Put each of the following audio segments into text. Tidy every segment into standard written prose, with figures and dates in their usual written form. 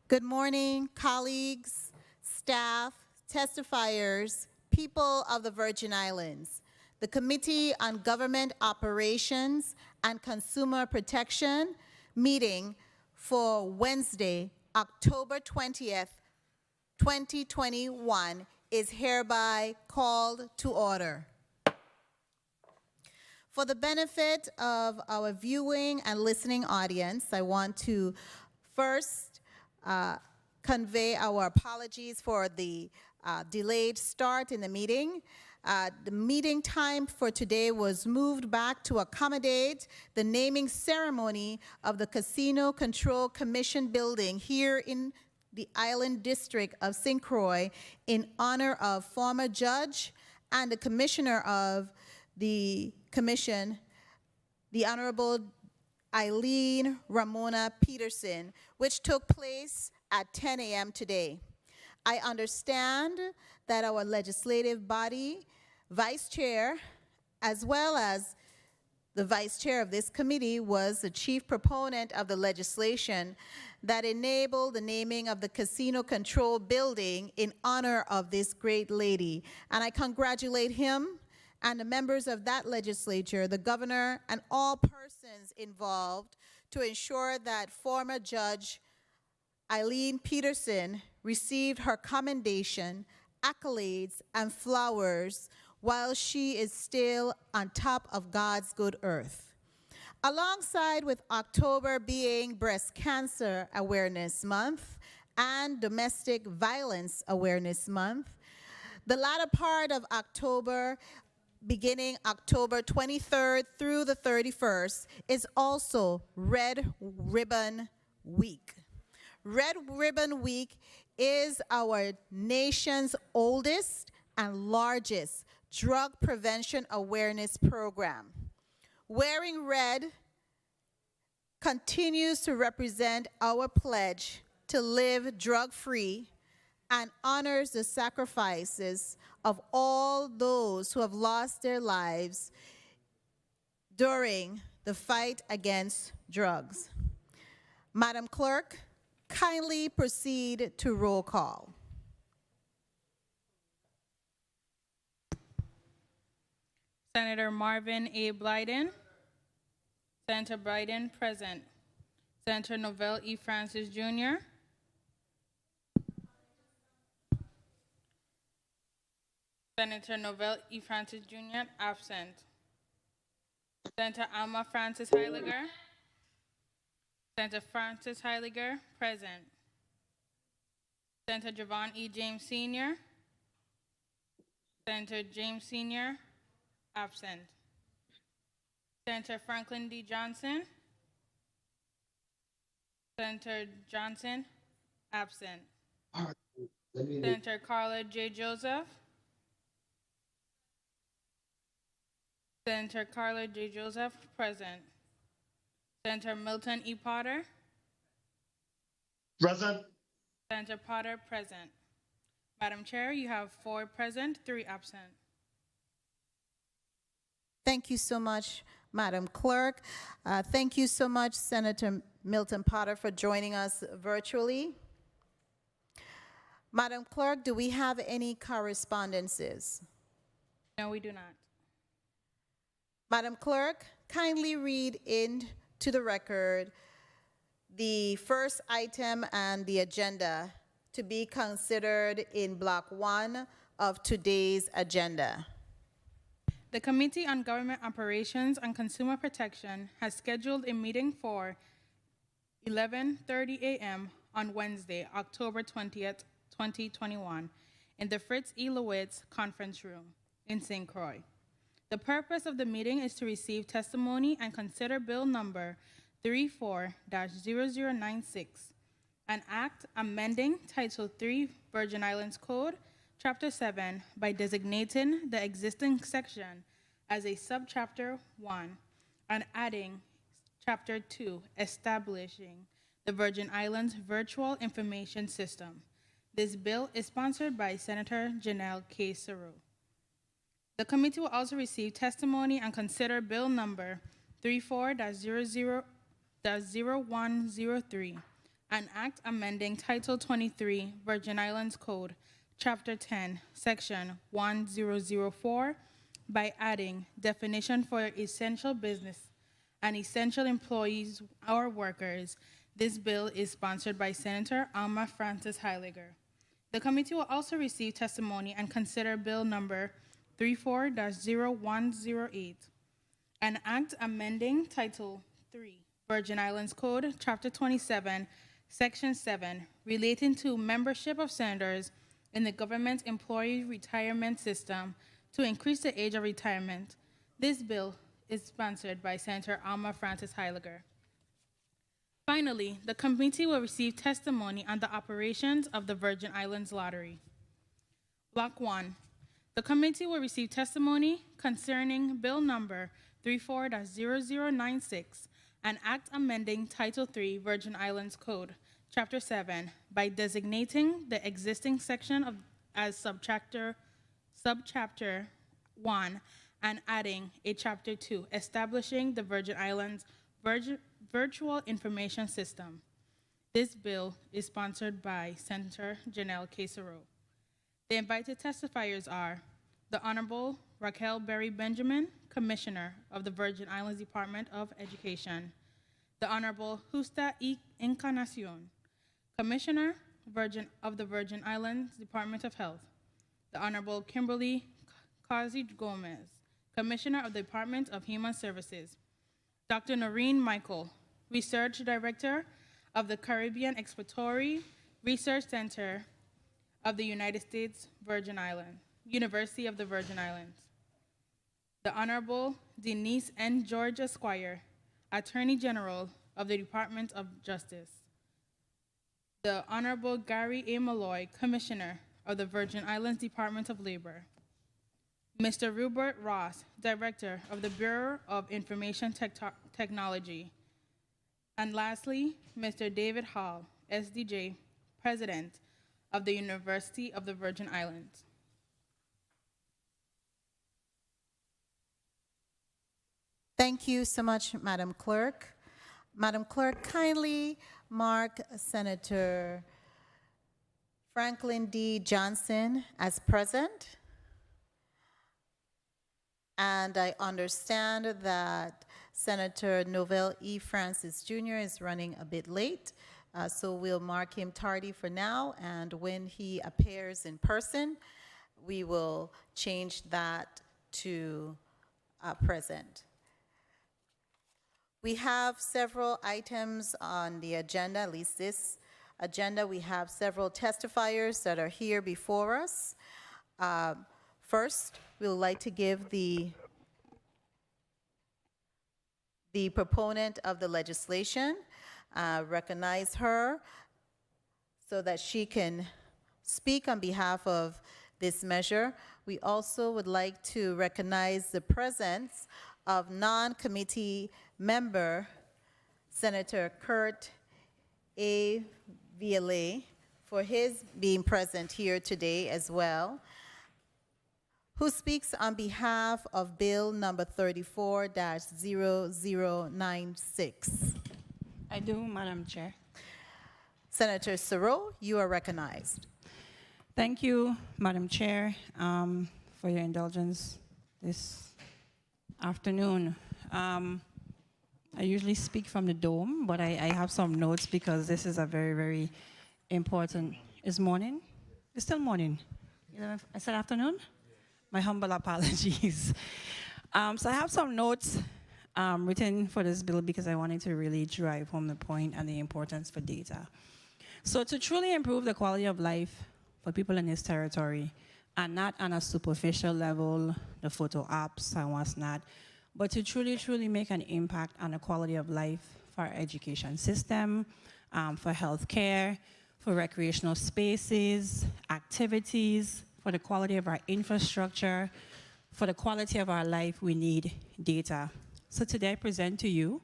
Good morning, colleagues, staff, testifiers, people of the Virgin Islands. The Committee on Government Operations and Consumer Protection meeting for Wednesday, October 20th, 2021 is hereby called to order. For the benefit of our viewing and listening audience, I want to first convey our apologies for the delayed start in the meeting. The meeting time for today was moved back to accommodate the naming ceremony of the Casino Control Commission building here in the Island District of St. Croix in honor of former judge and the commissioner of the commission, the Honorable Eileen Ramona Peterson, which took place at 10 a.m. today. I understand that our legislative body, vice chair, as well as the vice chair of this committee, was the chief proponent of the legislation that enabled the naming of the Casino Control building in honor of this great lady. And I congratulate him and the members of that legislature, the governor, and all persons involved to ensure that former Judge Eileen Peterson received her commendation, accolades, and flowers while she is still on top of God's good earth. Alongside with October being Breast Cancer Awareness Month and Domestic Violence Awareness Month, the latter part of October, beginning October 23rd through the 31st, is also Red Ribbon Week. Red Ribbon Week is our nation's oldest and largest drug prevention awareness program. Wearing red continues to represent our pledge to live drug-free and honors the sacrifices of all those who have lost their lives during the fight against drugs. Madam Clerk, kindly proceed to roll call. Senator Marvin A. Blyden. Senator Blyden, present. Senator Novell E. Francis, Jr. Senator Novell E. Francis, Jr., absent. Senator Alma Francis Heiliger. Senator Francis Heiliger, present. Senator Javon E. James, Sr. Senator James, Sr., absent. Senator Franklin D. Johnson. Senator Johnson, absent. Senator Carla J. Joseph. Senator Carla J. Joseph, present. Senator Milton E. Potter. Present. Senator Potter, present. Madam Chair, you have 4 present, 3 absent. Thank you so much, Madam Clerk. Thank you so much, Senator Milton Potter, for joining us virtually. Madam Clerk, do we have any correspondences? No, we do not. Madam Clerk, kindly read into the record the first item and the agenda to be considered in Block 1 of today's agenda. The Committee on Government Operations and Consumer Protection has scheduled a meeting for 11:30 a.m. on Wednesday, October 20th, 2021, in the Fritz E. Lewitz Conference Room in St. Croix. The purpose of the meeting is to receive testimony and consider Bill Number 34-0096, an act amending Title III Virgin Islands Code, Chapter 7, by designating the existing section as a Subchapter 1 and adding Chapter 2, establishing the Virgin Islands Virtual Information System. This bill is sponsored by Senator Janelle K. Saru. The committee will also receive testimony and consider Bill Number 34-0103, An act amending Title 23, Virgin Islands Code, Chapter 10, Section 1004, by adding definition for essential business and essential employees or workers. This bill is sponsored by Senator Alma Francis Heiliger. The committee will also receive testimony and consider Bill number 34-0108, an act amending Title 3, Virgin Islands Code, Chapter 27, Section 7, relating to membership of senators in the government employee retirement system to increase the age of retirement. This bill is sponsored by Senator Alma Francis Heiliger. Finally, the committee will receive testimony on the operations of the Virgin Islands Lottery. Block 1. The committee will receive testimony concerning Bill number 34-0096, an act amending Title 3 Virgin Islands Code, Chapter 7, by designating the existing section as subchapter 1 and adding a Chapter 2, establishing the Virgin Islands Virtual Information System. This bill is sponsored by Senator Janelle Quesero. The invited testifiers are the Honorable Raquel Berry Benjamin, Commissioner of the Virgin Islands Department of Education, the Honorable Justa E. Encarnacion, Commissioner of the Virgin Islands Department of Health, the Honorable Kimberly Kazi Gomez, Commissioner of the Department of Human Services, Dr. Noreen Michael, Research Director of the Caribbean Exploratory Research Center of the University of the Virgin Islands, the Honorable Denise N. George Esquire, Attorney General of the Department of Justice, the Honorable Gary A. Malloy, Commissioner of the Virgin Islands Department of Labor, Mr. Rupert Ross, Director of the Bureau of Information Technology, and lastly, Mr. David Hall, SDJ, President of the University of the Virgin Islands. Thank you so much, Madam Clerk. Madam Clerk, kindly mark Senator Franklin D. Johnson as present. And I understand that Senator Novell E. Francis Jr. is running a bit late, so we'll mark him tardy for now, and when he appears in person, we will change that to present. We have several items on the agenda, at least this agenda. We have several testifiers that are here before us. First, we would like to give the proponent of the legislation, recognize her so that she can speak on behalf of this measure. We also would like to recognize the presence of non-committee member, Senator Kurt A. Viale, for his being present here today as well, who speaks on behalf of Bill number 34-0096. I do, Madam Chair. Senator Serow, you are recognized. Thank you, Madam Chair, for your indulgence this afternoon. I usually speak from the dome, but I have some notes because this is a very, very important. It's morning? It's still morning. I said afternoon? My humble apologies. So I have some notes written for this bill because I wanted to really drive home the point and the importance for data. So to truly improve the quality of life for people in this territory, and not on a superficial level, the photo ops and what's not, but to truly make an impact on the quality of life for our education system, for healthcare, for recreational spaces, activities, for the quality of our infrastructure, for the quality of our life, we need data. So today I present to you,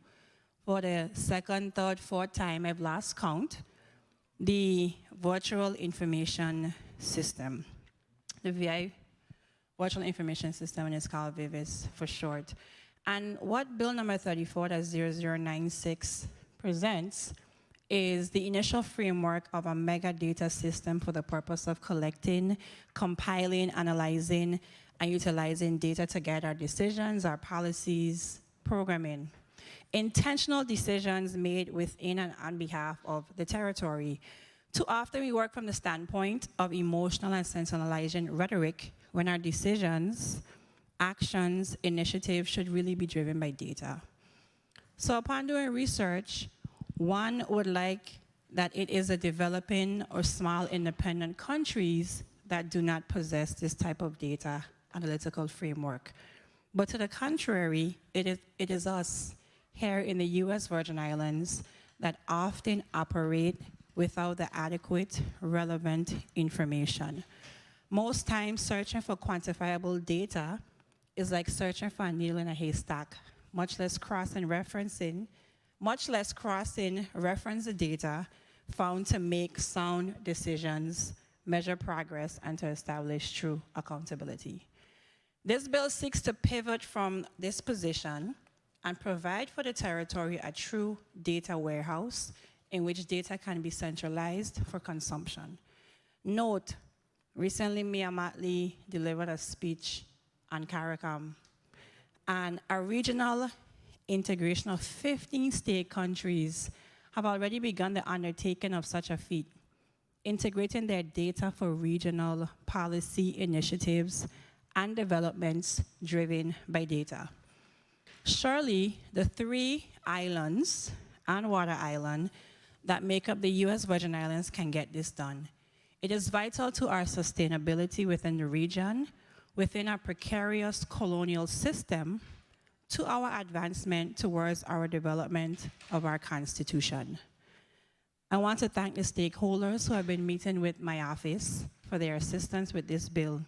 for the second, third, fourth time I've lost count, the Virtual Information System. The VI, Virtual Information System, and it's called VIVIS for short. And what Bill number 34-0096 presents is the initial framework of a mega data system for the purpose of collecting, compiling, analyzing, and utilizing data to guide our decisions, our policies, programming. Intentional decisions made within and on behalf of the territory. Too often we work from the standpoint of emotional and sensationalizing rhetoric when our decisions, actions, initiatives should really be driven by data. So upon doing research, one would like that it is the developing or small independent countries that do not possess this type of data analytical framework. But to the contrary, it is us here in the US Virgin Islands that often operate without the adequate, relevant information. Most times, searching for quantifiable data is like searching for a needle in a haystack, much less crossing reference the data found to make sound decisions, measure progress, and to establish true accountability. This bill seeks to pivot from this position and provide for the territory a true data warehouse in which data can be centralized for consumption. Note, recently Mia Mottley delivered a speech on CARICOM, and a regional integration of 15 state countries have already begun the undertaking of such a feat, integrating their data for regional policy initiatives and developments driven by data. Surely, the 3 islands and Water Island that make up the US Virgin Islands can get this done. It is vital to our sustainability within the region, within our precarious colonial system, to our advancement towards our development of our Constitution. I want to thank the stakeholders who have been meeting with my office for their assistance with this bill,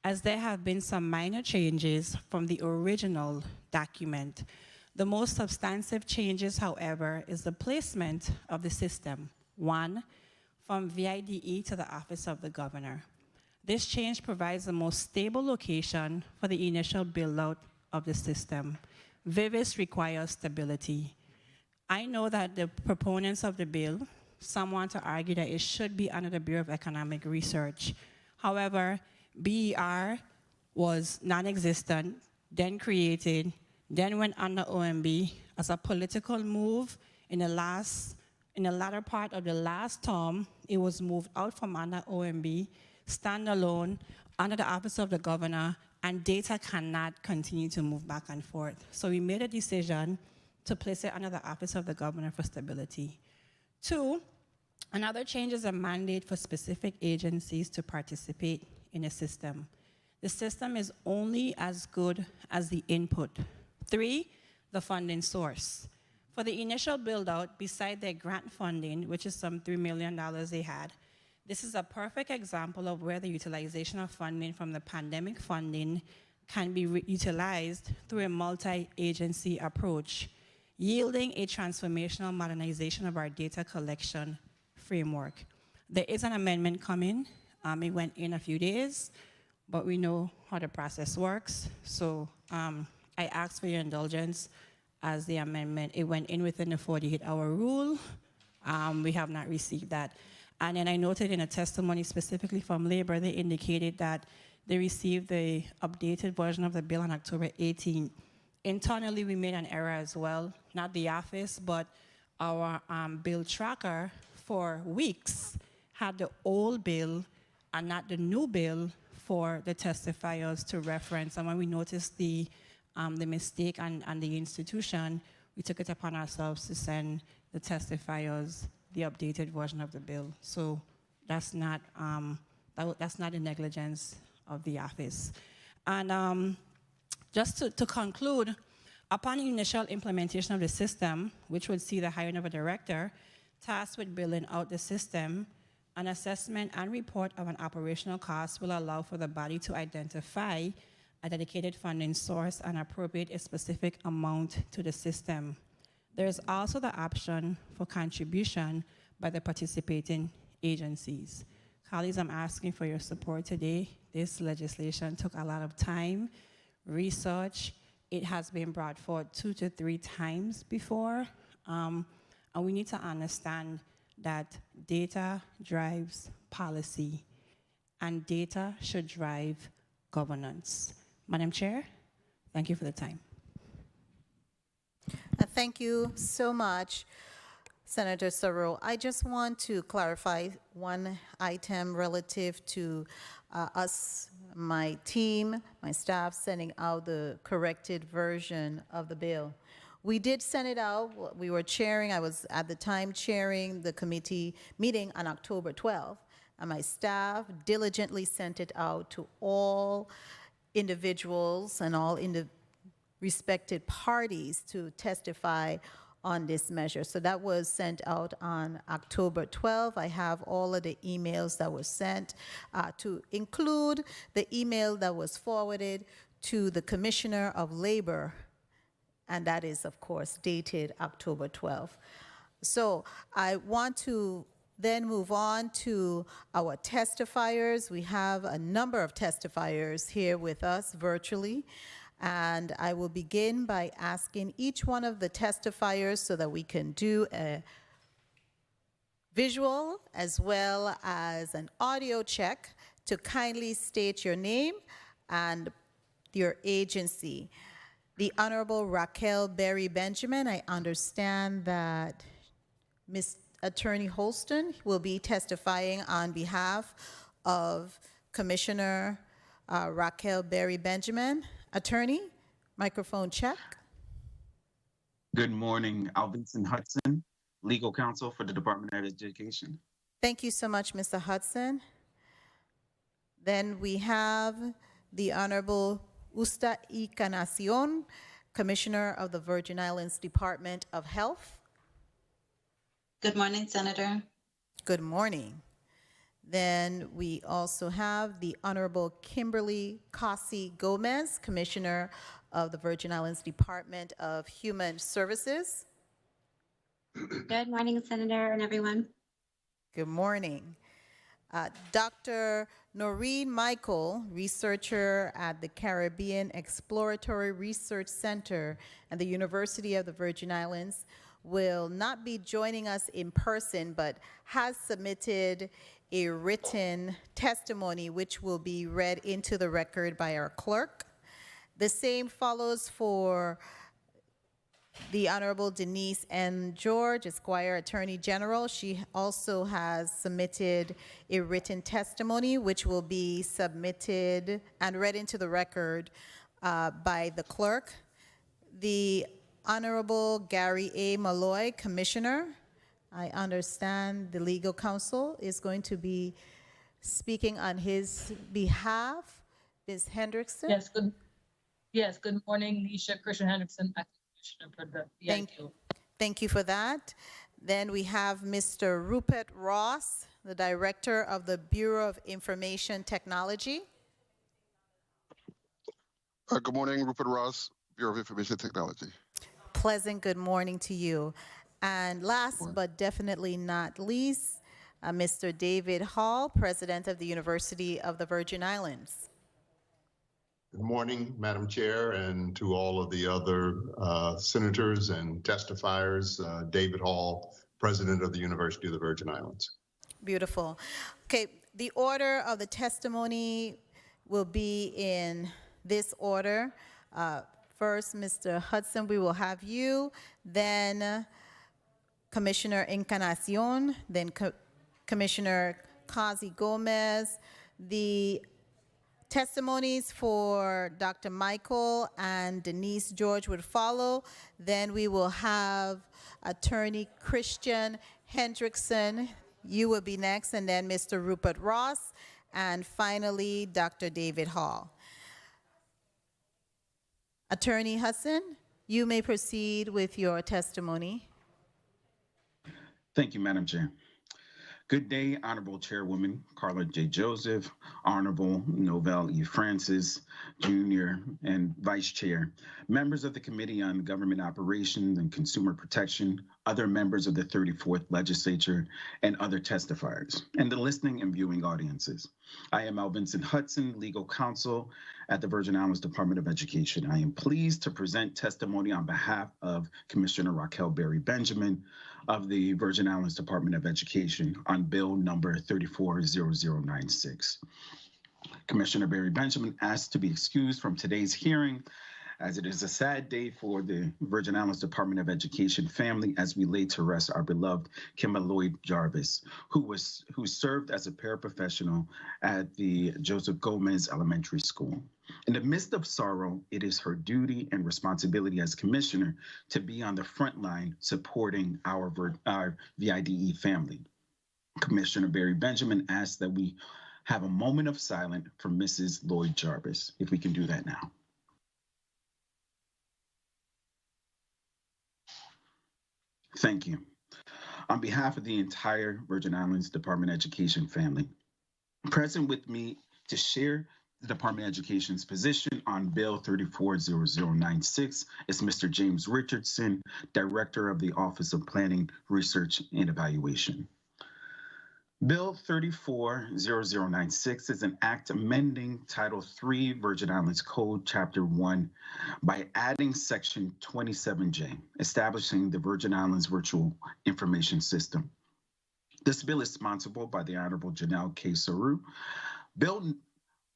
as there have been some minor changes from the original document. The most substantive changes, however, is the placement of the system. 1, from VIDE to the Office of the Governor. This change provides the most stable location for the initial build-out of the system. VIVIS requires stability. I know that the proponents of the bill, some want to argue that it should be under the Bureau of Economic Research. However, BER was non-existent, then created, then went under OMB as a political move. In the latter part of the last term, it was moved out from under OMB, standalone, under the Office of the Governor, and data cannot continue to move back and forth. So we made a decision to place it under the Office of the Governor for stability. 2, another change is a mandate for specific agencies to participate in a system. The system is only as good as the input. 3, the funding source. For the initial build-out, beside their grant funding, which is some $3 million they had, this is a perfect example of where the utilization of funding from the pandemic funding can be utilized through a multi-agency approach, yielding a transformational modernization of our data collection framework. There is an amendment coming. It went in a few days, but we know how the process works. So I asked for your indulgence as the amendment. It went in within the 48-hour rule. We have not received that. And then I noted in a testimony specifically from Labor, they indicated that they received the updated version of the bill on October 18th. Internally, we made an error as well, not the office, but our bill tracker for weeks had the old bill and not the new bill for the testifiers to reference. And when we noticed the mistake on the institution, we took it upon ourselves to send the testifiers the updated version of the bill. So that's not the negligence of the office. And just to conclude, upon initial implementation of the system, which would see the hiring of a director tasked with building out the system, an assessment and report of an operational cost will allow for the body to identify a dedicated funding source and appropriate a specific amount to the system. There is also the option for contribution by the participating agencies. Colleagues, I'm asking for your support today. This legislation took a lot of time, research. It has been brought forward 2 to 3 times before. And we need to understand that data drives policy, and data should drive governance. Madam Chair, thank you for the time. Thank you so much, Senator Saru. I just want to clarify one item relative to my team, my staff sending out the corrected version of the bill. We did send it out. We were chairing, I was at the time chairing the committee meeting on October 12th, and my staff diligently sent it out to all individuals and all respected parties to testify on this measure. So that was sent out on October 12th. I have all of the emails that were sent to include the email that was forwarded to the Commissioner of Labor, and that is, of course, dated October 12th. So I want to then move on to our testifiers. We have a number of testifiers here with us virtually. And I will begin by asking each one of the testifiers so that we can do a visual as well as an audio check to kindly state your name and your agency. The Honorable Raquel Berry Benjamin, I understand that Ms. Attorney Holston will be testifying on behalf of Commissioner Raquel Berry Benjamin. Attorney, microphone check. Good morning, Alvinson Hudson, legal counsel for the Department of Education. Thank you so much, Mr. Hudson. Then we have the Honorable Usta Encarnacion, Commissioner of the Virgin Islands Department of Health. Good morning, Senator. Good morning. Then we also have the Honorable Kimberly Cossie Gomez, Commissioner of the Virgin Islands Department of Human Services. Good morning, Senator and everyone. Good morning. Dr. Noreen Michael, researcher at the Caribbean Exploratory Research Center at the University of the Virgin Islands, will not be joining us in person, but has submitted a written testimony which will be read into the record by our clerk. The same follows for the Honorable Denise N. George, Esquire Attorney General. She also has submitted a written testimony which will be submitted and read into the record by the clerk. The Honorable Gary A. Malloy, Commissioner, I understand the legal counsel is going to be speaking on his behalf. Ms. Hendrickson? Yes, good morning, Nisha Christian Hendrickson, Acting Commissioner for the BIQ. Thank you for that. Then we have Mr. Rupert Ross, the Director of the Bureau of Information Technology. Good morning, Rupert Ross, Bureau of Information Technology. Pleasant good morning to you. And last but definitely not least, Mr. David Hall, President of the University of the Virgin Islands. Good morning, Madam Chair, and to all of the other senators and testifiers. David Hall, President of the University of the Virgin Islands. Beautiful. Okay, the order of the testimony will be in this order. First, Mr. Hudson, we will have you, then Commissioner Encarnacion, then Commissioner Cossie Gomez. The testimonies for Dr. Michael and Denise George would follow. Then we will have Attorney Christian Hendrickson. You will be next, and then Mr. Rupert Ross, and finally, Dr. David Hall. Attorney Hudson, you may proceed with your testimony. Thank you, Madam Chair. Good day, Honorable Chairwoman Carla J. Joseph, Honorable Novell E. Francis, Jr., and Vice Chair, members of the Committee on Government Operations and Consumer Protection, other members of the 34th Legislature, and other testifiers, and the listening and viewing audiences. I am Alvinson Hudson, legal counsel at the Virgin Islands Department of Education. I am pleased to present testimony on behalf of Commissioner Raquel Berry Benjamin of the Virgin Islands Department of Education on Bill number 340096. Commissioner Berry Benjamin asked to be excused from today's hearing as it is a sad day for the Virgin Islands Department of Education family as we lay to rest our beloved Kimba Lloyd Jarvis, who served as a paraprofessional at the Joseph Gomez Elementary School. In the midst of sorrow, it is her duty and responsibility as commissioner to be on the front line supporting our VIDE family. Commissioner Berry Benjamin asked that we have a moment of silence for Mrs. Lloyd Jarvis, if we can do that now. Thank you. On behalf of the entire Virgin Islands Department of Education family, present with me to share the Department of Education's position on Bill 340096 is Mr. James Richardson, Director of the Office of Planning, Research, and Evaluation. Bill 340096 is an act amending Title III Virgin Islands Code, Chapter 1, by adding Section 27J, establishing the Virgin Islands Virtual Information System. This bill is sponsored by the Honorable Janelle K. Saru. Bill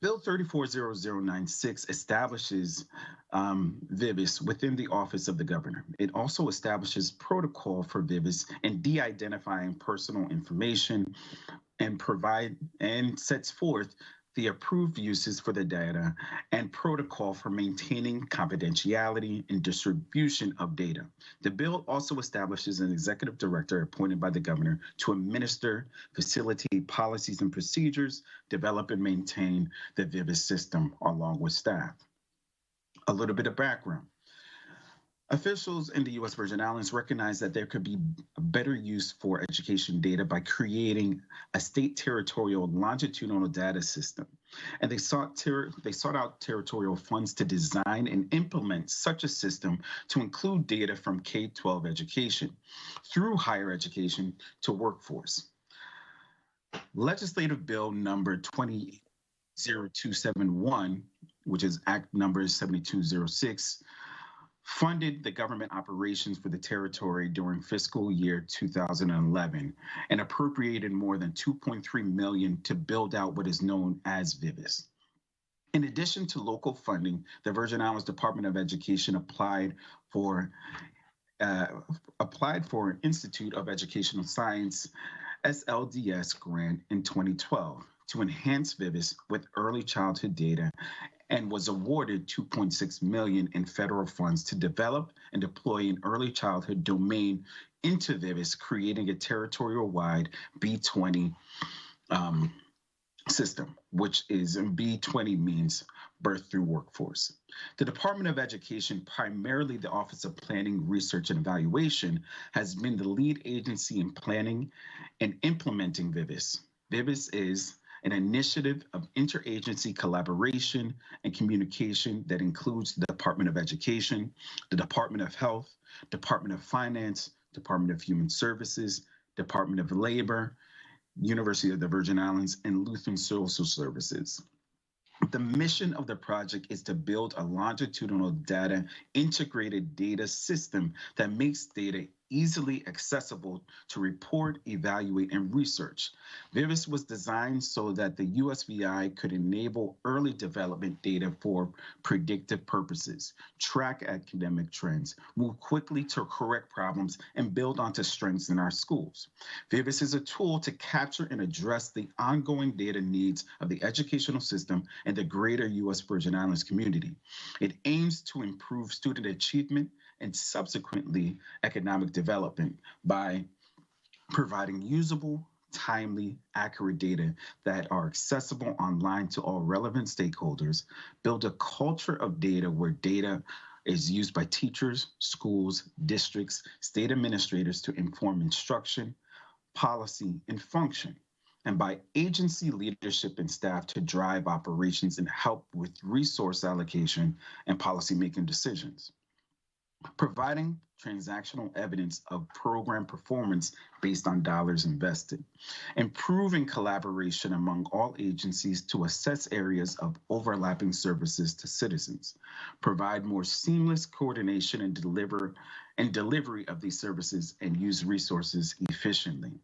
340096 establishes VIVIS within the Office of the Governor. It also establishes protocol for VIVIS in de-identifying personal information and sets forth the approved uses for the data and protocol for maintaining confidentiality and distribution of data. The bill also establishes an executive director appointed by the governor to administer, facilitate policies and procedures, develop and maintain the VIVIS system along with staff. A little bit of background. Officials in the U.S. Virgin Islands recognize that there could be a better use for education data by creating a state territorial longitudinal data system. And they sought out territorial funds to design and implement such a system to include data from K-12 education through higher education to workforce. Legislative Bill number 20271, which is Act number 7206, funded the government operations for the territory during fiscal year 2011 and appropriated more than $2.3 million to build out what is known as VIVIS. In addition to local funding, the Virgin Islands Department of Education applied for an Institute of Educational Science SLDS grant in 2012 to enhance VIVIS with early childhood data and was awarded $2.6 million in federal funds to develop and deploy an early childhood domain into VIVIS, creating a territorial-wide B20 system, which is, and B20 means birth through workforce. The Department of Education, primarily the Office of Planning, Research, and Evaluation, has been the lead agency in planning and implementing VIVIS. VIVIS is an initiative of interagency collaboration and communication that includes the Department of Education, the Department of Health, Department of Finance, Department of Human Services, Department of Labor, University of the Virgin Islands, and Lutheran Social Services. The mission of the project is to build a longitudinal data integrated data system that makes data easily accessible to report, evaluate, and research. VIVIS was designed so that the USVI could enable early development data for predictive purposes, track academic trends, move quickly to correct problems, and build onto strengths in our schools. VIVIS is a tool to capture and address the ongoing data needs of the educational system and the greater U.S. Virgin Islands community. It aims to improve student achievement and subsequently economic development by providing usable, timely, accurate data that are accessible online to all relevant stakeholders, build a culture of data where data is used by teachers, schools, districts, state administrators to inform instruction, policy, and function, and by agency leadership and staff to drive operations and help with resource allocation and policymaking decisions. providing transactional evidence of program performance based on dollars invested, improving collaboration among all agencies to assess areas of overlapping services to citizens, provide more seamless coordination and delivery of these services, and use resources efficiently,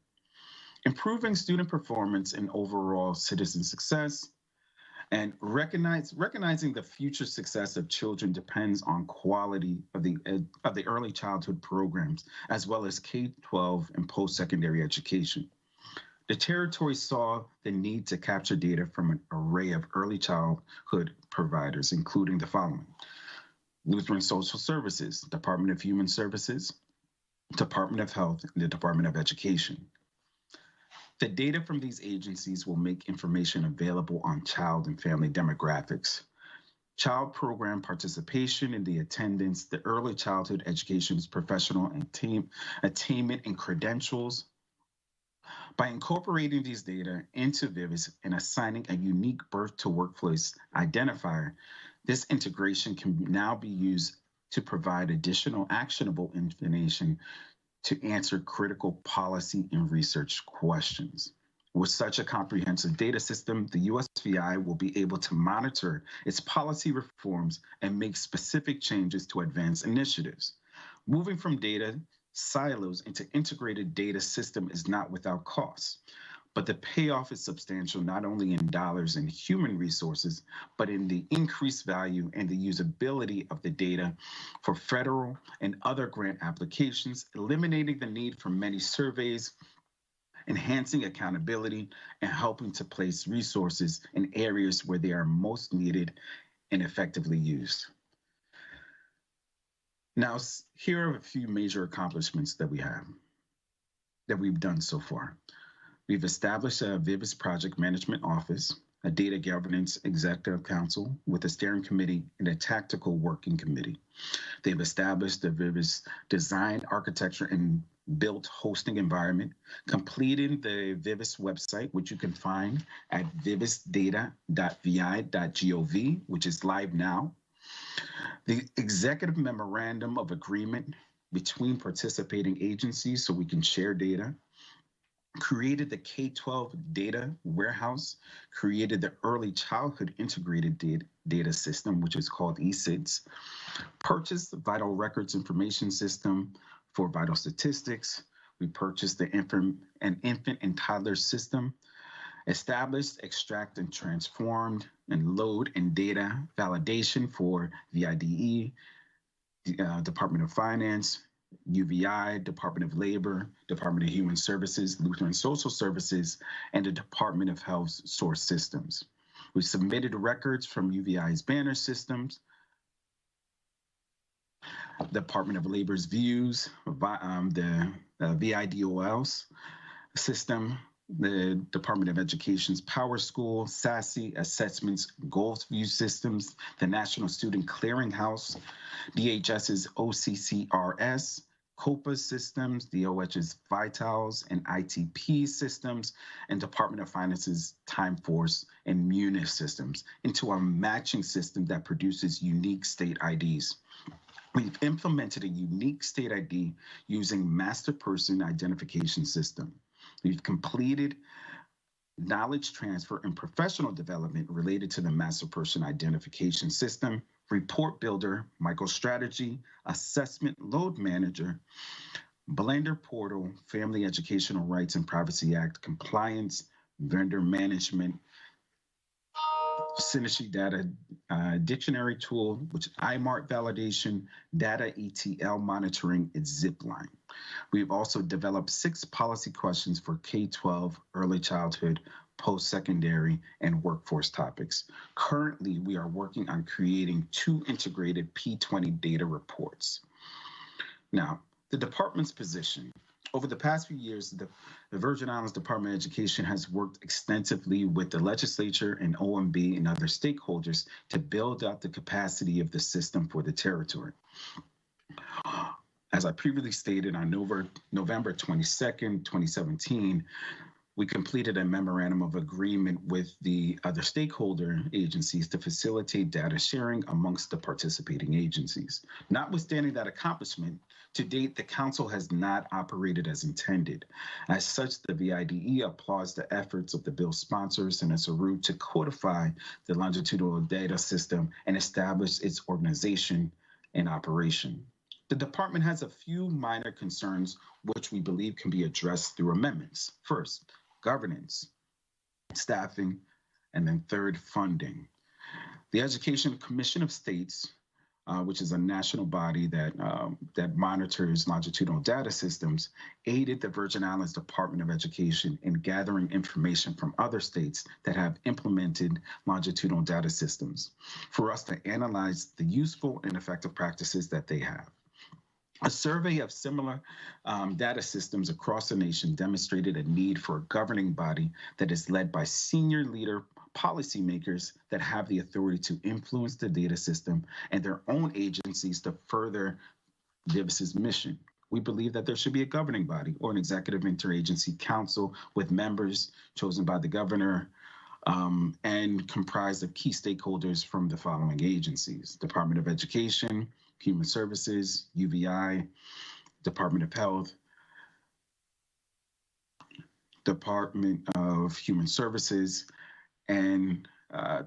improving student performance and overall citizen success, and recognizing the future success of children depends on quality of the early childhood programs, as well as K-12 and post-secondary education. The territory saw the need to capture data from an array of early childhood providers, including the following: Lutheran Social Services, Department of Human Services, Department of Health, and the Department of Education. The data from these agencies will make information available on child and family demographics, child program participation in the attendance, the early childhood education's professional attainment and credentials. By incorporating these data into VIVIS and assigning a unique birth to workplace identifier, this integration can now be used to provide additional actionable information to answer critical policy and research questions. With such a comprehensive data system, the USVI will be able to monitor its policy reforms and make specific changes to advance initiatives. Moving from data silos into integrated data system is not without costs, but the payoff is substantial not only in dollars and human resources, but in the increased value and the usability of the data for federal and other grant applications, eliminating the need for many surveys, enhancing accountability, and helping to place resources in areas where they are most needed and effectively used. Now, here are a few major accomplishments that we've done so far. We've established a VIVIS Project Management Office, a Data Governance Executive Council with a steering committee and a tactical working committee. They've established the VIVIS Design, Architecture, and Built Hosting Environment, completed the VIVIS website, which you can find at vivisdata.vi.gov, which is live now. The Executive Memorandum of Agreement between participating agencies so we can share data, created the K-12 data warehouse, created the early childhood integrated data system, which is called eSIDS, purchased the vital records information system for vital statistics. We purchased the infant and toddler system, established, extract, and transformed, and load and data validation for VIDE, Department of Finance, UVI, Department of Labor, Department of Human Services, Lutheran Social Services, and the Department of Health source systems. We submitted records from UVI's banner systems, Department of Labor's views, the VIDOL's system, the Department of Education's Power School, SASE, Assessments, Goals View Systems, the National Student Clearinghouse, DHS's OCCRS, COPA systems, DOH's Vitals and ITP systems, and Department of Finance's Time Force and MUNIS systems into a matching system that produces unique state IDs. We've implemented a unique state ID using Master Person Identification System. We've completed knowledge transfer and professional development related to the Master Person Identification System, Report Builder, MicroStrategy, Assessment Load Manager, Blender Portal, Family Educational Rights and Privacy Act compliance, vendor management, Synergy Data Dictionary Tool, which is IMART validation, Data ETL monitoring, it's Zipline. We've also developed 6 policy questions for K-12, early childhood, post-secondary, and workforce topics. Currently, we are working on creating 2 integrated P20 data reports. Now, the department's position. Over the past few years, the Virgin Islands Department of Education has worked extensively with the legislature and OMB and other stakeholders to build out the capacity of the system for the territory. As I previously stated, on November 22nd, 2017, We completed a memorandum of agreement with the other stakeholder agencies to facilitate data sharing amongst the participating agencies. Notwithstanding that accomplishment, to date, the Council has not operated as intended. As such, the VIDE applauds the efforts of the bill sponsors and SRU to codify the longitudinal data system and establish its organization and operation. The department has a few minor concerns which we believe can be addressed through amendments. First, governance, staffing, and then third, funding. The Education Commission of States, which is a national body that monitors longitudinal data systems, aided the Virgin Islands Department of Education in gathering information from other states that have implemented longitudinal data systems for us to analyze the useful and effective practices that they have. A survey of similar data systems across the nation demonstrated a need for a governing body that is led by senior leader policymakers that have the authority to influence the data system and their own agencies to further VIVIS's mission. We believe that there should be a governing body or an executive interagency council with members chosen by the governor and comprised of key stakeholders from the following agencies: Department of Education, Human Services, UVI, Department of Health, Department of Human Services, and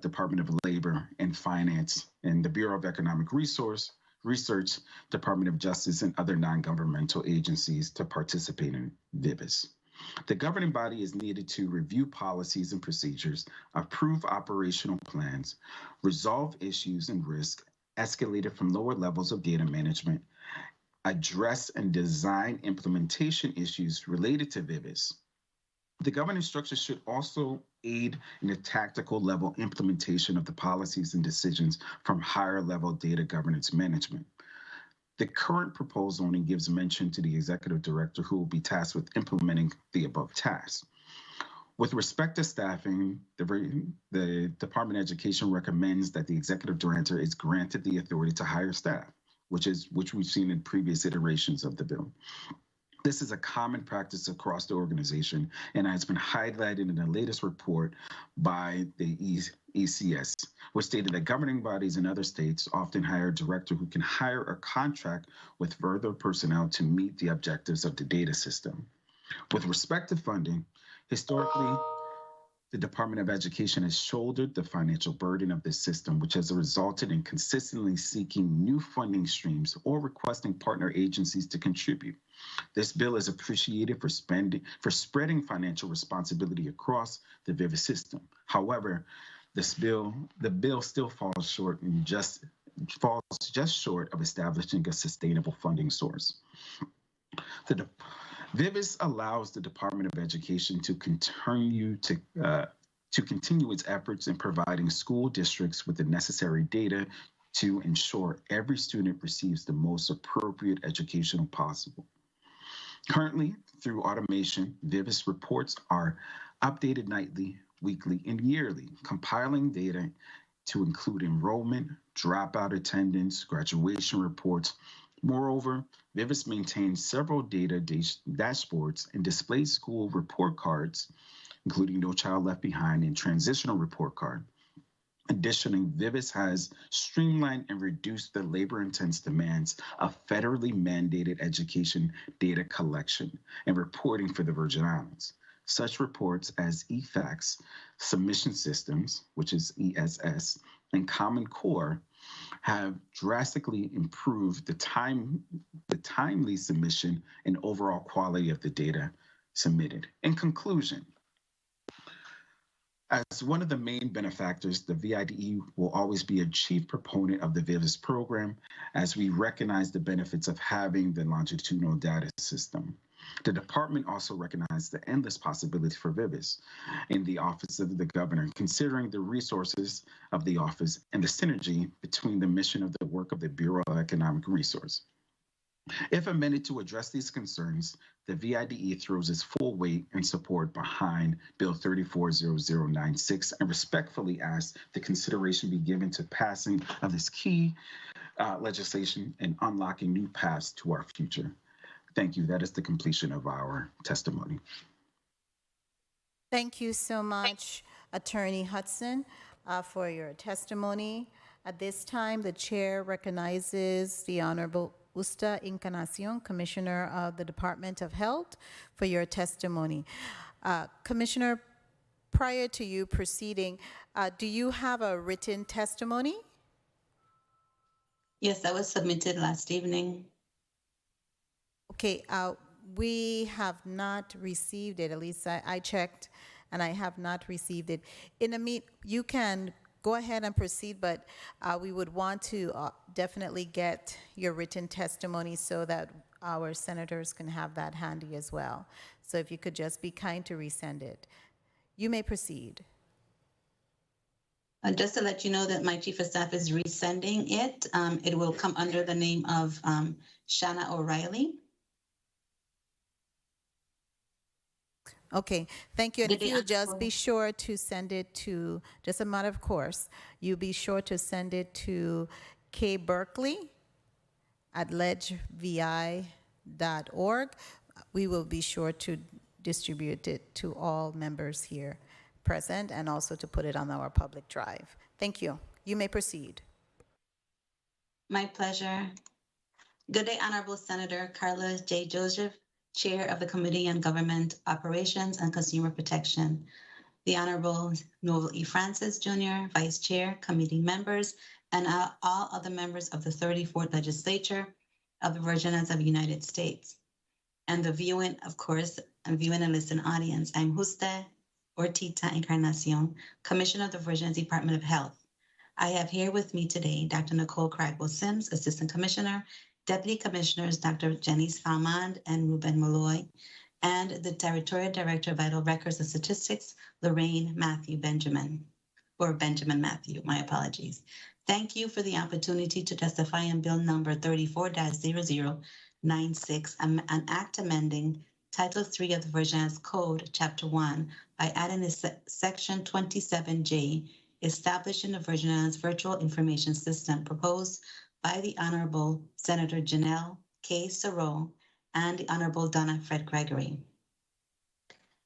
Department of Labor and Finance, and the Bureau of Economic Research, Department of Justice, and other non-governmental agencies to participate in VIVIS. The governing body is needed to review policies and procedures, approve operational plans, resolve issues and risks escalated from lower levels of data management, address and design implementation issues related to VIVIS. The governance structure should also aid in the tactical level implementation of the policies and decisions from higher level data governance management. The current proposed zoning gives mention to the executive director who will be tasked with implementing the above tasks. With respect to staffing, the Department of Education recommends that the executive director is granted the authority to hire staff, which we've seen in previous iterations of the bill. This is a common practice across the organization and has been highlighted in the latest report by the ECS, which stated that governing bodies in other states often hire a director who can hire or contract with further personnel to meet the objectives of the data system. With respect to funding, historically, the Department of Education has shouldered the financial burden of this system, which has resulted in consistently seeking new funding streams or requesting partner agencies to contribute. This bill is appreciated for spreading financial responsibility across the VIVIS system. However, the bill still falls just short of establishing a sustainable funding source. VIVIS allows the Department of Education to continue its efforts in providing school districts with the necessary data to ensure every student receives the most appropriate education possible. Currently, through automation, VIVIS reports are updated nightly, weekly, and yearly, compiling data to include enrollment, dropout attendance, graduation reports. Moreover, VIVIS maintains several data dashboards and displays school report cards, including No Child Left Behind and Transitional Report Card. Additionally, VIVIS has streamlined and reduced the labor-intense demands of federally mandated education data collection and reporting for the Virgin Islands. Such reports as EFACS, Submission Systems, which is ESS, and Common Core have drastically improved the timely submission and overall quality of the data submitted. In conclusion, as one of the main benefactors, the VIDE will always be a chief proponent of the VIVIS program as we recognize the benefits of having the longitudinal data system. The department also recognized the endless possibilities for VIVIS in the Office of the Governor, considering the resources of the office and the synergy between the mission of the work of the Bureau of Economic Resource. If amended to address these concerns, the VIDE throws its full weight and support behind Bill 340096 and respectfully asks the consideration be given to passing of this key legislation and unlocking new paths to our future. Thank you. That is the completion of our testimony. Thank you so much, Attorney Hudson, for your testimony. At this time, the chair recognizes the Honorable Usta Encarnacion, Commissioner of the Department of Health, for your testimony. Commissioner, prior to you proceeding, do you have a written testimony? Yes, that was submitted last evening. Okay, we have not received it. At least I checked, and I have not received it. You can go ahead and proceed, but we would want to definitely get your written testimony so that our senators can have that handy as well. So if you could just be kind to resend it. You may proceed. Just to let you know that my chief of staff is resending it. It will come under the name of Shanna O'Reilly. Okay, thank you. And Good if day, you would just Honorable. be sure to send it to, just a matter of course, you be sure to send it to kberkeley@ledgevi.org. We will be sure to distribute it to all members here present and also to put it on our public drive. Thank you. You may proceed. My pleasure. Good day, Honorable Senator Carla J. Joseph, Chair of the Committee on Government Operations and Consumer Protection. The Honorable Noel E. Francis Jr., Vice Chair, committee members, and all other members of the 34th Legislature of the Virgin Islands of the United States. And the viewing, of course, and viewing and listening audience. I'm Juste Ortita Encarnacion, Commissioner of the Virgin Islands Department of Health. I have here with me today Dr. Nicole Cragwell-Sims, Assistant Commissioner, Deputy Commissioners Dr. Janice Falmond and Ruben Malloy, and the Territorial Director of Vital Records and Statistics, Lorraine Matthew Benjamin, or Benjamin Matthew, my apologies. Thank you for the opportunity to testify on Bill number 34-0096, an act amending Title III of the Virgin Islands Code, Chapter 1, by adding a Section 27J, establishing the Virgin Islands Virtual Information System, proposed by the Honorable Senator Janelle K. Sarow and the Honorable Donna Fred Gregory.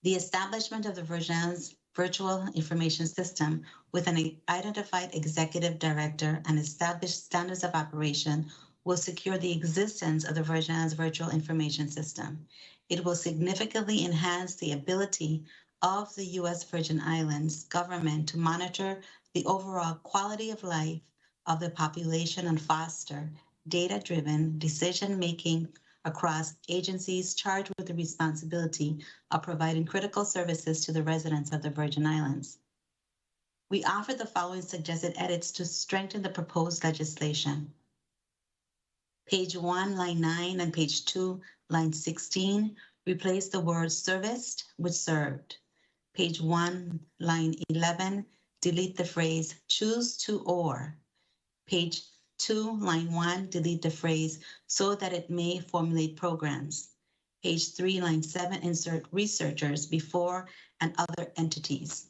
The establishment of the Virgin Islands Virtual Information System with an identified executive director and established standards of operation will secure the existence of the Virgin Islands Virtual Information System. It will significantly enhance the ability of the U.S. Virgin Islands government to monitor the overall quality of life of the population and foster data-driven decision-making across agencies charged with the responsibility of providing critical services to the residents of the Virgin Islands. We offer the following suggested edits to strengthen the proposed legislation. Page 1, line 9, and page 2, line 16, replace the word serviced with served. Page 1, line 11, delete the phrase choose to or. Page 2, line 1, delete the phrase so that it may formulate programs. Page 3, line 7, insert researchers before and other entities.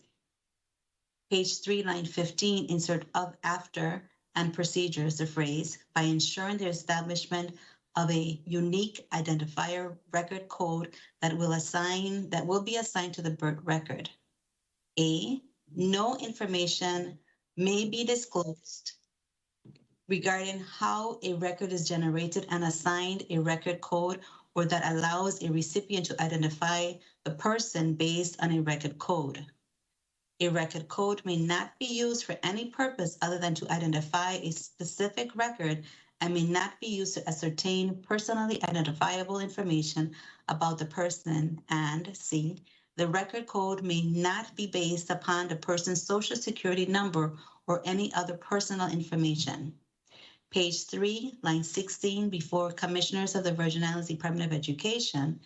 Page 3, line 15, insert of after and procedures the phrase by ensuring the establishment of a unique identifier record code that will be assigned to the birth record. A, no information may be disclosed regarding how a record is generated and assigned a record code, or that allows a recipient to identify the person based on a record code. A record code may not be used for any purpose other than to identify a specific record and may not be used to ascertain personally identifiable information about the person. And C, the record code may not be based upon the person's social security number or any other personal information. Page 3, line 16, before Commissioners of the Virgin Islands Department of Education,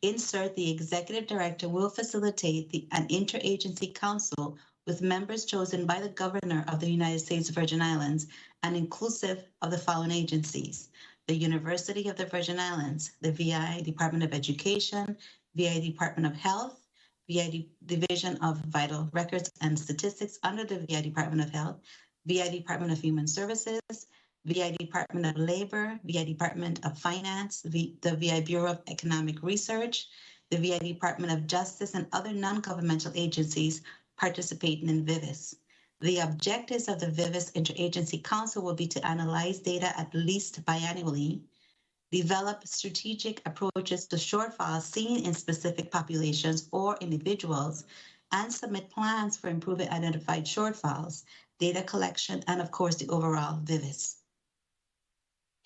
insert the executive director will facilitate an interagency council with members chosen by the governor of the United States Virgin Islands and inclusive of the following agencies: the University of the Virgin Islands, the VI Department of Education, VI Department of Health, VI Division of Vital Records and Statistics under the VI Department of Health, VI Department of Human Services, VI Department of Labor, VI Department of Finance, the VI Bureau of Economic Research, the VA Department of Justice, and other non-governmental agencies participating in VIVIS. The objectives of the VIVIS Interagency Council will be to analyze data at least biannually, develop strategic approaches to shortfalls seen in specific populations or individuals, and submit plans for improving identified shortfalls, data collection, and of course, the overall VIVIS.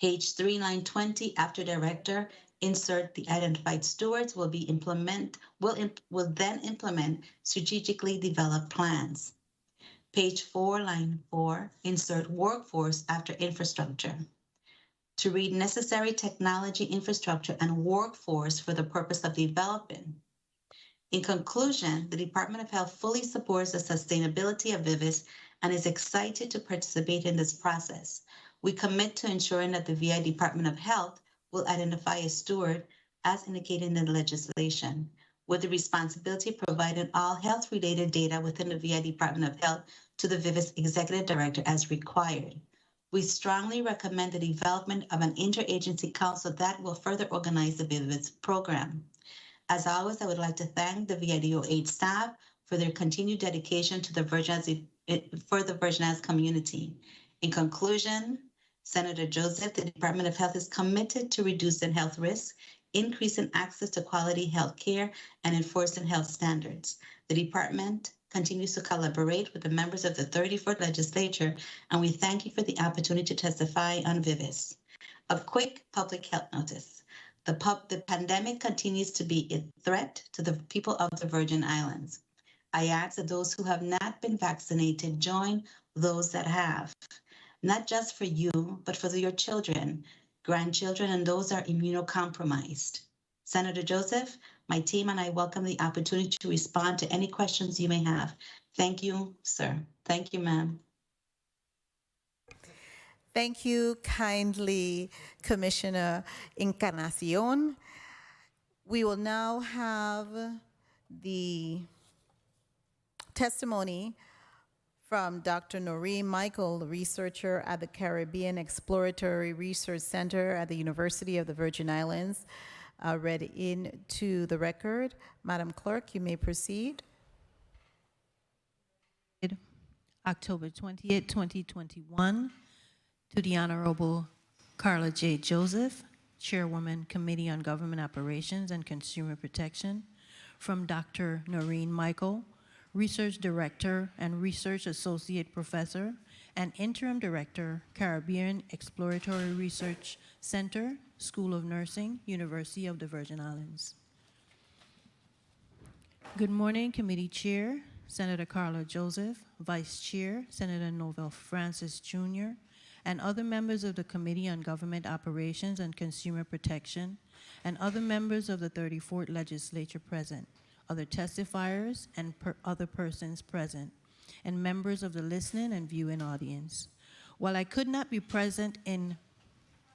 Page 3, line 20, after director, insert the identified stewards will then implement strategically developed plans. Page 4, line 4, insert workforce after infrastructure. To read necessary technology, infrastructure, and workforce for the purpose of developing. In conclusion, the Department of Health fully supports the sustainability of VIVIS and is excited to participate in this process. We commit to ensuring that the VI Department of Health will identify a steward as indicated in the legislation, with the responsibility of providing all health-related data within the VI Department of Health to the VIVIS Executive Director as required. We strongly recommend the development of an interagency council that will further organize the VIVIS program. As always, I would like to thank the VIDO8 staff for their continued dedication to the Virgin Islands community. In conclusion, Senator Joseph, the Department of Health is committed to reducing health risks, increasing access to quality health care, and enforcing health standards. The department continues to collaborate with the members of the 34th Legislature, and we thank you for the opportunity to testify on VIVIS. A quick public health notice. The pandemic continues to be a threat to the people of the Virgin Islands. I ask that those who have not been vaccinated join those that have, not just for you, but for your children, grandchildren, and those that are immunocompromised. Senator Joseph, my team and I welcome the opportunity to respond to any questions you may have. Thank you, sir. Thank you, ma'am. Thank you kindly, Commissioner Encarnacion. We will now have the testimony from Dr. Noreen Michael, researcher at the Caribbean Exploratory Research Center at the University of the Virgin Islands, read into the record. Madam Clerk, you may proceed. October 20th, 2021, to the Honorable Carla J. Joseph, Chairwoman, Committee on Government Operations and Consumer Protection, from Dr. Noreen Michael, Research Director and Research Associate Professor and Interim Director, Caribbean Exploratory Research Center, School of Nursing, University of the Virgin Islands. Good morning, Committee Chair, Senator Carla Joseph, Vice Chair, Senator Novell Francis Jr., and other members of the Committee on Government Operations and Consumer Protection, and other members of the 34th Legislature present, other testifiers and other persons present, and members of the listening and viewing audience. While I could not be present in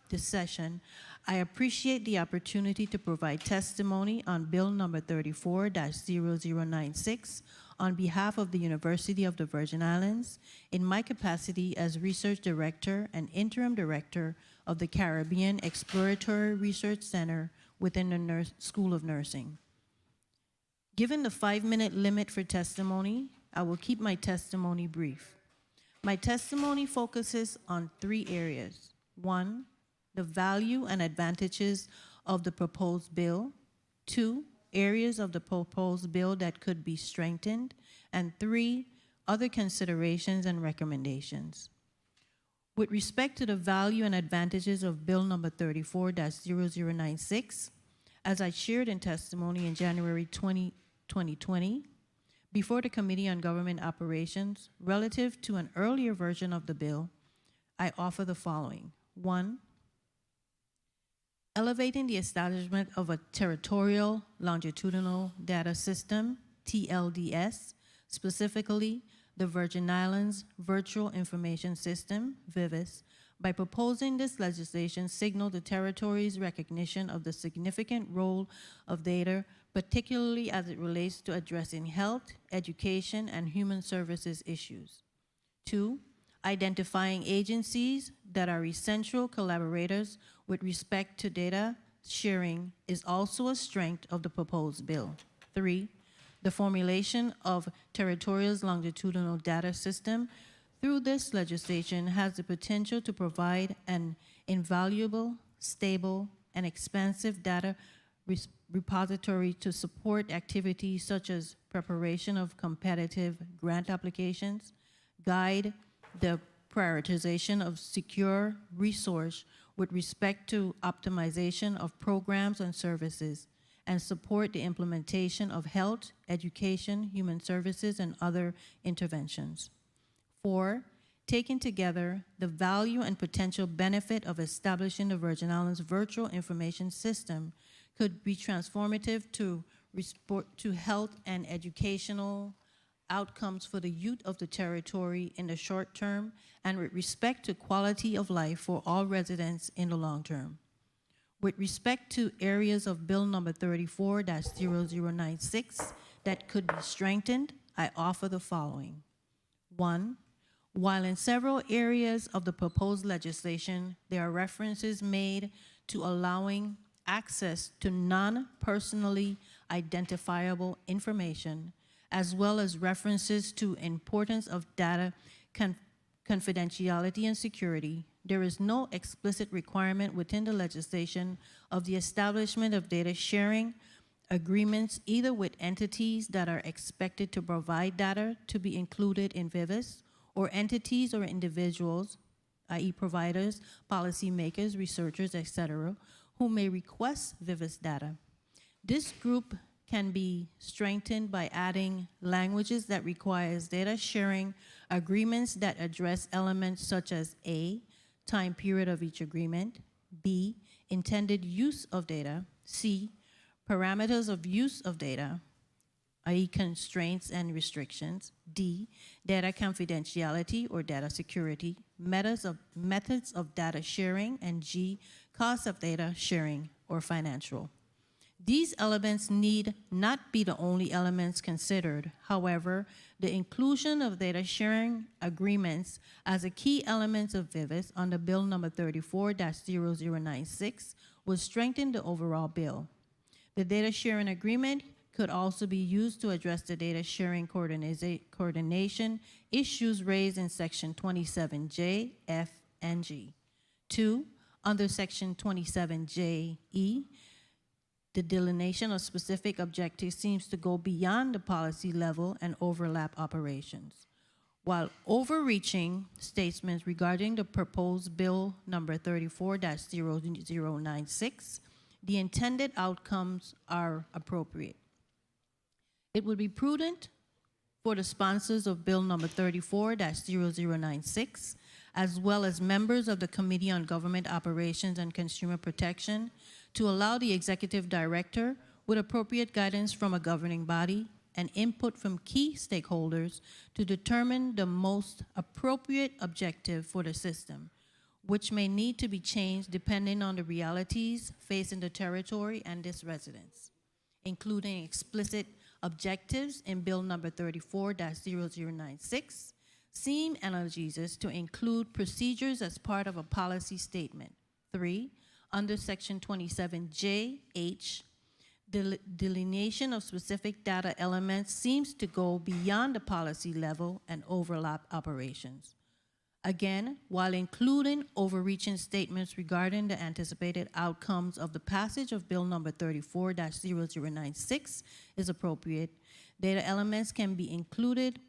this session, I appreciate the opportunity to provide testimony on Bill number 34-0096 on behalf of the University of the Virgin Islands in my capacity as Research Director and Interim Director of the Caribbean Exploratory Research Center within the School of Nursing. Given the 5-minute limit for testimony, I will keep my testimony brief. My testimony focuses on 3 areas. 1, the value and advantages of the proposed bill. 2, areas of the proposed bill that could be strengthened. And 3, other considerations and recommendations. With respect to the value and advantages of Bill number 34-0096, as I shared in testimony in January 2020, before the Committee on Government Operations, relative to an earlier version of the bill, I offer the following. 1, elevating the establishment of a territorial longitudinal data system, TLDS, specifically the Virgin Islands Virtual Information System, VIVIS, by proposing this legislation signal the territory's recognition of the significant role of data, particularly as it relates to addressing health, education, and human services issues. 2, identifying agencies that are essential collaborators with respect to data sharing is also a strength of the proposed bill. 3, the formulation of territorial longitudinal data system through this legislation has the potential to provide an invaluable, stable, and expansive data repository to support activities such as preparation of competitive grant applications, guide the prioritization of secure resource with respect to optimization of programs and services, and support the implementation of health, education, human services, and other interventions. 4, taken together, the value and potential benefit of establishing the Virgin Islands Virtual Information System could be transformative to health and educational outcomes for the youth of the territory in the short term, and with respect to quality of life for all residents in the long term. With respect to areas of Bill number 34-0096 that could be strengthened, I offer the following. 1, while in several areas of the proposed legislation, there are references made to allowing access to non-personally identifiable information, as well as references to importance of data confidentiality and security, there is no explicit requirement within the legislation of the establishment of data sharing agreements either with entities that are expected to provide data to be included in VIVIS, or entities or individuals, i.e. providers, policymakers, researchers, etc., who may request VIVIS data. This group can be strengthened by adding languages that requires data sharing agreements that address elements such as A, time period of each agreement, B, intended use of data, C, parameters of use of data, i.e. constraints and restrictions, D, data confidentiality or data security, methods of data sharing, and G, cost of data sharing or financial. These elements need not be the only elements considered. However, the inclusion of data sharing agreements as a key element of VIVIS under Bill number 34-0096 will strengthen the overall bill. The data sharing agreement could also be used to address the data sharing coordination issues raised in Section 27J, F, and G. 2, under Section 27J-E, the delineation of specific objectives seems to go beyond the policy level and overlap operations. While overreaching statements regarding the proposed bill number 34-0096, the intended outcomes are appropriate. It would be prudent for the sponsors of bill number 34-0096, as well as members of the Committee on Government Operations and Consumer Protection, to allow the executive director, with appropriate guidance from a governing body and input from key stakeholders, to determine the most appropriate objective for the system, which may need to be changed depending on the realities facing the territory and its residents, including explicit objectives in Bill number 34-0096, seem analgesis to include procedures as part of a policy statement. 3, under Section 27J-H, the delineation of specific data elements seems to go beyond the policy level and overlap operations. Again, while including overreaching statements regarding the anticipated outcomes of the passage of Bill number 34-0096 is appropriate, data elements can be included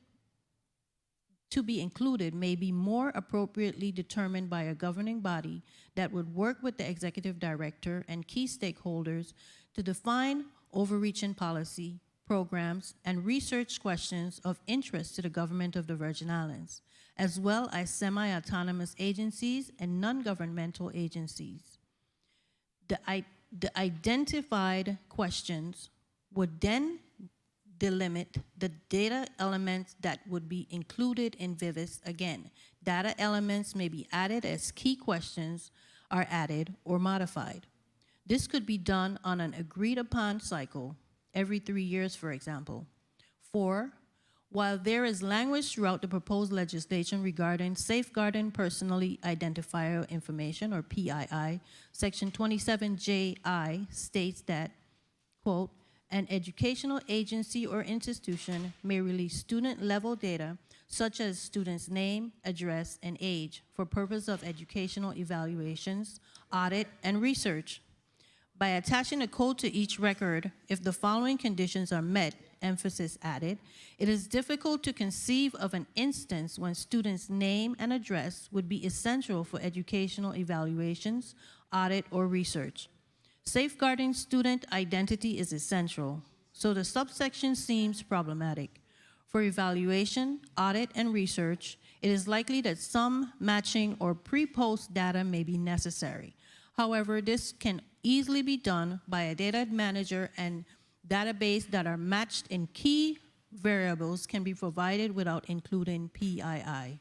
may be more appropriately determined by a governing body that would work with the executive director and key stakeholders to define overreaching policy, programs, and research questions of interest to the government of the Virgin Islands, as well as semi-autonomous agencies and non-governmental agencies. The identified questions would then delimit the data elements that would be included in VIVIS. Again, data elements may be added as key questions are added or modified. This could be done on an agreed upon cycle, every 3 years, for example. 4, While there is language throughout the proposed legislation regarding safeguarding personally identifier information, or PII, Section 27JI states that, quote, an educational agency or institution may release student-level data such as student's name, address, and age for purpose of educational evaluations, audit, and research. By attaching a code to each record, if the following conditions are met, emphasis added, it is difficult to conceive of an instance when student's name and address would be essential for educational evaluations, audit, or research. Safeguarding student identity is essential, so the subsection seems problematic. For evaluation, audit, and research, it is likely that some matching or pre-post data may be necessary. However, this can easily be done by a data manager, and database that are matched in key variables can be provided without including PII,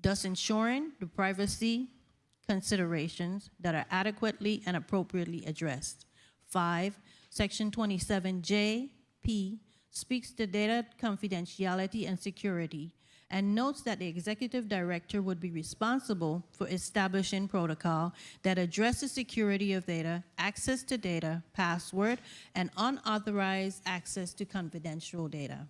thus ensuring the privacy considerations that are adequately and appropriately addressed. 5, Section 27JP speaks to data confidentiality and security and notes that the executive director would be responsible for establishing protocol that addresses security of data, access to data, password, and unauthorized access to confidential data.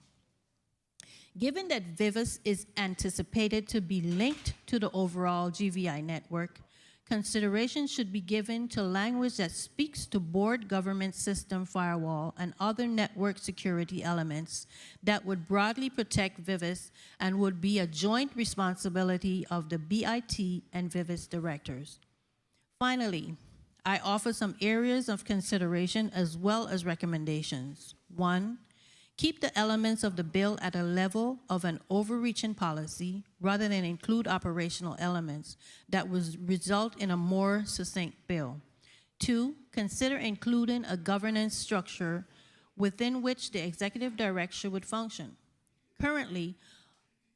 Given that VIVIS is anticipated to be linked to the overall GVI network, consideration should be given to language that speaks to board government system firewall and other network security elements that would broadly protect VIVIS and would be a joint responsibility of the BIT and VIVIS directors. Finally, I offer some areas of consideration as well as recommendations. 1, keep the elements of the bill at a level of an overreaching policy rather than include operational elements that would result in a more succinct bill. 2, consider including a governance structure within which the executive director would function. Currently,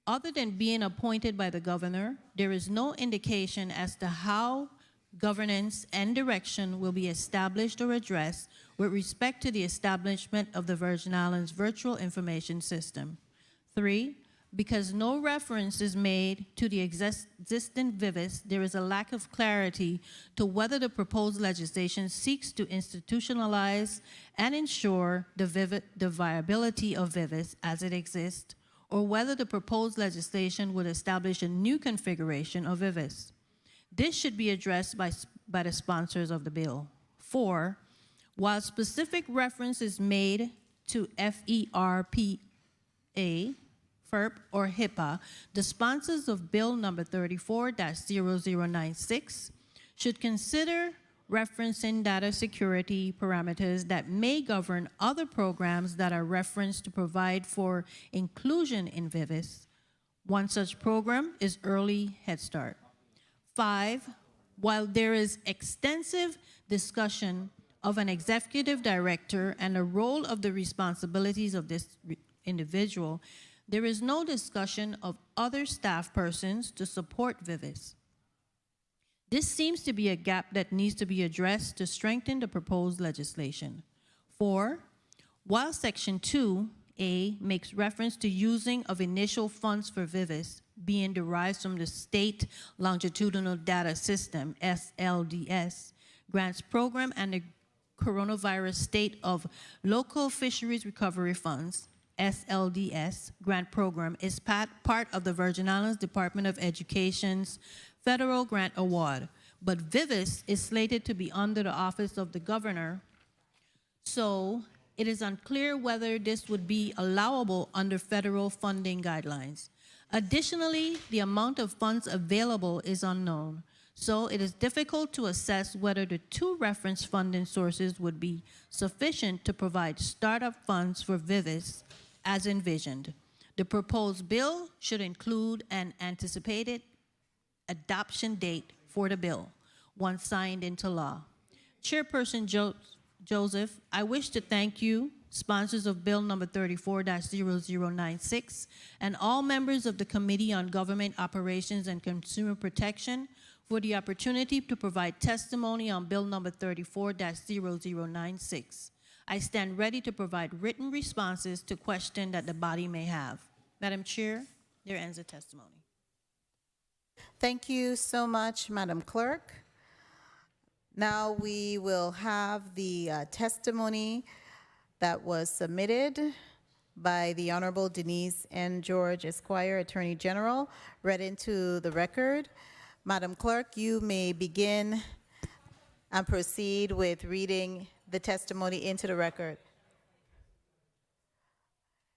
other than being appointed by the governor, there is no indication as to how governance and direction will be established or addressed with respect to the establishment of the Virgin Islands Virtual Information System. 3, because no reference is made to the existing VIVIS, there is a lack of clarity to whether the proposed legislation seeks to institutionalize and ensure the viability of VIVIS as it exists, or whether the proposed legislation would establish a new configuration of VIVIS. This should be addressed by the sponsors of the bill. 4, while specific reference is made to FERPA, FERP, or HIPAA, the sponsors of Bill number 34-0096 should consider referencing data security parameters that may govern other programs that are referenced to provide for inclusion in VIVIS. One such program is Early Head Start. 5, while there is extensive discussion of an executive director and the role of the responsibilities of this individual, there is no discussion of other staff persons to support VIVIS. This seems to be a gap that needs to be addressed to strengthen the proposed legislation. 4, while Section 2A makes reference to using of initial funds for VIVIS being derived from the State Longitudinal Data System, SLDS, grants program and the Coronavirus State of Local Fisheries Recovery Funds, SLDS, grant program is part of the Virgin Islands Department of Education's federal grant award, but VIVIS is slated to be under the office of the governor, so it is unclear whether this would be allowable under federal funding guidelines. Additionally, the amount of funds available is unknown, so it is difficult to assess whether the 2 reference funding sources would be sufficient to provide startup funds for VIVIS as envisioned. The proposed bill should include an anticipated adoption date for the bill, once signed into law. Chairperson Joseph, I wish to thank you, sponsors of Bill number 34-0096, and all members of the Committee on Government Operations and Consumer Protection for the opportunity to provide testimony on Bill number 34-0096. I stand ready to provide written responses to questions that the body may have. Madam Chair, there ends the testimony. Thank you so much, Madam Clerk. Now we will have the testimony that was submitted by the Honorable Denise N. George Esquire, Attorney General, read into the record. Madam Clerk, you may begin and proceed with reading the testimony into the record.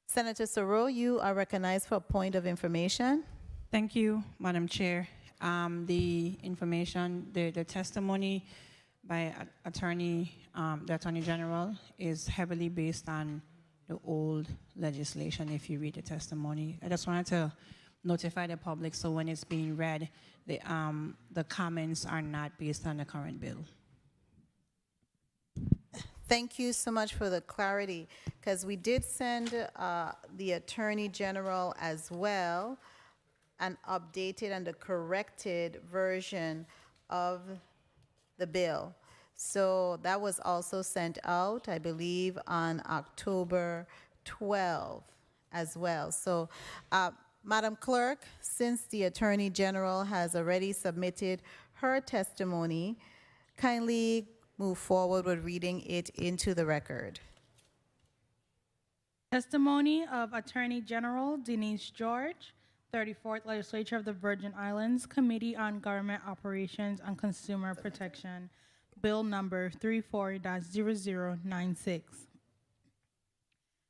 Senator Soro, you are recognized for a point of information. Thank you, Madam Chair. The information, the testimony by the Attorney General is heavily based on the old legislation, if you read the testimony. I just wanted to notify the public so when it's being read, the comments are not based on the current bill. Thank you so much for the clarity, because we did send the Attorney General as well an updated and a corrected version of the bill. So that was also sent out, I believe, on October 12 as well. So, Madam Clerk, since the Attorney General has already submitted her testimony, kindly move forward with reading it into the record. Testimony of Attorney General Denise George, 34th Legislature of the Virgin Islands, Committee on Government Operations and Consumer Protection, Bill number 34-0096.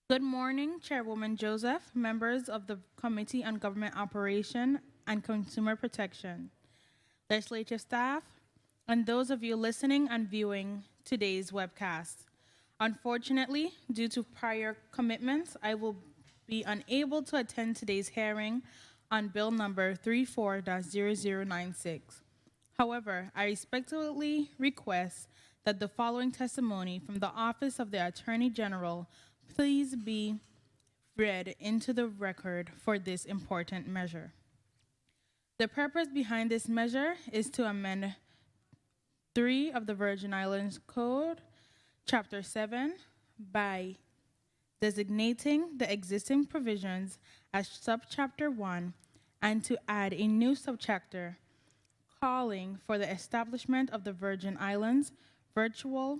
Good morning, Chairwoman Joseph, members of the Committee on Government Operation and Consumer Protection, legislature staff, and those of you listening and viewing today's webcast. Unfortunately, due to prior commitments, I will be unable to attend today's hearing on Bill number 34-0096. However, I respectfully request that the following testimony from the Office of the Attorney General please be read into the record for this important measure. The purpose behind this measure is to amend 3 of the Virgin Islands Code, Chapter 7, by designating the existing provisions as Subchapter 1 and to add a new subchapter calling for the establishment of the Virgin Islands Virtual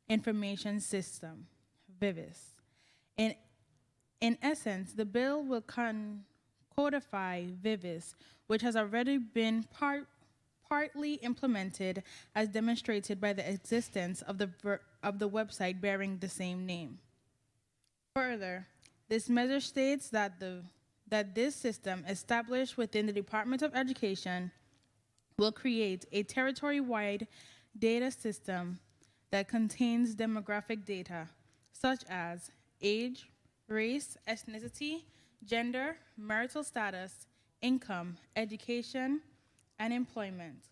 Information System, VIVIS. In essence, the bill will codify VIVIS, which has already been partly implemented, as demonstrated by the existence of the website bearing the same name. Further, this measure states that this system, established within the Department of Education, will create a territory-wide data system that contains demographic data, such as age, race, ethnicity, gender, marital status, income, education, and employment,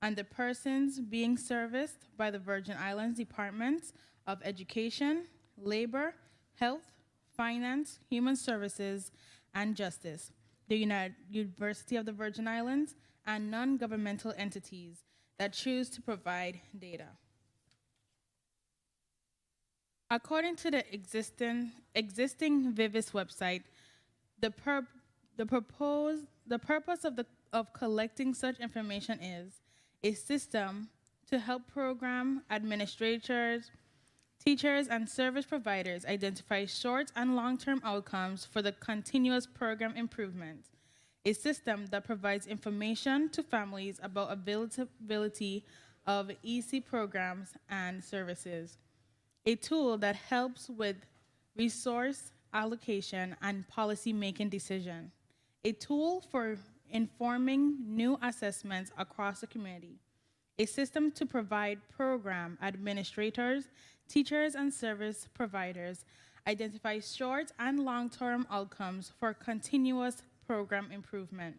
and the persons being serviced by the Virgin Islands Departments of Education, Labor, Health, Finance, Human Services, and Justice, the University of the Virgin Islands, and non-governmental entities that choose to provide data. According to the existing VIVIS website, the purpose of collecting such information is a system to help program administrators, teachers, and service providers identify short and long-term outcomes for the continuous program improvement. A system that provides information to families about availability of EC programs and services. A tool that helps with resource allocation and policy-making decision. A tool for informing new assessments across the community. A system to provide program administrators, teachers, and service providers identify short and long-term outcomes for continuous program improvement.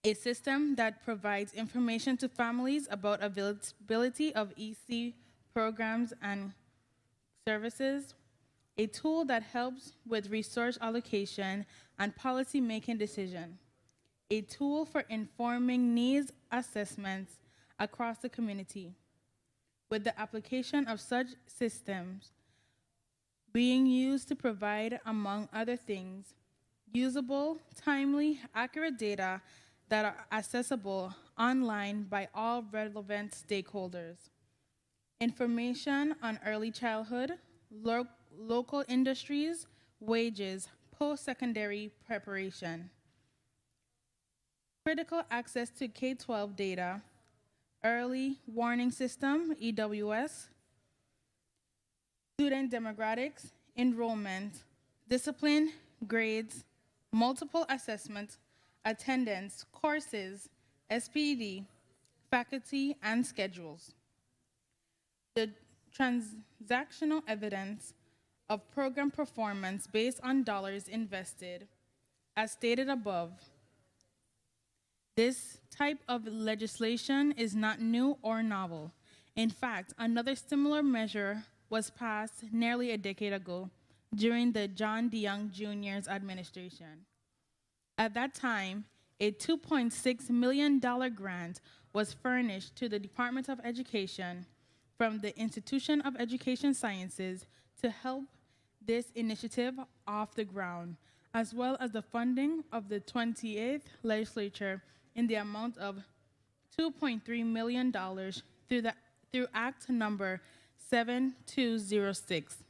A system that provides information to families about availability of EC programs and services. A tool that helps with resource allocation and policy-making decision. A tool for informing needs assessments across the community. With the application of such systems, being used to provide, among other things, usable, timely, accurate data that are accessible online by all relevant stakeholders. Information on early childhood, local industries, wages, post-secondary preparation. Critical access to K-12 data, early warning system, EWS, student demographics, enrollment, discipline, grades, multiple assessments, attendance, courses, SPD, faculty, and schedules. The transactional evidence of program performance based on dollars invested, as stated above. This type of legislation is not new or novel. In fact, another similar measure was passed nearly a decade ago during the John DeYoung Jr.'s administration. At that time, a $2.6 million grant was furnished to the Department of Education from the Institution of Education Sciences to help this initiative off the ground, as well as the funding of the 28th legislature in the amount of $2.3 million through Act number 7206.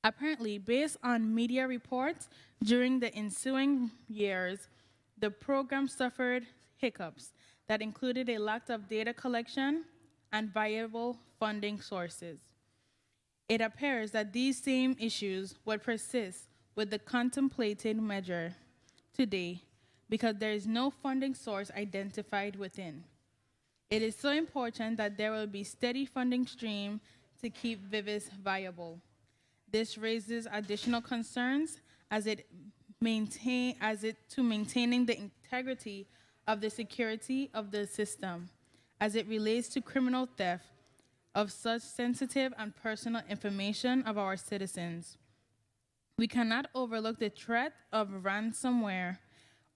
Apparently, based on media reports during the ensuing years, the program suffered hiccups that included a lack of data collection and viable funding sources. It appears that these same issues would persist with the contemplated measure today because there is no funding source identified within. It is so important that there will be steady funding stream to keep VIVIS viable. This raises additional concerns as it to maintaining the integrity of the security of the system as it relates to criminal theft of such sensitive and personal information of our citizens. We cannot overlook the threat of ransomware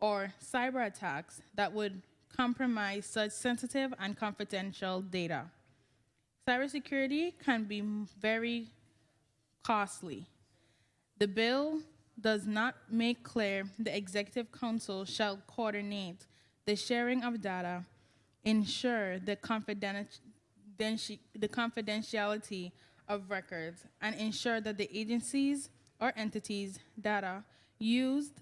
or cyber attacks that would compromise such sensitive and confidential data. Cybersecurity can be very costly. The bill does not make clear the Executive Council shall coordinate the sharing of data, ensure the confidentiality of records, and ensure that the agencies or entities' data used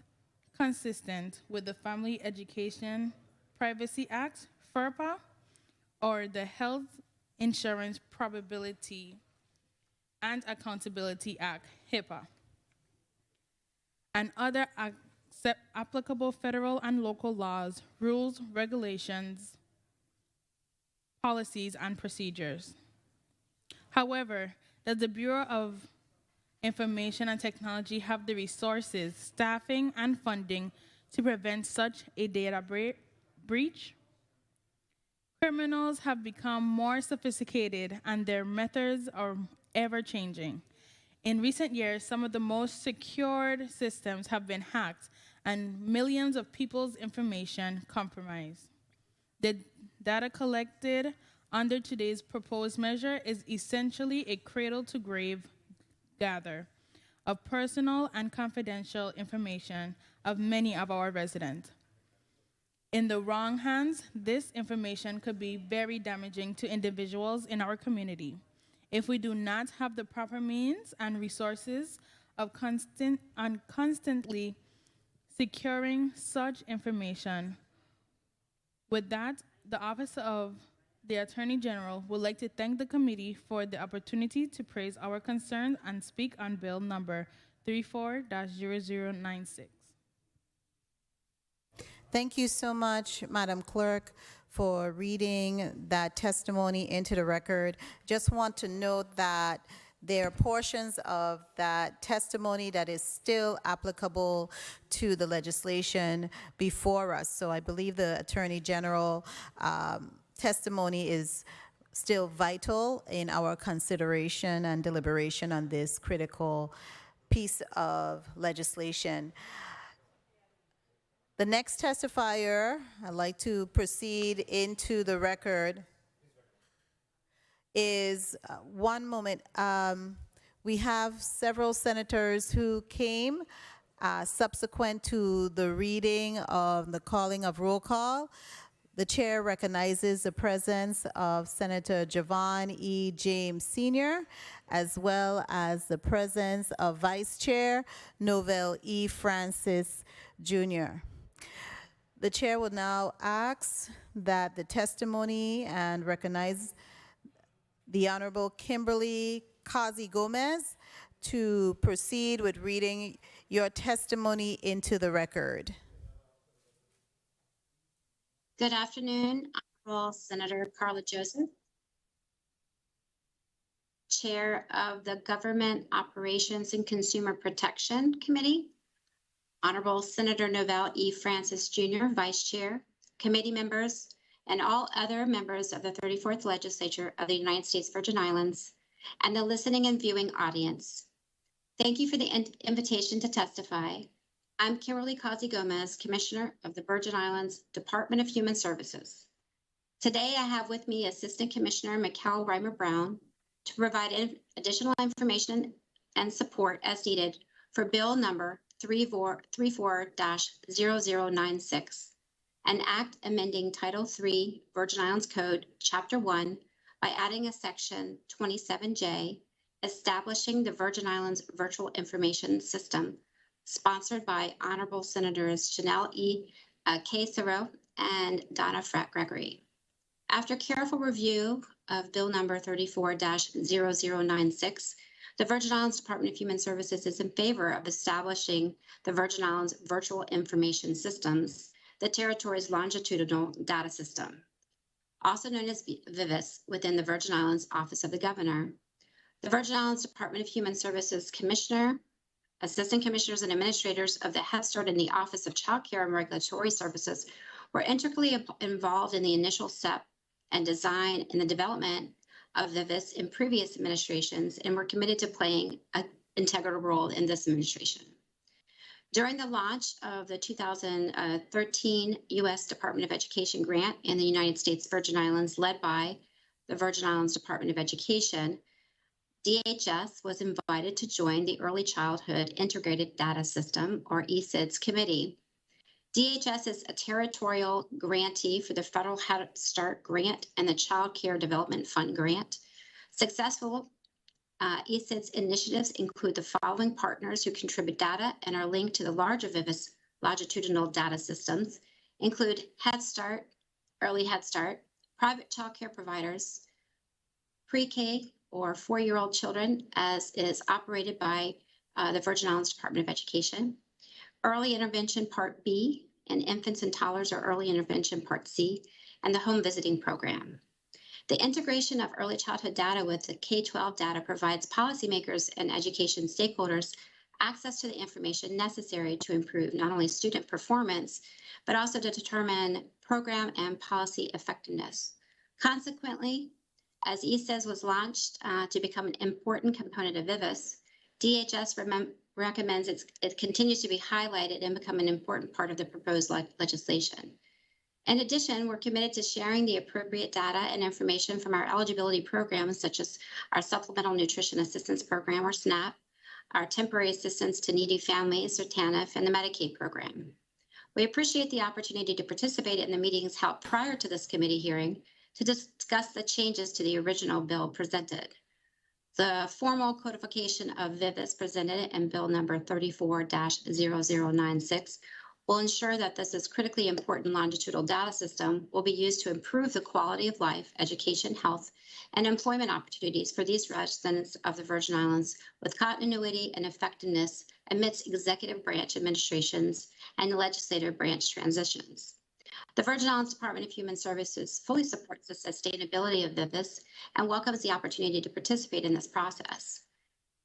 consistent with the Family Education Privacy Act, FERPA, or the Health Insurance Probability and Accountability Act, HIPAA, and other applicable federal and local laws, rules, regulations, policies, and procedures. However, does the Bureau of Information and Technology have the resources, staffing, and funding to prevent such a data breach? Criminals have become more sophisticated and their methods are ever changing. In recent years, some of the most secured systems have been hacked and millions of people's information compromised. The data collected under today's proposed measure is essentially a cradle-to-grave gather of personal and confidential information of many of our residents. In the wrong hands, this information could be very damaging to individuals in our community. If we do not have the proper means and resources of constantly securing such information. With that, the Office of the Attorney General would like to thank the committee for the opportunity to praise our concerns and speak on Bill number 34-0096. Thank you so much, Madam Clerk, for reading that testimony into the record. Just want to note that there are portions of that testimony that is still applicable to the legislation before us. So I believe the Attorney General testimony is still vital in our consideration and deliberation on this critical piece of legislation. The next testifier I'd like to proceed into the record is, one moment, We have several senators who came subsequent to the reading of the calling of roll call. The chair recognizes the presence of Senator Javon E. James Sr., as well as the presence of Vice Chair Novell E. Francis Jr. The chair will now ask that the testimony and recognize the Honorable Kimberly Causey Gomez to proceed with reading your testimony into the record. Good afternoon, Honorable Senator Carla Joseph, Chair of the Government Operations and Consumer Protection Committee, Honorable Senator Novell E. Francis Jr., Vice Chair, committee members, and all other members of the 34th Legislature of the United States Virgin Islands, and the listening and viewing audience. Thank you for the invitation to testify. I'm Kimberly Causey Gomez, Commissioner of the Virgin Islands Department of Human Services. Today, I have with me Assistant Commissioner Mikal Reimer Brown to provide additional information and support as needed for Bill number 34-0096, an act amending Title III Virgin Islands Code, Chapter 1, by adding a Section 27J, establishing the Virgin Islands Virtual Information System, sponsored by Honorable Senators Chanel E. Casero and Donna Fratt Gregory. After careful review of Bill number 34-0096, the Virgin Islands Department of Human Services is in favor of establishing the Virgin Islands Virtual Information Systems, the territory's longitudinal data system, also known as VIVIS, within the Virgin Islands Office of the Governor. The Virgin Islands Department of Human Services Commissioner, Assistant Commissioners, and Administrators of the Head Start and the Office of Child Care and Regulatory Services were integrally involved in the initial step and design and the development of VIVIS in previous administrations, and were committed to playing an integral role in this administration. During the launch of the 2013 U.S. Department of Education grant in the United States Virgin Islands, led by the Virgin Islands Department of Education, DHS was invited to join the Early Childhood Integrated Data System, or ECIDS, committee. DHS is a territorial grantee for the Federal Head Start Grant and the Child Care Development Fund grant. Successful ECIDS initiatives include the following partners who contribute data and are linked to the larger VIVIS longitudinal data systems, include Head Start, Early Head Start, private child care providers, pre-K or 4-year-old children, as is operated by the Virgin Islands Department of Education, Early Intervention Part B, and Infants and Toddlers or Early Intervention Part C, and the Home Visiting Program. The integration of early childhood data with the K-12 data provides policymakers and education stakeholders access to the information necessary to improve not only student performance, but also to determine program and policy effectiveness. Consequently, as ECIDS was launched to become an important component of VIVIS, DHS recommends it continues to be highlighted and become an important part of the proposed legislation. In addition, we're committed to sharing the appropriate data and information from our eligibility programs, such as our Supplemental Nutrition Assistance Program, or SNAP, our Temporary Assistance to Needy Families, or TANF, and the Medicaid program. We appreciate the opportunity to participate in the meetings held prior to this committee hearing to discuss the changes to the original bill presented. The formal codification of VIVIS presented in Bill number 34-0096 will ensure that this critically important longitudinal data system will be used to improve the quality of life, education, health, and employment opportunities for these residents of the Virgin Islands with continuity and effectiveness amidst executive branch administrations and legislative branch transitions. The Virgin Islands Department of Human Services fully supports the sustainability of VIVIS and welcomes the opportunity to participate in this process.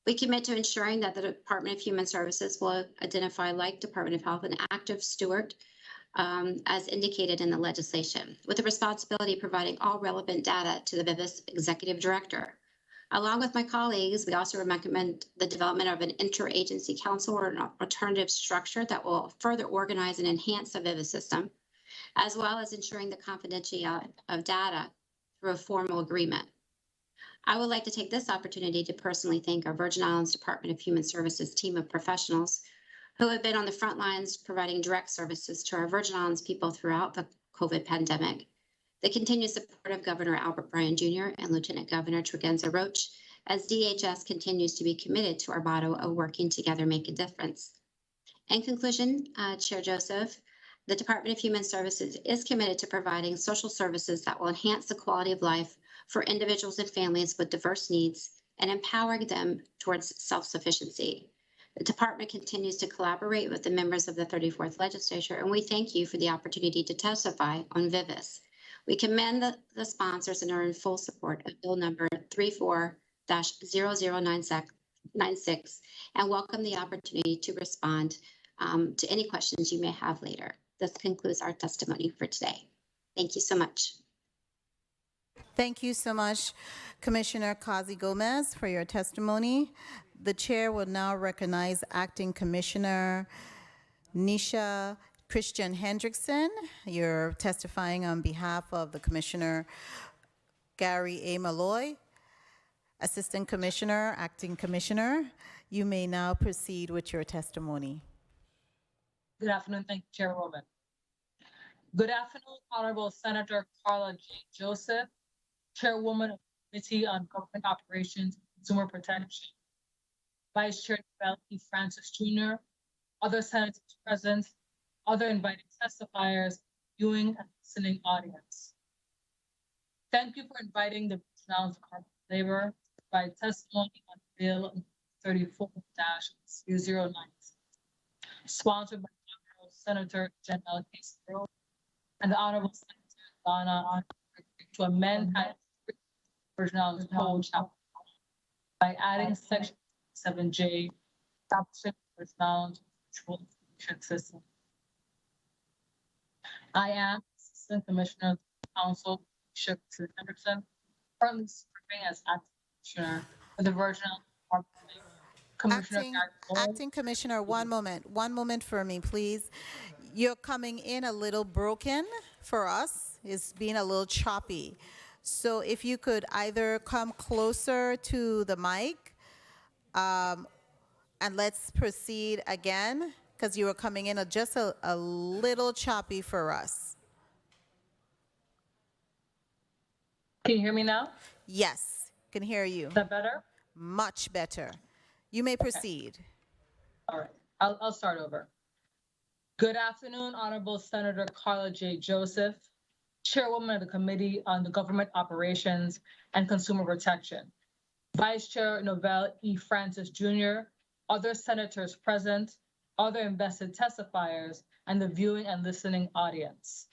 We commit to ensuring that the Department of Human Services will identify, like Department of Health, an active steward as indicated in the legislation, with the responsibility of providing all relevant data to the VIVIS Executive Director. Along with my colleagues, we also recommend the development of an interagency council or an alternative structure that will further organize and enhance the VIVIS system, as well as ensuring the confidentiality of data through a formal agreement. I would like to take this opportunity to personally thank our Virgin Islands Department of Human Services team of professionals who have been on the front lines providing direct services to our Virgin Islands people throughout the COVID pandemic. The continued support of Governor Albert Bryan Jr. and Lieutenant Governor Tregenza Roach as DHS continues to be committed to our motto of working together, make a difference. In conclusion, Chair Joseph, the Department of Human Services is committed to providing social services that will enhance the quality of life for individuals and families with diverse needs and empowering them towards self-sufficiency. The department continues to collaborate with the members of the 34th Legislature, and we thank you for the opportunity to testify on VIVIS. We commend the sponsors and are in full support of Bill number 34-0096 and welcome the opportunity to respond to any questions you may have later. This concludes our testimony for today. Thank you so much. Thank you so much, Commissioner Kazi Gomez, for your testimony. The chair will now recognize Acting Commissioner Nisha Christian Hendrickson. You're testifying on behalf of the Commissioner Gary A. Malloy. Assistant Commissioner, Acting Commissioner, you may now proceed with your testimony. Good afternoon. Thank you, Chairwoman. Good afternoon, Honorable Senator Carla J. Joseph, Chairwoman of the Committee on Government Operations and Consumer Protection, Vice Chair Novel E. Francis Jr., other senators present, other invited testifiers, viewing and listening audience. Thank you for inviting the Virgin Islands Department of Labor to provide testimony on Bill 34-0096, sponsored by Honorable Senator Janelle Castillo and the Honorable Senator Donna to amend Title 3 Virgin Islands Code Chapter 1 by adding Section 7J, establishing Virgin Islands Virtual Information System. I am Assistant Commissioner of the Council, Nisha Christian Hendrickson, currently serving as Acting Commissioner for the Virgin Islands Department of Labor. Commissioner Gary Malloy. Acting Commissioner, one moment for me, please. You're coming in a little broken for us. It's being a little choppy. So if you could either come closer to the mic and let's proceed again, because you were coming in just a little choppy for us. Can you hear me now? Yes, can hear you. Is that better? Much better. You may proceed. All right, I'll start over. Good afternoon, Honorable Senator Carla J. Joseph, Chairwoman of the Committee on the Government Operations and Consumer Protection, Vice Chair Novel E. Francis Jr., other senators present, other invested testifiers, and the viewing and listening audience.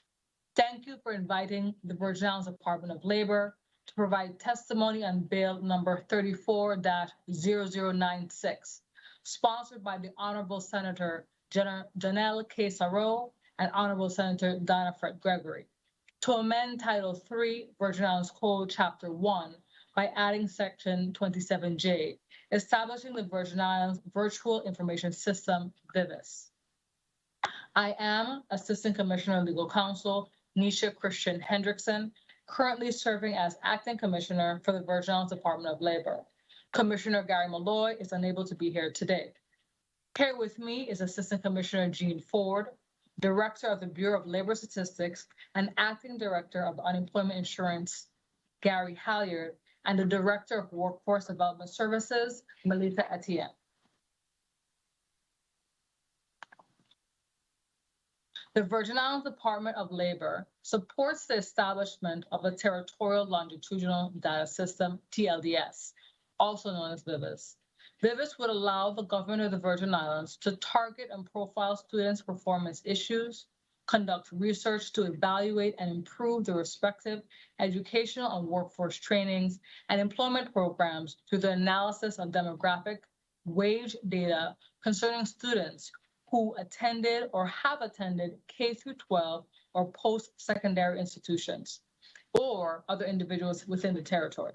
Thank you for inviting the Virgin Islands Department of Labor to provide testimony on Bill number 34-0096, sponsored by the Honorable Senator Janelle Castillo and Honorable Senator Donna Fred Gregory, to amend Title 3 Virgin Islands Code Chapter 1 by adding Section 27J, establishing the Virgin Islands Virtual Information System, VIVIS. I am Assistant Commissioner of Legal Counsel, Nisha Christian Hendrickson, currently serving as Acting Commissioner for the Virgin Islands Department of Labor. Commissioner Gary Malloy is unable to be here today. Here with me is Assistant Commissioner Jean Ford, Director of the Bureau of Labor Statistics and Acting Director of Unemployment Insurance, Gary Halyard, and the Director of Workforce Development Services, Melita Etienne. The Virgin Islands Department of Labor supports the establishment of a Territorial Longitudinal Data System, TLDS, also known as VIVIS. VIVIS would allow the government of the Virgin Islands to target and profile students' performance issues, conduct research to evaluate and improve the respective educational and workforce trainings and employment programs through the analysis of demographic wage data concerning students who attended or have attended K-12 or post-secondary institutions, or other individuals within the territory.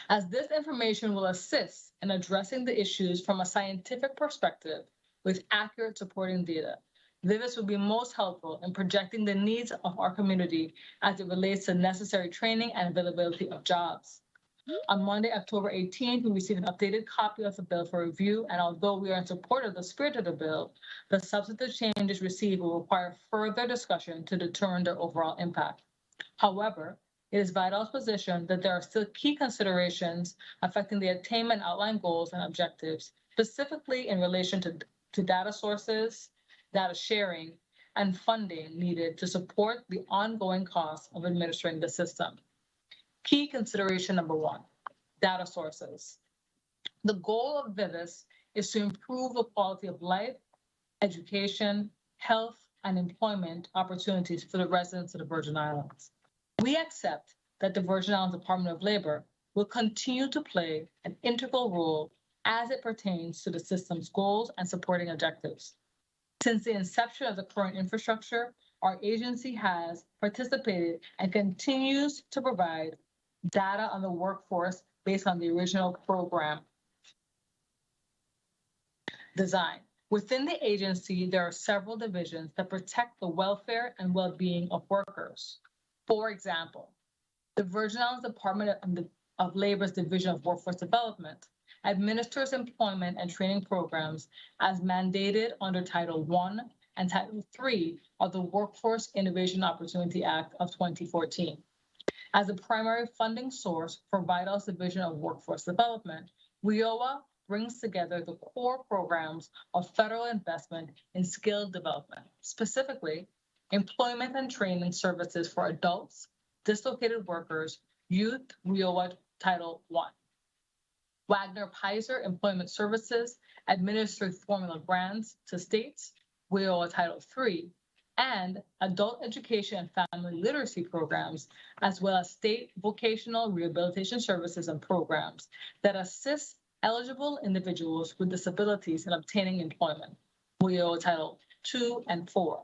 As this information will assist in addressing the issues from a scientific perspective with accurate supporting data, VIVIS will be most helpful in projecting the needs of our community as it relates to necessary training and availability of jobs. On Monday, October 18th, we received an updated copy of the bill for review, and although we are in support of the spirit of the bill, the substantive changes received will require further discussion to determine their overall impact. However, it is Vital's position that there are still key considerations affecting the attainment outlined goals and objectives, specifically in relation to data sources, data sharing, and funding needed to support the ongoing costs of administering the system. Key consideration number one, data sources. The goal of VIVIS is to improve the quality of life, education, health, and employment opportunities for the residents of the Virgin Islands. We accept that the Virgin Islands Department of Labor will continue to play an integral role as it pertains to the system's goals and supporting objectives. Since the inception of the current infrastructure, our agency has participated and continues to provide data on the workforce based on the original program design. Within the agency, there are several divisions that protect the welfare and well-being of workers. For example, the Virgin Islands Department of Labor's Division of Workforce Development administers employment and training programs as mandated under Title I and Title III of the Workforce Innovation Opportunity Act of 2014. As a primary funding source for Vital's Division of Workforce Development, WIOA brings together the core programs of federal investment in skill development, specifically employment and training services for adults, dislocated workers, youth, WIOA Title I. Wagner Pizer Employment Services administered formula grants to states, WIOA Title III, and adult education and family literacy programs, as well as state vocational rehabilitation services and programs that assist eligible individuals with disabilities in obtaining employment, WIOA Title II and IV.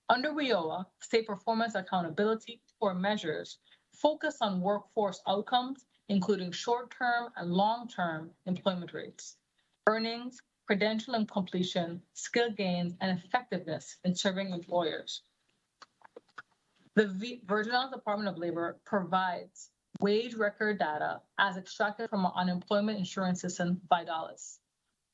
Under WIOA, state performance accountability core measures focus on workforce outcomes, including short-term and long-term employment rates, earnings, credentialing completion, skill gains, and effectiveness in serving employers. The Virgin Islands Department of Labor provides wage record data as extracted from our unemployment insurance system, Vidalis.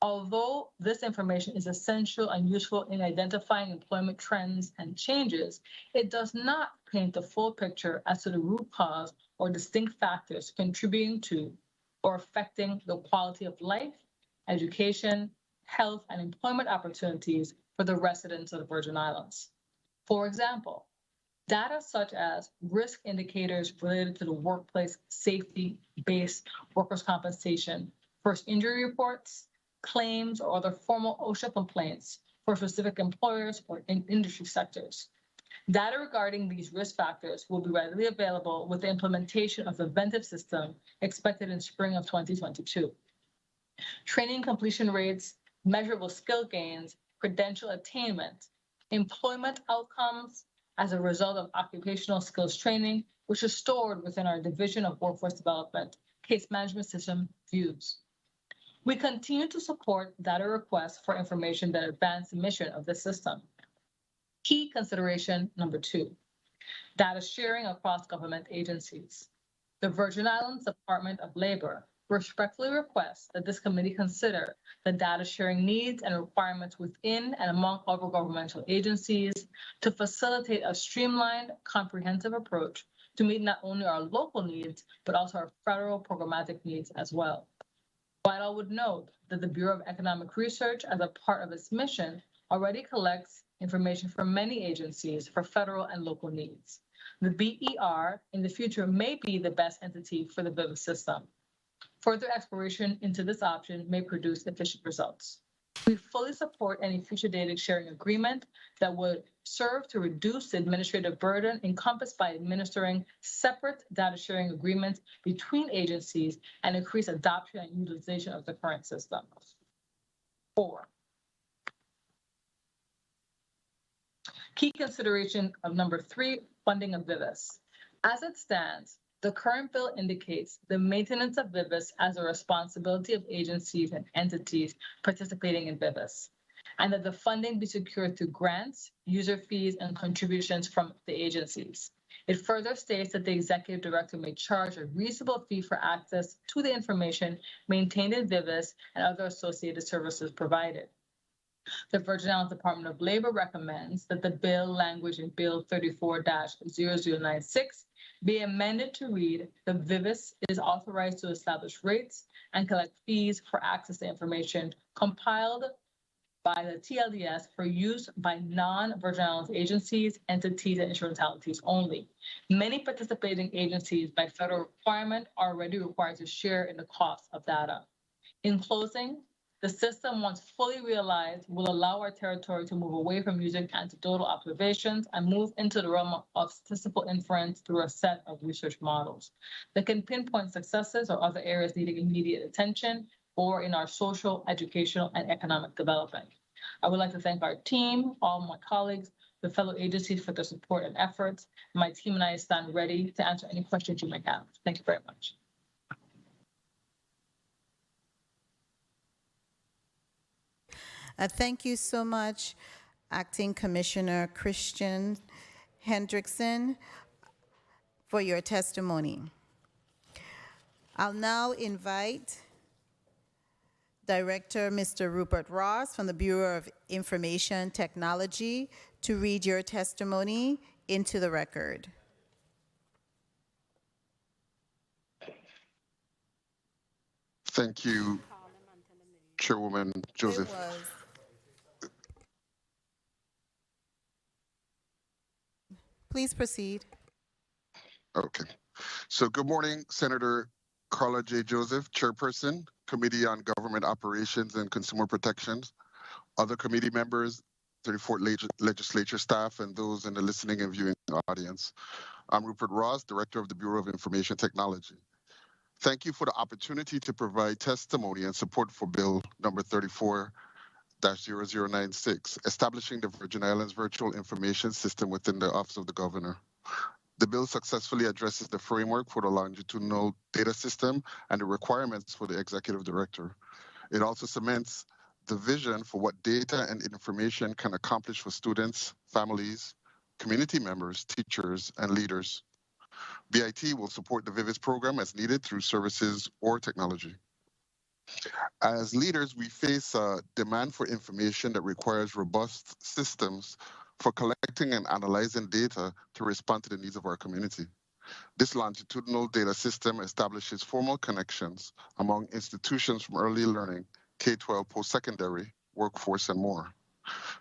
Although this information is essential and useful in identifying employment trends and changes, it does not paint the full picture as to the root cause or distinct factors contributing to or affecting the quality of life, education, health, and employment opportunities for the residents of the Virgin Islands. For example, data such as risk indicators related to the workplace safety-based workers' compensation, first injury reports, claims, or other formal OSHA complaints for specific employers or industry sectors. Data regarding these risk factors will be readily available with the implementation of the Ventive system expected in spring of 2022. Training completion rates, measurable skill gains, credential attainment, employment outcomes as a result of occupational skills training, which is stored within our Division of Workforce Development Case Management System views. We continue to support data requests for information that advance the mission of this system. Key consideration number 2, data sharing across government agencies. The Virgin Islands Department of Labor respectfully requests that this committee consider the data sharing needs and requirements within and among other governmental agencies to facilitate a streamlined, comprehensive approach to meet not only our local needs, but also our federal programmatic needs as well. Vital would note that the Bureau of Economic Research, as a part of its mission, already collects information from many agencies for federal and local needs. The BER in the future may be the best entity for the VIVIS system. Further exploration into this option may produce efficient results. We fully support any future data sharing agreement that would serve to reduce the administrative burden encompassed by administering separate data sharing agreements between agencies and increase adoption and utilization of the current system. 4. Key consideration of number 3, funding of VIVIS. As it stands, the current bill indicates the maintenance of VIVIS as a responsibility of agencies and entities participating in VIVIS, and that the funding be secured through grants, user fees, and contributions from the agencies. It further states that the executive director may charge a reasonable fee for access to the information maintained in VIVIS and other associated services provided. The Virgin Islands Department of Labor recommends that the bill language in Bill 34-0096 be amended to read, the VIVIS is authorized to establish rates and collect fees for access to information compiled by the TLDS for use by non-Virgin Islands agencies, entities, and instrumentalities only. Many participating agencies by federal requirement are already required to share in the cost of data. In closing, the system, once fully realized, will allow our territory to move away from using anecdotal observations and move into the realm of statistical inference through a set of research models that can pinpoint successes or other areas needing immediate attention or in our social, educational, and economic development. I would like to thank our team, all my colleagues, the fellow agencies for their support and efforts. My team and I stand ready to answer any questions you might have. Thank you very much. Thank you so much, Acting Commissioner Christian Hendrickson, for your testimony. I'll now invite Director Mr. Rupert Ross from the Bureau of Information Technology to read your testimony into the record. Thank you, Chairwoman Joseph. Please proceed. Okay. So good morning, Senator Carla J. Joseph, Chairperson, Committee on Government Operations and Consumer Protections, other committee members, 34th Legislature staff, and those in the listening and viewing audience. I'm Rupert Ross, Director of the Bureau of Information Technology. Thank you for the opportunity to provide testimony and support for Bill number 34-0096, establishing the Virgin Islands Virtual Information System within the Office of the Governor. The bill successfully addresses the framework for the longitudinal data system and the requirements for the executive director. It also cements the vision for what data and information can accomplish for students, families, community members, teachers, and leaders. BIT will support the VIVIS program as needed through services or technology. As leaders, we face a demand for information that requires robust systems for collecting and analyzing data to respond to the needs of our community. This longitudinal data system establishes formal connections among institutions from early learning, K-12, post-secondary, workforce, and more.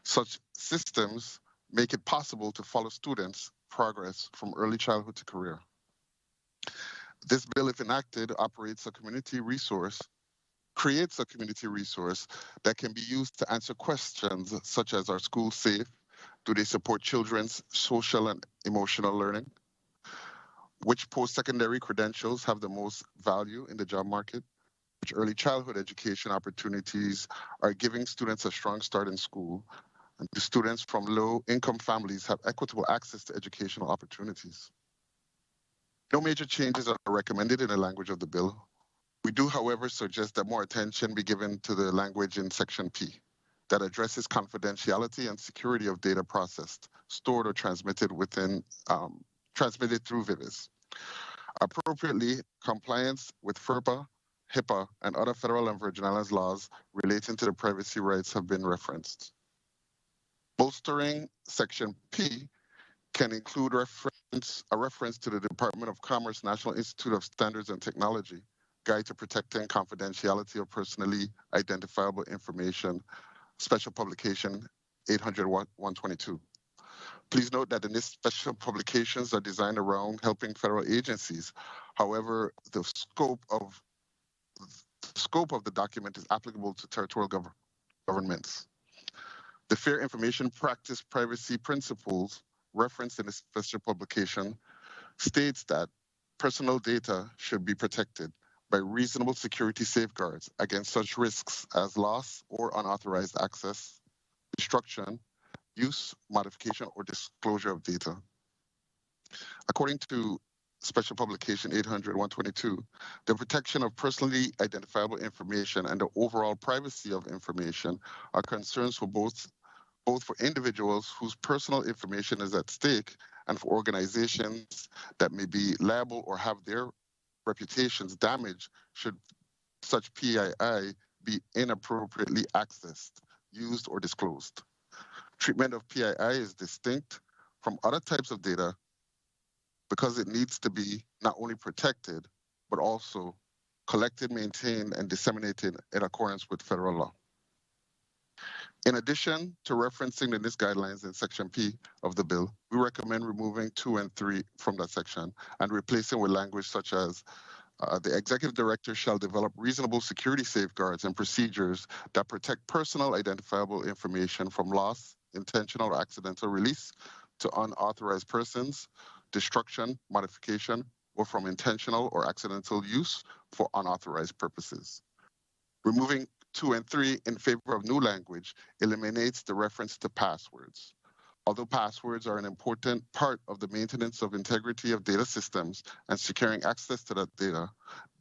Such systems make it possible to follow students' progress from early childhood to career. This bill, if enacted, creates a community resource that can be used to answer questions such as, are schools safe? Do they support children's social and emotional learning? Which post-secondary credentials have the most value in the job market? Which early childhood education opportunities are giving students a strong start in school? And do students from low-income families have equitable access to educational opportunities? No major changes are recommended in the language of the bill. We do, however, suggest that more attention be given to the language in Section P that addresses confidentiality and security of data processed, stored, or transmitted through VIVIS. Appropriately, compliance with FERPA, HIPAA, and other federal and Virgin Islands laws relating to the privacy rights have been referenced. Bolstering Section P can include a reference to the Department of Commerce National Institute of Standards and Technology Guide to Protecting Confidentiality of Personally Identifiable Information, Special Publication 800-122. Please note that these special publications are designed around helping federal agencies. However, the scope of the document is applicable to territorial governments. The Fair Information Practice Privacy Principles referenced in this special publication states that personal data should be protected by reasonable security safeguards against such risks as loss or unauthorized access, destruction, use, modification, or disclosure of data. According to Special Publication 800-122, the protection of personally identifiable information and the overall privacy of information are concerns for both for individuals whose personal information is at stake and for organizations that may be liable or have their reputations damaged should such PII be inappropriately accessed, used, or disclosed. Treatment of PII is distinct from other types of data because it needs to be not only protected, but also collected, maintained, and disseminated in accordance with federal law. In addition to referencing the NIST guidelines in Section P of the bill, we recommend removing 2 and 3 from that section and replacing with language such as the executive director shall develop reasonable security safeguards and procedures that protect personal identifiable information from loss, intentional or accidental release to unauthorized persons, destruction, modification, or from intentional or accidental use for unauthorized purposes. Removing 2 and 3 in favor of new language eliminates the reference to passwords. Although passwords are an important part of the maintenance of integrity of data systems and securing access to that data,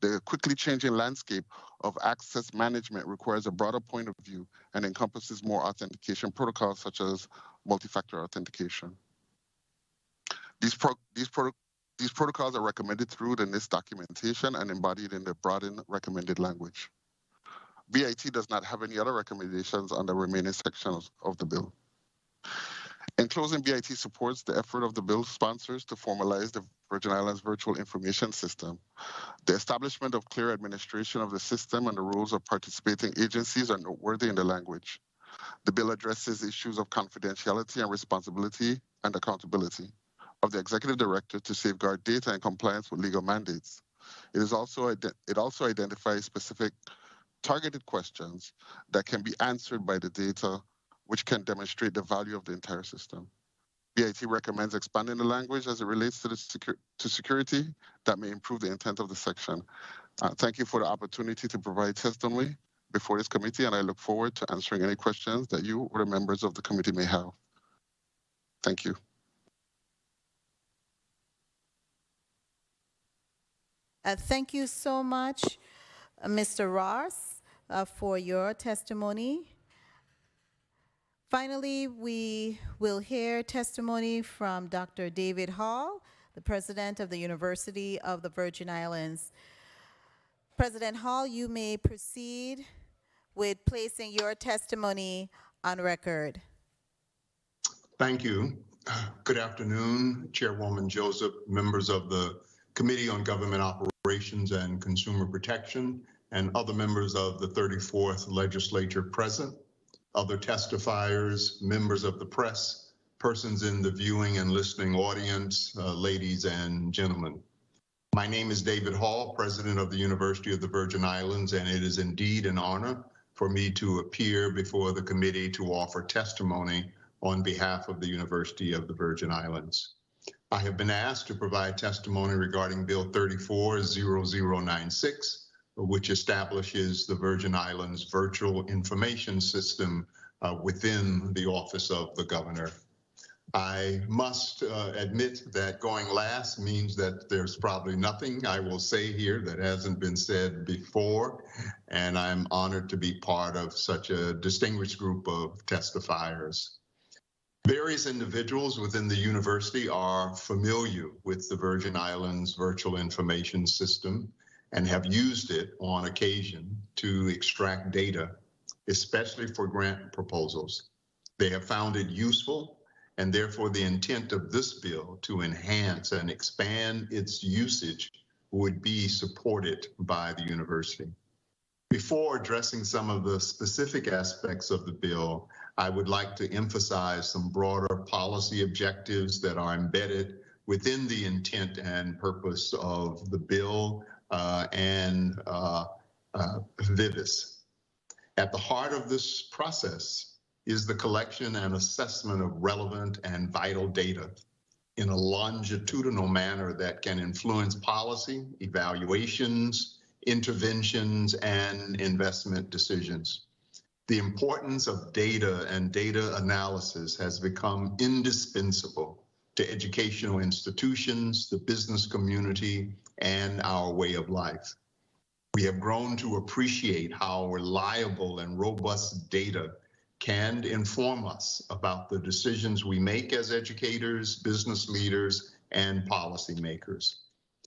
the quickly changing landscape of access management requires a broader point of view and encompasses more authentication protocols such as multi-factor authentication. These protocols are recommended through the NIST documentation and embodied in the broadened recommended language. BIT does not have any other recommendations on the remaining sections of the bill. In closing, BIT supports the effort of the bill sponsors to formalize the Virgin Islands Virtual Information System. The establishment of clear administration of the system and the rules of participating agencies are noteworthy in the language. The bill addresses issues of confidentiality and responsibility and accountability of the executive director to safeguard data in compliance with legal mandates. It also identifies specific targeted questions that can be answered by the data, which can demonstrate the value of the entire system. BIT recommends expanding the language as it relates to security that may improve the intent of the section. Thank you for the opportunity to provide testimony before this committee, and I look forward to answering any questions that you or the members of the committee may have. Thank you. Thank you so much, Mr. Ross, for your testimony. Finally, we will hear testimony from Dr. David Hall, the president of the University of the Virgin Islands. President Hall, you may proceed with placing your testimony on record. Thank you. Good afternoon, Chairwoman Joseph, members of the Committee on Government Operations and Consumer Protection, and other members of the 34th Legislature present, other testifiers, members of the press, persons in the viewing and listening audience, ladies and gentlemen. My name is David Hall, President of the University of the Virgin Islands, and it is indeed an honor for me to appear before the committee to offer testimony on behalf of the University of the Virgin Islands. I have been asked to provide testimony regarding Bill 340096, which establishes the Virgin Islands Virtual Information System within the Office of the Governor. I must admit that going last means that there's probably nothing I will say here that hasn't been said before, and I'm honored to be part of such a distinguished group of testifiers. Various individuals within the university are familiar with the Virgin Islands Virtual Information System and have used it on occasion to extract data, especially for grant proposals. They have found it useful, and therefore the intent of this bill to enhance and expand its usage would be supported by the university. Before addressing some of the specific aspects of the bill, I would like to emphasize some broader policy objectives that are embedded within the intent and purpose of the bill and VIVIS. At the heart of this process is the collection and assessment of relevant and vital data in a longitudinal manner that can influence policy, evaluations, interventions, and investment decisions. The importance of data and data analysis has become indispensable to educational institutions, the business community, and our way of life. We have grown to appreciate how reliable and robust data can inform us about the decisions we make as educators, business leaders, and policymakers.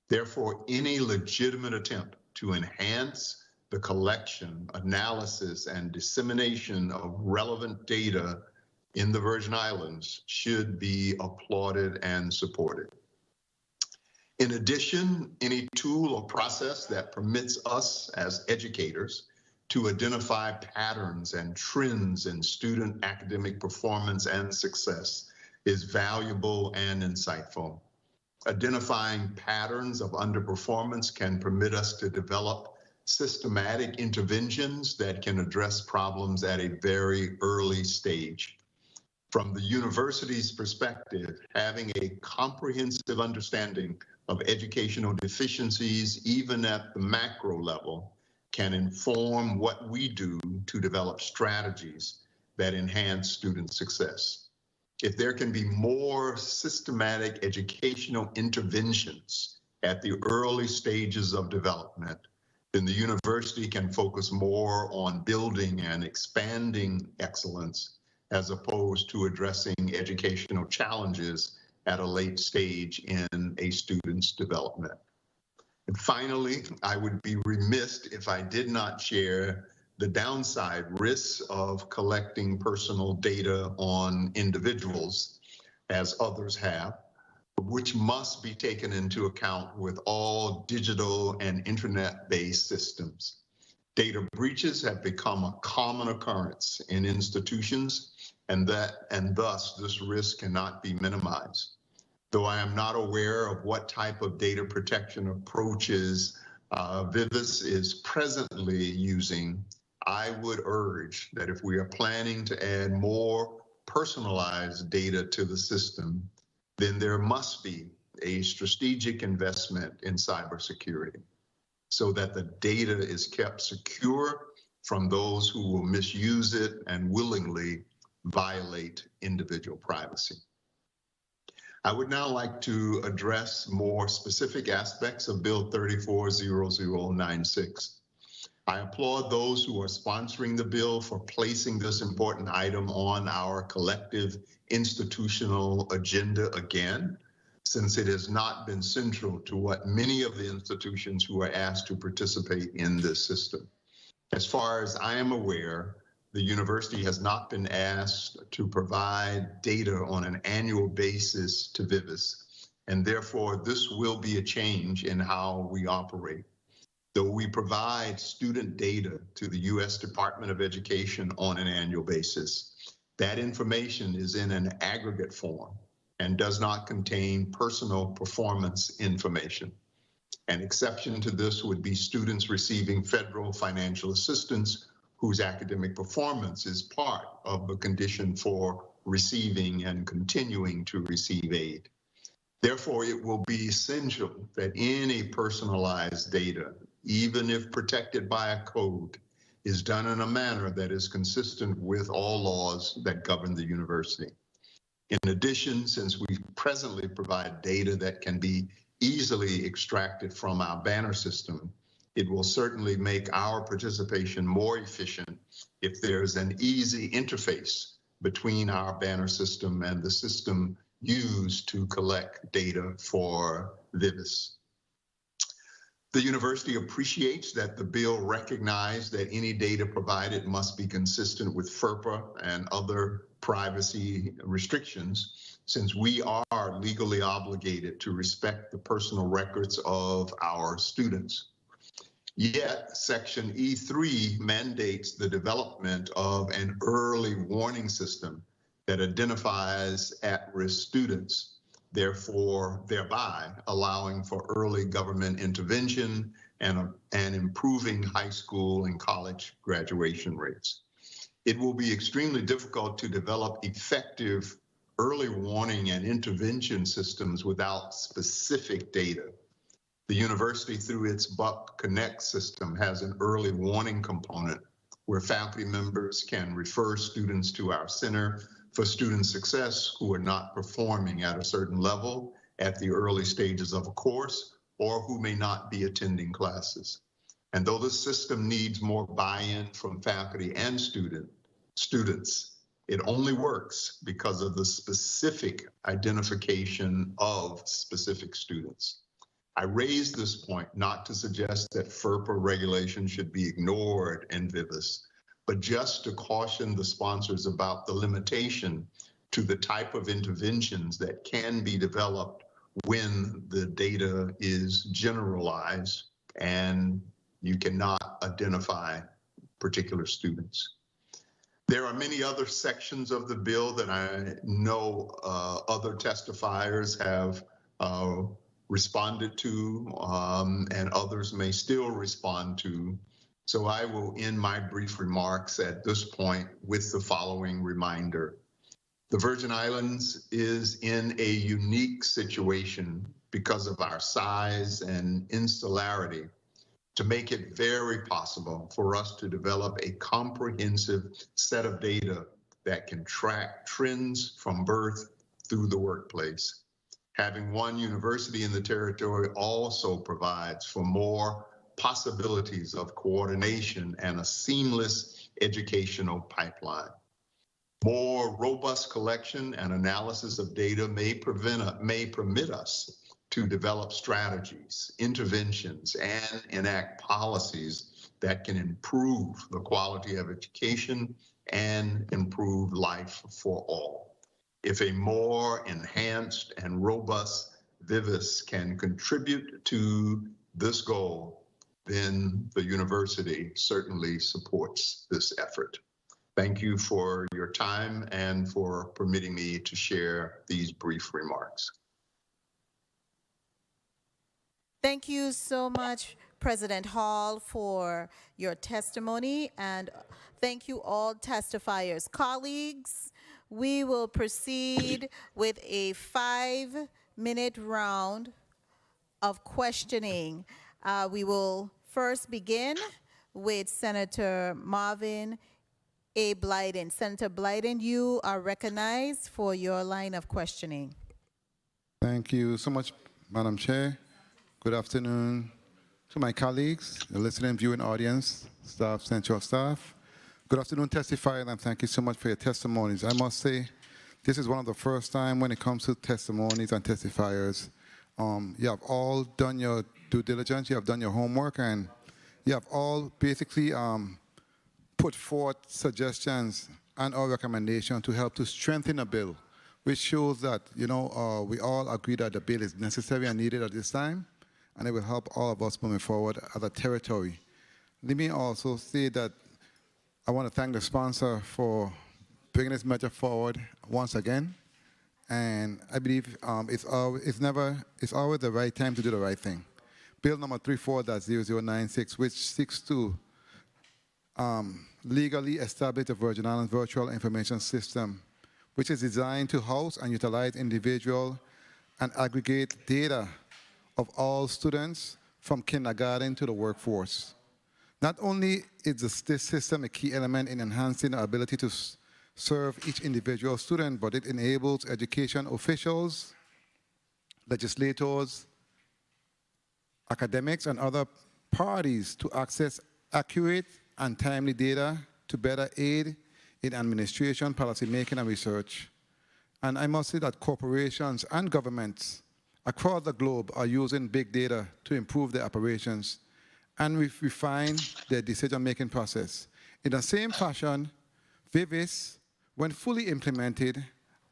Therefore, any legitimate attempt to enhance the collection, analysis, and dissemination of relevant data in the Virgin Islands should be applauded and supported. In addition, any tool or process that permits us as educators to identify patterns and trends in student academic performance and success is valuable and insightful. Identifying patterns of underperformance can permit us to develop systematic interventions that can address problems at a very early stage. From the university's perspective, having a comprehensive understanding of educational deficiencies, even at the macro level, can inform what we do to develop strategies that enhance student success. If there can be more systematic educational interventions at the early stages of development, then the university can focus more on building and expanding excellence as opposed to addressing educational challenges at a late stage in a student's development. And finally, I would be remiss if I did not share the downside risks of collecting personal data on individuals, as others have, which must be taken into account with all digital and internet-based systems. Data breaches have become a common occurrence in institutions, and thus this risk cannot be minimized. Though I am not aware of what type of data protection approaches Vivis is presently using, I would urge that if we are planning to add more personalized data to the system, then there must be a strategic investment in cybersecurity so that the data is kept secure from those who will misuse it and willingly violate individual privacy. I would now like to address more specific aspects of Bill 340096. I applaud those who are sponsoring the bill for placing this important item on our collective institutional agenda again, since it has not been central to what many of the institutions who are asked to participate in this system. As far as I am aware, the university has not been asked to provide data on an annual basis to Vivis, and therefore this will be a change in how we operate. Though we provide student data to the U.S. Department of Education on an annual basis, that information is in an aggregate form and does not contain personal performance information. An exception to this would be students receiving federal financial assistance whose academic performance is part of the condition for receiving and continuing to receive aid. Therefore, it will be essential that any personalized data, even if protected by a code, is done in a manner that is consistent with all laws that govern the university. In addition, since we presently provide data that can be easily extracted from our banner system, it will certainly make our participation more efficient if there's an easy interface between our banner system and the system used to collect data for Vivis. The university appreciates that the bill recognized that any data provided must be consistent with FERPA and other privacy restrictions, since we are legally obligated to respect the personal records of our students. Yet, Section E3 mandates the development of an early warning system that identifies at-risk students, thereby allowing for early government intervention and improving high school and college graduation rates. It will be extremely difficult to develop effective early warning and intervention systems without specific data. The university, through its Buck Connect system, has an early warning component where faculty members can refer students to our Center for Student Success who are not performing at a certain level at the early stages of a course or who may not be attending classes. And though the system needs more buy-in from faculty and students, students. It only works because of the specific identification of specific students. I raise this point not to suggest that FERPA regulation should be ignored in VIVIS, but just to caution the sponsors about the limitation to the type of interventions that can be developed when the data is generalized and you cannot identify particular students. There are many other sections of the bill that I know other testifiers have responded to, and others may still respond to. So I will end my brief remarks at this point with the following reminder. The Virgin Islands is in a unique situation because of our size and insularity to make it very possible for us to develop a comprehensive set of data that can track trends from birth through the workplace. Having one university in the territory also provides for more possibilities of coordination and a seamless educational pipeline. More robust collection and analysis of data may permit us to develop strategies, interventions, and enact policies that can improve the quality of education and improve life for all. If a more enhanced and robust VIVIS can contribute to this goal, then the university certainly supports this effort. Thank you for your time and for permitting me to share these brief remarks. Thank you so much, President Hall, for your testimony, and thank you all testifiers. Colleagues, we will proceed with a 5-minute round of questioning. We will first begin with Senator Marvin A. Blyden. Senator Blyden, you are recognized for your line of questioning. Thank you so much, Madam Chair. Good afternoon to my colleagues, the listening, viewing audience, staff, central staff. Good afternoon, testifiers, and thank you so much for your testimonies. I must say, this is one of the first time when it comes to testimonies and testifiers. You have all done your due diligence, you have done your homework, and you have all basically put forth suggestions and our recommendation to help to strengthen a bill, which shows that, you know, we all agree that the bill is necessary and needed at this time, and it will help all of us moving forward as a territory. Let me also say that I want to thank the sponsor for bringing this measure forward once again, and I believe it's always the right time to do the right thing. Bill number 34-0096, which seeks to legally establish the Virgin Islands Virtual Information System, which is designed to house and utilize individual and aggregate data of all students from kindergarten to the workforce. Not only is this system a key element in enhancing our ability to serve each individual student, but it enables education officials, legislators, academics, and other parties to access accurate and timely data to better aid in administration, policymaking, and research. And I must say that corporations and governments across the globe are using big data to improve their operations and refine their decision-making process. In the same fashion, VIVIS, when fully implemented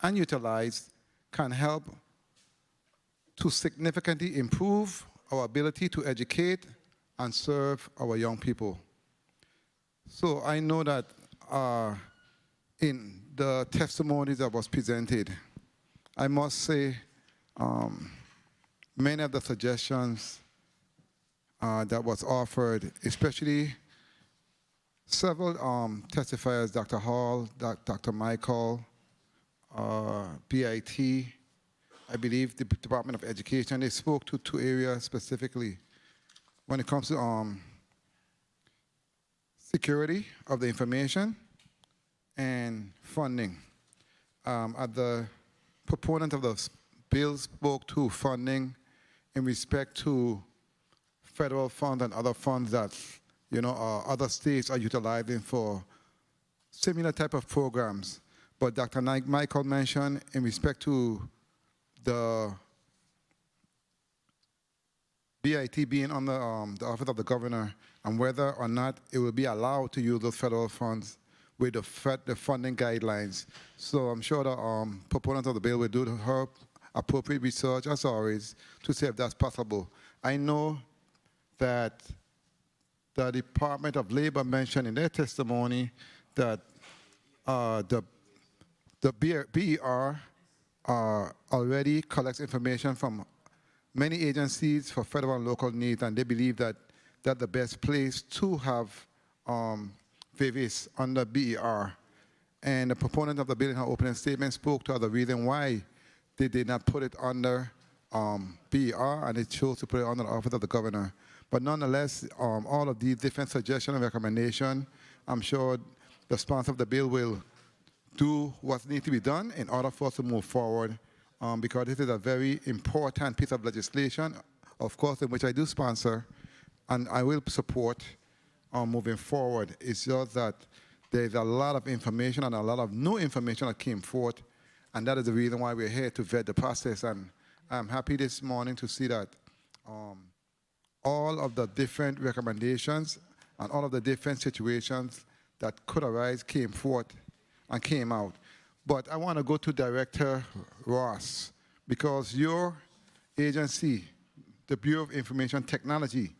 and utilized, can help to significantly improve our ability to educate and serve our young people. So I know that in the testimonies that was presented, I must say many of the suggestions that was offered, especially several testifiers, Dr. Hall, Dr. Michael, BIT, I believe the Department of Education, they spoke to two areas specifically when it comes to security of the information and funding. The proponent of the bill spoke to funding in respect to federal funds and other funds that, you know, other states are utilizing for similar type of programs. But Dr. Michael mentioned in respect to the BIT being on the office of the governor and whether or not it will be allowed to use those federal funds with the funding guidelines. So I'm sure the proponent of the bill will do her appropriate research, as always, to see if that's possible. I know that the Department of Labor mentioned in their testimony that the BER already collects information from many agencies for federal and local needs, and they believe that that's the best place to have VIVIS under BER. And the proponent of the bill in her opening statement spoke to the reason why they did not put it under BER, and they chose to put it under the office of the governor. But nonetheless, all of these different suggestions and recommendations, I'm sure the sponsor of the bill will do what needs to be done in order for us to move forward, because this is a very important piece of legislation, of course, in which I do sponsor, and I will support moving forward. It's just that there's a lot of information and a lot of new information that came forth, and that is the reason why we're here to vet the process. And I'm happy this morning to see that all of the different recommendations and all of the different situations that could arise came forth and came out. But I want to go to Director Ross, because your agency, the Bureau of Information Technology,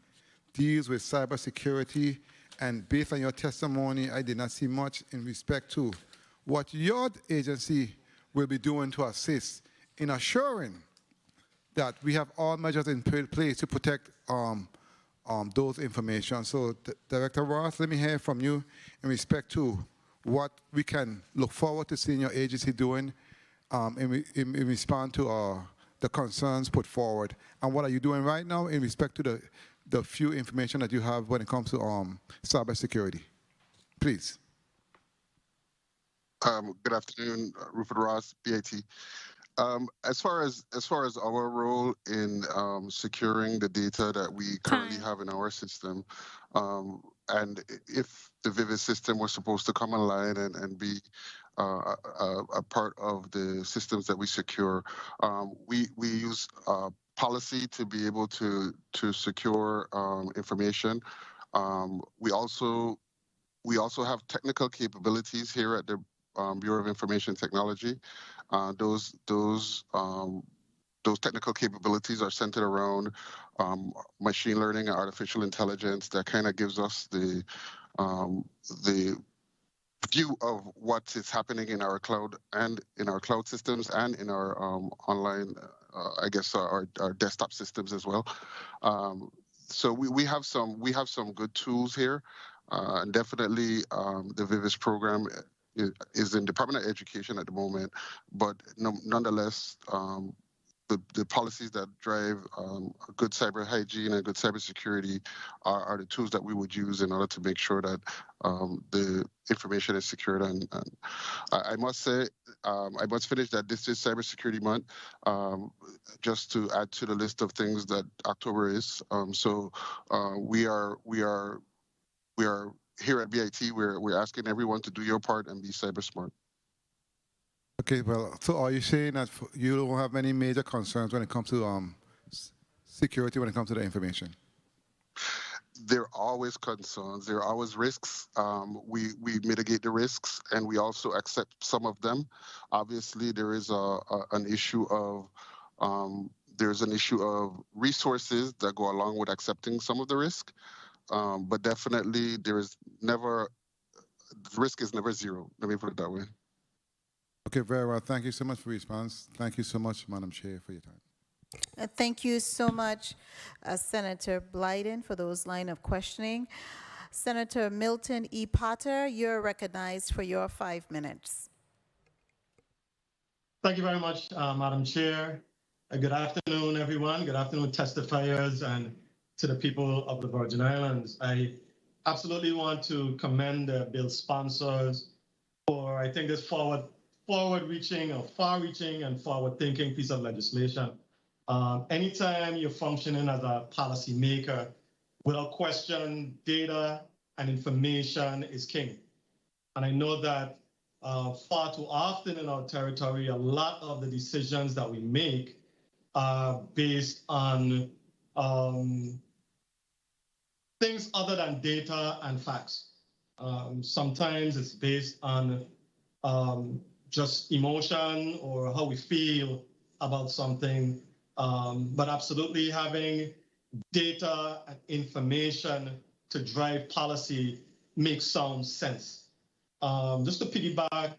deals with cybersecurity, and based on your testimony, I did not see much in respect to what your agency will be doing to assist in assuring that we have all measures in place to protect those information. So, Director Ross, let me hear from you in respect to what we can look forward to seeing your agency doing in response to the concerns put forward. And what are you doing right now in respect to the few information that you have when it comes to cybersecurity? Please. Good afternoon, Rupert Ross, BAT. As far as our role in securing the data that we currently have in our system, and if the VIVIS system was supposed to come online and be a part of the systems that we secure, we use policy to be able to secure information. We also have technical capabilities here at the Bureau of Information Technology. Those technical capabilities are centered around machine learning and artificial intelligence. That kind of gives us the view of what is happening in our cloud and in our cloud systems and in our online, I guess our desktop systems as well. So we have some good tools here, and definitely the VIVIS program is in Department of Education at the moment, but nonetheless, the policies that drive good cyber hygiene and good cybersecurity are the tools that we would use in order to make sure that the information is secured. And I must say, I must finish that this is Cybersecurity Month, just to add to the list of things that October is. So we are here at BIT. We're asking everyone to do your part and be cyber smart. Okay, well, so are you saying that you don't have any major concerns when it comes to security, when it comes to the information? There are always concerns. There are always risks. We mitigate the risks, and we also accept some of them. Obviously, there is an issue of resources that go along with accepting some of the risk. But definitely, the risk is never zero. Let me put it that way. Okay, very well. Thank you so much for your response. Thank you so much, Madam Chair, for your time. Thank you so much, Senator Blyden, for those line of questioning. Senator Milton E. Potter, you're recognized for your 5 minutes. Thank you very much, Madam Chair. Good afternoon, everyone. Good afternoon, testifiers, and to the people of the Virgin Islands. I absolutely want to commend the bill sponsors for, I think, this forward-reaching or far-reaching and forward-thinking piece of legislation. Anytime you're functioning as a policymaker, without question, data and information is king. And I know that far too often in our territory, a lot of the decisions that we make are based on things other than data and facts. Sometimes it's based on just emotion or how we feel about something. But absolutely having data and information to drive policy makes sound sense. Just to piggyback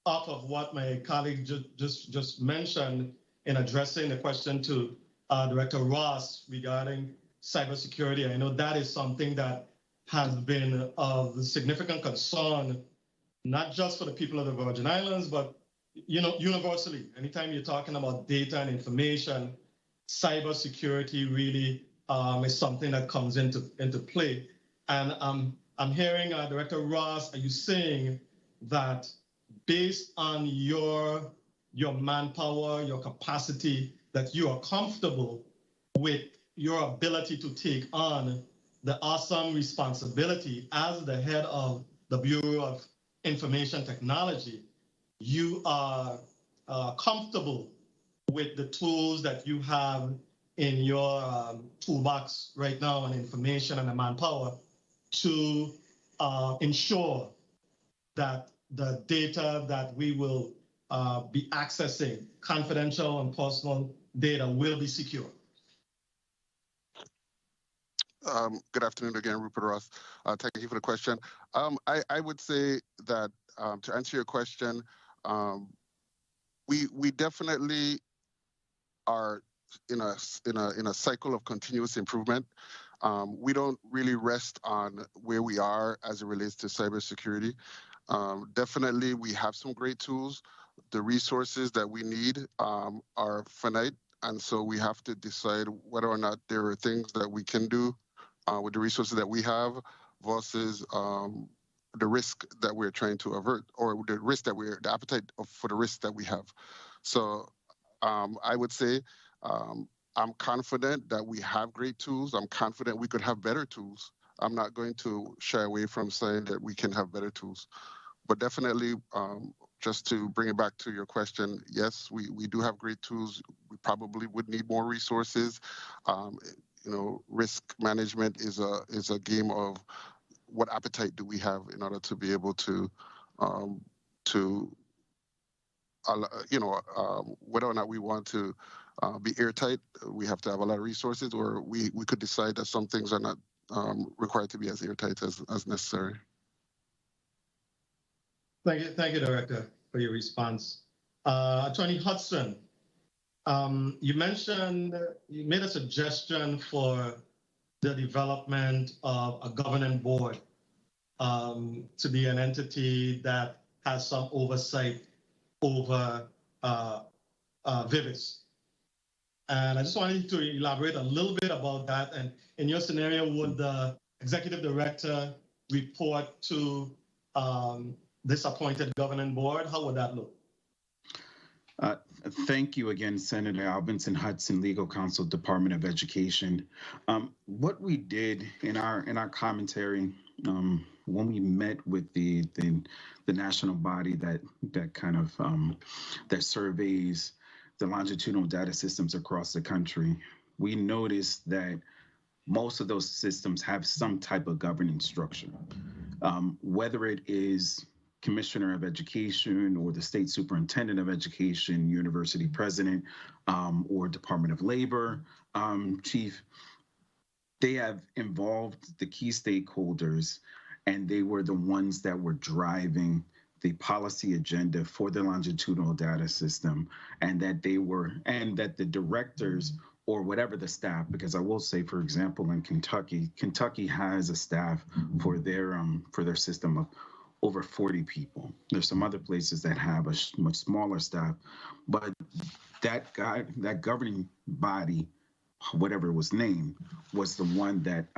off of what my colleague just mentioned in addressing the question to Director Ross regarding cybersecurity, I know that is something that has been of significant concern, not just for the people of the Virgin Islands, but universally. Anytime you're talking about data and information, cybersecurity really is something that comes into play. And I'm hearing Director Ross, are you saying that based on your manpower, your capacity, that you are comfortable with your ability to take on the awesome responsibility as the head of the Bureau of Information Technology? You are comfortable with the tools that you have in your toolbox right now on information and the manpower to ensure that the data that we will be accessing, confidential and personal data, will be secure? Good afternoon again, Rupert Ross. Thank you for the question. I would say that to answer your question, we definitely are in a cycle of continuous improvement. We don't really rest on where we are as it relates to cybersecurity. Definitely, we have some great tools. The resources that we need are finite, and so we have to decide whether or not there are things that we can do with the resources that we have versus the risk that we're trying to avert, or the appetite for the risk that we have. So I would say I'm confident that we have great tools. I'm confident we could have better tools. I'm not going to shy away from saying that we can have better tools. But definitely, just to bring it back to your question, yes, we do have great tools. We probably would need more resources. Risk management is a game of what appetite do we have in order to be able to whether or not we want to be airtight, we have to have a lot of resources, or we could decide that some things are not required to be as airtight as necessary. Thank you, Director, for your response. Attorney Hudson, you made a suggestion for the development of a governing board to be an entity that has some oversight over VIVIS. And I just wanted you to elaborate a little bit about that. And in your scenario, would the executive director report to this appointed governing board? How would that look? Thank you again, Senator Albinson Hudson, Legal Counsel, Department of Education. What we did in our commentary when we met with the national body that kind of that surveys the longitudinal data systems across the country, we noticed that most of those systems have some type of governing structure, whether it is Commissioner of Education or the State Superintendent of Education, University President, or Department of Labor Chief. They have involved the key stakeholders, and they were the ones that were driving the policy agenda for the longitudinal data system, and that the directors or whatever the staff, because I will say, for example, in Kentucky has a staff for their system of over 40 people. There's some other places that have a much smaller staff, but that governing body, whatever it was named, was the one that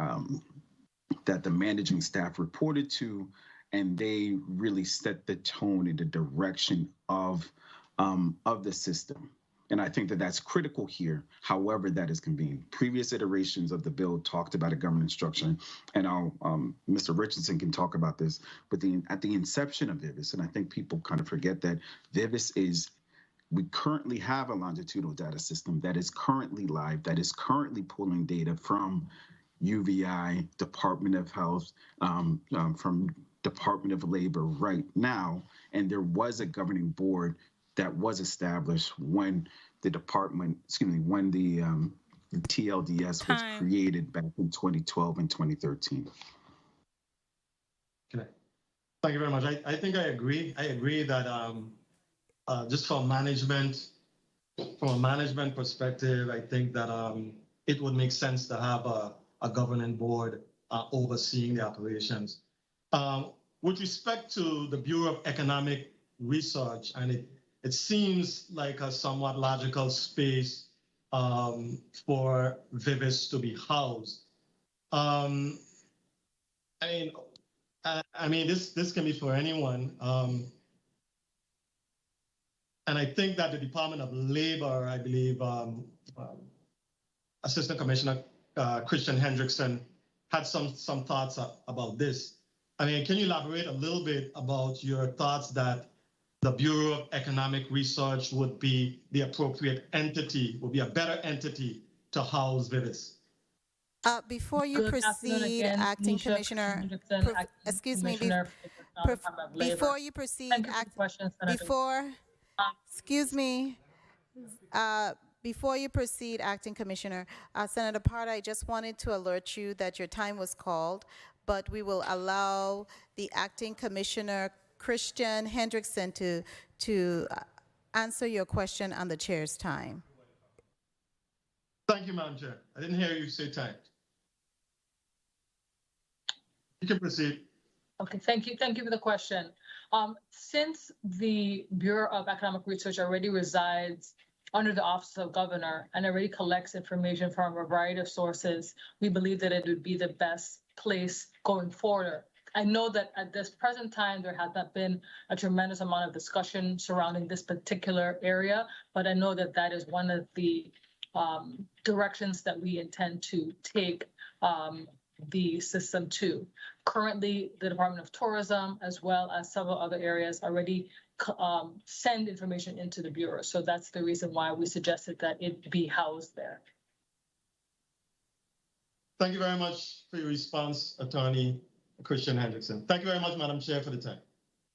that the managing staff reported to, and they really set the tone in the direction of the system. And I think that that's critical here, however that is convened. Previous iterations of the bill talked about a governance structure, and Mr. Richardson can talk about this, but at the inception of VIVIS, and I think people kind of forget that VIVIS we currently have a longitudinal data system that is currently live, that is currently pulling data from UVI, Department of Health, from Department of Labor right now, and there was a governing board that was established when the TLDS was created back in 2012 and 2013. Okay. Thank you very much. I think I agree. I agree that just from a management perspective, I think that it would make sense to have a governing board overseeing the operations. With respect to the Bureau of Economic Research, and it seems like a somewhat logical space for VIVIS to be housed. I mean, this can be for anyone. And I think that the Department of Labor, I believe, Assistant Commissioner Christian Hendrickson had some thoughts about this. I mean, can you elaborate a little bit about your thoughts that the Bureau of Economic Research would be the appropriate entity, would be a better entity to house VIVIS? Before you proceed, Acting Commissioner, excuse me, before you proceed, before you proceed, Acting Commissioner, Senator Parda, I just wanted to alert you that your time was called, but we will allow the Acting Commissioner Christian Hendrickson to answer your question on the chair's time. Thank you, Madam Chair. I didn't hear you say time. You can proceed. Okay, thank you. Thank you for the question. Since the Bureau of Economic Research already resides under the Office of Governor and already collects information from a variety of sources, we believe that it would be the best place going forward. I know that at this present time, there has not been a tremendous amount of discussion surrounding this particular area, but I know that that is one of the directions that we intend to take the system to. Currently, the Department of Tourism, as well as several other areas, already send information into the Bureau. So that's the reason why we suggested that it be housed there. Thank you very much for your response, Attorney Christian Hendrickson. Thank you very much, Madam Chair, for the time.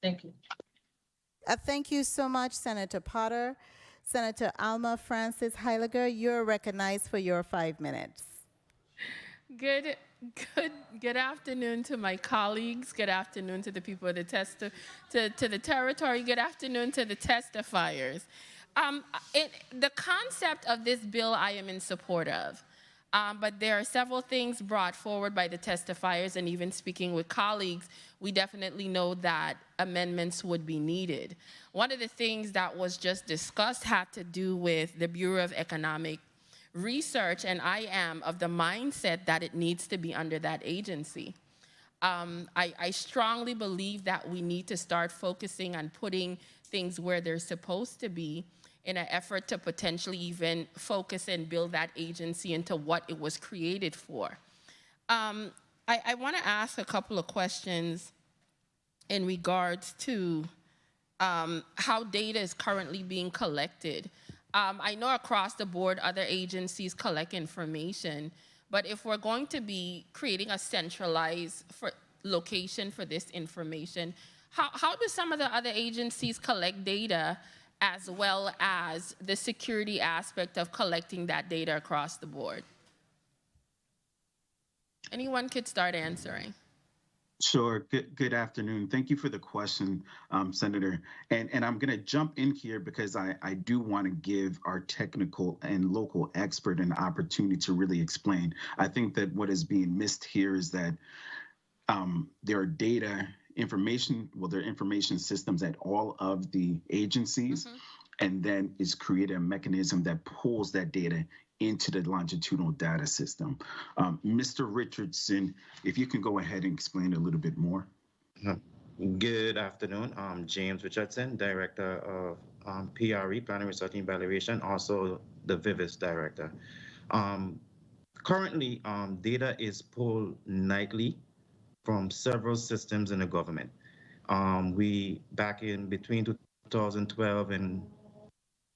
Thank you. Thank you so much, Senator Potter. Senator Alma Francis Heiliger, you're recognized for your 5 minutes. Good afternoon to my colleagues. Good afternoon to the people of the to the territory. Good afternoon to the testifiers. The concept of this bill I am in support of. But there are several things brought forward by the testifiers, and even speaking with colleagues, we definitely know that amendments would be needed. One of the things that was just discussed had to do with the Bureau of Economic Research, and I am of the mindset that it needs to be under that agency. I strongly believe that we need to start focusing on putting things where they're supposed to be, in an effort to potentially even focus and build that agency into what it was created for. I want to ask a couple of questions in regards to how data is currently being collected. I know across the board other agencies collect information, but if we're going to be creating a centralized location for this information, how do some of the other agencies collect data, as well as the security aspect of collecting that data across the board? Anyone could start answering. Sure. Good afternoon. Thank you for the question, Senator. And I'm going to jump in here because I do want to give our technical and local expert an opportunity to really explain. I think that what is being missed here is that there are there are information systems at all of the agencies, and then is created a mechanism that pulls that data into the longitudinal data system. Mr. Richardson, if you can go ahead and explain a little bit more. Good afternoon. I'm James Richardson, Director of PRE, Planning, Research, and Evaluation, also the VIVIS director. Currently, data is pulled nightly from several systems in the government. We, back in between 2012 and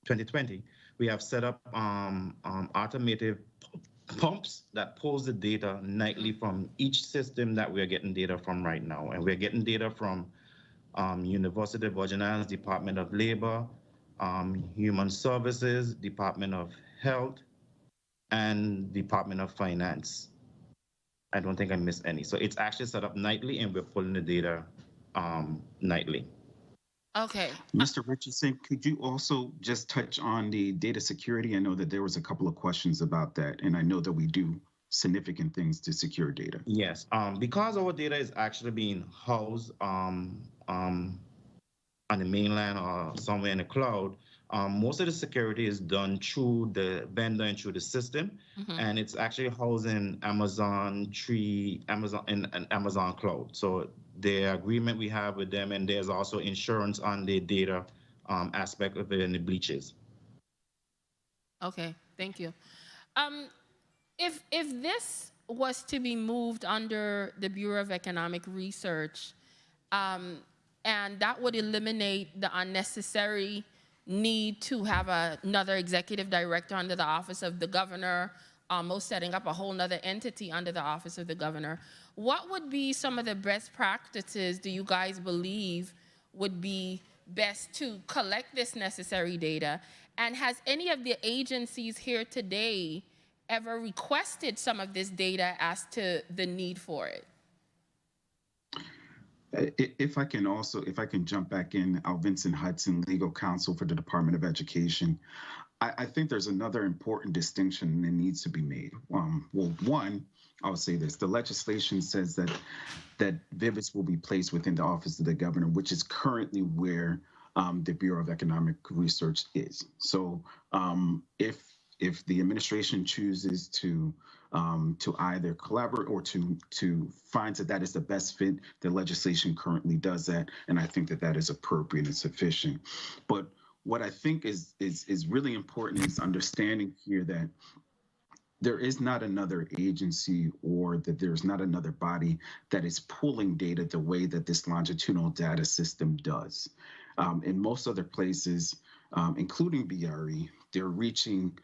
2020, we have set up automated pumps that pulls the data nightly from each system that we're getting data from right now. And we're getting data from University of Virgin Islands, Department of Labor, Human Services, Department of Health, and Department of Finance. I don't think I missed any. So it's actually set up nightly, and we're pulling the data nightly. Okay. Mr. Richardson, could you also just touch on the data security? I know that there was a couple of questions about that, and I know that we do significant things to secure data. Yes, because our data is actually being housed on the mainland or somewhere in the cloud, most of the security is done through the vendor and through the system, and it's actually housed in Amazon and Amazon Cloud. So the agreement we have with them, and there's also insurance on the data aspect of it in the breaches. Okay, thank you. If this was to be moved under the Bureau of Economic Research, and that would eliminate the unnecessary need to have another executive director under the office of the governor, almost setting up a whole nother entity under the office of the governor. What would be some of the best practices do you guys believe would be best to collect this necessary data? And has any of the agencies here today ever requested some of this data as to the need for it? If I can jump back in, Vincent Hudson, legal counsel for the Department of Education. I think there's another important distinction that needs to be made. Well, one, I'll say this: the legislation says that VIVIS will be placed within the office of the governor, which is currently where the Bureau of Economic Research is. So if the administration chooses to either collaborate or to find that is the best fit, the legislation currently does that, and I think that is appropriate and sufficient. But what I think is really important is understanding here that there is not another agency or that there's not another body that is pulling data the way that this longitudinal data system does. In most other places, including BRE, they're reaching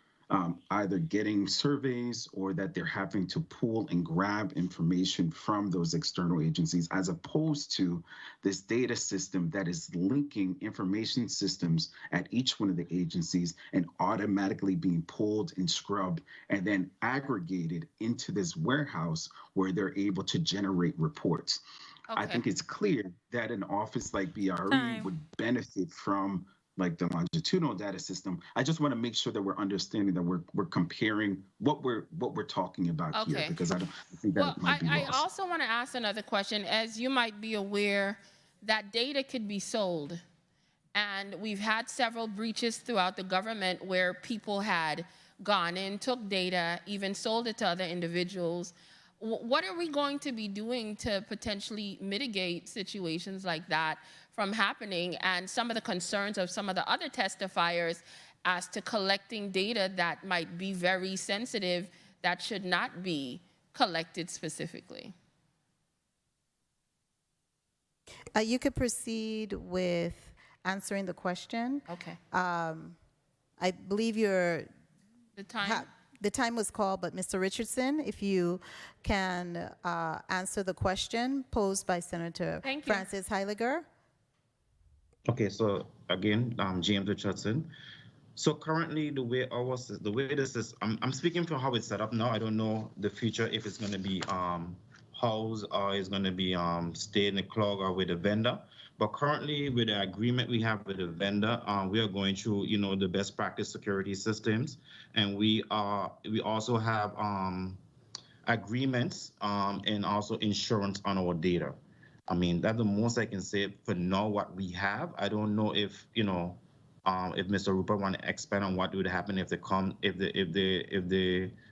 either getting surveys or that they're having to pull and grab information from those external agencies, as opposed to this data system that is linking information systems at each one of the agencies and automatically being pulled and scrubbed and then aggregated into this warehouse where they're able to generate reports. Okay. I think it's clear that an office like BRE would benefit from like the longitudinal data system. I just want to make sure that we're understanding that we're comparing what we're talking about here, because I think that might be lost. I also want to ask another question. As you might be aware, that data could be sold, and we've had several breaches throughout the government where people had gone in, took data, even sold it to other individuals. What are we going to be doing to potentially mitigate situations like that from happening, and some of the concerns of some of the other testifiers as to collecting data that might be very sensitive that should not be collected specifically? You could proceed with answering the question. Okay. I believe the time was called, but Mr. Richardson, if you can answer the question posed by Senator Francis Heiliger. Okay, so again, James Richardson. So currently, the way this is, I'm speaking from how it's set up now. I don't know the future, if it's going to be housed or it's going to be stay in the cloud or with a vendor. But currently, with the agreement we have with the vendor, we are going through, the best practice security systems, and we also have agreements and also insurance on our data. I mean, that's the most I can say for now. What we have, I don't know if if Mr. Rupert want to expand on what would happen if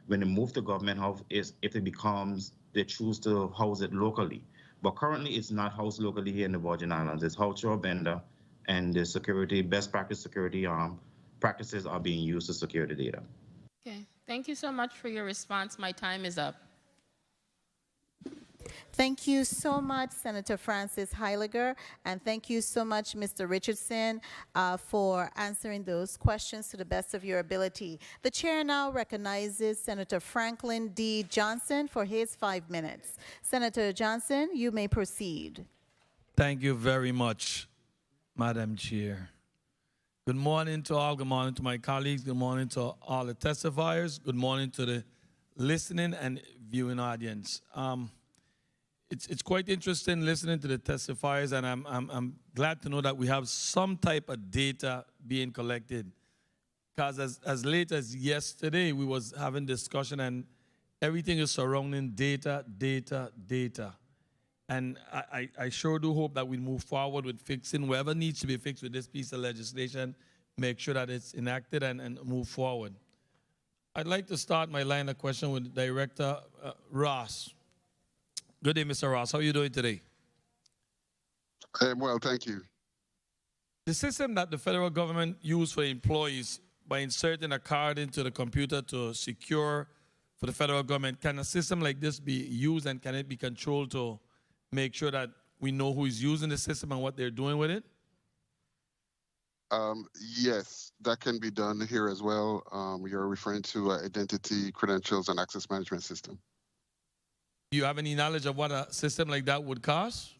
when they move to government health, if it becomes they choose to house it locally. But currently, it's not housed locally here in the Virgin Islands. It's housed through a vendor, and the best practice security practices are being used to secure the data. Okay, thank you so much for your response. My time is up. Thank you so much, Senator Francis Heiliger, and thank you so much, Mr. Richardson, for answering those questions to the best of your ability. The chair now recognizes Senator Franklin D. Johnson for his 5 minutes. Senator Johnson, you may proceed. Thank you very much, Madam Chair. Good morning to all. Good morning to my colleagues. Good morning to all the testifiers. Good morning to the listening and viewing audience. It's quite interesting listening to the testifiers, and I'm glad to know that we have some type of data being collected. Because as late as yesterday, we was having discussion, and everything is surrounding data, data, data. And I sure do hope that we move forward with fixing whatever needs to be fixed with this piece of legislation, make sure that it's enacted and move forward. I'd like to start my line of question with Director Ross. Good day, Mr. Ross. How are you doing today? I'm well, thank you. The system that the federal government used for employees by inserting a card into the computer to secure for the federal government, can a system like this be used and can it be controlled to make sure that we know who is using the system and what they're doing with it? Yes, that can be done here as well. You're referring to identity, credentials, and access management system. Do you have any knowledge of what a system like that would cost?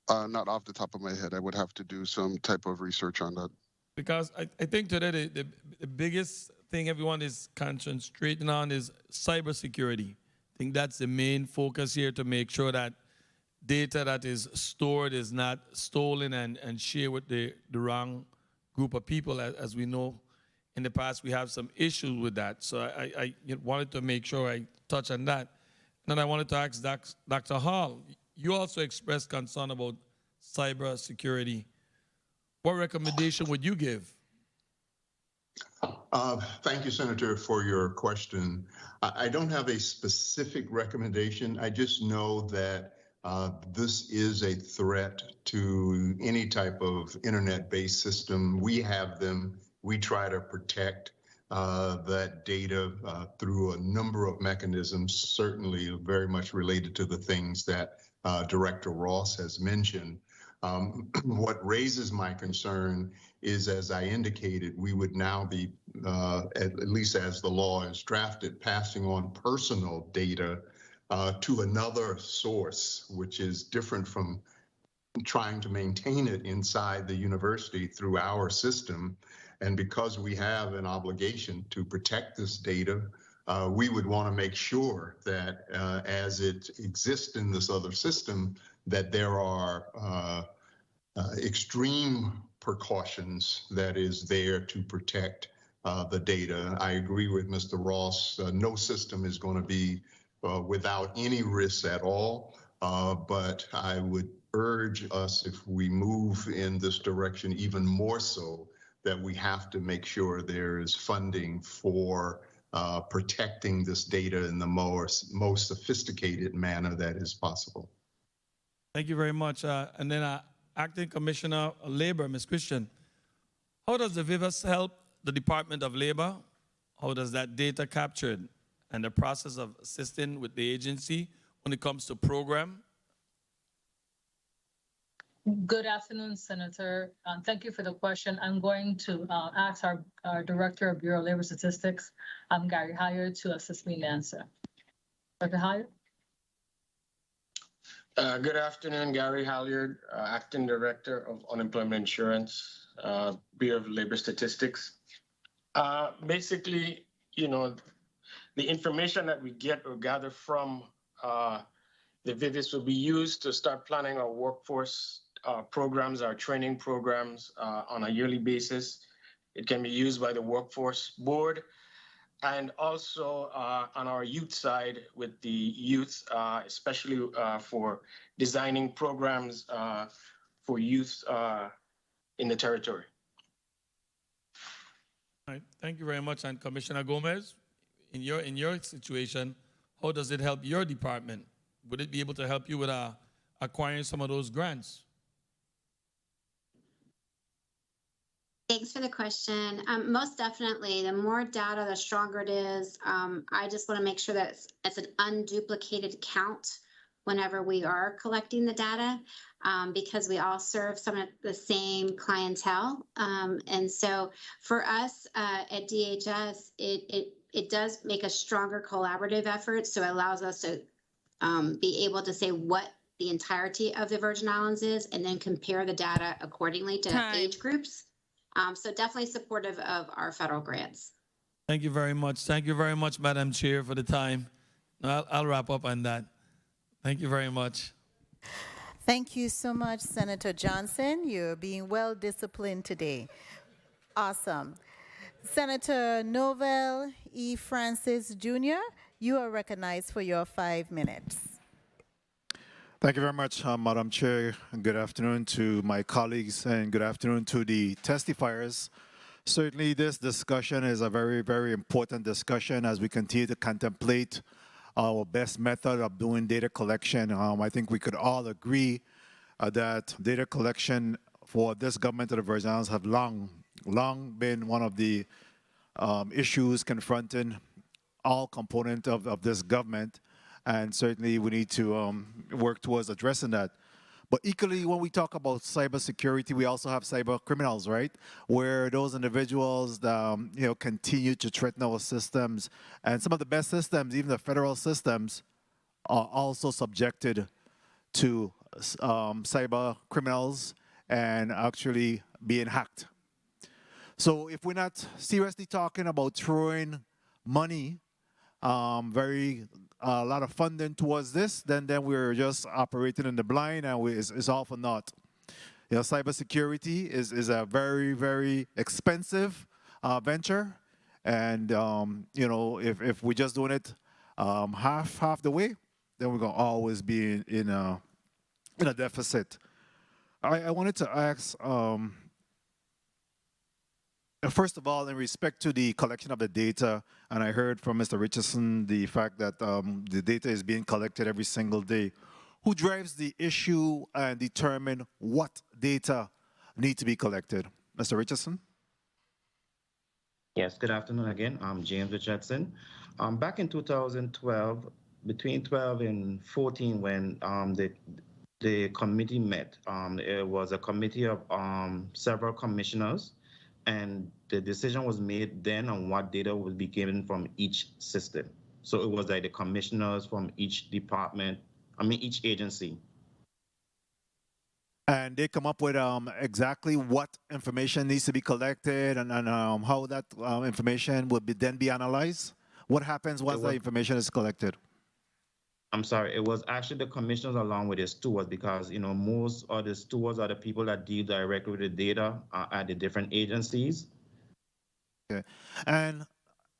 Not off the top of my head. I would have to do some type of research on that. Because I think today the biggest thing everyone is concentrating on is cybersecurity. I think that's the main focus here, to make sure that data that is stored is not stolen and shared with the wrong group of people. As we know, in the past we have some issues with that. So I wanted to make sure I touch on that. And I wanted to ask Dr. Hall, you also expressed concern about cybersecurity. What recommendation would you give? Thank you, Senator, for your question. I don't have a specific recommendation. I just know that this is a threat to any type of internet-based system. We have them. We try to protect that data through a number of mechanisms, certainly very much related to the things that Director Ross has mentioned. What raises my concern is, as I indicated, we would now be, at least as the law is drafted, passing on personal data to another source, which is different from trying to maintain it inside the university through our system. And because we have an obligation to protect this data, we would want to make sure that as it exists in this other system, that there are extreme precautions that is there to protect the data. I agree with Mr. Ross. No system is going to be without any risks at all, but I would urge us, if we move in this direction even more so, that we have to make sure there is funding for protecting this data in the most sophisticated manner that is possible. Thank you very much. And then Acting Commissioner of Labor, Ms. Christian, how does the VIVAS help the Department of Labor? How does that data captured and the process of assisting with the agency when it comes to program? Good afternoon, Senator. Thank you for the question. I'm going to ask our Director of Bureau of Labor Statistics, Gary Hilliard, to assist me in the answer. Dr. Hilliard? Good afternoon, Gary Hilliard, Acting Director of Unemployment Insurance, Bureau of Labor Statistics. Basically, the information that we get or gather from the VIVAS will be used to start planning our workforce programs, our training programs on a yearly basis. It can be used by the Workforce Board and also on our youth side with the youth, especially for designing programs for youth in the territory. All right, thank you very much. And Commissioner Gomez, in your situation, how does it help your department? Would it be able to help you with acquiring some of those grants? Thanks for the question. Most definitely, the more data, the stronger it is. I just want to make sure that it's an unduplicated count whenever we are collecting the data, because we all serve some of the same clientele. And so for us at DHS, it does make a stronger collaborative effort. So it allows us to be able to say what the entirety of the Virgin Islands is and then compare the data accordingly to age groups. So definitely supportive of our federal grants. Thank you very much. Thank you very much, Madam Chair, for the time. I'll wrap up on that. Thank you very much. Thank you so much, Senator Johnson. You're being well disciplined today. Awesome. Senator Novell E. Francis Jr., you are recognized for your 5 minutes. Thank you very much, Madam Chair. Good afternoon to my colleagues and good afternoon to the testifiers. Certainly this discussion is a very, very important discussion as we continue to contemplate our best method of doing data collection. I think we could all agree that data collection for this government of the Virgin Islands have long been one of the issues confronting all components of this government. And certainly we need to work towards addressing that. But equally, when we talk about cybersecurity, we also have cyber criminals, right? Where those individuals, continue to threaten our systems. And some of the best systems, even the federal systems, are also subjected to cyber criminals and actually being hacked. So if we're not seriously talking about throwing money, a lot of funding towards this, then we're just operating in the blind and it's all for naught. Cybersecurity is a very, very expensive venture, and if we're just doing it half the way, then we're gonna always be in a deficit. I wanted to ask. First of all, in respect to the collection of the data, and I heard from Mr. Richardson the fact that the data is being collected every single day. Who drives the issue and determine what data need to be collected? Mr. Richardson? Yes, good afternoon again. I'm James Richardson. Back in 2012, between 12 and 14, when the committee met, it was a committee of several commissioners, and the decision was made then on what data would be given from each system. So it was like the commissioners from each department, each agency. And they come up with exactly what information needs to be collected and how that information would then be analyzed? What happens once the information is collected? I'm sorry, it was actually the commissioners along with the stewards, because most of the stewards are the people that deal directly with the data at the different agencies. Okay, and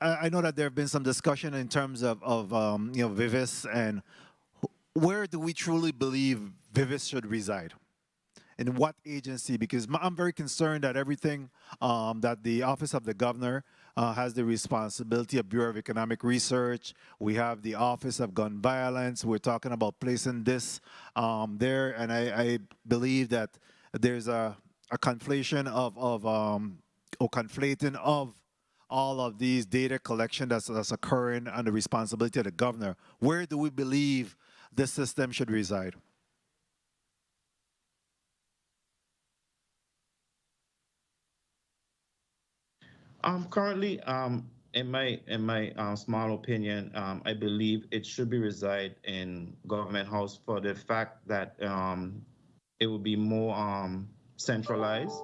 I know that there have been some discussion in terms of VIVIS, and where do we truly believe VIVIS should reside? In what agency? Because I'm very concerned that everything that the Office of the Governor has the responsibility of Bureau of Economic Research. We have the Office of Gun Violence. We're talking about placing this there, and I believe that there's a conflation or conflating of all of these data collection that's occurring on the responsibility of the governor. Where do we believe this system should reside? Currently, in my small opinion, I believe it should be reside in Government House for the fact that it will be more centralized.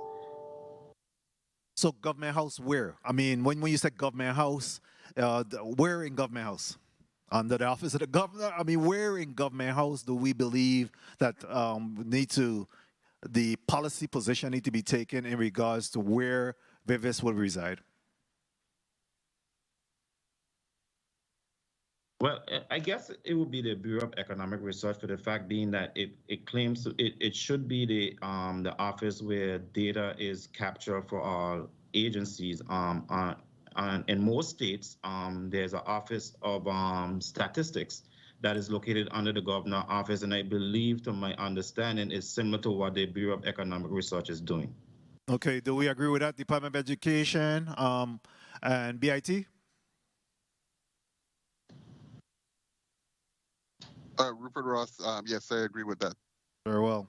So Government House where? I mean, when you say Government House, where in Government House? Under the Office of the Governor? I mean, where in Government House do we believe that the policy position need to be taken in regards to where VIVIS will reside? Well, I guess it would be the Bureau of Economic Research, for the fact being that it claims it should be the office where data is captured for all agencies. In most states, there's an Office of Statistics that is located under the Governor Office, and I believe, to my understanding, is similar to what the Bureau of Economic Research is doing. Okay, do we agree with that? Department of Education and BIT? Rupert Ross, yes, I agree with that. Very well.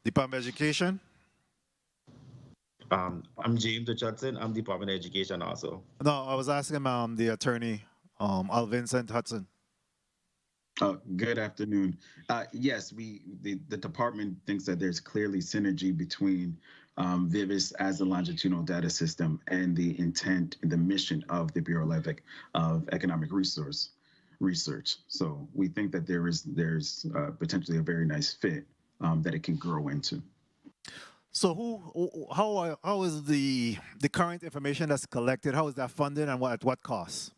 Department of Education? I'm James Richardson. I'm Department of Education also. No, I was asking the attorney, Al Vincent Hudson. Good afternoon. Yes, the department thinks that there's clearly synergy between VIVIS as a longitudinal data system and the intent and the mission of the Bureau of Economic Research. So we think that there's potentially a very nice fit that it can grow into. So how is the current information that's collected, how is that funded and at what cost?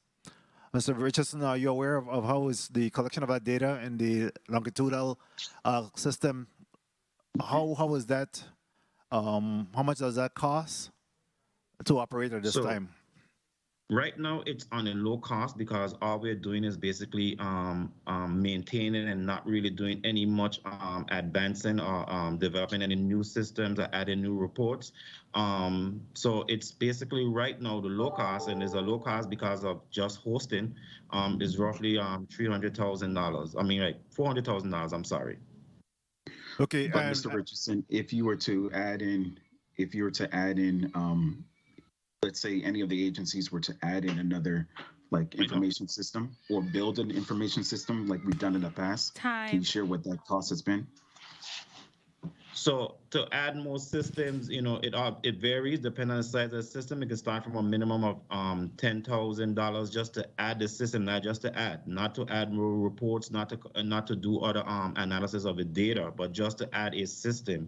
Mr. Richardson, are you aware of how is the collection of that data in the longitudinal system? How is that? How much does that cost to operate at this time? Right now, it's on a low cost because all we're doing is basically maintaining and not really doing any much advancing or developing any new systems or adding new reports. So it's basically right now the low cost, and there's a low cost because of just hosting is roughly $300,000. I mean, like $400,000. I'm sorry. Okay, but Mr. Richardson, if you were to add in, let's say any of the agencies were to add in another like information system or build an information system like we've done in the past, can you share what that cost has been? So to add more systems, it varies depending on the size of the system. It can start from a minimum of $10,000 just to add the system, not just to add, not to add more reports, not to do other analysis of the data, but just to add a system,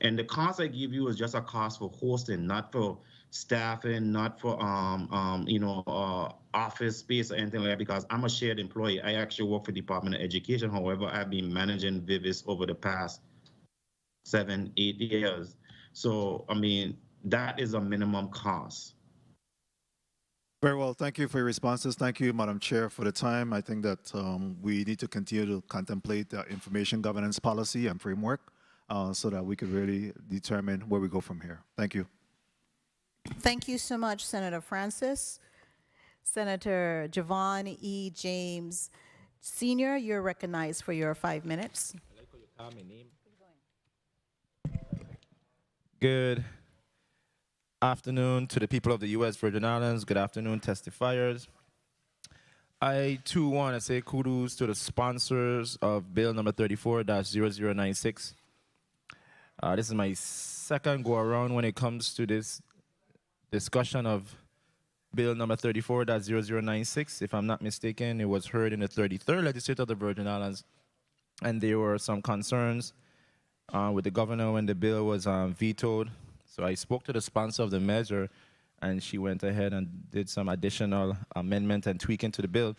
And the cost I give you is just a cost for hosting, not for staffing, not for office space or anything like that, because I'm a shared employee. I actually work for the Department of Education. However, I've been managing VIVIS over the past 7-8 years. So, I mean, that is a minimum cost. Very well. Thank you for your responses. Thank you, Madam Chair, for the time. I think that we need to continue to contemplate the information governance policy and framework so that we could really determine where we go from here. Thank you. Thank you so much, Senator Francis. Senator Javon E. James Sr., you're recognized for your 5 minutes. Good afternoon to the people of the U.S. Virgin Islands. Good afternoon, testifiers. I, too, want to say kudos to the sponsors of Bill number 34-0096. This is my second go-around when it comes to this discussion of Bill number 34-0096. If I'm not mistaken, it was heard in the 33rd Legislature of the Virgin Islands, and there were some concerns with the governor when the bill was vetoed. So I spoke to the sponsor of the measure, and she went ahead and did some additional amendment and tweaking to the bill.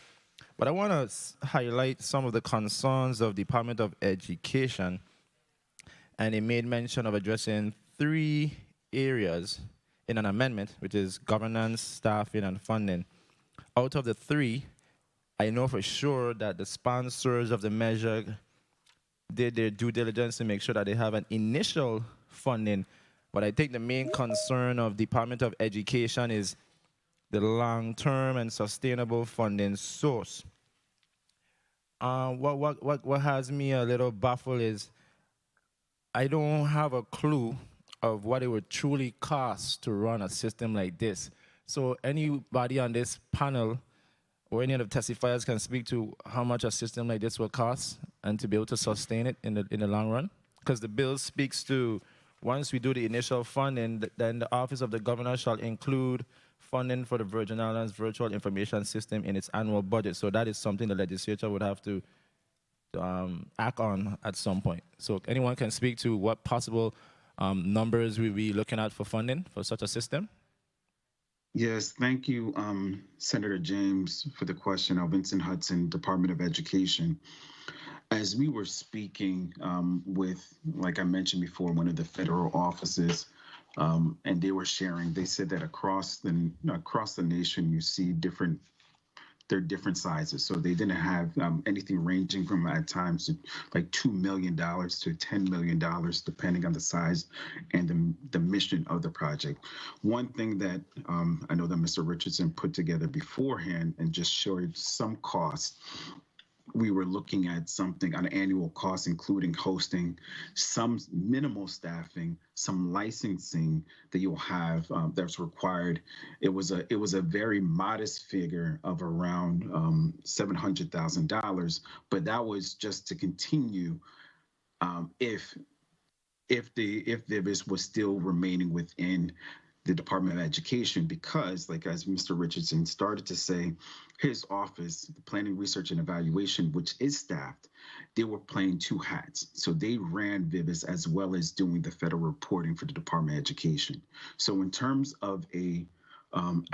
But I want to highlight some of the concerns of Department of Education, and it made mention of addressing 3 areas in an amendment, which is governance, staffing, and funding. Out of the 3, I know for sure that the sponsors of the measure did their due diligence to make sure that they have an initial funding. But I think the main concern of Department of Education is the long-term and sustainable funding source. What has me a little baffled is I don't have a clue of what it would truly cost to run a system like this. So anybody on this panel or any of the testifiers can speak to how much a system like this will cost and to be able to sustain it in the long run? Because the bill speaks to once we do the initial funding, then the Office of the Governor shall include funding for the Virgin Islands Virtual Information System in its annual budget. So that is something the legislature would have to act on at some point. So anyone can speak to what possible numbers we'll be looking at for funding for such a system? Yes, thank you, Senator James, for the question. Vincent Hudson, Department of Education. As we were speaking with, like I mentioned before, one of the federal offices, and they were sharing, they said that across the nation, you see different they're different sizes. So they didn't have anything ranging from at times to like $2 million to $10 million, depending on the size and the mission of the project. One thing that I know that Mr. Richardson put together beforehand and just showed some costs. We were looking at something on an annual cost, including hosting, some minimal staffing, some licensing that you'll have that's required. It was a very modest figure of around $700,000, but that was just to continue if VIVIS was still remaining within the Department of Education, because, like as Mr. Richardson started to say, his office, the Planning, Research, and Evaluation, which is staffed, they were playing two hats. So they ran VIVIS as well as doing the federal reporting for the Department of Education. So in terms of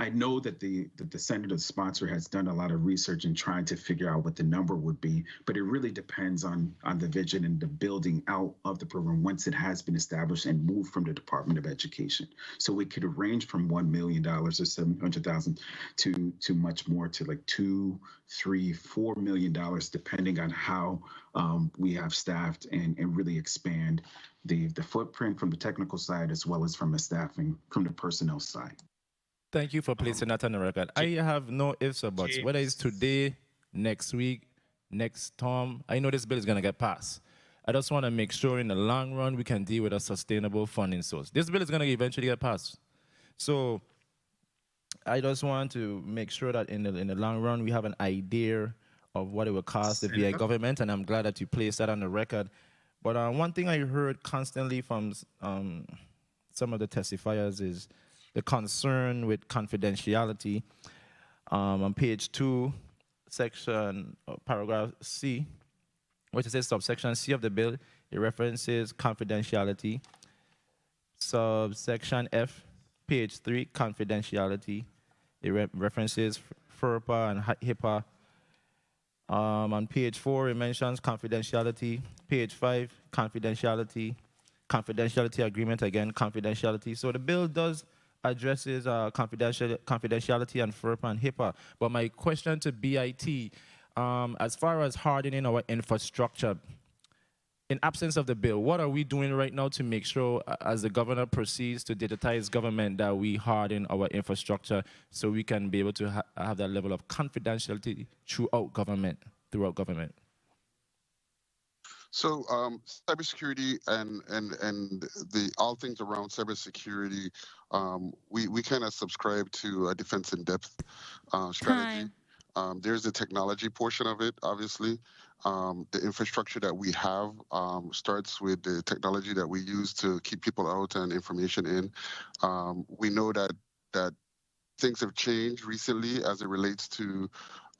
I know that the senator, the sponsor, has done a lot of research in trying to figure out what the number would be, but it really depends on the vision and the building out of the program once it has been established and moved from the Department of Education. So it could range from $1 million or $700,000 to much more, to like $2, $3, $4 million, depending on how we have staffed and really expand the footprint from the technical side as well as from the staffing from the personnel side. Thank you for placing that on the record. I have no ifs or buts. Whether it's today, next week, next term, I know this bill is going to get passed. I just want to make sure in the long run we can deal with a sustainable funding source. This bill is going to eventually get passed. So I just want to make sure that in the long run we have an idea of what it will cost the VA government, and I'm glad that you placed that on the record. But one thing I heard constantly from some of the testifiers is the concern with confidentiality. On page 2, section paragraph C, which says subsection C of the bill, it references confidentiality. Subsection F, page 3, confidentiality, it references FERPA and HIPAA. On page 4, it mentions confidentiality. Page 5, confidentiality. Confidentiality agreement, again, confidentiality. So the bill does addresses confidentiality and FERPA and HIPAA. But my question to BIT, as far as hardening our infrastructure, in absence of the bill, what are we doing right now to make sure, as the governor proceeds to digitize government, that we harden our infrastructure so we can be able to have that level of confidentiality throughout government? So cybersecurity and the all things around cybersecurity, we kind of subscribe to a defense in depth strategy. There's the technology portion of it, obviously. The infrastructure that we have starts with the technology that we use to keep people out and information in. We know that things have changed recently as it relates to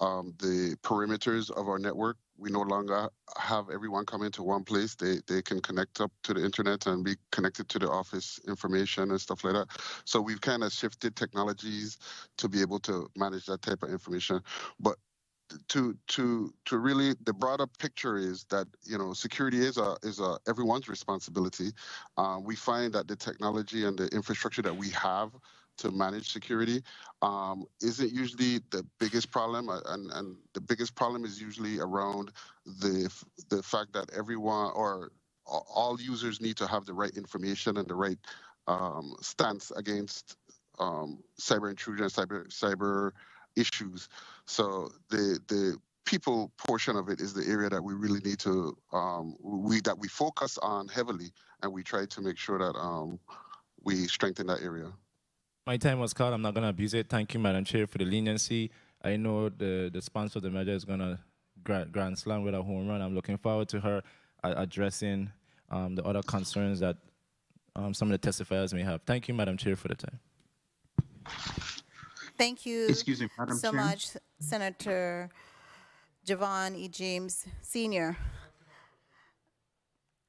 the perimeters of our network. We no longer have everyone come into one place. They can connect up to the internet and be connected to the office information and stuff like that. So we've kind of shifted technologies to be able to manage that type of information. But to really, the broader picture is that, you know, security is everyone's responsibility. We find that the technology and the infrastructure that we have to manage security isn't usually the biggest problem, and the biggest problem is usually around the fact that everyone or all users need to have the right information and the right stance against cyber intrusion, cyber issues. So the people portion of it is the area that we really need to we focus on heavily, and we try to make sure that we strengthen that area. My time was called. I'm not going to abuse it. Thank you, Madam Chair, for the leniency. I know the sponsor of the measure is going to grand slam with a home run. I'm looking forward to her addressing the other concerns that some of the testifiers may have. Thank you, Madam Chair, for the time. Thank you Excuse me, Madam so Chair? much, Senator Javon E. James, Sr.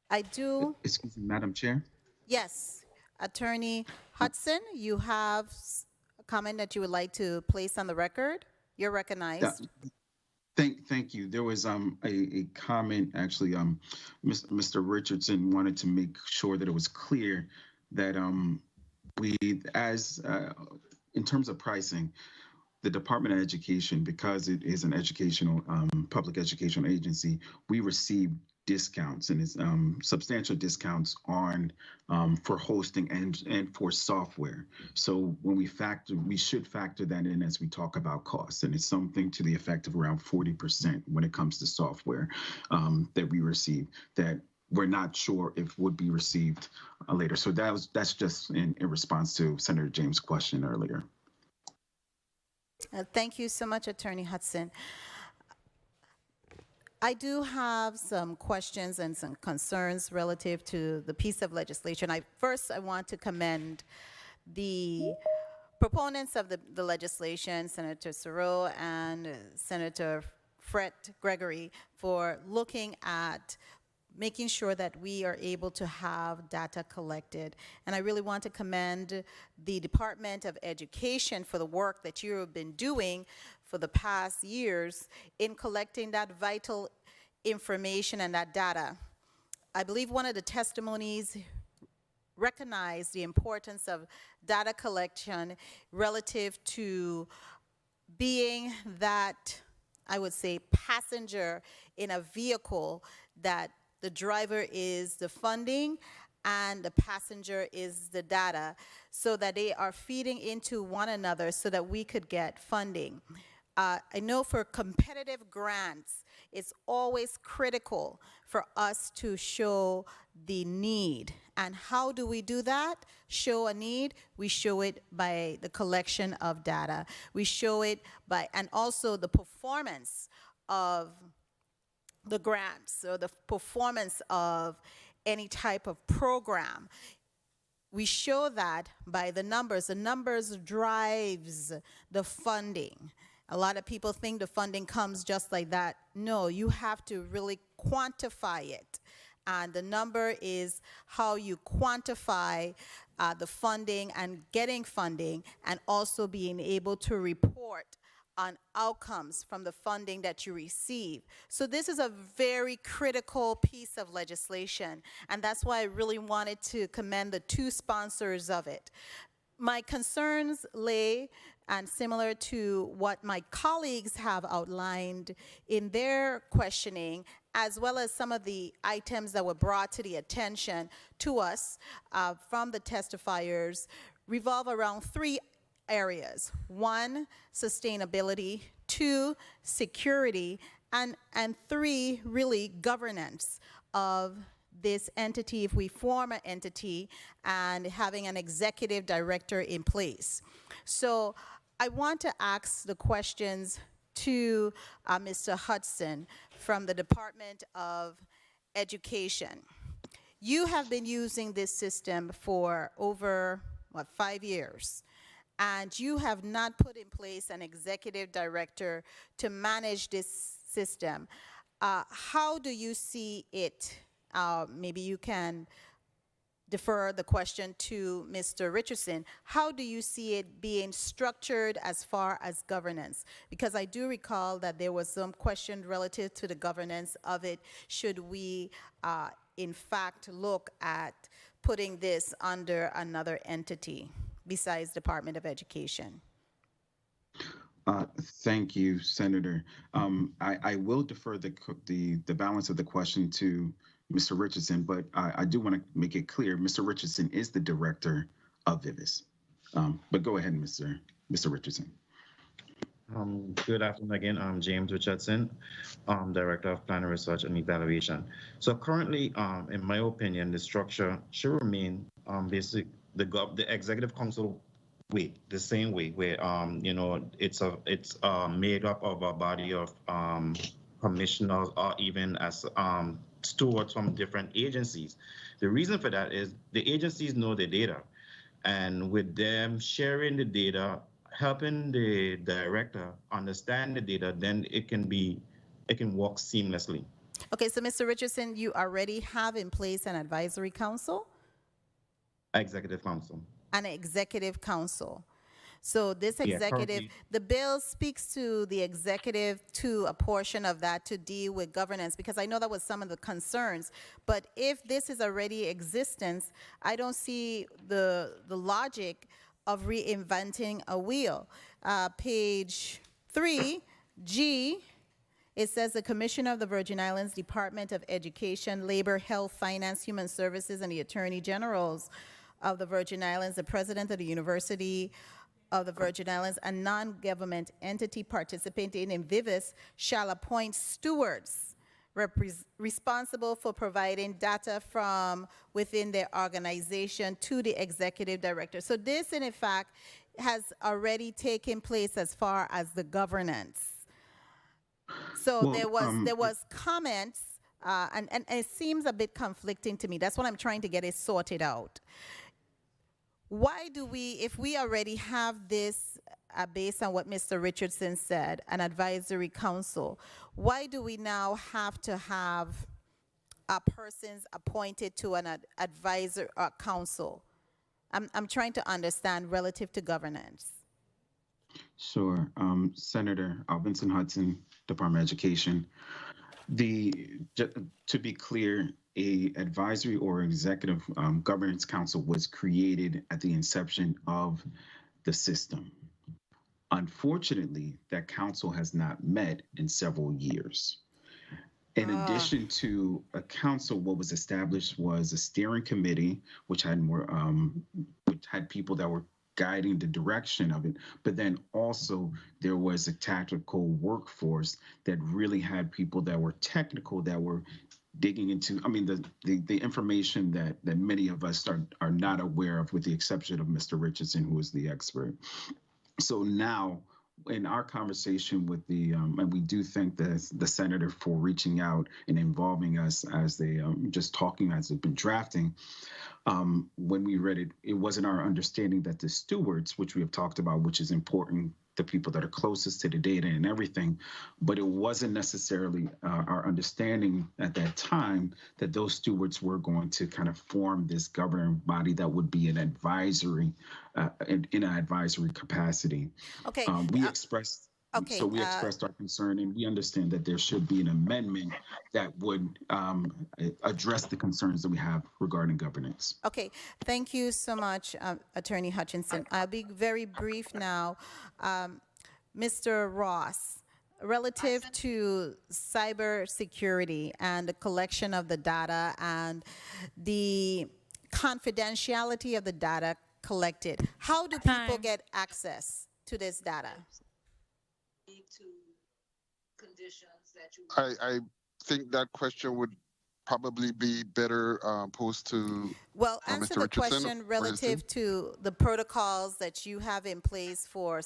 I do, Excuse me, Madam Chair? yes, Attorney Hudson, you have a comment that you would like to place on the record. You're recognized. Thank you. There was a comment, actually, Mr. Richardson wanted to make sure that it was clear that we, as in terms of pricing, the Department of Education, because it is an educational, public educational agency, we receive discounts, and it's substantial discounts on for hosting and for software. So when we should factor that in as we talk about costs, and it's something to the effect of around 40% when it comes to software that we receive that we're not sure if would be received later. So that's just in response to Senator James' question earlier. Thank you so much, Attorney Hudson. I do have some questions and some concerns relative to the piece of legislation. First, I want to commend the proponents of the legislation, Senator Serow and Senator Fred Gregory, for looking at making sure that we are able to have data collected. And I really want to commend the Department of Education for the work that you have been doing for the past years in collecting that vital information and that data. I believe one of the testimonies recognized the importance of data collection relative to being that, I would say, passenger in a vehicle that the driver is the funding and the passenger is the data, so that they are feeding into one another so that we could get funding. I know for competitive grants, it's always critical for us to show the need. And how do we do that? Show a need? We show it by the collection of data. We show it by, and also the performance of the grants or the performance of any type of program. We show that by the numbers. The numbers drives the funding. A lot of people think the funding comes just like that. No, you have to really quantify it. And the number is how you quantify the funding and getting funding, and also being able to report on outcomes from the funding that you receive. So this is a very critical piece of legislation, and that's why I really wanted to commend the two sponsors of it. My concerns lay, and similar to what my colleagues have outlined in their questioning, as well as some of the items that were brought to the attention to us from the testifiers, revolve around three areas. One, sustainability. Two, security. And three, really governance of this entity, if we form an entity, and having an executive director in place. So I want to ask the questions to Mr. Hudson from the Department of Education. You have been using this system for over, 5 years? And you have not put in place an executive director to manage this system. How do you see it? Maybe you can defer the question to Mr. Richardson. How do you see it being structured as far as governance? Because I do recall that there was some question relative to the governance of it. Should we, in fact, look at putting this under another entity besides Department of Education? Thank you, Senator. I will defer the balance of the question to Mr. Richardson, but I do want to make it clear, Mr. Richardson is the director of VIVIS. But go ahead, Mr. Richardson. Good afternoon again. I'm James Richardson, Director of Planning, Research, and Evaluation. So currently, in my opinion, the structure should remain basic. The Executive Council way, the same way, where it's made up of a body of commissioners, or even as stewards from different agencies. The reason for that is the agencies know the data, and with them sharing the data, helping the director understand the data, then it can work seamlessly. Okay, so Mr. Richardson, you already have in place an advisory council? Executive Council. An executive council. So this executive, the bill speaks to the executive, to a portion of that to deal with governance, because I know that was some of the concerns. But if this is already existence, I don't see the logic of reinventing a wheel. Page 3, G, it says the Commissioner of the Virgin Islands, Department of Education, Labor, Health, Finance, Human Services, and the Attorney Generals of the Virgin Islands, the President of the University of the Virgin Islands, a non-government entity participating in VIVIS shall appoint stewards responsible for providing data from within their organization to the executive director. So this, in fact, has already taken place as far as the governance. So Well, there was comments, and it seems a bit conflicting to me. That's what I'm trying to get it sorted out. Why do we, if we already have this, based on what Mr. Richardson said, an advisory council, why do we now have to have persons appointed to an advisor council? I'm trying to understand relative to governance. Sure. Senator Alvinson Hudson, Department of Education. To be clear, a advisory or executive governance council was created at the inception of the system. Unfortunately, that council has not met in several years. In addition to a council, what was established was a steering committee, which had people that were guiding the direction of it, but then also there was a tactical workforce that really had people that were technical, that were digging into, the information that many of us are not aware of, with the exception of Mr. Richardson, who is the expert. So now, in our conversation with the, and we do thank the senator for reaching out and involving us as they just talking as they've been drafting. When we read it, it wasn't our understanding that the stewards, which we have talked about, which is important, the people that are closest to the data and everything, but it wasn't necessarily our understanding at that time that those stewards were going to kind of form this governing body that would be an advisory, in an advisory capacity. Okay. We expressed. Okay, So we expressed our concern, and we understand that there should be an amendment that would address the concerns that we have regarding governance. Okay, thank you so much, Attorney Hutchinson. I'll be very brief now. Mr. Ross, relative to cybersecurity and the collection of the data and the confidentiality of the data collected, how do people get access to this data? I think that question would probably be better posed to Well, answer Mr. the Richardson question or his team. relative to the protocols that you have in place for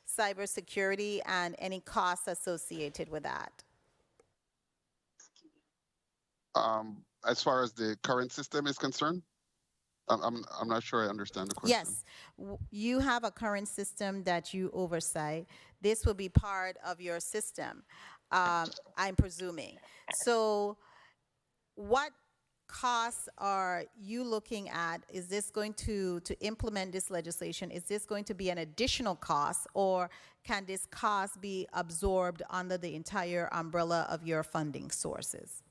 cybersecurity and any costs associated with that. As far as the current system is concerned, I'm not sure I understand the question. Yes, you have a current system that you oversight. This will be part of your system, I'm presuming. So what costs are you looking at? Is this going to implement this legislation? Is this going to be an additional cost, or can this cost be absorbed under the entire umbrella of your funding sources?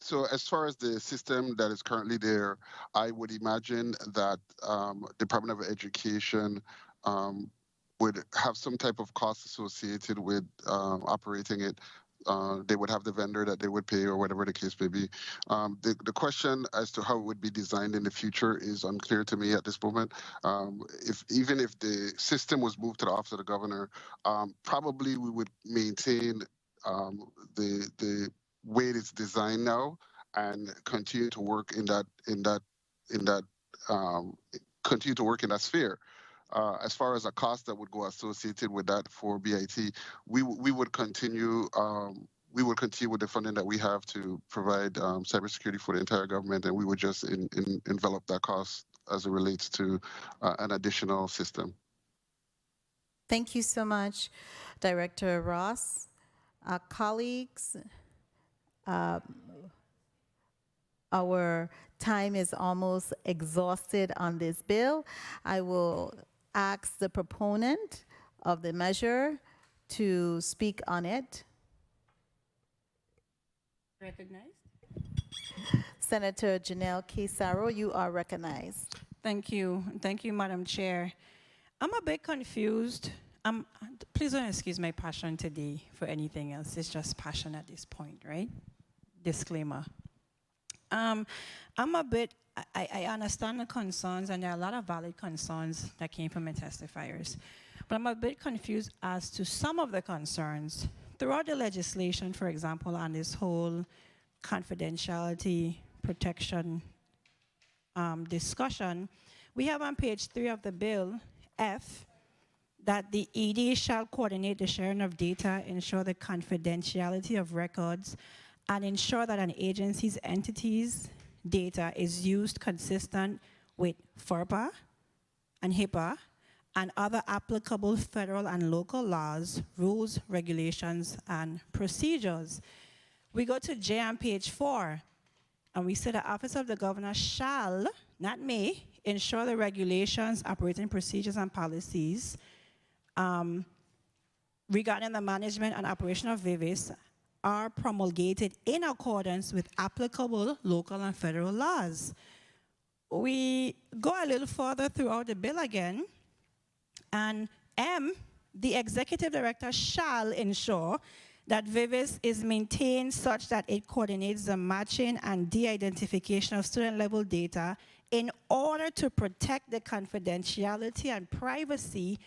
So as far as the system that is currently there, I would imagine that Department of Education would have some type of cost associated with operating it. They would have the vendor that they would pay, or whatever the case may be. The question as to how it would be designed in the future is unclear to me at this moment. Even if the system was moved to the Office of the Governor, probably we would maintain the way it's designed now and continue to work in that continue to work in that sphere. As far as a cost that would go associated with that for BIT, we would continue with the funding that we have to provide cybersecurity for the entire government, and we would just envelop that cost as it relates to an additional system. Thank you so much, Director Ross. Colleagues, our time is almost exhausted on this bill. I will ask the proponent of the measure to speak on it. Recognized. Senator Janelle Quesaro, you are recognized. Thank you. Thank you, Madam Chair. I'm a bit confused. Please don't excuse my passion today for anything else. It's just passion at this point, right? Disclaimer. I'm a bit, I understand the concerns, and there are a lot of valid concerns that came from the testifiers. But I'm a bit confused as to some of the concerns. Throughout the legislation, for example, on this whole confidentiality protection discussion, we have on page 3 of the bill, F, that the ED shall coordinate the sharing of data, ensure the confidentiality of records, and ensure that an agency's entities' data is used consistent with FERPA and HIPAA and other applicable federal and local laws, rules, regulations, and procedures. We go to J on page 4, and we say the Office of the Governor shall, not may, ensure the regulations, operating procedures, and policies regarding the management and operation of VIVIS are promulgated in accordance with applicable local and federal laws. We go a little further throughout the bill again, and M, the executive director shall ensure that VIVIS is maintained such that it coordinates the matching and de-identification of student-level data in order to protect the confidentiality and privacy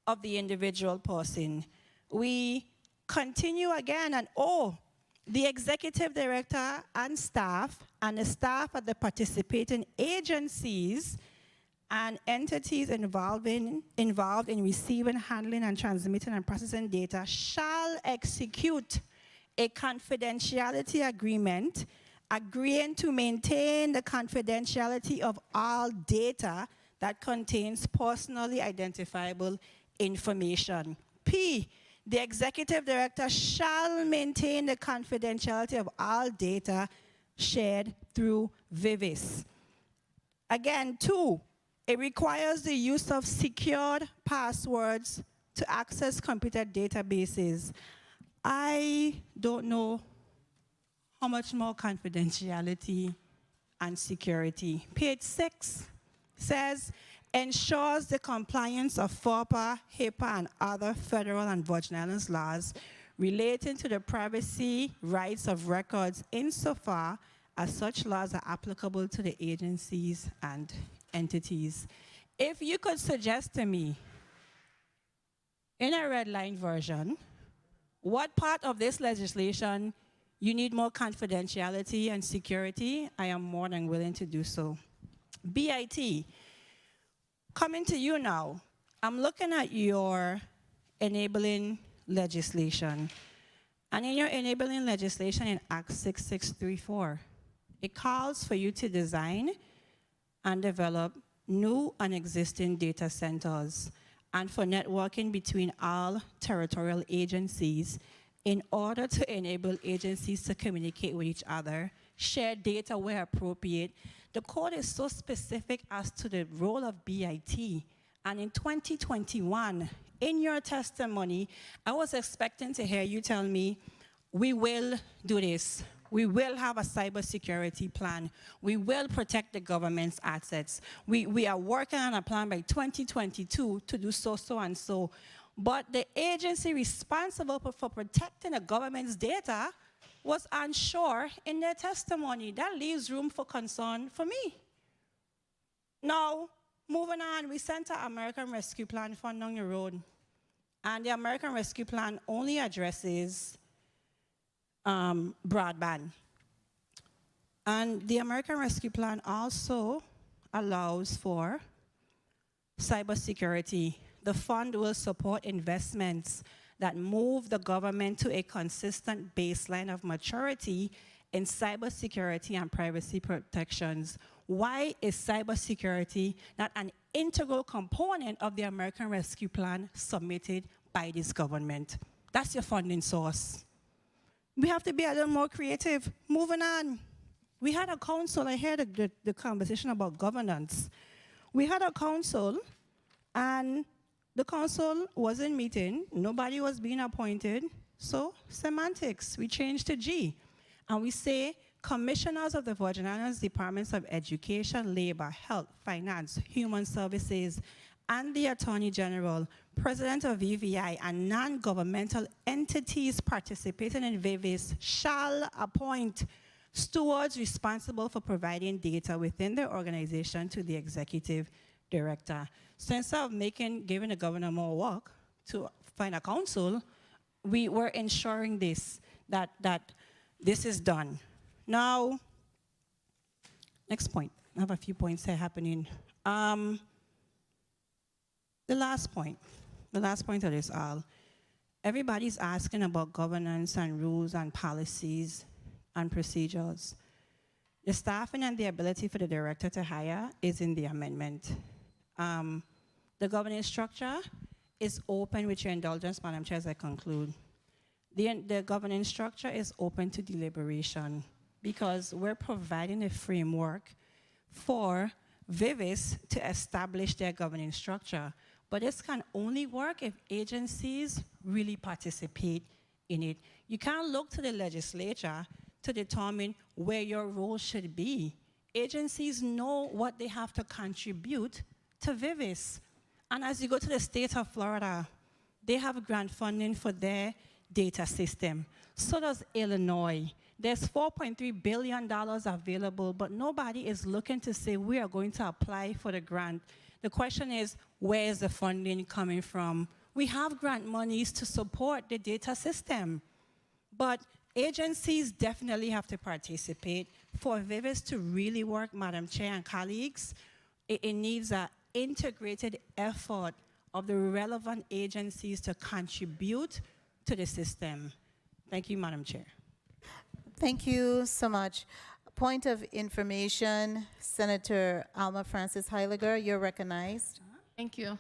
of the individual person. We continue again, and the executive director and the staff at the participating agencies and entities involved in receiving, handling, and transmitting and processing data shall execute a confidentiality agreement agreeing to maintain the confidentiality of all data that contains personally identifiable information. P, the executive director shall maintain the confidentiality of all data shared through VIVIS. Again, 2, it requires the use of secured passwords to access computer databases. I don't know how much more confidentiality and security. Page 6 says, ensures the compliance of FERPA, HIPAA, and other federal and Virgin Islands laws relating to the privacy rights of records insofar as such laws are applicable to the agencies and entities. If you could suggest to me, in a red line version, what part of this legislation you need more confidentiality and security, I am more than willing to do so. BIT, coming to you now, I'm looking at your enabling legislation. And in your enabling legislation in Act 6634, it calls for you to design and develop new and existing data centers and for networking between all territorial agencies in order to enable agencies to communicate with each other, share data where appropriate. The code is so specific as to the role of BIT. And in 2021, in your testimony, I was expecting to hear you tell me, we will do this. We will have a cybersecurity plan. We will protect the government's assets. We are working on a plan by 2022 to do so, and so. But the agency responsible for protecting the government's data was unsure in their testimony. That leaves room for concern for me. Now, moving on, we sent our American Rescue Plan fund down the road. And the American Rescue Plan only addresses broadband. And the American Rescue Plan also allows for cybersecurity. The fund will support investments that move the government to a consistent baseline of maturity in cybersecurity and privacy protections. Why is cybersecurity not an integral component of the American Rescue Plan submitted by this government? That's your funding source. We have to be a little more creative. Moving on. We had a council, I heard the conversation about governance. We had a council, and the council wasn't meeting, nobody was being appointed, so semantics, we changed to G. And we say commissioners of the Virgin Islands Departments of Education, Labor, Health, Finance, Human Services, and the Attorney General, President of VVI, and non-governmental entities participating in VIVIS shall appoint stewards responsible for providing data within their organization to the executive director. So instead of giving the governor more work to find a council, we were ensuring that this is done. Now, next point. I have a few points here happening. The last point of this all, everybody's asking about governance and rules and policies and procedures. The staffing and the ability for the director to hire is in the amendment. The governance structure is open, with your indulgence, Madam Chair, as I conclude. The governance structure is open to deliberation because we're providing a framework for VIVIS to establish their governance structure. But this can only work if agencies really participate in it. You can't look to the legislature to determine where your role should be. Agencies know what they have to contribute to VIVIS. And as you go to the state of Florida, they have grant funding for their data system. So does Illinois. There's $4.3 billion available, but nobody is looking to say we are going to apply for the grant. The question is, where is the funding coming from? We have grant monies to support the data system, but agencies definitely have to participate. For VIVIS to really work, Madam Chair and colleagues, it needs an integrated effort of the relevant agencies to contribute to the system. Thank you, Madam Chair. Thank you so much. Point of information, Senator Alma Francis Heiliger, you're recognized. Thank you.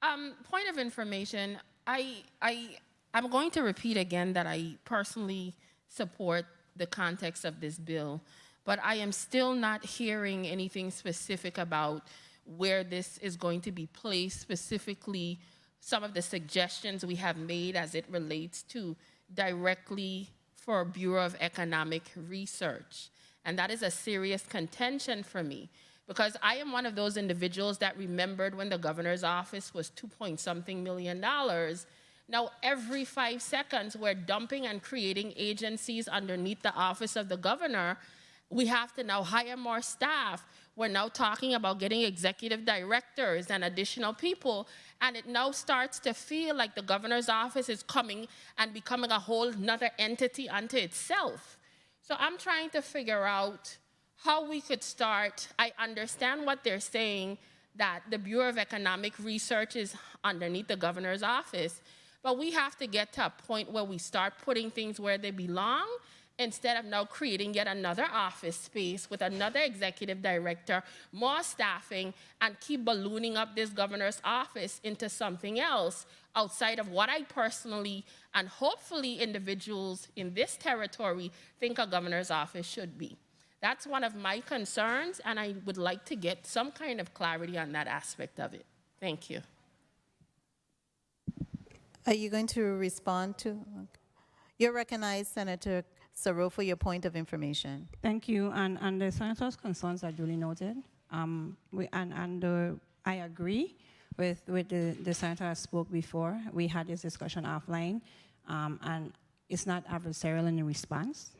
Point of information, I'm going to repeat again that I personally support the context of this bill, but I am still not hearing anything specific about where this is going to be placed, specifically some of the suggestions we have made as it relates to directly for Bureau of Economic Research. And that is a serious contention for me, because I am one of those individuals that remembered when the governor's office was $2-point-something million. Now, every 5 seconds, we're dumping and creating agencies underneath the office of the governor. We have to now hire more staff. We're now talking about getting executive directors and additional people. And it now starts to feel like the governor's office is coming and becoming a whole nother entity unto itself. So I'm trying to figure out how we could start. I understand what they're saying, that the Bureau of Economic Research is underneath the governor's office, but we have to get to a point where we start putting things where they belong instead of now creating yet another office space with another executive director, more staffing, and keep ballooning up this governor's office into something else outside of what I personally and hopefully individuals in this territory think a governor's office should be. That's one of my concerns, and I would like to get some kind of clarity on that aspect of it. Thank you. Are you going to respond to? You're recognized, Senator Saru, for your point of information. Thank you, and the senator's concerns are duly noted. I agree with the senator I spoke before. We had this discussion offline, and it's not adversarial in the response,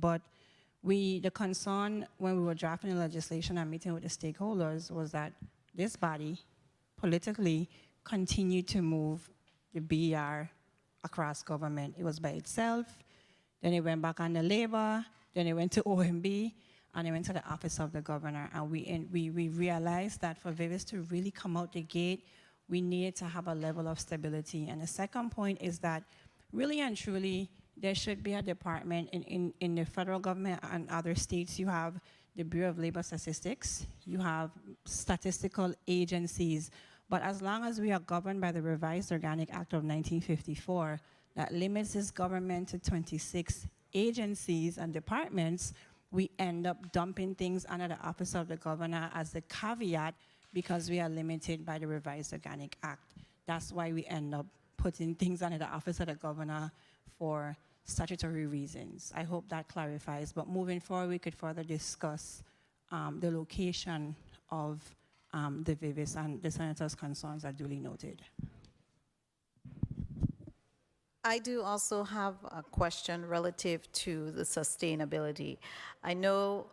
but the concern when we were drafting the legislation and meeting with the stakeholders was that this body politically continued to move the BR across government. It was by itself, then it went back under labor, then it went to OMB, and it went to the office of the governor. And we realized that for VIVIS to really come out the gate, we needed to have a level of stability. And the second point is that really and truly, there should be a department in the federal government and other states. You have the Bureau of Labor Statistics, you have statistical agencies, but as long as we are governed by the Revised Organic Act of 1954, that limits this government to 26 agencies and departments, we end up dumping things under the office of the governor as the caveat because we are limited by the Revised Organic Act. That's why we end up putting things under the office of the governor for statutory reasons. I hope that clarifies. But moving forward, we could further discuss the location of the VIVIS, and the Senator's concerns are duly noted. I do also have a question relative to the sustainability. I know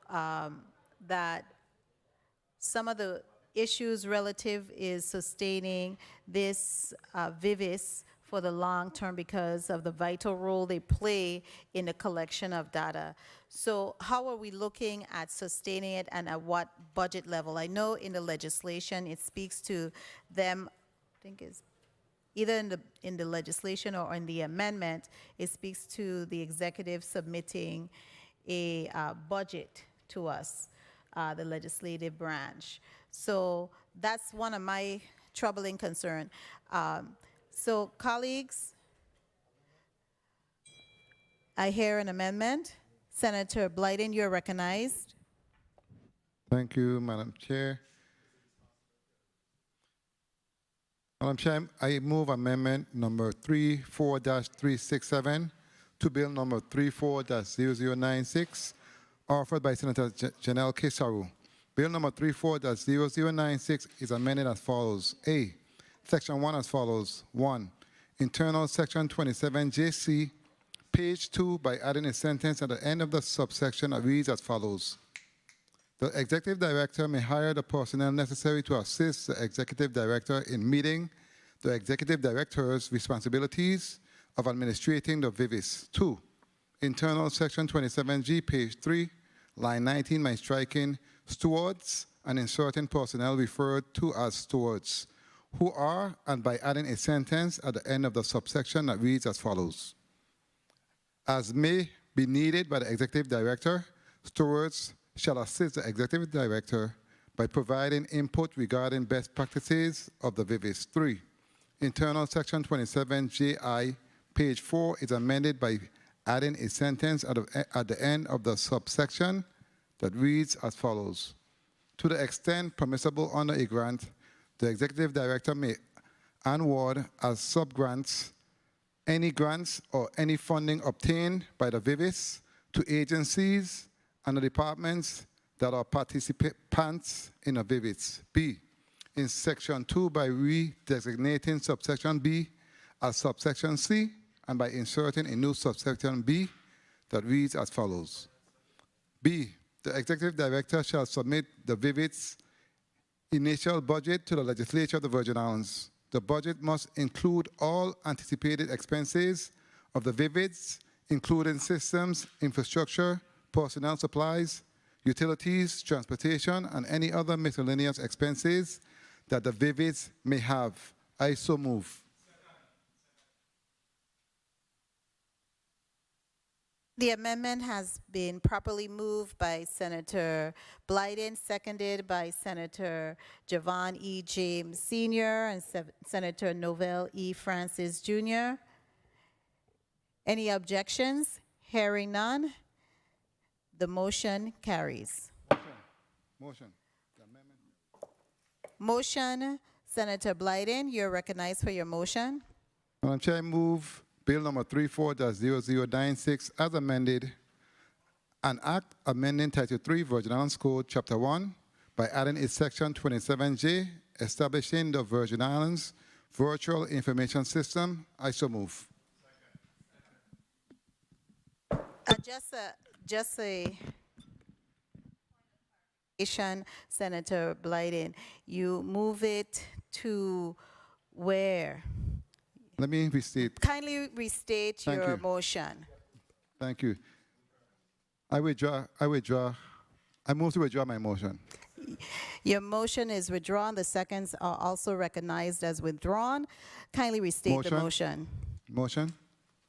that some of the issues relative is sustaining this VIVIS for the long term because of the vital role they play in the collection of data. So how are we looking at sustaining it, and at what budget level? I know in the legislation it speaks to them, I think it's either in the legislation or in the amendment, it speaks to the executive submitting a budget to us, the legislative branch. So that's one of my troubling concerns. So colleagues, I hear an amendment. Senator Blyden, you're recognized. Thank you, Madam Chair. Madam Chair, I move amendment number 34-367 to Bill number 34-0096, offered by Senator Janelle Kesaru. Bill number 34-0096 is amended as follows. A, Section 1 as follows. 1, internal Section 27JC, page 2, by adding a sentence at the end of the subsection that reads as follows. The Executive Director may hire the personnel necessary to assist the Executive Director in meeting the Executive Director's responsibilities of administrating the VIVIS. 2, internal Section 27G, page 3, line 19, by striking stewards and inserting personnel referred to as stewards, who are, and by adding a sentence at the end of the subsection that reads as follows. As may be needed by the Executive Director, stewards shall assist the Executive Director by providing input regarding best practices of the VIVIS. 3, internal Section 27JI, page 4, is amended by adding a sentence at the end of the subsection that reads as follows. To the extent permissible under a grant, the Executive Director may award as subgrants any grants or any funding obtained by the VIVIS to agencies and the departments that are participants in a VIVIS. B, in Section 2 by redesignating subsection B as subsection C, and by inserting a new subsection B that reads as follows. B, the Executive Director shall submit the VIVIS initial budget to the Legislature of the Virgin Islands. The budget must include all anticipated expenses of the VIVIS, including systems, infrastructure, personnel supplies, utilities, transportation, and any other miscellaneous expenses that the VIVIS may have. I so move. The amendment has been properly moved by Senator Blyden, seconded by Senator Javon E. James Sr. and Senator Novell E. Francis Jr. Any objections? Hearing none, the motion carries. Motion. Motion, Senator Blyden, you're recognized for your motion. Madam Chair, I move Bill number 34-0096 as amended, an act amending Title III Virgin Islands Code, Chapter 1, by adding a Section 27J, establishing the Virgin Islands Virtual Information System. I so move. Just a Senator Blyden, you move it to where? Let me restate. Kindly restate Thank your you. motion. Thank you. I move to withdraw my motion. Your motion is withdrawn. The seconds are also recognized as withdrawn. Kindly restate the motion. Motion.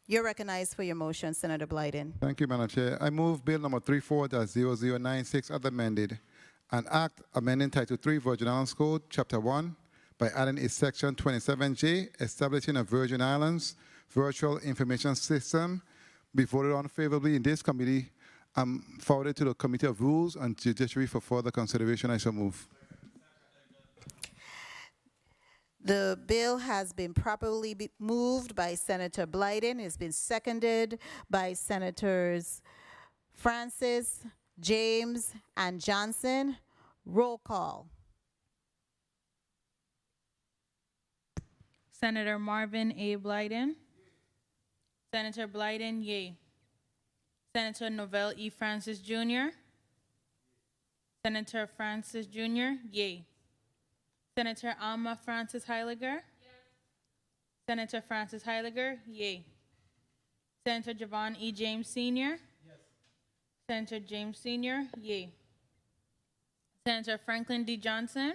You're recognized for your motion, Senator Blyden. Thank you, Madam Chair. I move Bill number 34-0096 as amended, an act amending Title III Virgin Islands Code, Chapter 1, by adding a Section 27J, establishing a Virgin Islands Virtual Information System, be voted on favorably in this committee, forwarded to the Committee of Rules and Judiciary for further consideration. I shall move. The bill has been properly moved by Senator Blyden. It's been seconded by Senators Francis, James, and Johnson. Roll call. Senator Marvin A. Blyden. Senator Blyden, yay. Senator Novell E. Francis Jr. Senator Francis Jr., yay. Senator Alma Francis Heiliger. Senator Francis Heiliger, yay. Senator Javon E. James Sr. Senator James Sr., yay. Senator Franklin D. Johnson.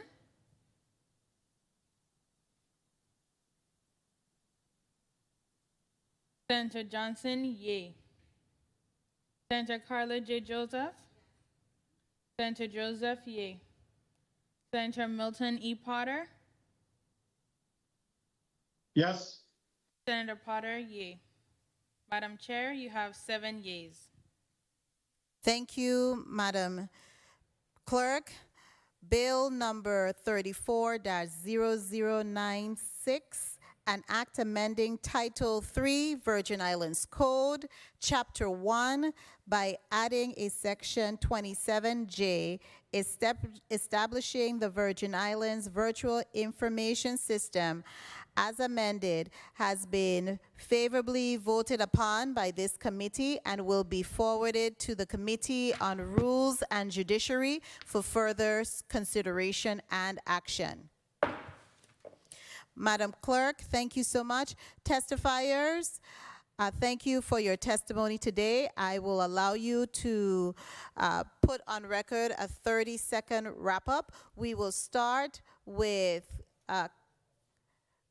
Senator Johnson, yay. Senator Carla J. Joseph. Senator Joseph, yay. Senator Milton E. Potter. Yes. Senator Potter, yay. Madam Chair, you have 7 yeas. Thank you, Madam Clerk. Bill number 34-0096, an act amending Title III Virgin Islands Code, Chapter 1, by adding a Section 27J, establishing the Virgin Islands Virtual Information System as amended, has been favorably voted upon by this committee and will be forwarded to the Committee on Rules and Judiciary for further consideration and action. Madam Clerk, thank you so much. Testifiers, thank you for your testimony today. I will allow you to put on record a 30-second wrap-up. We will start with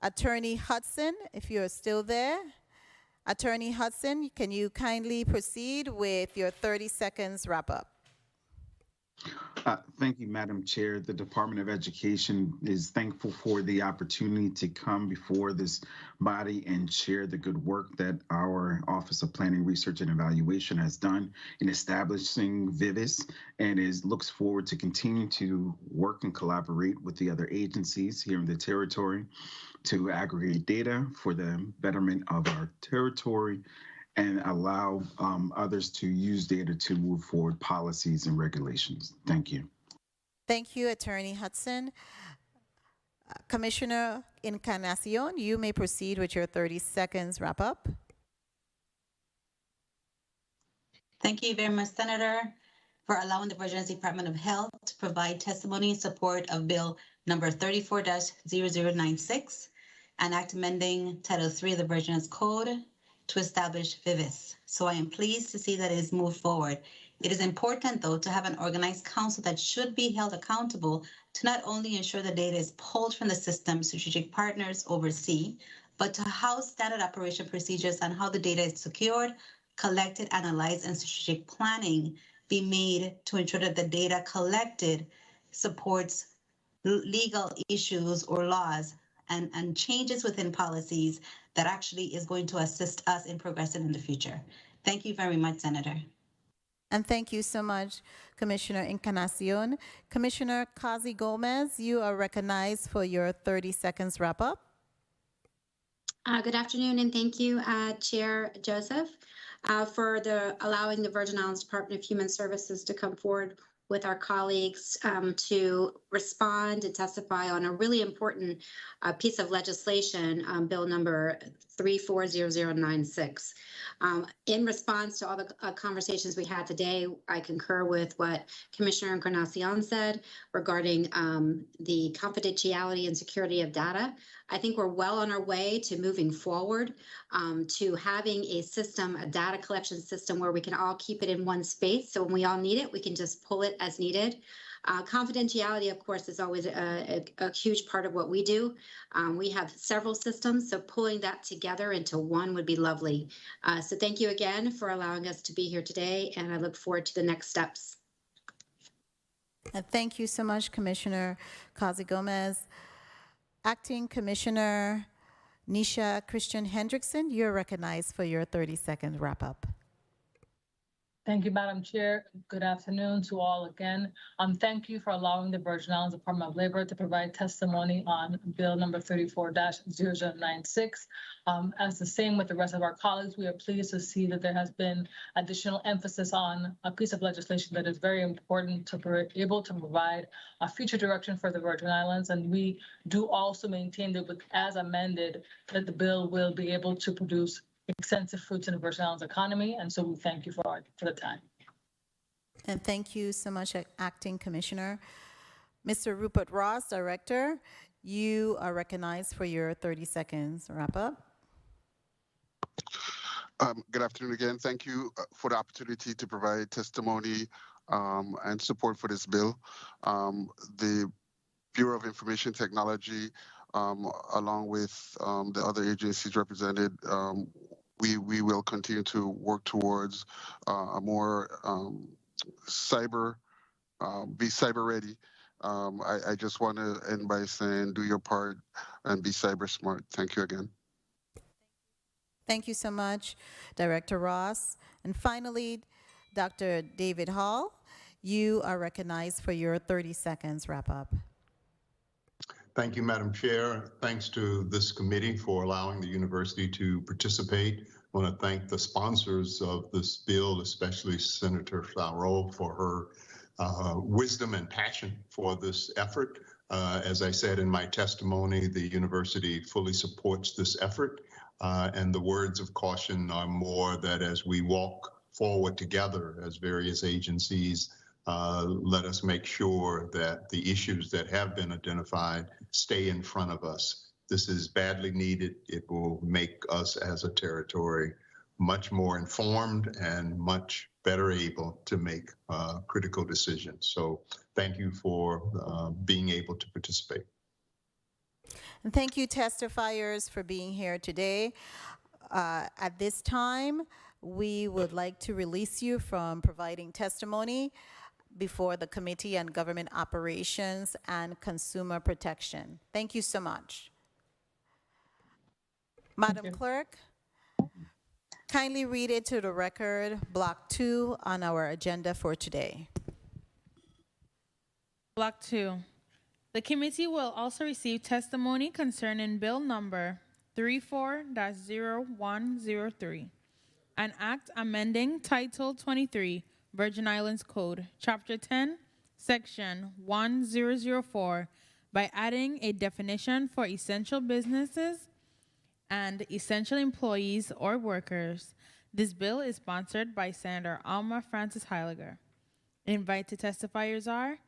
Attorney Hudson, if you're still there. Attorney Hudson, can you kindly proceed with your 30 seconds wrap-up? Thank you, Madam Chair. The Department of Education is thankful for the opportunity to come before this body and share the good work that our Office of Planning, Research, and Evaluation has done in establishing VIVIS, and looks forward to continue to work and collaborate with the other agencies here in the territory to aggregate data for the betterment of our territory and allow others to use data to move forward policies and regulations. Thank you. Thank you, Attorney Hudson. Commissioner Encarnacion, you may proceed with your 30 seconds wrap up. Thank you very much, Senator, for allowing the Virgin Islands Department of Health to provide testimony in support of Bill number 34-0096, an act amending Title III of the Virgin Islands Code to establish VIVIS. So I am pleased to see that it is moved forward. It is important, though, to have an organized council that should be held accountable to not only ensure the data is pulled from the system strategic partners oversee, but to house standard operation procedures on how the data is secured, collected, analyzed, and strategic planning be made to ensure that the data collected supports legal issues or laws and changes within policies that actually is going to assist us in progressing in the future. Thank you very much, Senator. And thank you so much, Commissioner Encarnacion. Commissioner Kazi Gomez, you are recognized for your 30 seconds wrap up. Good afternoon, and thank you, Chair Joseph, for allowing the Virgin Islands Department of Human Services to come forward with our colleagues to respond and testify on a really important piece of legislation, Bill number 340096. In response to all the conversations we had today, I concur with what Commissioner Encarnacion said regarding the confidentiality and security of data. I think we're well on our way to moving forward to having a system, a data collection system where we can all keep it in one space. So when we all need it, we can just pull it as needed. Confidentiality, of course, is always a huge part of what we do. We have several systems, so pulling that together into one would be lovely. So thank you again for allowing us to be here today, and I look forward to the next steps. And thank you so much, Commissioner Kazi Gomez. Acting Commissioner Nisha Christian Hendrickson, you're recognized for your 30-second wrap-up. Thank you, Madam Chair. Good afternoon to all again. Thank you for allowing the Virgin Islands Department of Labor to provide testimony on Bill number 34-0096. As the same with the rest of our colleagues, we are pleased to see that there has been additional emphasis on a piece of legislation that is very important to be able to provide a future direction for the Virgin Islands. And we do also maintain that as amended, that the bill will be able to produce extensive fruits in the Virgin Islands economy, and so we thank you for the time. And thank you so much, Acting Commissioner. Mr. Rupert Ross, Director, you are recognized for your 30 seconds wrap up. Good afternoon again. Thank you for the opportunity to provide testimony and support for this bill. The Bureau of Information Technology, along with the other agencies represented, we will continue to work towards a more be cyber ready. I just want to end by saying do your part and be cyber smart. Thank you again. Thank you so much, Director Ross. And finally, Dr. David Hall, you are recognized for your 30 seconds wrap up. Thank you, Madam Chair. Thanks to this committee for allowing the university to participate. I want to thank the sponsors of this bill, especially Senator Flaureau, for her wisdom and passion for this effort. As I said in my testimony, the university fully supports this effort. And the words of caution are more that as we walk forward together as various agencies, let us make sure that the issues that have been identified stay in front of us. This is badly needed. It will make us as a territory much more informed and much better able to make critical decisions. So thank you for being able to participate. And thank you, testifiers, for being here today. At this time, we would like to release you from providing testimony before the Committee on Government Operations and Consumer Protection. Thank you so much. Madam Clerk, kindly read it to the record, Block 2 on our agenda for today. Block 2. The committee will also receive testimony concerning Bill number 34-0103, an act amending Title 23, Virgin Islands Code, Chapter 10, Section 1004, by adding a definition for essential businesses and essential employees or workers. This bill is sponsored by Senator Alma Francis Heiliger. Invited testifiers are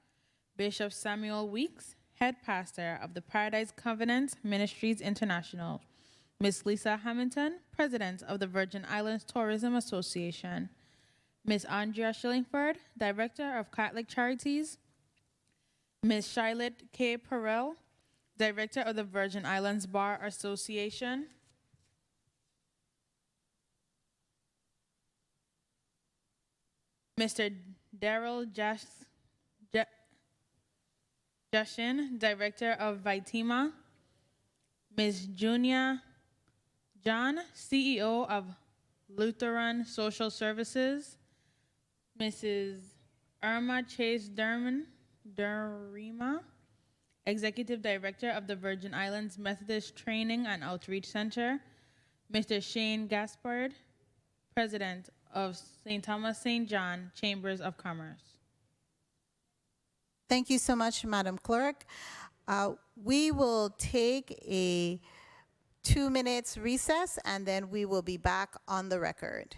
Bishop Samuel Weeks, Head Pastor of the Paradise Covenant Ministries International, Ms. Lisa Hamilton, President of the Virgin Islands Tourism Association, Ms. Andrea Shillingford, Director of Catholic Charities, Ms. Charlotte K. Perel, Director of the Virgin Islands Bar Association, Mr. Daryl Jushin, Director of Vitima, Ms. Junia John, CEO of Lutheran Social Services, Mrs. Irma Chase Durima, Executive Director of the Virgin Islands Methodist Training and Outreach Center, Mr. Shane Gaspard, President of St. Thomas St. John Chambers of Commerce. Thank you so much, Madam Clerk. We will take a 2 minutes recess and then we will be back on the record.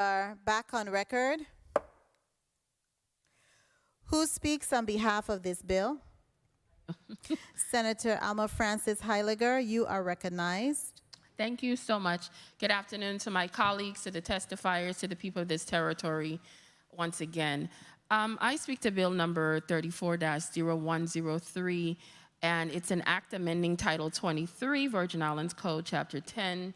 Are back on record. Who speaks on behalf of this bill? Senator Alma Francis Heiliger, you are recognized. Thank you so much. Good afternoon to my colleagues, to the testifiers, to the people of this territory once again. I speak to bill number 34-0103, and it's an act amending Title 23, Virgin Islands Code, Chapter 10,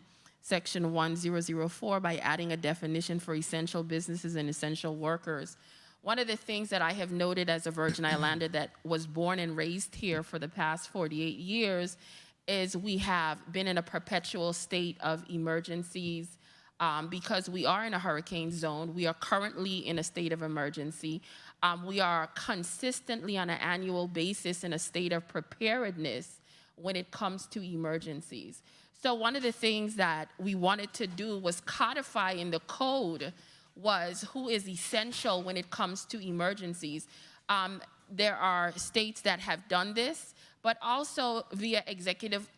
Section 1004, by adding a definition for essential businesses and essential workers. One of the things that I have noted as a Virgin Islander that was born and raised here for the past 48 years is we have been in a perpetual state of emergencies because we are in a hurricane zone. We are currently in a state of emergency. We are consistently on an annual basis in a state of preparedness when it comes to emergencies. So one of the things that we wanted to do was codify in the code was who is essential when it comes to emergencies. There are states that have done this, but also via executive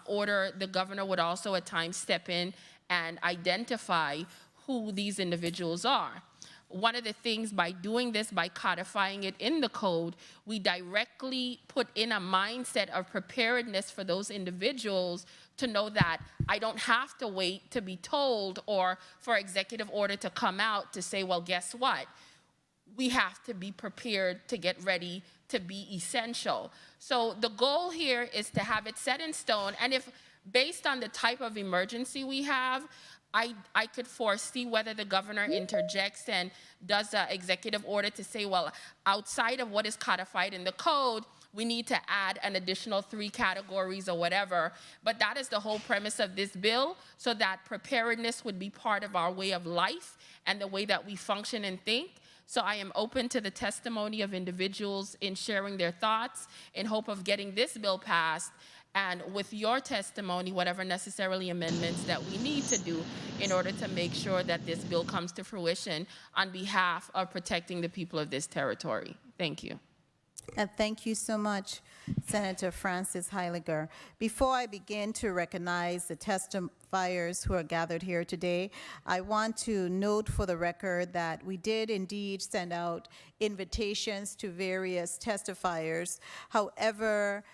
order, the governor would also at times step in and identify who these individuals are. One of the things by doing this, by codifying it in the code, we directly put in a mindset of preparedness for those individuals to know that I don't have to wait to be told or for executive order to come out to say, well, guess what? We have to be prepared to get ready to be essential. So the goal here is to have it set in stone, and if based on the type of emergency we have, I could foresee whether the governor interjects and does an executive order to say, well, outside of what is codified in the code, we need to add an additional 3 categories or whatever. But that is the whole premise of this bill, so that preparedness would be part of our way of life and the way that we function and think. So I am open to the testimony of individuals in sharing their thoughts in hope of getting this bill passed, and with your testimony, whatever necessarily amendments that we need to do in order to make sure that this bill comes to fruition on behalf of protecting the people of this territory. Thank you. And thank you so much, Senator Francis Heiliger. Before I begin to recognize the testifiers who are gathered here today, I want to note for the record that we did indeed send out invitations to various testifiers. However,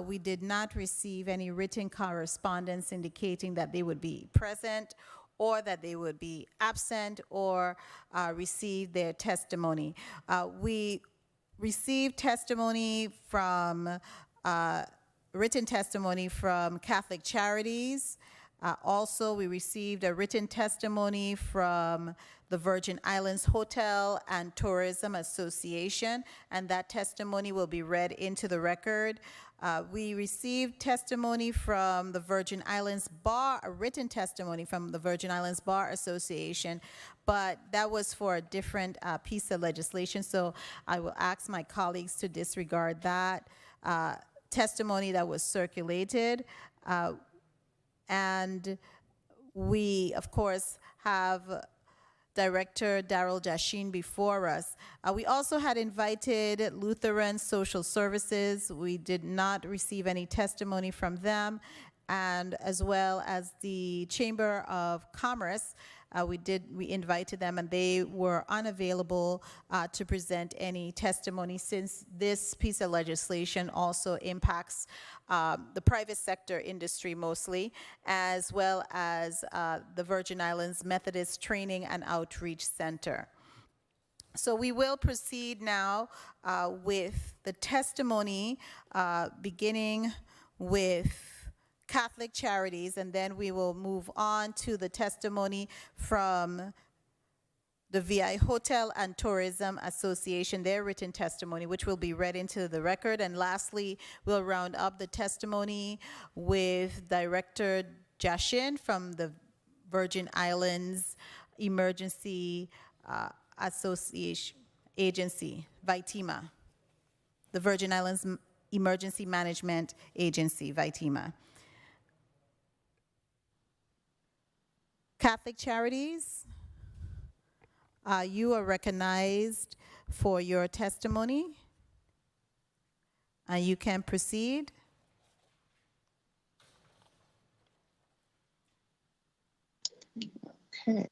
we did not receive any written correspondence indicating that they would be present or that they would be absent or receive their testimony. We received testimony from, written testimony from Catholic Charities. Also, we received a written testimony from the Virgin Islands Hotel and Tourism Association, and that testimony will be read into the record. We received testimony from the Virgin Islands Bar, a written testimony from the Virgin Islands Bar Association, but that was for a different piece of legislation, so I will ask my colleagues to disregard that testimony that was circulated. And we, of course, have Director Daryl Jashin before us. We also had invited Lutheran Social Services. We did not receive any testimony from them, and as well as the Chamber of Commerce. We invited them, and they were unavailable to present any testimony, since this piece of legislation also impacts the private sector industry mostly, as well as the Virgin Islands Methodist Training and Outreach Center. So we will proceed now with the testimony, beginning with Catholic Charities, and then we will move on to the testimony from the VI Hotel and Tourism Association, their written testimony, which will be read into the record. And lastly, we'll round up the testimony with Director Jashin from the Virgin Islands Emergency Association Agency, VITEMA, the Virgin Islands Emergency Management Agency, VITEMA. Catholic Charities, you are recognized for your testimony. You can proceed. Okay.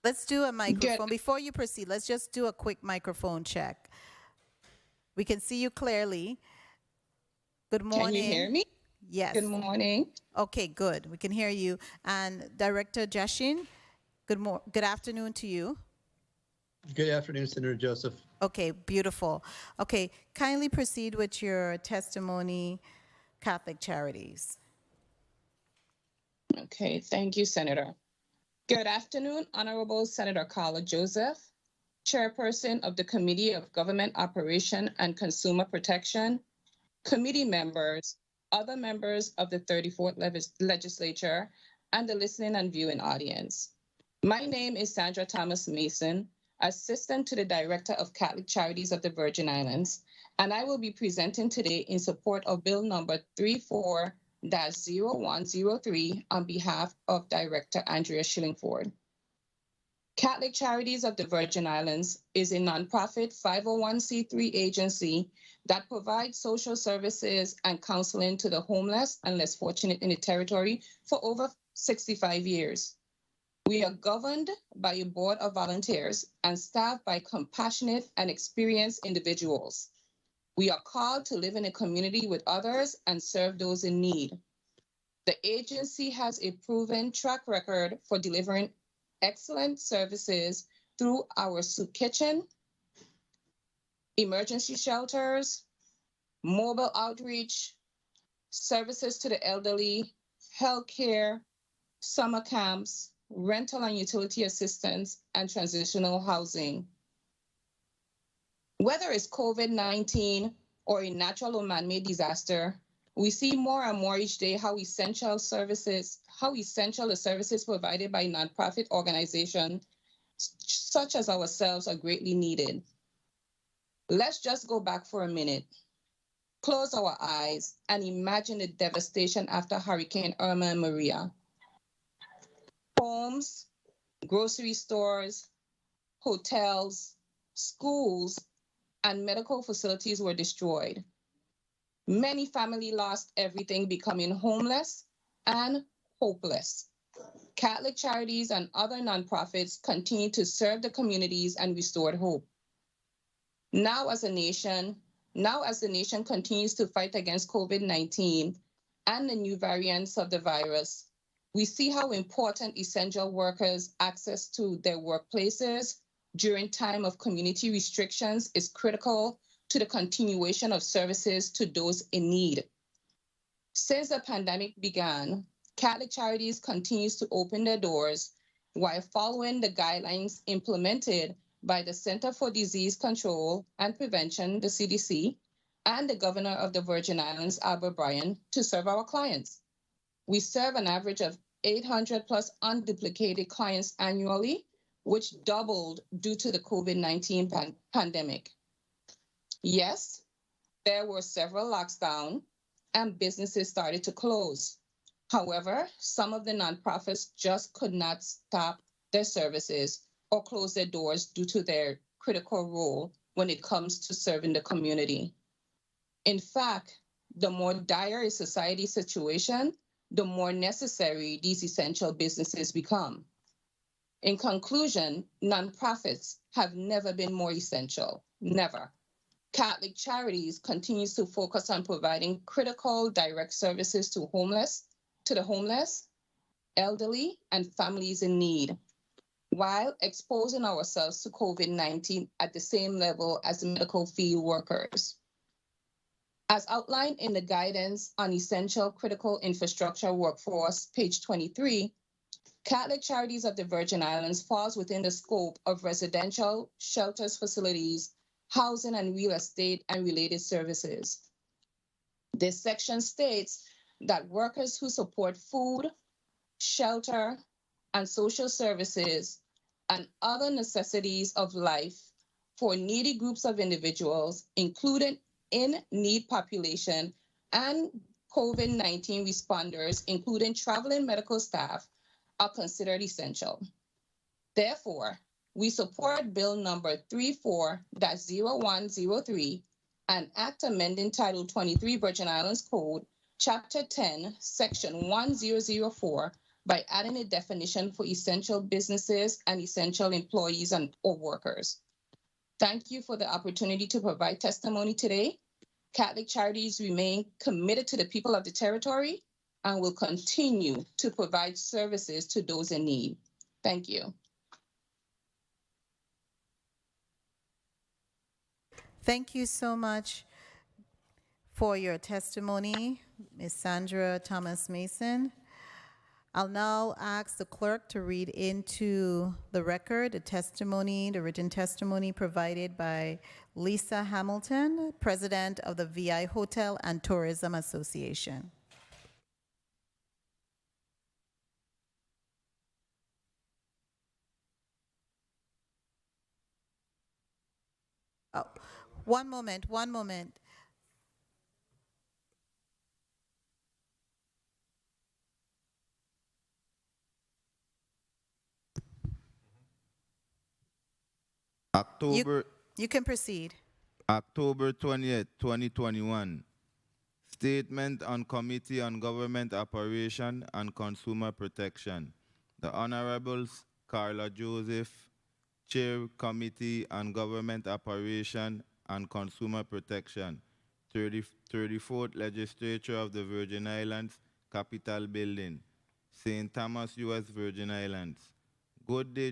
Let's do a microphone. Before you proceed, let's just do a quick microphone check. We can see you clearly. Good morning. Can you hear me? Yes. Good morning. Okay, good. We can hear you. And Director Jashin, good afternoon to you. Good afternoon, Senator Joseph. Okay, beautiful. Okay, kindly proceed with your testimony, Catholic Charities. Okay, thank you, Senator. Good afternoon, Honorable Senator Carla Joseph, Chairperson of the Committee of Government Operation and Consumer Protection, committee members, other members of the 34th Legislature, and the listening and viewing audience. My name is Sandra Thomas Mason, Assistant to the Director of Catholic Charities of the Virgin Islands, and I will be presenting today in support of Bill number 34-0103 on behalf of Director Andrea Shillingford. Catholic Charities of the Virgin Islands is a nonprofit 501c3 agency that provides social services and counseling to the homeless and less fortunate in the territory for over 65 years. We are governed by a board of volunteers and staffed by compassionate and experienced individuals. We are called to live in a community with others and serve those in need. The agency has a proven track record for delivering excellent services through our soup kitchen, emergency shelters, mobile outreach, services to the elderly, healthcare, summer camps, rental and utility assistance, and transitional housing. Whether it's COVID-19 or a natural or man-made disaster, we see more and more each day how essential the services provided by nonprofit organizations such as ourselves are greatly needed. Let's just go back for a minute, close our eyes, and imagine the devastation after Hurricane Irma and Maria. Homes, grocery stores, hotels, schools, and medical facilities were destroyed. Many families lost everything, becoming homeless and hopeless. Catholic Charities and other nonprofits continue to serve the communities and restore hope. Now as the nation continues to fight against COVID-19 and the new variants of the virus, we see how important essential workers' access to their workplaces during time of community restrictions is critical to the continuation of services to those in need. Since the pandemic began, Catholic Charities continues to open their doors while following the guidelines implemented by the Center for Disease Control and Prevention, the CDC, and the Governor of the Virgin Islands, Albert Bryan, to serve our clients. We serve an average of 800 plus unduplicated clients annually, which doubled due to the COVID-19 pandemic. Yes, there were several lockdowns and businesses started to close. However, some of the nonprofits just could not stop their services or close their doors due to their critical role when it comes to serving the community. In fact, the more dire a society situation, the more necessary these essential businesses become. In conclusion, nonprofits have never been more essential, never. Catholic Charities continues to focus on providing critical direct services to the homeless, elderly, and families in need, while exposing ourselves to COVID-19 at the same level as medical field workers. As outlined in the guidance on essential critical infrastructure workforce, page 23, Catholic Charities of the Virgin Islands falls within the scope of residential shelters facilities, housing and real estate and related services. This section states that workers who support food, shelter, and social services and other necessities of life for needy groups of individuals, including in-need population and COVID-19 responders, including traveling medical staff, are considered essential. Therefore, we support Bill number 34-0103, an act amending Title 23 Virgin Islands Code, Chapter 10, Section 1004, by adding a definition for essential businesses and essential employees or workers. Thank you for the opportunity to provide testimony today. Catholic Charities remain committed to the people of the territory and will continue to provide services to those in need. Thank you. Thank you so much for your testimony, Ms. Sandra Thomas Mason. I'll now ask the clerk to read into the record the written testimony provided by Lisa Hamilton, President of the VI Hotel and Tourism Association. Oh, one moment. You can proceed. October 20th, 2021. Statement on Committee on Government Operation and Consumer Protection. The Honorable Carla Joseph, Chair Committee on Government Operation and Consumer Protection, 34th Legislature of the Virgin Islands, Capitol Building, St. Thomas, U.S. Virgin Islands. Good day,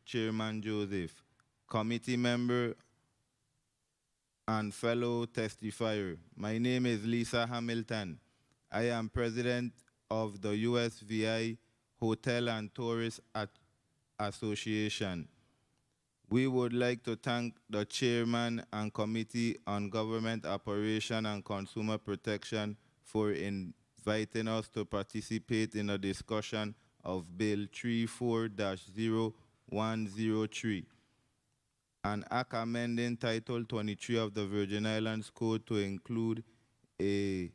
Chairman Joseph, committee member and fellow testifier. My name is Lisa Hamilton. I am president of the USVI Hotel and Tourist Association. We would like to thank the chairman and committee on government operation and consumer protection for inviting us to participate in a discussion of Bill 34-0103. An act amending Title 23 of the Virgin Islands Code to include a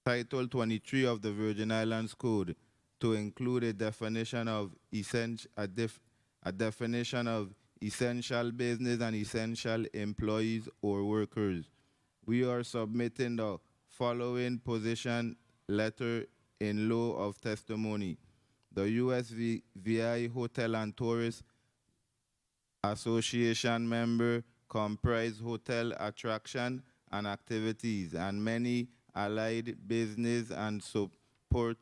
Title 23 of the Virgin Islands Code to include a definition of essential business and essential employees or workers. We are submitting the following position letter in lieu of testimony. The USVI Hotel and Tourist Association member comprise hotel attraction and activities and many allied business and support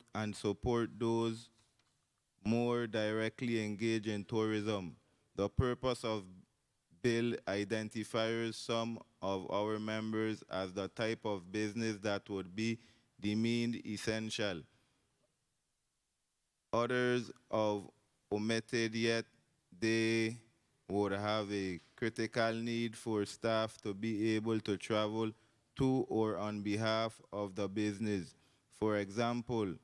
those more directly engaged in tourism. The purpose of bill identifies some of our members as the type of business that would be deemed essential. Others are omitted, yet they would have a critical need for staff to be able to travel to or on behalf of the business. For example,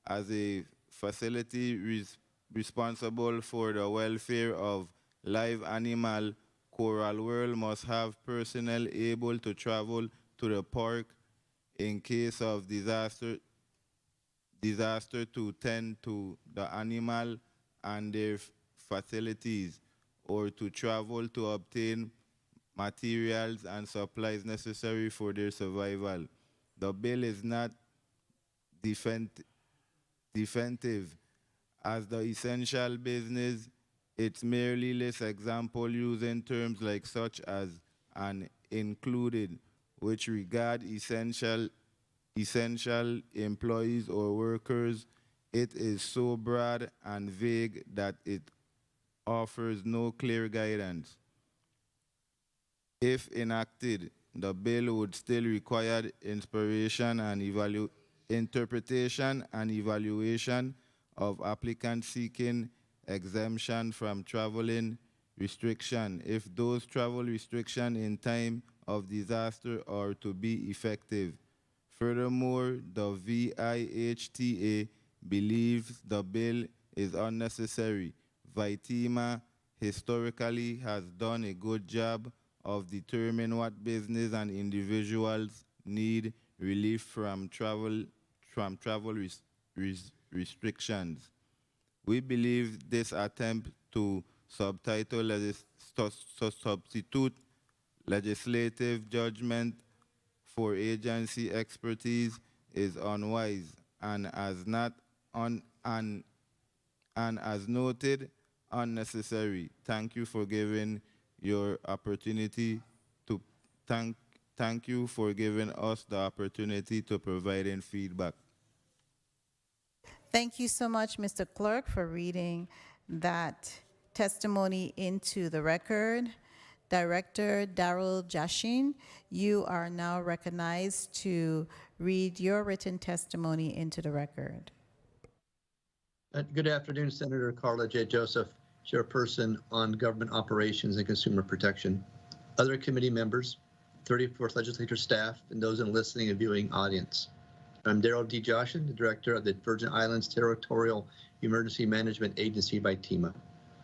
as a facility responsible for the welfare of live animal, Coral World must have personnel able to travel to the park in case of disaster to tend to the animal and their facilities, or to travel to obtain materials and supplies necessary for their survival. The bill is not definitive as the essential business. It merely lists example using terms like such as and included, which regard essential employees or workers. It is so broad and vague that it offers no clear guidance. If enacted, the bill would still require interpretation and evaluation of applicants seeking exemption from traveling restriction if those travel restrictions in time of disaster are to be effective. Furthermore, the VIHTA believes the bill is unnecessary. VITEMA historically has done a good job of determining what business and individuals need relief from travel restrictions. We believe this attempt to substitute Legislative judgment for agency expertise is unwise and as noted, unnecessary. Thank you for giving your opportunity to thank you for giving us the opportunity to provide feedback. Thank you so much, Mr. Clerk, for reading that testimony into the record. Director Darrell Jashin, you are now recognized to read your written testimony into the record. Good afternoon, Senator Carla J. Joseph, Chairperson on Government Operations and Consumer Protection, other committee members, 34th Legislature staff, and those in the listening and viewing audience. I'm Darrell D. Jashin, the Director of the Virgin Islands Territorial Emergency Management Agency by TEMA.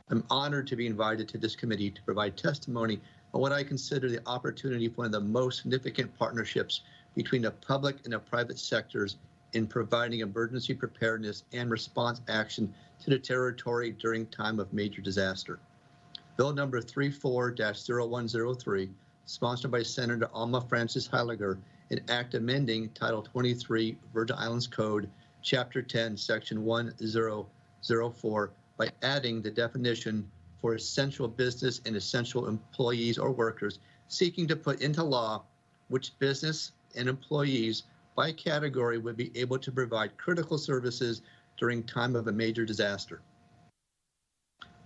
I'm honored to be invited to this committee to provide testimony on what I consider the opportunity for one of the most significant partnerships between the public and the private sectors in providing emergency preparedness and response action to the territory during time of major disaster. Bill number 34-0103, sponsored by Senator Alma Francis Heiliger, an act amending Title 23 Virgin Islands Code, Chapter 10, Section 1004, by adding the definition for essential business and essential employees or workers, seeking to put into law which business and employees by category would be able to provide critical services during time of a major disaster.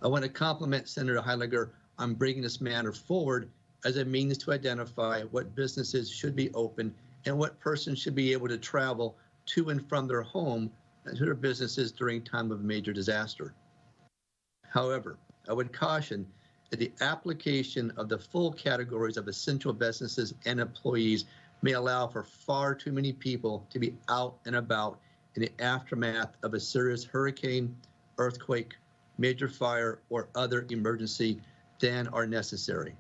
I want to compliment Senator Heiliger on bringing this matter forward as a means to identify what businesses should be open and what persons should be able to travel to and from their home and to their businesses during time of a major disaster. However, I would caution that the application of the full categories of essential businesses and employees may allow for far too many people to be out and about in the aftermath of a serious hurricane, earthquake, major fire, or other emergency than are necessary.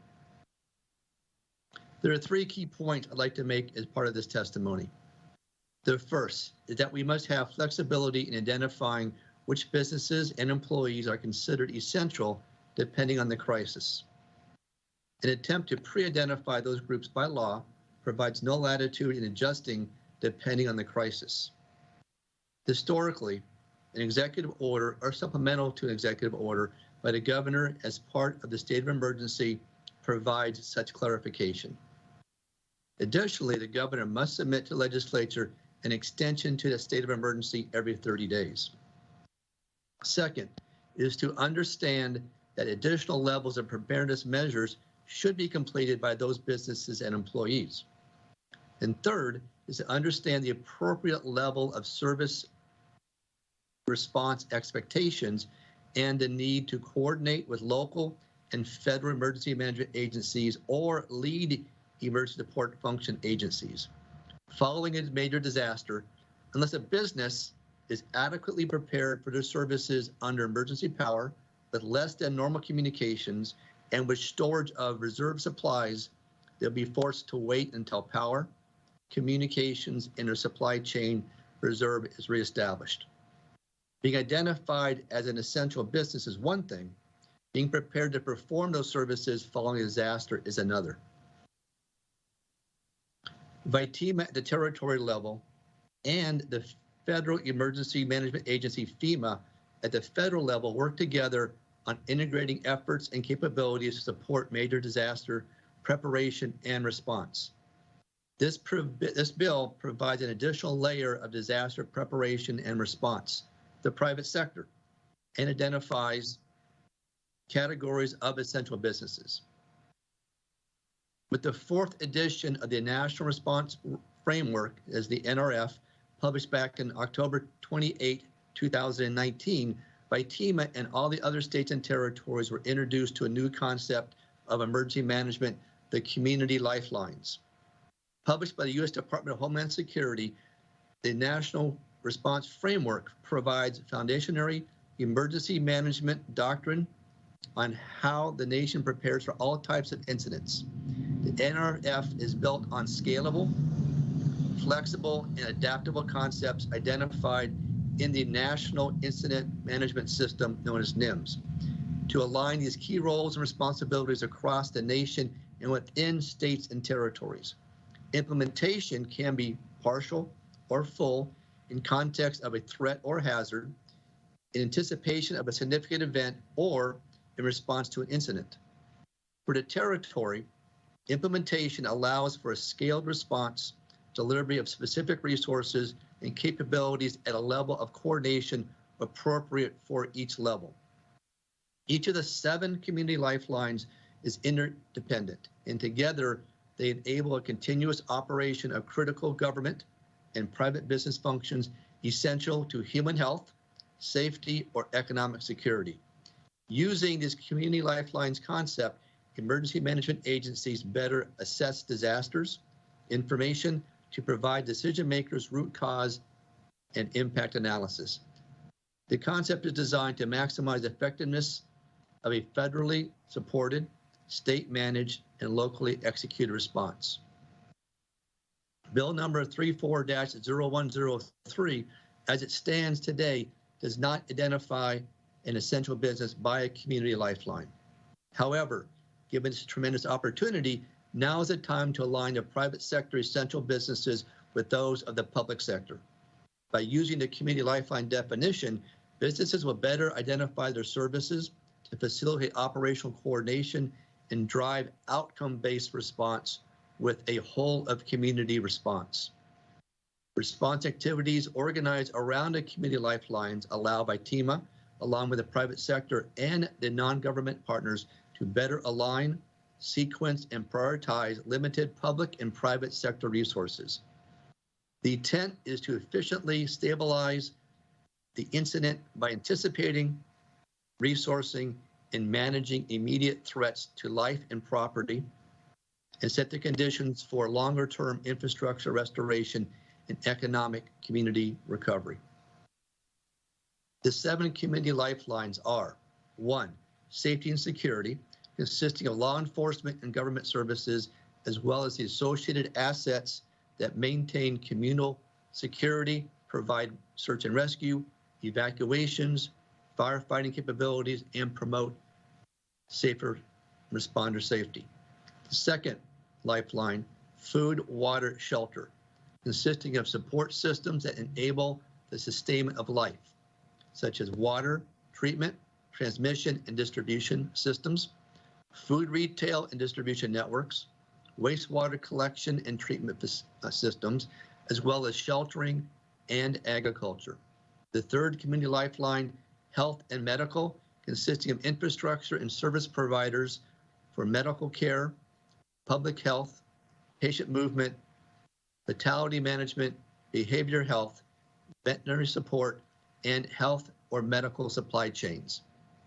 There are three key points I'd like to make as part of this testimony. The first is that we must have flexibility in identifying which businesses and employees are considered essential depending on the crisis. An attempt to pre-identify those groups by law provides no latitude in adjusting depending on the crisis. Historically, an executive order or supplemental to an executive order by the governor as part of the state of emergency provides such clarification. Additionally, the governor must submit to the legislature an extension to the state of emergency every 30 days. Second is to understand that additional levels of preparedness measures should be completed by those businesses and employees. And third is to understand the appropriate level of service response expectations and the need to coordinate with local and federal emergency management agencies or lead emergency support function agencies. Following a major disaster, unless a business is adequately prepared for their services under emergency power with less than normal communications and with storage of reserve supplies, they'll be forced to wait until power, communications, and their supply chain reserve is reestablished. Being identified as an essential business is one thing. Being prepared to perform those services following a disaster is another. TEMA at the territory level and the Federal Emergency Management Agency, FEMA, at the federal level work together on integrating efforts and capabilities to support major disaster preparation and response. This bill provides an additional layer of disaster preparation and response, the private sector, and identifies categories of essential businesses. With the fourth edition of the National Response Framework, as the NRF, published back in October 28, 2019, by TEMA and all the other states and territories were introduced to a new concept of emergency management, the community lifelines. Published by the U.S. Department of Homeland Security, the National Response Framework provides foundational emergency management doctrine on how the nation prepares for all types of incidents. The NRF is built on scalable, flexible, and adaptable concepts identified in the National Incident Management System, known as NIMS, to align these key roles and responsibilities across the nation and within states and territories. Implementation can be partial or full in context of a threat or hazard, in anticipation of a significant event, or in response to an incident. For the territory, implementation allows for a scaled response, delivery of specific resources and capabilities at a level of coordination appropriate for each level. Each of the 7 community lifelines is interdependent, and together they enable a continuous operation of critical government and private business functions essential to human health, safety, or economic security. Using this community lifelines concept, emergency management agencies better assess disasters, information to provide decision makers root cause and impact analysis. The concept is designed to maximize effectiveness of a federally supported, state managed, and locally executed response. Bill number 34-0103, as it stands today, does not identify an essential business by a community lifeline. However, given this tremendous opportunity, now is the time to align the private sector essential businesses with those of the public sector. By using the community lifeline definition, businesses will better identify their services to facilitate operational coordination and drive outcome-based response with a whole of community response. Response activities organized around the community lifelines allow by TEMA, along with the private sector and the non-government partners, to better align, sequence, and prioritize limited public and private sector resources. The intent is to efficiently stabilize the incident by anticipating, resourcing, and managing immediate threats to life and property, and set the conditions for longer-term infrastructure restoration and economic community recovery. The 7 community lifelines are: 1, safety and security, consisting of law enforcement and government services, as well as the associated assets that maintain communal security, provide search and rescue, evacuations, firefighting capabilities, and promote safer responder safety. The 2nd lifeline, food, water, shelter, consisting of support systems that enable the sustainment of life, such as water, treatment, transmission, and distribution systems, food retail and distribution networks, wastewater collection and treatment systems, as well as sheltering and agriculture. The 3rd community lifeline, health and medical, consisting of infrastructure and service providers for medical care, public health, patient movement, fatality management, behavioral health, veterinary support, and health or medical supply chains.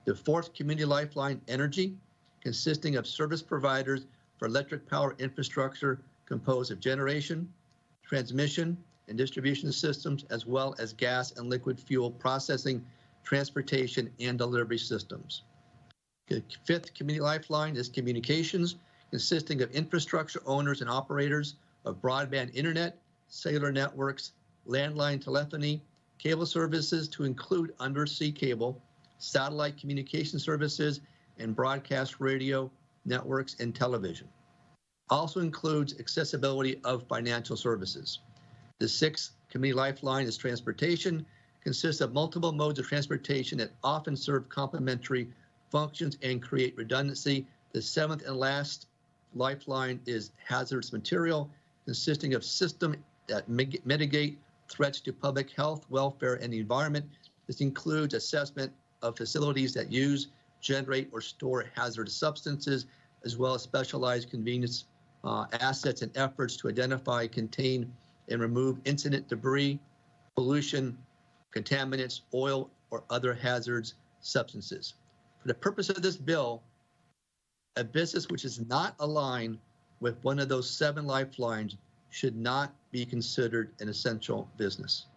The 4th community lifeline, energy, consisting of service providers for electric power infrastructure composed of generation, transmission, and distribution systems, as well as gas and liquid fuel processing, transportation, and delivery systems. The 5th community lifeline is communications, consisting of infrastructure owners and operators of broadband internet, cellular networks, landline telephony, cable services to include undersea cable, satellite communication services, and broadcast radio networks and television. Also includes accessibility of financial services. The 6th community lifeline is transportation, consists of multiple modes of transportation that often serve complementary functions and create redundancy. The 7th and last lifeline is hazardous material, consisting of systems that mitigate threats to public health, welfare, and the environment. This includes assessment of facilities that use, generate, or store hazardous substances, as well as specialized convenience assets and efforts to identify, contain, and remove incident debris, pollution, contaminants, oil, or other hazards substances. For the purpose of this bill, a business which is not aligned with one of those 7 lifelines should not be considered an essential business.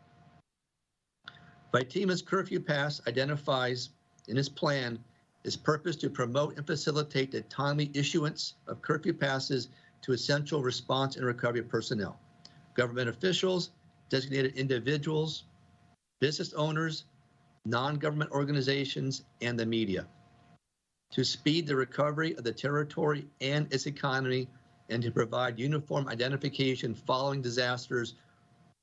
TEMA's Curfew Pass identifies in its plan its purpose to promote and facilitate the timely issuance of curfew passes to essential response and recovery personnel, government officials, designated individuals, business owners, non-government organizations, and the media. to speed the recovery of the territory and its economy, and to provide uniform identification following disasters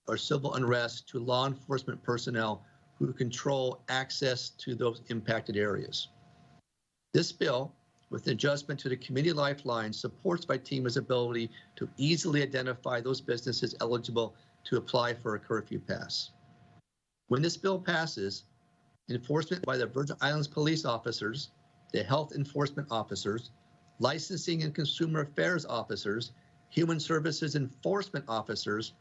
or civil unrest to law enforcement personnel who control access to those impacted areas. This bill, with adjustment to the community lifeline, supports FITEMA's ability to easily identify those businesses eligible to apply for a curfew pass. When this bill passes, enforcement by the Virgin Islands police officers, the health enforcement officers, licensing and consumer affairs officers, human services enforcement officers,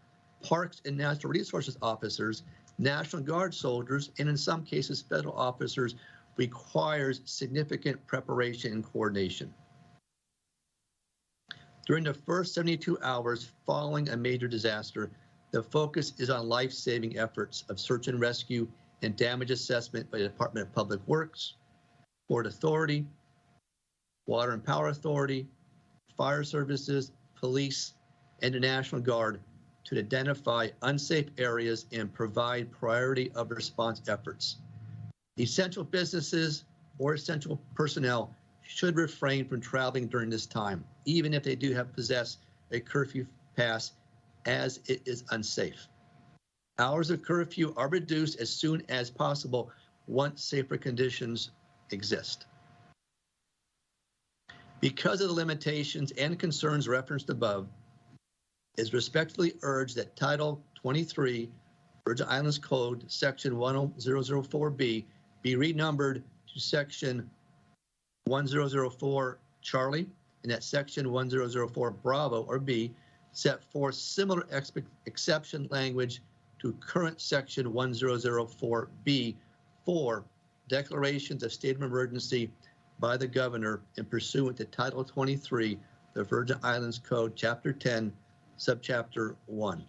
parks and natural resources officers, National Guard soldiers, and in some cases, federal officers, requires significant preparation and coordination. During the first 72 hours following a major disaster, the focus is on life-saving efforts of search and rescue and damage assessment by the Department of Public Works, Port Authority, Water and Power Authority, fire services, police, and the National Guard to identify unsafe areas and provide priority of response efforts. Essential businesses or essential personnel should refrain from traveling during this time, even if they do possess a curfew pass, as it is unsafe. Hours of curfew are reduced as soon as possible once safer conditions exist. Because of the limitations and concerns referenced above, it is respectfully urged that Title 23, Virgin Islands Code, Section 10004B, be renumbered to Section 1004 Charlie, and that Section 1004 Bravo or B set forth similar exception language to current Section 1004B for declarations of state of emergency by the governor in pursuant to Title 23, the Virgin Islands Code, Chapter 10, Subchapter 1.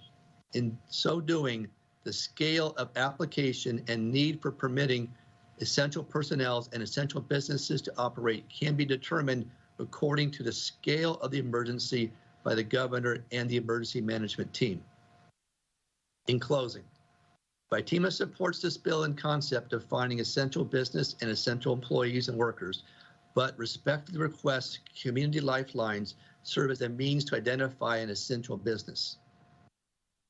In so doing, the scale of application and need for permitting essential personnel and essential businesses to operate can be determined according to the scale of the emergency by the governor and the emergency management team. In closing, FITEMA supports this bill in concept of finding essential business and essential employees and workers, but respectfully requests community lifelines serve as a means to identify an essential business.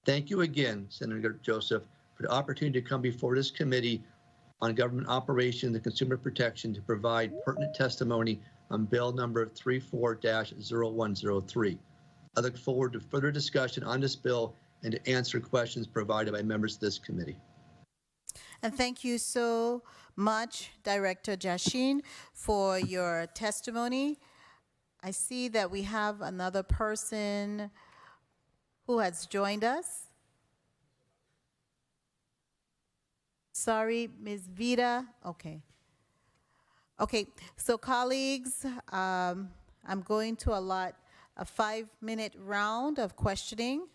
Thank you again, Senator Joseph, for the opportunity to come before this committee on government operations and consumer protection to provide pertinent testimony on bill number 34-0103. I look forward to further discussion on this bill and to answer questions provided by members of this committee. And thank you so much, Director Jashin, for your testimony. I see that we have another person who has joined us. Sorry, Ms. Vida. Okay. Okay, so colleagues, I'm going to allot a 5-minute round of questioning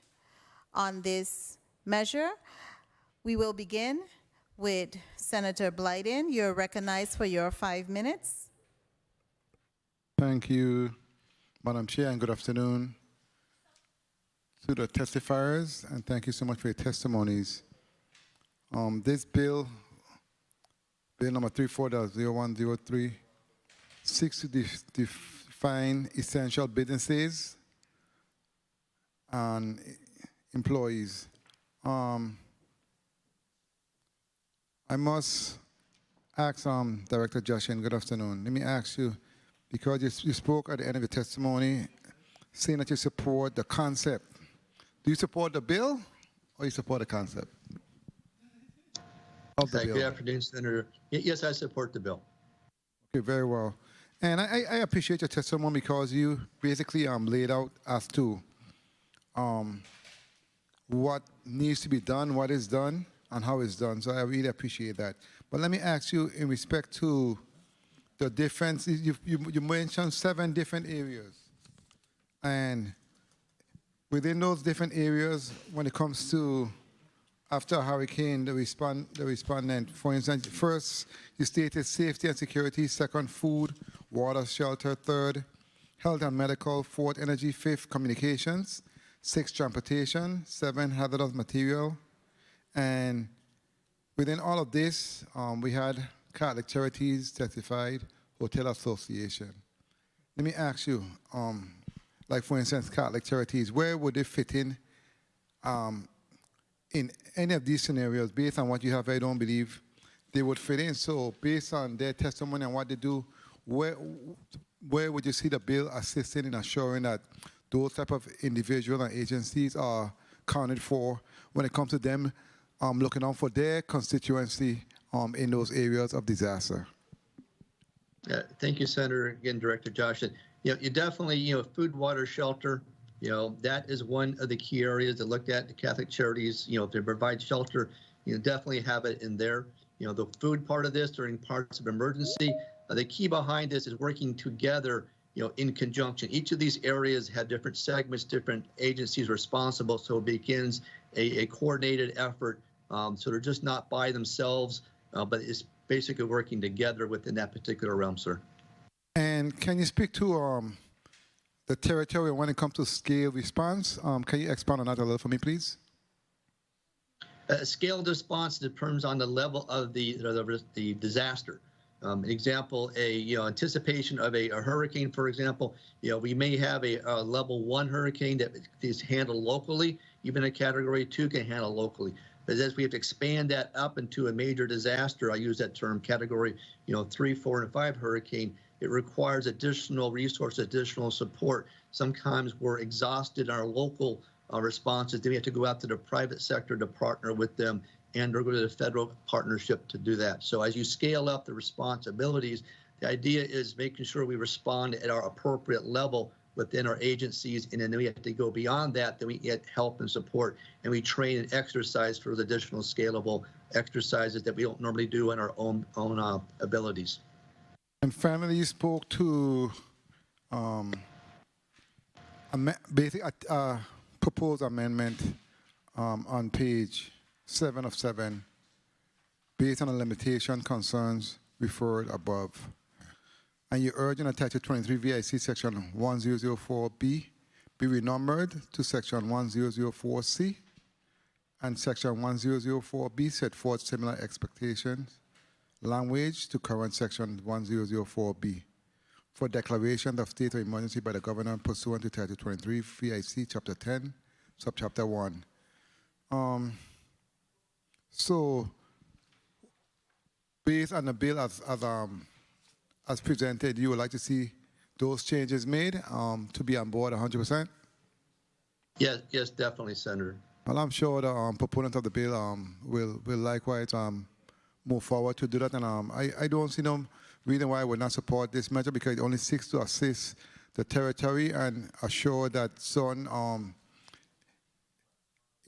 on this measure. We will begin with Senator Blyden. You're recognized for your 5 minutes. Thank you, Madam Chair, and good afternoon to the testifiers, and thank you so much for your testimonies. This bill number 34-0103, seeks to define essential businesses and employees. I must ask Director Jashin, good afternoon. Let me ask you, because you spoke at the end of your testimony saying that you support the concept. Do you support the bill or you support the concept of the bill? Good afternoon, Senator. Yes, I support the bill. Okay, very well. And I appreciate your testimony because you basically laid out as to what needs to be done, what is done, and how it's done. So I really appreciate that. But let me ask you in respect to the difference. You mentioned 7 different areas. And within those different areas, when it comes to after a hurricane, the respondent, for instance, first, you stated safety and security, second, food, water, shelter, third, health and medical, fourth, energy, fifth, communications, sixth, transportation, 7, hazardous material. And within all of this, we had Catholic Charities testified, Hotel Association. Let me ask you, like for instance, Catholic Charities, where would they fit in any of these scenarios? Based on what you have, I don't believe they would fit in. So based on their testimony and what they do, where would you see the bill assisting in assuring that those type of individuals and agencies are accounted for when it comes to them looking out for their constituency in those areas of disaster? Yeah, thank you, Senator. Again, Director Josh. You definitely, food, water, shelter, that is one of the key areas to look at. The Catholic Charities, if they provide shelter, definitely have it in there. The food part of this during parts of emergency, the key behind this is working together, in conjunction. Each of these areas have different segments, different agencies responsible, so it begins a coordinated effort. So they're just not by themselves, but it's basically working together within that particular realm, sir. And can you speak to the territory when it comes to scale response? Can you expand on that a little for me, please? Scale response depends on the level of the disaster. An example, anticipation of a hurricane, for example, we may have a level 1 hurricane that is handled locally. Even a category 2 can handle locally. But as we have to expand that up into a major disaster, I use that term category, 3, 4, and 5 hurricane, it requires additional resources, additional support. Sometimes we're exhausted in our local responses. Then we have to go out to the private sector to partner with them and or go to the federal partnership to do that. So as you scale up the responsibilities, the idea is making sure we respond at our appropriate level within our agencies, and then we have to go beyond that, then we get help and support, and we train and exercise for the additional scalable exercises that we don't normally do in our own abilities. And finally, you spoke to a proposed amendment on page 7 of 7, based on the limitation concerns referred above. And you urge in Title 23 VIC Section 1004B be renumbered to Section 1004C, and Section 1004B set forth similar expectations language to current Section 1004B for declaration of state of emergency by the governor pursuant to Title 23 VIC Chapter 10, Subchapter 1. So, based on the bill as presented, you would like to see those changes made to be on board 100%? Yes, definitely, Senator. Well, I'm sure the proponent of the bill will likewise move forward to do that. And I don't see no reason why I would not support this measure, because it only seeks to assist the territory and assure that certain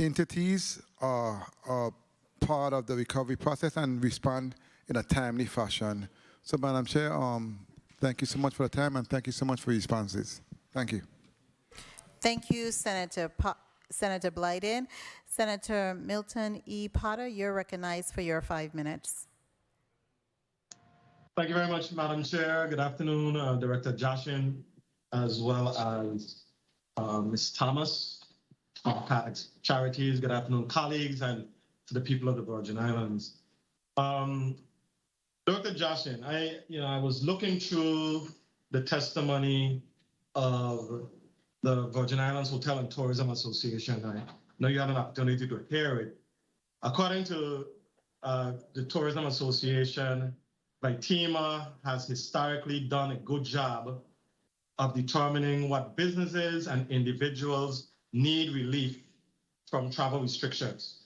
entities are part of the recovery process and respond in a timely fashion. So, Madam Chair, thank you so much for the time, and thank you so much for your responses. Thank you. Thank you, Senator Blyden. Senator Milton E. Potter, you're recognized for your 5 minutes. Thank you very much, Madam Chair. Good afternoon, Director Joshin, as well as Ms. Thomas, Catholic Charities. Good afternoon, colleagues, and to the people of the Virgin Islands. Dr. Joshin, I was looking through the testimony of the Virgin Islands Hotel and Tourism Association. I know you had an opportunity to hear it. According to the Tourism Association, VITEMA has historically done a good job of determining what businesses and individuals need relief from travel restrictions.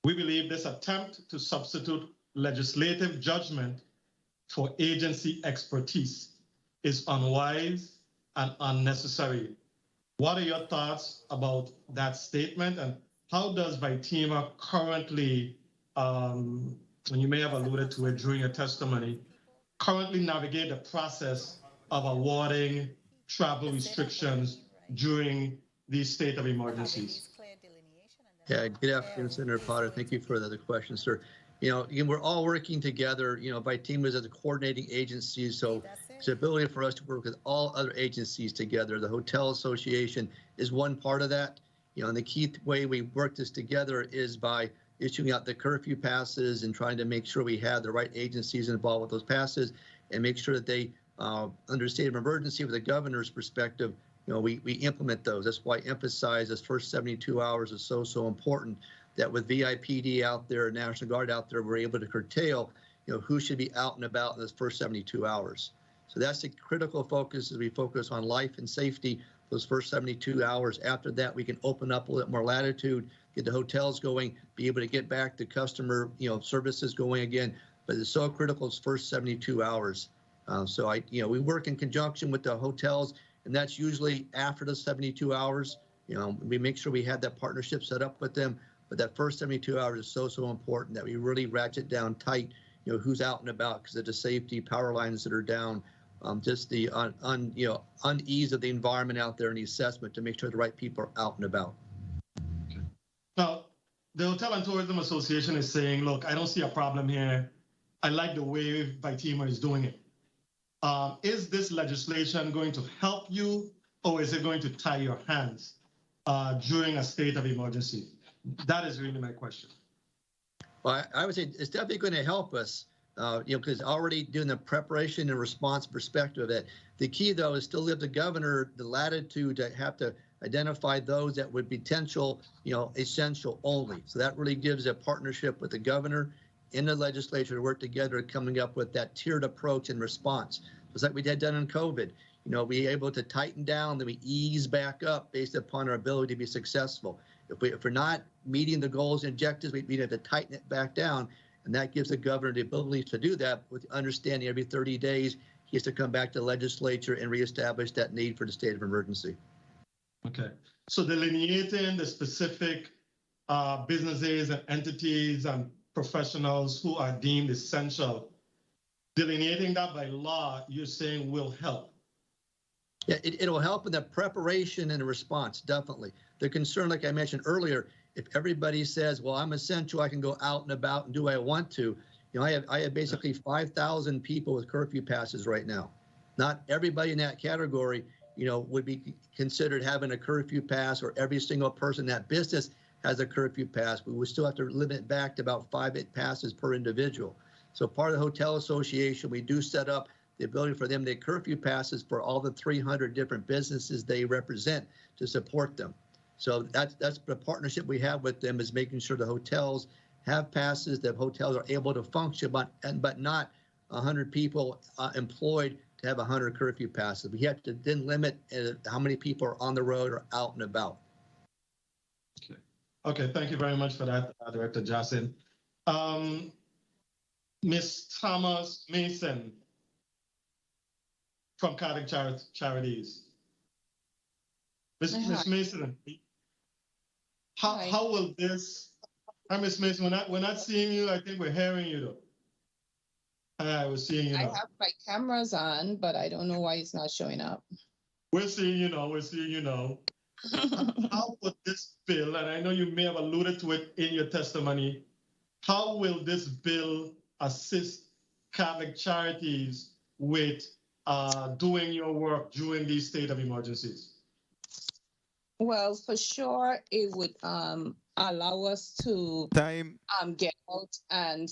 We believe this attempt to substitute legislative judgment for agency expertise is unwise and unnecessary. What are your thoughts about that statement, and how does VITEMA currently, and you may have alluded to it during your testimony, currently navigate the process of awarding travel restrictions during these state of emergencies? Yeah, good afternoon, Senator Potter. Thank you for the question, sir. We're all working together. VITEMA is a coordinating agency, so it's an ability for us to work with all other agencies together. The Hotel Association is one part of that. And the key way we work this together is by issuing out the curfew passes and trying to make sure we have the right agencies involved with those passes. and make sure that they, under state of emergency with the governor's perspective, we implement those. That's why I emphasize this first 72 hours is so important, that with VIPD out there, National Guard out there, we're able to curtail, who should be out and about in those first 72 hours. So that's the critical focus, as we focus on life and safety those first 72 hours. After that, we can open up a little bit more latitude, get the hotels going, be able to get back to customer, services going again. But it's so critical, it's first 72 hours. So we work in conjunction with the hotels, and that's usually after the 72 hours. We make sure we have that partnership set up with them. But that first 72 hours is so important that we really ratchet down tight, who's out and about because of the safety, power lines that are down, just the unease of the environment out there and the assessment to make sure the right people are out and about. Now, the Hotel and Tourism Association is saying, look, I don't see a problem here. I like the way Vitima is doing it. Is this legislation going to help you, or is it going to tie your hands during a state of emergency? That is really my question. Well, I would say it's definitely going to help us, because already doing the preparation and response perspective of it. The key, though, is still give the governor the latitude to have to identify those that would be potential, essential only. So that really gives a partnership with the governor in the legislature to work together, coming up with that tiered approach and response. Just like we had done in COVID, be able to tighten down, then we ease back up based upon our ability to be successful. If we're not meeting the goals and objectives, we have to tighten it back down. And that gives the governor the ability to do that with understanding every 30 days, he has to come back to the legislature and reestablish that need for the state of emergency. Okay. So delineating the specific businesses and entities and professionals who are deemed essential, delineating that by law, you're saying will help? Yeah, it'll help in the preparation and the response, definitely. The concern, like I mentioned earlier, if everybody says, well, I'm essential, I can go out and about and do what I want to, I have basically 5,000 people with curfew passes right now. Not everybody in that category, would be considered having a curfew pass, or every single person in that business has a curfew pass. We would still have to limit it back to about 5 passes per individual. So part of the Hotel Association, we do set up the ability for them to get curfew passes for all the 300 different businesses they represent to support them. So that's the partnership we have with them, is making sure the hotels have passes, that hotels are able to function, but not 100 people employed to have 100 curfew passes. We have to then limit how many people are on the road or out and about. Okay, thank you very much for that, Director Jasin. Ms. Thomas Mason from Cardiff Charities. Ms. Mason, how will this, hi, Ms. Mason, we're not seeing you, I think we're hearing you though. We're seeing you now. I have my cameras on, but I don't know why it's not showing up. We're seeing you now, How will this bill, and I know you may have alluded to it in your testimony, how will this bill assist Catholic Charities with doing your work during these state of emergencies? Well, for sure, it would allow us to get out and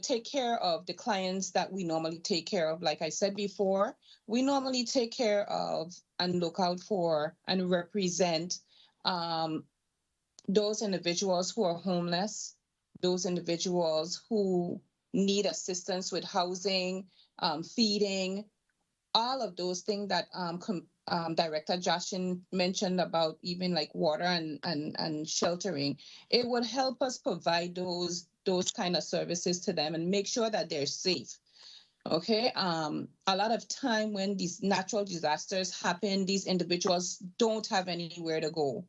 take care of the clients that we normally take care of. Like I said before, we normally take care of and look out for and represent those individuals who are homeless, those individuals who need assistance with housing, feeding, all of those things that Director Jasin mentioned about, even like water and sheltering. It would help us provide those kind of services to them and make sure that they're safe. Okay. A lot of time when these natural disasters happen, these individuals don't have anywhere to go.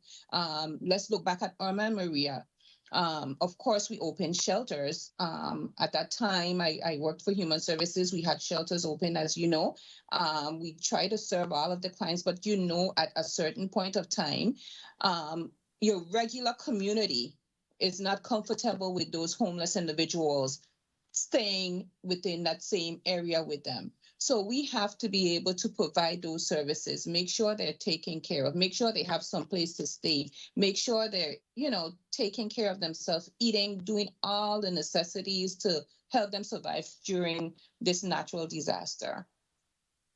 Let's look back at Irma and Maria. Of course, we opened shelters. At that time, I worked for Human Services. We had shelters open, as you know. We try to serve all of the clients, but at a certain point of time, your regular community is not comfortable with those homeless individuals staying within that same area with them. So we have to be able to provide those services, make sure they're taken care of, make sure they have some place to stay, make sure they're, taking care of themselves, eating, doing all the necessities to help them survive during this natural disaster.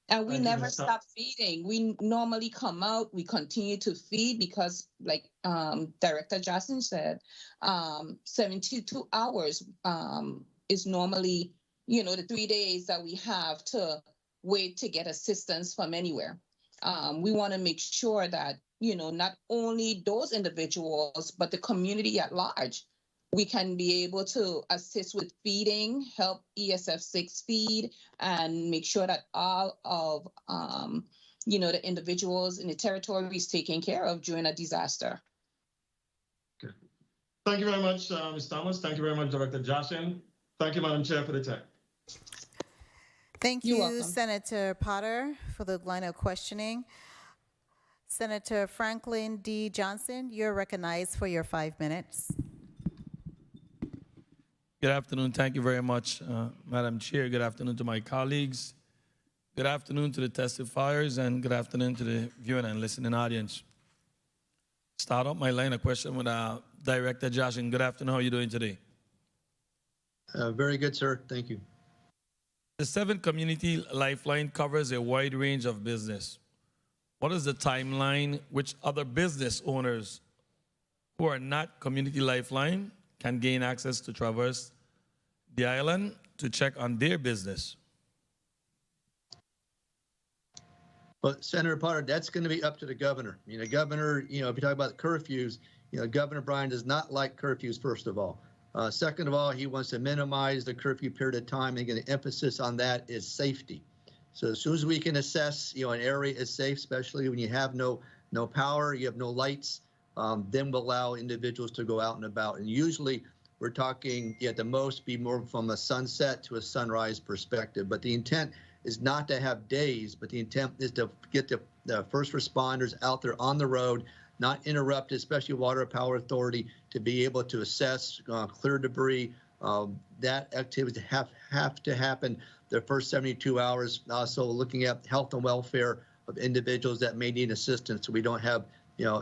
And we Thank you, never Ms. stop feeding. We normally come out, we continue to feed because, like Director Johnson said, 72 hours is normally, the 3 days that we have to wait to get assistance from anywhere. We want to make sure that, not only those individuals, but the community at large, we can be able to assist with feeding, help ESF 6 feed, and make sure that all of, the individuals in the territory is taken care of during a disaster. Thank you very much, Ms. Thomas. Thank you very much, Director Joshin. Thank you, Madam Chair, for the time. Thank You're you, welcome. Senator Potter, for the line of questioning. Senator Franklin D. Johnson, you're recognized for your 5 minutes. Good afternoon. Thank you very much, Madam Chair. Good afternoon to my colleagues. Good afternoon to the testifiers, and good afternoon to the viewing and listening audience. Start off my line of question with Director Josh, and good afternoon. How are you doing today? Very good, sir. Thank you. The 7 Community Lifeline covers a wide range of business. What is the timeline which other business owners who are not Community Lifeline can gain access to traverse the island to check on their business? Well, Senator Potter, that's going to be up to the governor. Governor, if you talk about curfews, Governor Bryan does not like curfews, first of all. Second of all, he wants to minimize the curfew period of time. And again, the emphasis on that is safety. So as soon as we can assess, an area is safe, especially when you have no power, you have no lights, then we'll allow individuals to go out and about. And usually we're talking at the most be more from a sunset to a sunrise perspective. But the intent is not to have days, but the intent is to get the first responders out there on the road, not interrupted, especially Water Power Authority, to be able to assess, clear debris. That activity have to happen the first 72 hours. Also looking at health and welfare of individuals that may need assistance, so we don't have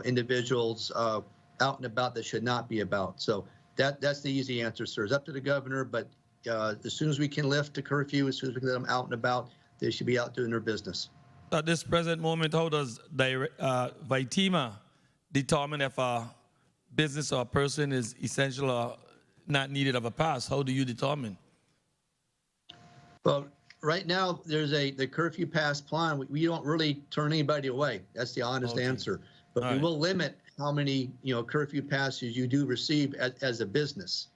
individuals out and about that should not be about. So that's the easy answer, sir. It's up to the governor, but as soon as we can lift the curfew, as soon as we can let them out and about, they should be out doing their business. At this present moment, how does VITEMA determine if a business or a person is essential or not needed of a pass? How do you determine? Well, right now, there's the curfew pass plan. We don't really turn anybody away. That's the honest answer. But we will limit how many, curfew passes you do receive as a business.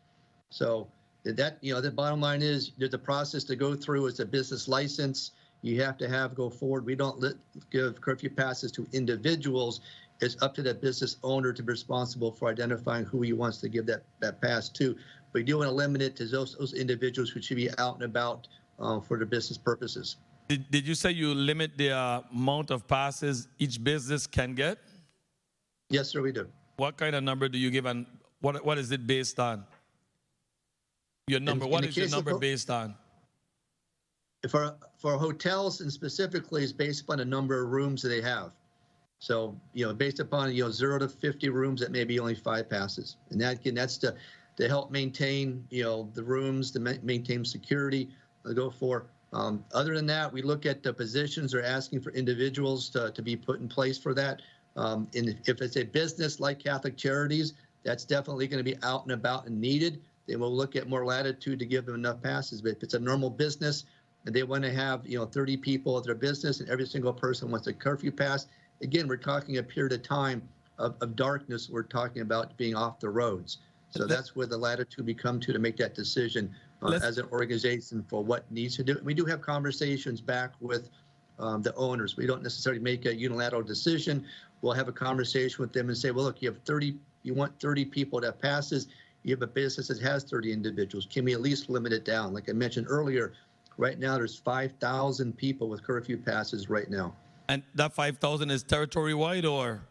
So that, the bottom line is there's a process to go through. It's a business license. You have to go forward. We don't give curfew passes to individuals. It's up to the business owner to be responsible for identifying who he wants to give that pass to. But we do want to limit it to those individuals who should be out and about for their business purposes. Did you say you limit the amount of passes each business can get? Yes, sir, we do. What kind of number do you give, and what is it based on? Your number. What is your number based on? For hotels and specifically, it's based upon the number of rooms that they have. So, based upon, 0 to 50 rooms, that may be only 5 passes. And that, again, that's to help maintain, the rooms, to maintain security, go for. Other than that, we look at the positions they're asking for individuals to be put in place for that. And if it's a business like Catholic Charities, that's definitely going to be out and about and needed. Then we'll look at more latitude to give them enough passes. But if it's a normal business and they want to have, 30 people at their business and every single person wants a curfew pass, again, we're talking a period of time of darkness. We're talking about being off the roads. So that's where the latitude we come to make that decision as an organization for what needs to do. And we do have conversations back with the owners. We don't necessarily make a unilateral decision. We'll have a conversation with them and say, well, look, you want 30 people that passes. You have a business that has 30 individuals. Can we at least limit it down? Like I mentioned earlier, right now there's 5,000 people with curfew passes right now. And that 5,000 is territory-wide, or?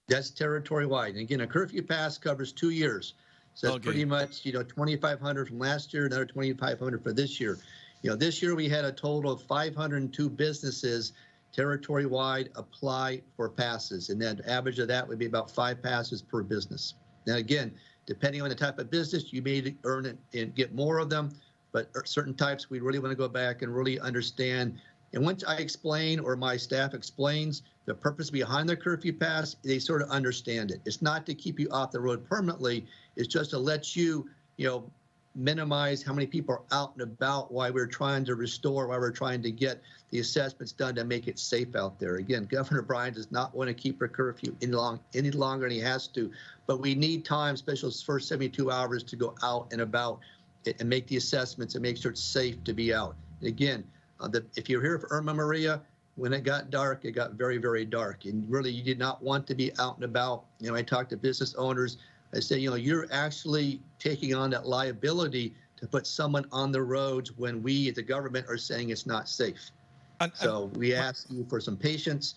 That's territory-wide. And again, a curfew pass covers 2 years. So that's pretty much, 2,500 from last year, another 2,500 for this year. This year we had a total of 502 businesses territory-wide apply for passes. And then average of that would be about 5 passes per business. Now, again, Depending on the type of business, you may earn it and get more of them, but certain types, we really want to go back and really understand. And once I explain or my staff explains the purpose behind the curfew pass, they sort of understand it. It's not to keep you off the road permanently. It's just to let you, minimize how many people are out and about, why we're trying to restore, why we're trying to get the assessments done to make it safe out there. Again, Governor Bryan does not want to keep a curfew any longer than he has to, but we need time, especially those first 72 hours, to go out and about and make the assessments and make sure it's safe to be out. And again, if you're here for Irma Maria, when it got dark, it got very, very dark. And really, you did not want to be out and about. I talked to business owners. I say, you're actually taking on that liability to put someone on the roads when we, as the government, are saying it's not safe. So we ask you for some patience.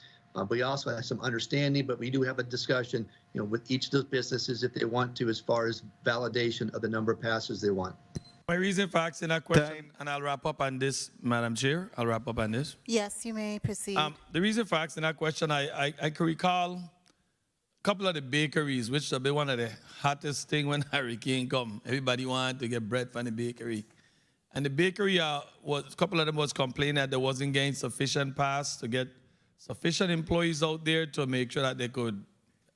We also have some understanding, but we do have a discussion, with each of those businesses if they want to, as far as validation of the number of passes they want. My reason for asking that question, and I'll wrap up on this, Madam Chair. I'll wrap up on this. Yes, you may proceed. The reason for asking that question, I can recall a couple of the bakeries, which have been one of the hottest thing when hurricane come. Everybody wanted to get bread from the bakery. And the bakery, a couple of them was complaining that they wasn't getting sufficient pass to get sufficient employees out there to make sure that they could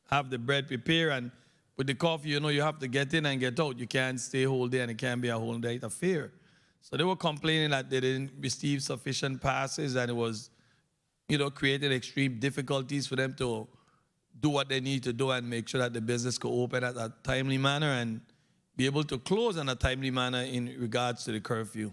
have the bread prepared. And with the coffee, you have to get in and get out. You can't stay whole day and it can't be a whole day affair. So they were complaining that they didn't receive sufficient passes and it was, creating extreme difficulties for them to do what they need to do and make sure that the business could open at a timely manner and be able to close in a timely manner in regards to the curfew.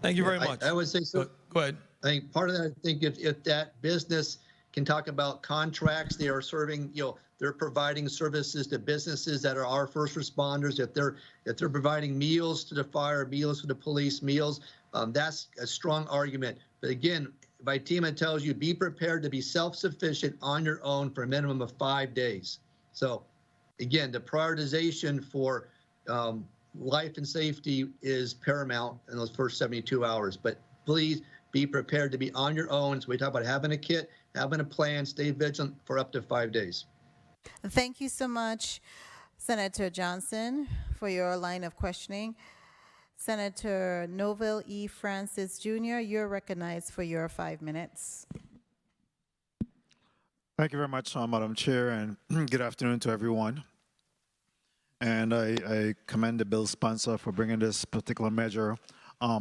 Thank you very much. I would say so. Go ahead. I think part of that, I think if that business can talk about contracts, they are serving, they're providing services to businesses that are our first responders. If they're providing meals to the fire, meals to the police, meals, that's a strong argument. But again, Vitima tells you, be prepared to be self-sufficient on your own for a minimum of 5 days. So again, the prioritization for life and safety is paramount in those first 72 hours. But please be prepared to be on your own. So we talk about having a kit, having a plan, stay vigilant for up to 5 days. Thank you so much, Senator Johnson, for your line of questioning. Senator Novell E. Francis Jr., you're recognized for your 5 minutes. Thank you very much, Madam Chair, and good afternoon to everyone. And I commend the bill sponsor for bringing this particular measure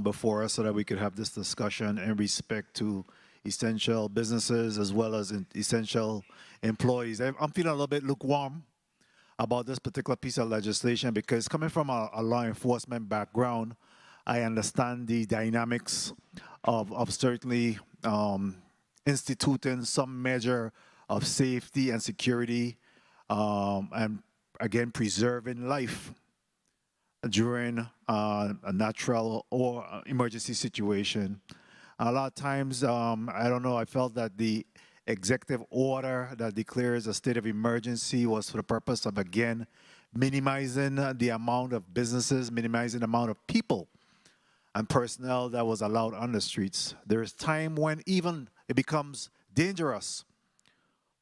before us so that we could have this discussion in respect to essential businesses as well as essential employees. I'm feeling a little bit lukewarm about this particular piece of legislation because coming from a law enforcement background, I understand the dynamics of certainly instituting some measure of safety and security and again preserving life during a natural or emergency situation. A lot of times, I don't know, I felt that the executive order that declares a state of emergency was for the purpose of, again, minimizing the amount of businesses, minimizing the amount of people and personnel that was allowed on the streets. There is time when even it becomes dangerous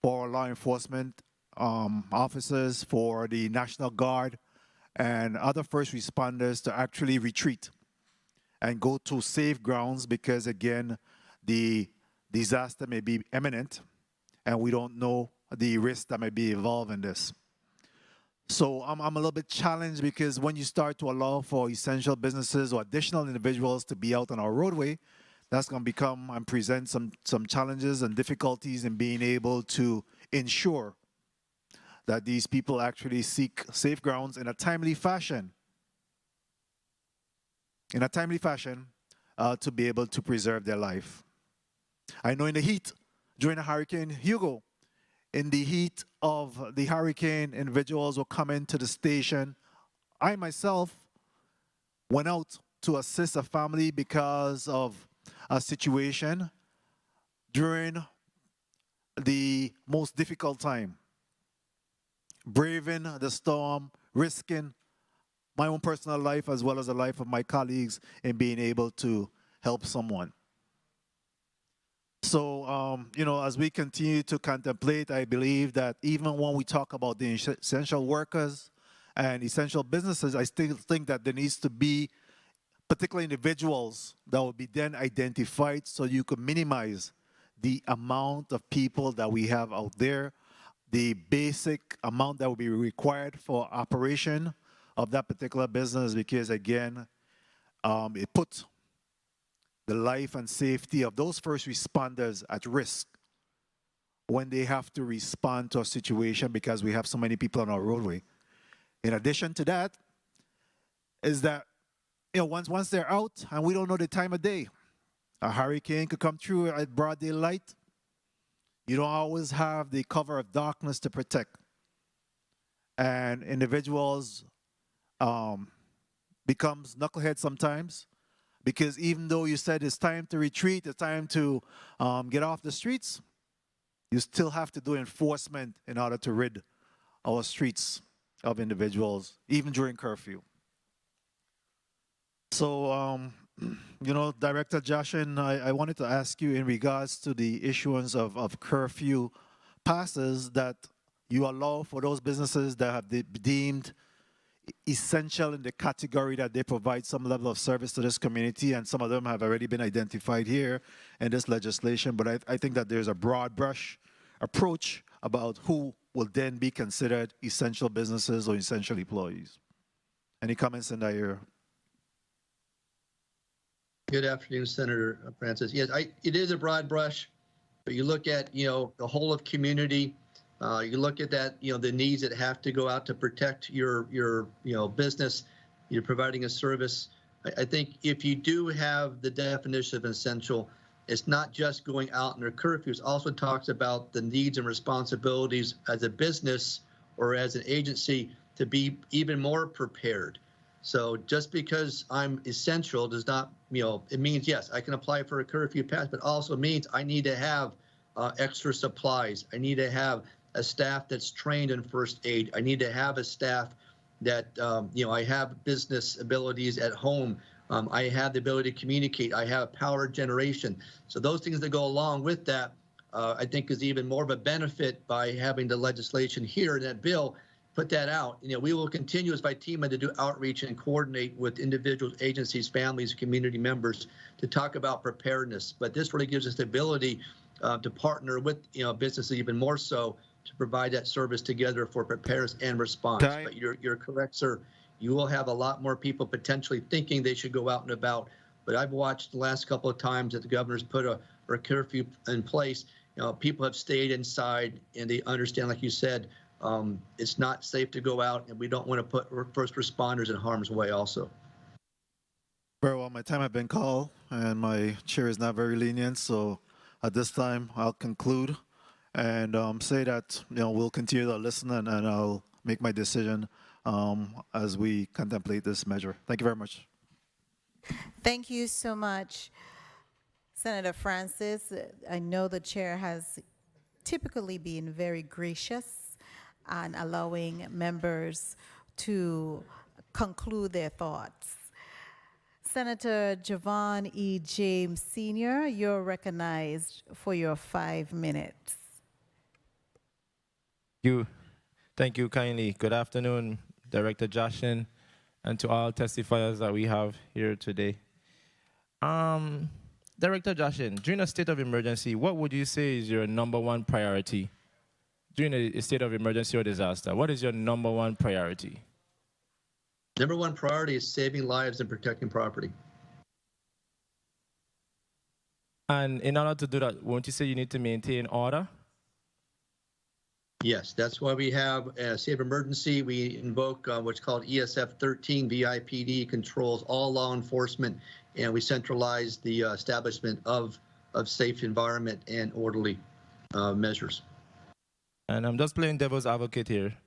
for law enforcement officers, for the National Guard, and other first responders to actually retreat and go to safe grounds because, again, the disaster may be imminent and we don't know the risk that may be involved in this. So I'm a little bit challenged because when you start to allow for essential businesses or additional individuals to be out on our roadway, that's going to become and present some challenges and difficulties in being able to ensure that these people actually seek safe grounds in a timely fashion. To be able to preserve their life. I know in the heat, during the Hurricane Hugo, in the heat of the hurricane, individuals will come into the station. I myself went out to assist a family because of a situation during the most difficult time. Braving the storm, risking my own personal life as well as the life of my colleagues in being able to help someone. So, as we continue to contemplate, I believe that even when we talk about the essential workers and essential businesses, I still think that there needs to be particular individuals that will be then identified so you could minimize the amount of people that we have out there, the basic amount that will be required for operation of that particular business, because again, it puts the life and safety of those first responders at risk when they have to respond to a situation because we have so many people on our roadway. In addition to that, is that once they're out and we don't know the time of day, a hurricane could come through at broad daylight. You don't always have the cover of darkness to protect. And individuals becomes knuckleheads sometimes, because even though you said it's time to retreat, it's time to get off the streets, you still have to do enforcement in order to rid our streets of individuals, even during curfew. So, Director Joshin, I wanted to ask you in regards to the issuance of curfew passes that you allow for those businesses that have deemed essential in the category that they provide some level of service to this community, and some of them have already been identified here in this legislation. But I think that there's a broad brush approach about who will then be considered essential businesses or essential employees. Any comments in that area? Good afternoon, Senator Francis. Yes, it is a broad brush, but you look at, the whole of community, you look at that, the needs that have to go out to protect your business, you're providing a service. I think if you do have the definition of essential, it's not just going out in their curfews, also talks about the needs and responsibilities as a business or as an agency to be even more prepared. So just because I'm essential does not, it means, yes, I can apply for a curfew pass, but also means I need to have extra supplies. I need to have a staff that's trained in first aid. I need to have a staff that, I have business abilities at home. I have the ability to communicate. I have power generation. So those things that go along with that, I think is even more of a benefit by having the legislation here in that bill. Put that out. We will continue as FITEMA to do outreach and coordinate with individuals, agencies, families, community members to talk about preparedness. But this really gives us the ability to partner with businesses even more so to provide that service together for preparedness and response. But you're correct, sir. You will have a lot more people potentially thinking they should go out and about. But I've watched the last couple of times that the governor's put a curfew in place. People have stayed inside and they understand, like you said, it's not safe to go out, and we don't want to put first responders in harm's way also. Very well, my time has been called, and my chair is not very lenient, so at this time, I'll conclude and say that we'll continue to listen, and I'll make my decision as we contemplate this measure. Thank you very much. Thank you so much, Senator Francis. I know the chair has typically been very gracious and allowing members to conclude their thoughts. Senator Javon E. James Sr., you're recognized for your 5 minutes. Thank you kindly. Good afternoon, Director Joshin, and to all testifiers that we have here today. Director Joshin, during a state of emergency, what would you say is your #1 priority? During a state of emergency or disaster, what is your #1 priority? #1 priority is saving lives and protecting property. And in order to do that, won't you say you need to maintain order? Yes, that's why we have a state of emergency. We invoke what's called ESF 13 VIPD controls all law enforcement, and we centralize the establishment of safe environment and orderly measures. And I'm just playing devil's advocate here.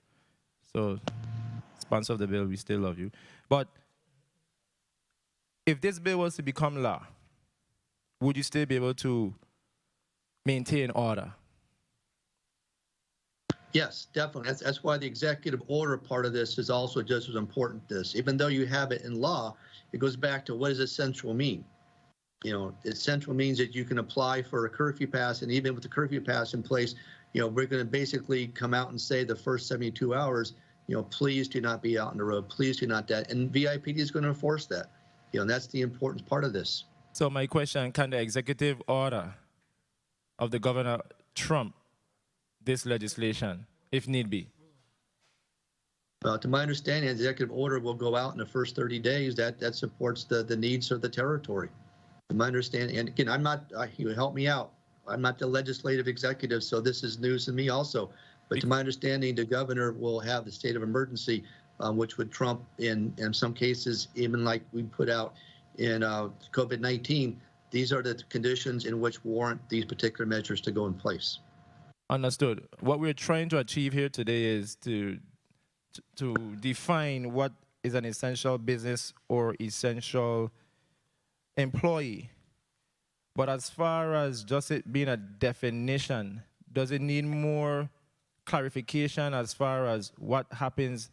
So, sponsor of the bill, we still love you. But if this bill was to become law, would you still be able to maintain order? Yes, definitely. That's why the executive order part of this is also just as important. Even though you have it in law, it goes back to what does essential mean? Essential means that you can apply for a curfew pass, and even with the curfew pass in place, we're going to basically come out and say the first 72 hours, please do not be out on the road. Please do not that. And VIPD is going to enforce that. And that's the important part of this. So my question, can the executive order of the Governor trump this legislation, if need be? To my understanding, the executive order will go out in the first 30 days. That supports the needs of the territory. To my understanding, and again, you help me out. I'm not the legislative executive, so this is news to me also. But to my understanding, the governor will have the state of emergency, which would trump in some cases, even like we put out in COVID-19. These are the conditions in which warrant these particular measures to go in place. Understood. What we're trying to achieve here today is to define what is an essential business or essential employee. But as far as just it being a definition, does it need more clarification as far as what happens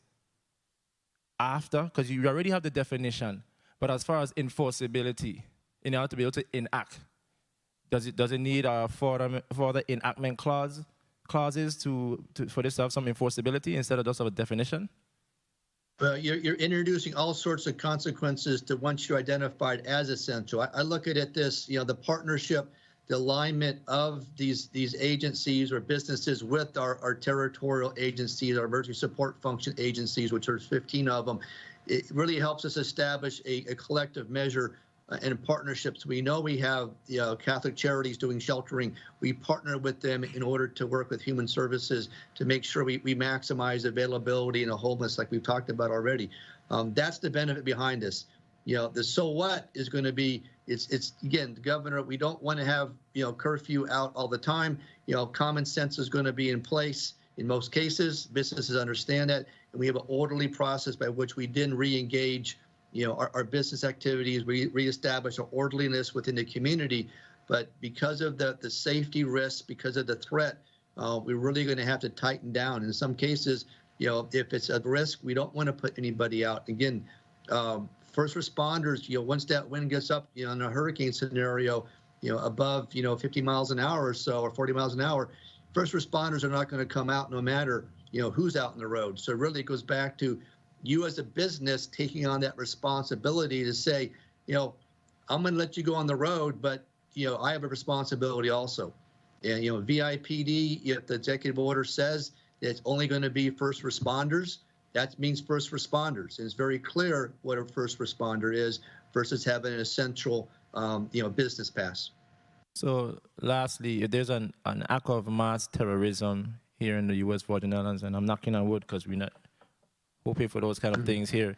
after? Because you already have the definition, but as far as enforceability, in order to be able to enact, does it need a further enactment clauses for this to have some enforceability instead of just of a definition? You're introducing all sorts of consequences to once you're identified as essential. I look at it this, the partnership, the alignment of these agencies or businesses with our territorial agencies, our emergency support function agencies, which are 15 of them. It really helps us establish a collective measure and partnerships. We know we have Catholic Charities doing sheltering. We partner with them in order to work with Human Services to make sure we maximize availability in a homeless, like we've talked about already. That's the benefit behind this. The so what is going to be, it's again, the governor, we don't want to have, curfew out all the time. Common sense is going to be in place in most cases. Businesses understand that. And we have an orderly process by which we then re-engage our business activities, reestablish our orderliness within the community. But because of the safety risks, because of the threat, we're really going to have to tighten down. In some cases, if it's a risk, we don't want to put anybody out. Again, first responders, once that wind gets up, in a hurricane scenario, above, 50 miles an hour or so, or 40 miles an hour, first responders are not going to come out no matter, who's out in the road. So really it goes back to you as a business taking on that responsibility to say, I'm going to let you go on the road, but, I have a responsibility also. And, VIPD, if the executive order says that it's only going to be first responders, that means first responders. And it's very clear what a first responder is versus having an essential, business pass. So lastly, if there's an act of mass terrorism here in the U.S. Virgin Islands, and I'm knocking on wood because we're not hoping for those kind of things here,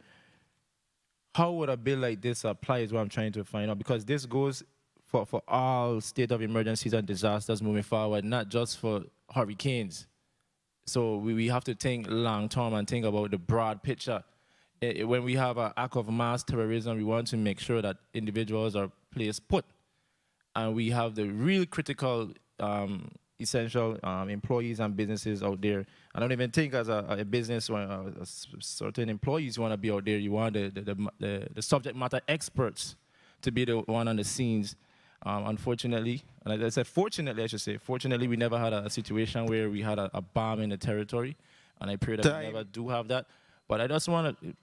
how would a bill like this apply is what I'm trying to find out, because this goes for all state of emergencies and disasters moving forward, not just for hurricanes. So we have to think long term and think about the broad picture. When we have an act of mass terrorism, we want to make sure that individuals are placed put, and we have the real critical essential employees and businesses out there. I don't even think as a business or certain employees want to be out there. You want the subject matter experts to be the one on the scenes. Unfortunately, and I said fortunately, I should say, fortunately, we never had a situation where we had a bomb in the territory, and I pray that we never do have that. But I just want to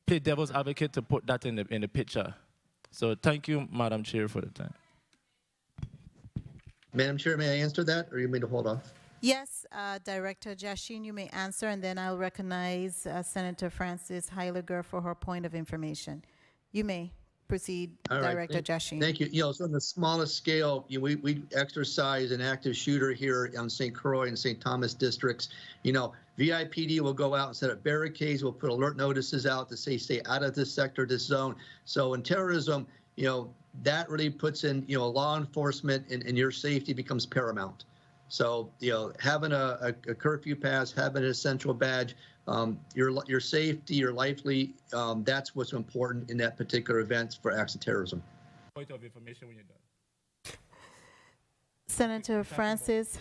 play devil's advocate to put that in the picture. So thank you, Madam Chair, for the time. Madam Chair, may I answer that, or you may to hold off? Yes, Director Jashin, you may answer, and then I'll recognize Senator Frances Heiliger for her point of information. You may proceed, All right. Director Jashin. Thank you. So on the smallest scale, we exercise an active shooter here on St. Croix and St. Thomas districts. VIPD will go out and set up barricades. We'll put alert notices out to say, stay out of this sector, this zone. So in terrorism, that really puts in, law enforcement and your safety becomes paramount. So, having a curfew pass, having an essential badge, your safety, your lively, that's what's important in that particular event for acts of terrorism. Point of information when you're done. Senator Frances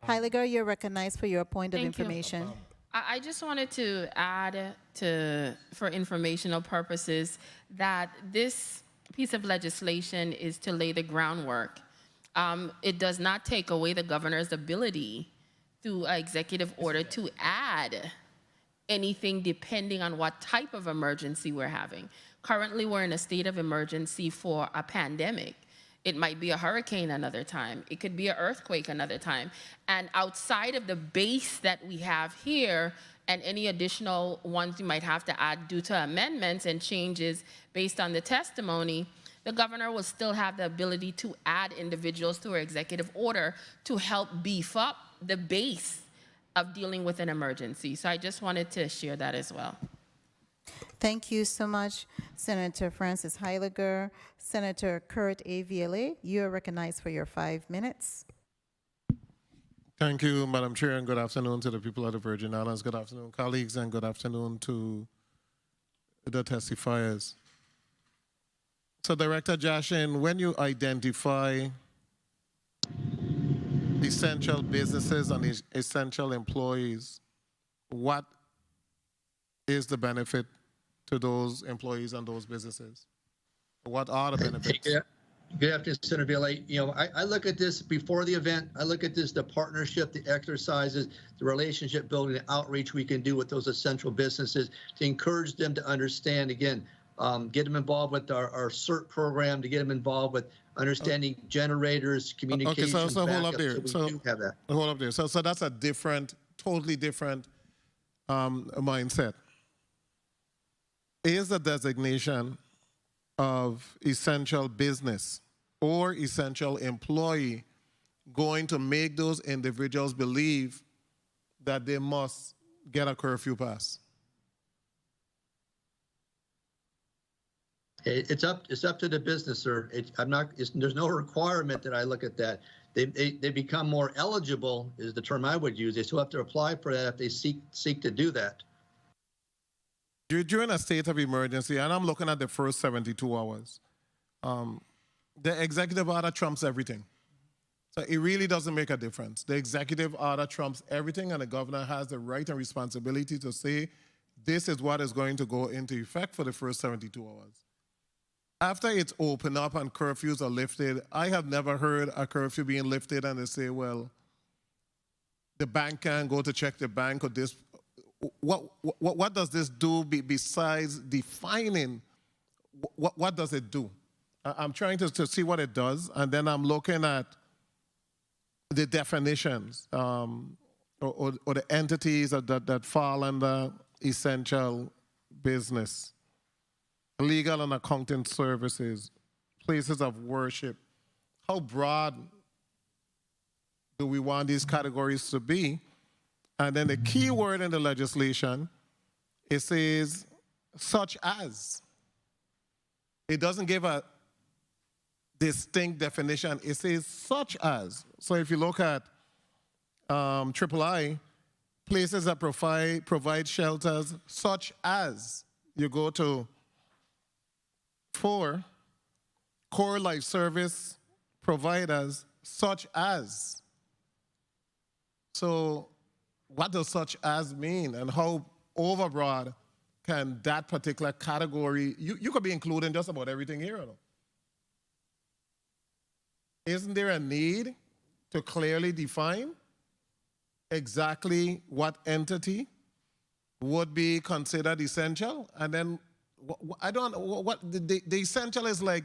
Heiliger, you're recognized for your point of information. I just wanted to add for informational purposes that this piece of legislation is to lay the groundwork. It does not take away the governor's ability through an executive order to add anything depending on what type of emergency we're having. Currently, we're in a state of emergency for a pandemic. It might be a hurricane another time. It could be an earthquake another time. And outside of the base that we have here, and any additional ones you might have to add due to amendments and changes based on the testimony, the governor will still have the ability to add individuals to her executive order to help beef up the base of dealing with an emergency. So I just wanted to share that as well. Thank you so much, Senator Francis Heiliger. Senator Kurt Aviele, you are recognized for your 5 minutes. Thank you, Madam Chair, and good afternoon to the people of the Virgin Islands. Good afternoon, colleagues, and good afternoon to the testifiers. So, Director Jashin, when you identify essential businesses and essential employees, what is the benefit to those employees and those businesses? What are the benefits? Good afternoon, Senator Bailey. You know, I look at this before the event. I look at this, the partnership, the exercises, the relationship building, the outreach we can do with those essential businesses to encourage them to understand, again, get them involved with our CERT program, to get them involved with understanding generators, communications. Okay, so hold up there. So we do have that. Hold up there. So that's a different, totally different mindset. Is the designation of essential business or essential employee going to make those individuals believe that they must get a curfew pass? It's up to the business, sir. There's no requirement that I look at that. They become more eligible is the term I would use. They still have to apply for that if they seek to do that. During a state of emergency, and I'm looking at the first 72 hours, the executive order trumps everything. So it really doesn't make a difference. The executive order trumps everything, and the governor has the right and responsibility to say, this is what is going to go into effect for the first 72 hours. After it's opened up and curfews are lifted, I have never heard a curfew being lifted and they say, well, the bank can go to check the bank or this. What does this do besides defining? What does it do? I'm trying to see what it does, and then I'm looking at the definitions or the entities that fall under essential business, legal and accounting services, places of worship. How broad do we want these categories to be? And then the key word in the legislation, it says such as. It doesn't give a distinct definition. It says such as. So if you look at III, places that provide shelters such as. You go to 4, core life service providers such as. So what does such as mean, and how overbroad can that particular category, you could be including just about everything here, or no? Isn't there a need to clearly define exactly what entity would be considered essential? And then, the essential is like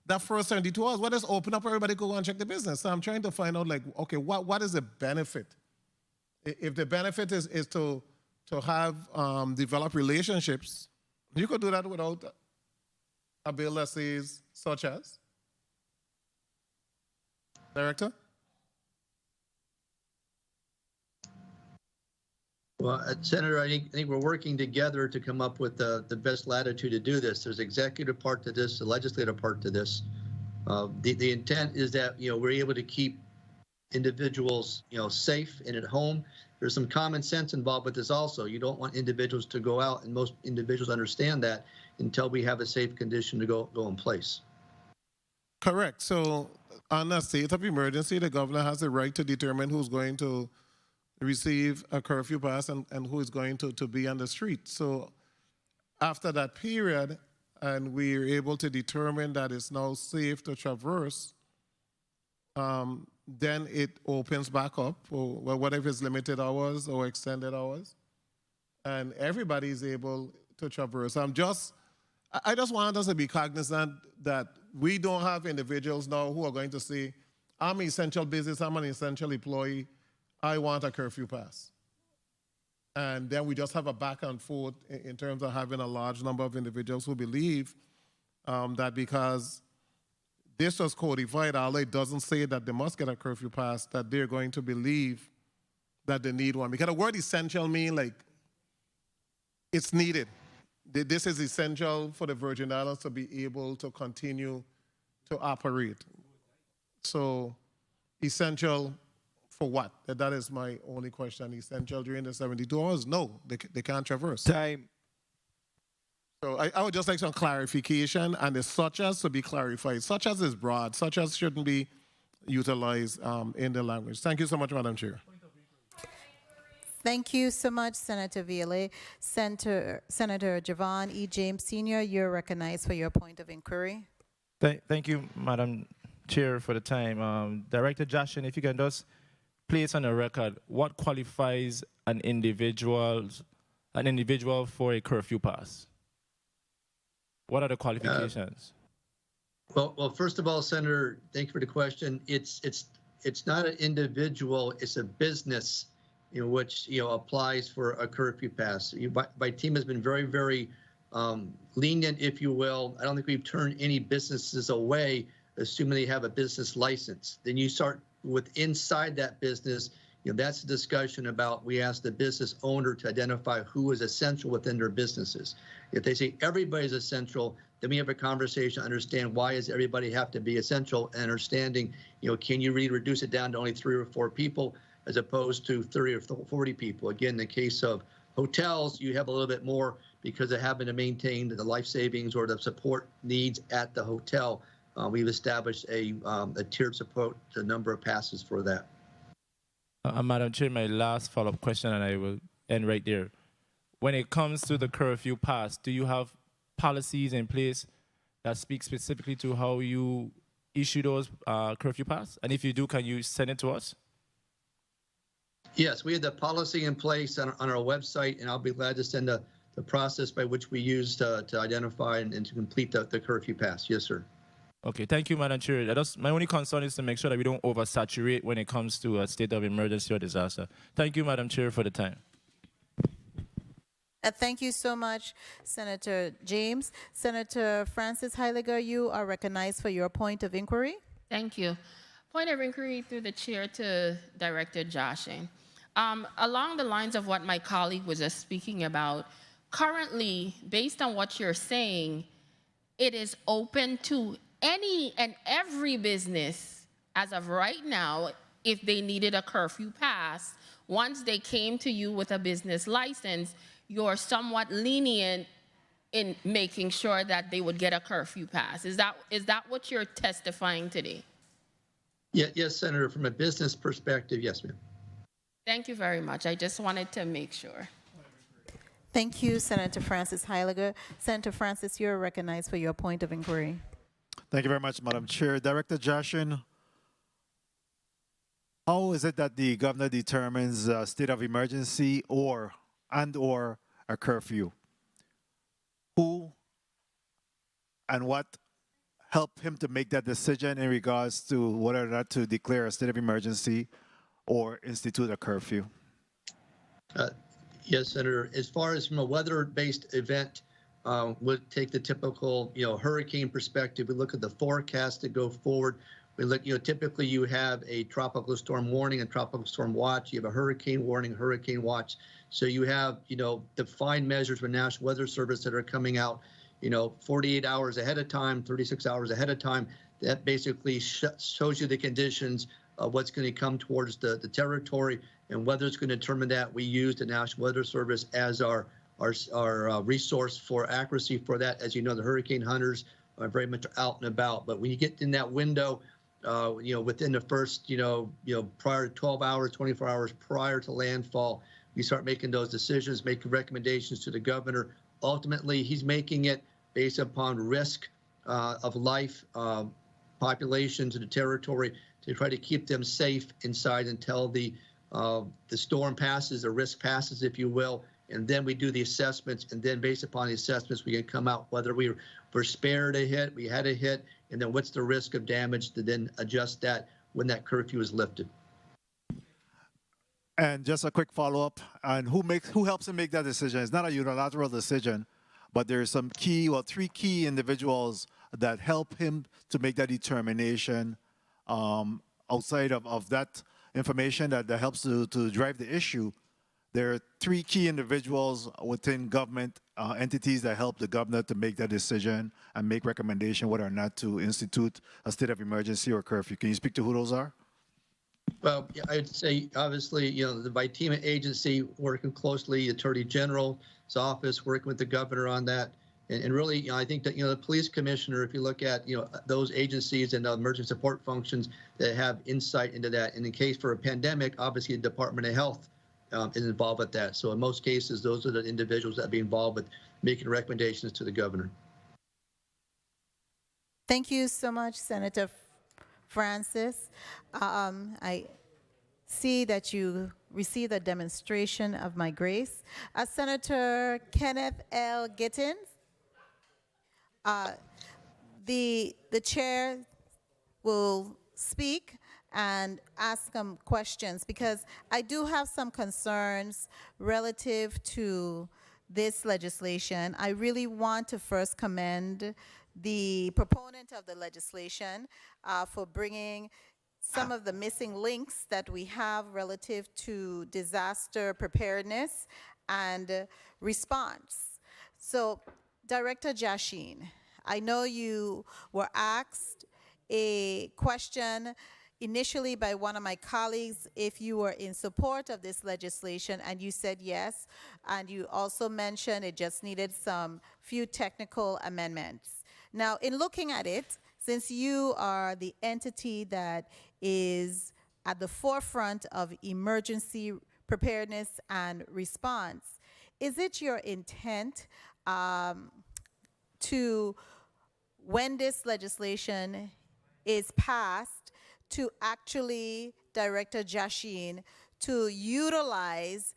that first 72 hours, what is open up, everybody go and check the business. So I'm trying to find out, like, okay, what is the benefit? If the benefit is to have develop relationships, you could do that without a bill that says such as. Director? Well, Senator, I think we're working together to come up with the best latitude to do this. There's executive part to this, the legislative part to this. The intent is that, we're able to keep individuals, safe and at home. There's some common sense involved with this also. You don't want individuals to go out, and most individuals understand that until we have a safe condition to go in place. Correct. So on a state of emergency, the governor has the right to determine who's going to receive a curfew pass and who is going to be on the street. So after that period, and we're able to determine that it's now safe to traverse, then it opens back up, or what if it's limited hours or extended hours, and everybody is able to traverse. I just want us to be cognizant that we don't have individuals now who are going to say, I'm an essential business, I'm an essential employee, I want a curfew pass. And then we just have a back and forth in terms of having a large number of individuals who believe that because this was codified, although it doesn't say that they must get a curfew pass, that they're going to believe that they need one. Because the word essential means like it's needed. This is essential for the Virgin Islands to be able to continue to operate. So essential for what? That is my only question. Essential during the 72 hours? No, they can't traverse. Time. So I would just like some clarification, and the such as to be clarified. Such as is broad. Such as shouldn't be utilized in the language. Thank you so much, Madam Chair. Thank you so much, Senator Ville. Senator Javon E. James Sr., you're recognized for your point of inquiry. Thank you, Madam Chair, for the time. Director Joshin, if you can just place on the record what qualifies an individual for a curfew pass. What are the qualifications? Well, first of all, Senator, thank you for the question. It's not an individual; it's a business, which applies for a curfew pass. My team has been very, very lenient, if you will. I don't think we've turned any businesses away, assuming they have a business license. Then you start with inside that business. That's a discussion about, we ask the business owner to identify who is essential within their businesses. If they say everybody's essential, then we have a conversation, understand why does everybody have to be essential, and understanding, can you really reduce it down to only 3 or 4 people as opposed to 30 or 40 people? Again, in the case of hotels, you have a little bit more because of having to maintain the life savings or the support needs at the hotel. We've established a tiered support to a number of passes for that. Madam Chair, my last follow-up question, and I will end right there. When it comes to the curfew pass, do you have policies in place that speak specifically to how you issue those curfew pass? And if you do, can you send it to us? Yes, we have the policy in place on our website, and I'll be glad to send the process by which we use to identify and to complete the curfew pass. Yes, sir. Okay, thank you, Madam Chair. My only concern is to make sure that we don't oversaturate when it comes to a state of emergency or disaster. Thank you, Madam Chair, for the time. Thank you so much, Senator James. Senator Francis Heiliger, you are recognized for your point of inquiry. Thank you. Point of inquiry through the chair to Director Joshin. Along the lines of what my colleague was just speaking about, currently, based on what you're saying, it is open to any and every business as of right now, if they needed a curfew pass. Once they came to you with a business license, you're somewhat lenient in making sure that they would get a curfew pass. Is that what you're testifying today? Yeah, yes, Senator. From a business perspective, yes, ma'am. Thank you very much. I just wanted to make sure. Thank you, Senator Francis Heiliger. Senator Francis, you're recognized for your point of inquiry. Thank you very much, Madam Chair. Director Joshin, how is it that the governor determines a state of emergency or a curfew? Who and what helped him to make that decision in regards to whether or not to declare a state of emergency or institute a curfew? Yes, Senator. As far as from a weather-based event, we'll take the typical, hurricane perspective. We look at the forecast to go forward. We look, typically you have a tropical storm warning and tropical storm watch. You have a hurricane warning, hurricane watch. So you have, defined measures with National Weather Service that are coming out, 48 hours ahead of time, 36 hours ahead of time. That basically shows you the conditions of what's going to come towards the territory and whether it's going to determine that. We use the National Weather Service as our resource for accuracy for that. As you know, the hurricane hunters are very much out and about. But when you get in that window, within the first, prior to 12 hours, 24 hours prior to landfall, we start making those decisions, making recommendations to the governor. Ultimately, he's making it based upon risk of life, populations in the territory, to try to keep them safe inside until the storm passes, the risk passes, if you will. And then we do the assessments, and then based upon the assessments, we can come out whether we were spared a hit, we had a hit, and then what's the risk of damage to then adjust that when that curfew is lifted. And just a quick follow-up, and who helps him make that decision? It's not a unilateral decision, but there's some key, well, 3 key individuals that help him to make that determination outside of that information that helps to drive the issue. There are 3 key individuals within government entities that help the governor to make that decision and make recommendation whether or not to institute a state of emergency or curfew. Can you speak to who those are? Well, I'd say, obviously, the VITEMA agency working closely, Attorney General's office working with the governor on that. And really, I think that, the police commissioner, if you look at, those agencies and emergency support functions that have insight into that. And in case for a pandemic, obviously the Department of Health is involved with that. So in most cases, those are the individuals that be involved with making recommendations to the governor. Thank you so much, Senator Francis. I see that you received a demonstration of my grace. Senator Kenneth L. Gittins, the chair will speak and ask them questions, because I do have some concerns relative to this legislation. I really want to first commend the proponent of the legislation for bringing some of the missing links that we have relative to disaster preparedness and response. So, Director Jasheen, I know you were asked a question initially by one of my colleagues if you were in support of this legislation, and you said yes, and you also mentioned it just needed some few technical amendments. Now, in looking at it, since you are the entity that is at the forefront of emergency preparedness and response, is it your intent to, when this legislation is passed, to actually, Director Jasheen, to utilize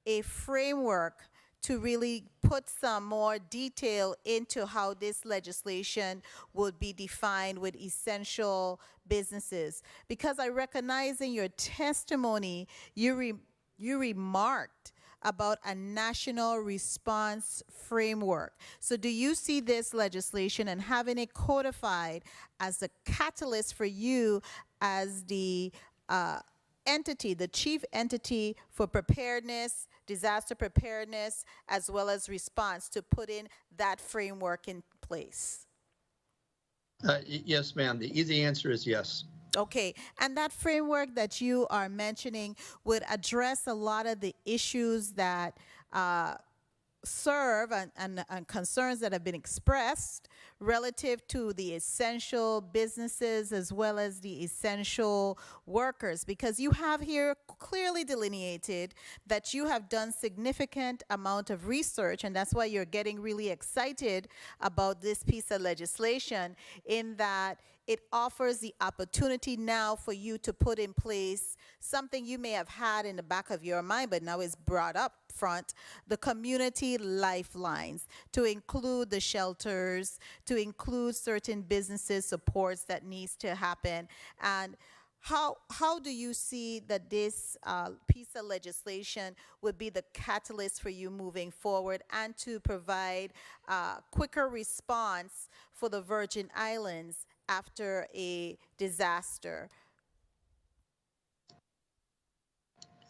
a framework to really put some more detail into how this legislation would be defined with essential businesses? Because I recognize in your testimony, you remarked about a national response framework. So do you see this legislation and having it codified as a catalyst for you as the entity, the chief entity for preparedness, disaster preparedness, as well as response, to put in that framework in place? Yes, ma'am. The easy answer is yes. Okay, and that framework that you are mentioning would address a lot of the issues that serve and concerns that have been expressed relative to the essential businesses as well as the essential workers, because you have here clearly delineated that you have done significant amount of research, and that's why you're getting really excited about this piece of legislation, in that it offers the opportunity now for you to put in place something you may have had in the back of your mind, but now is brought up front, the community lifelines, to include the shelters, to include certain businesses supports that needs to happen. And how do you see that this piece of legislation would be the catalyst for you moving forward and to provide quicker response for the Virgin Islands after a disaster?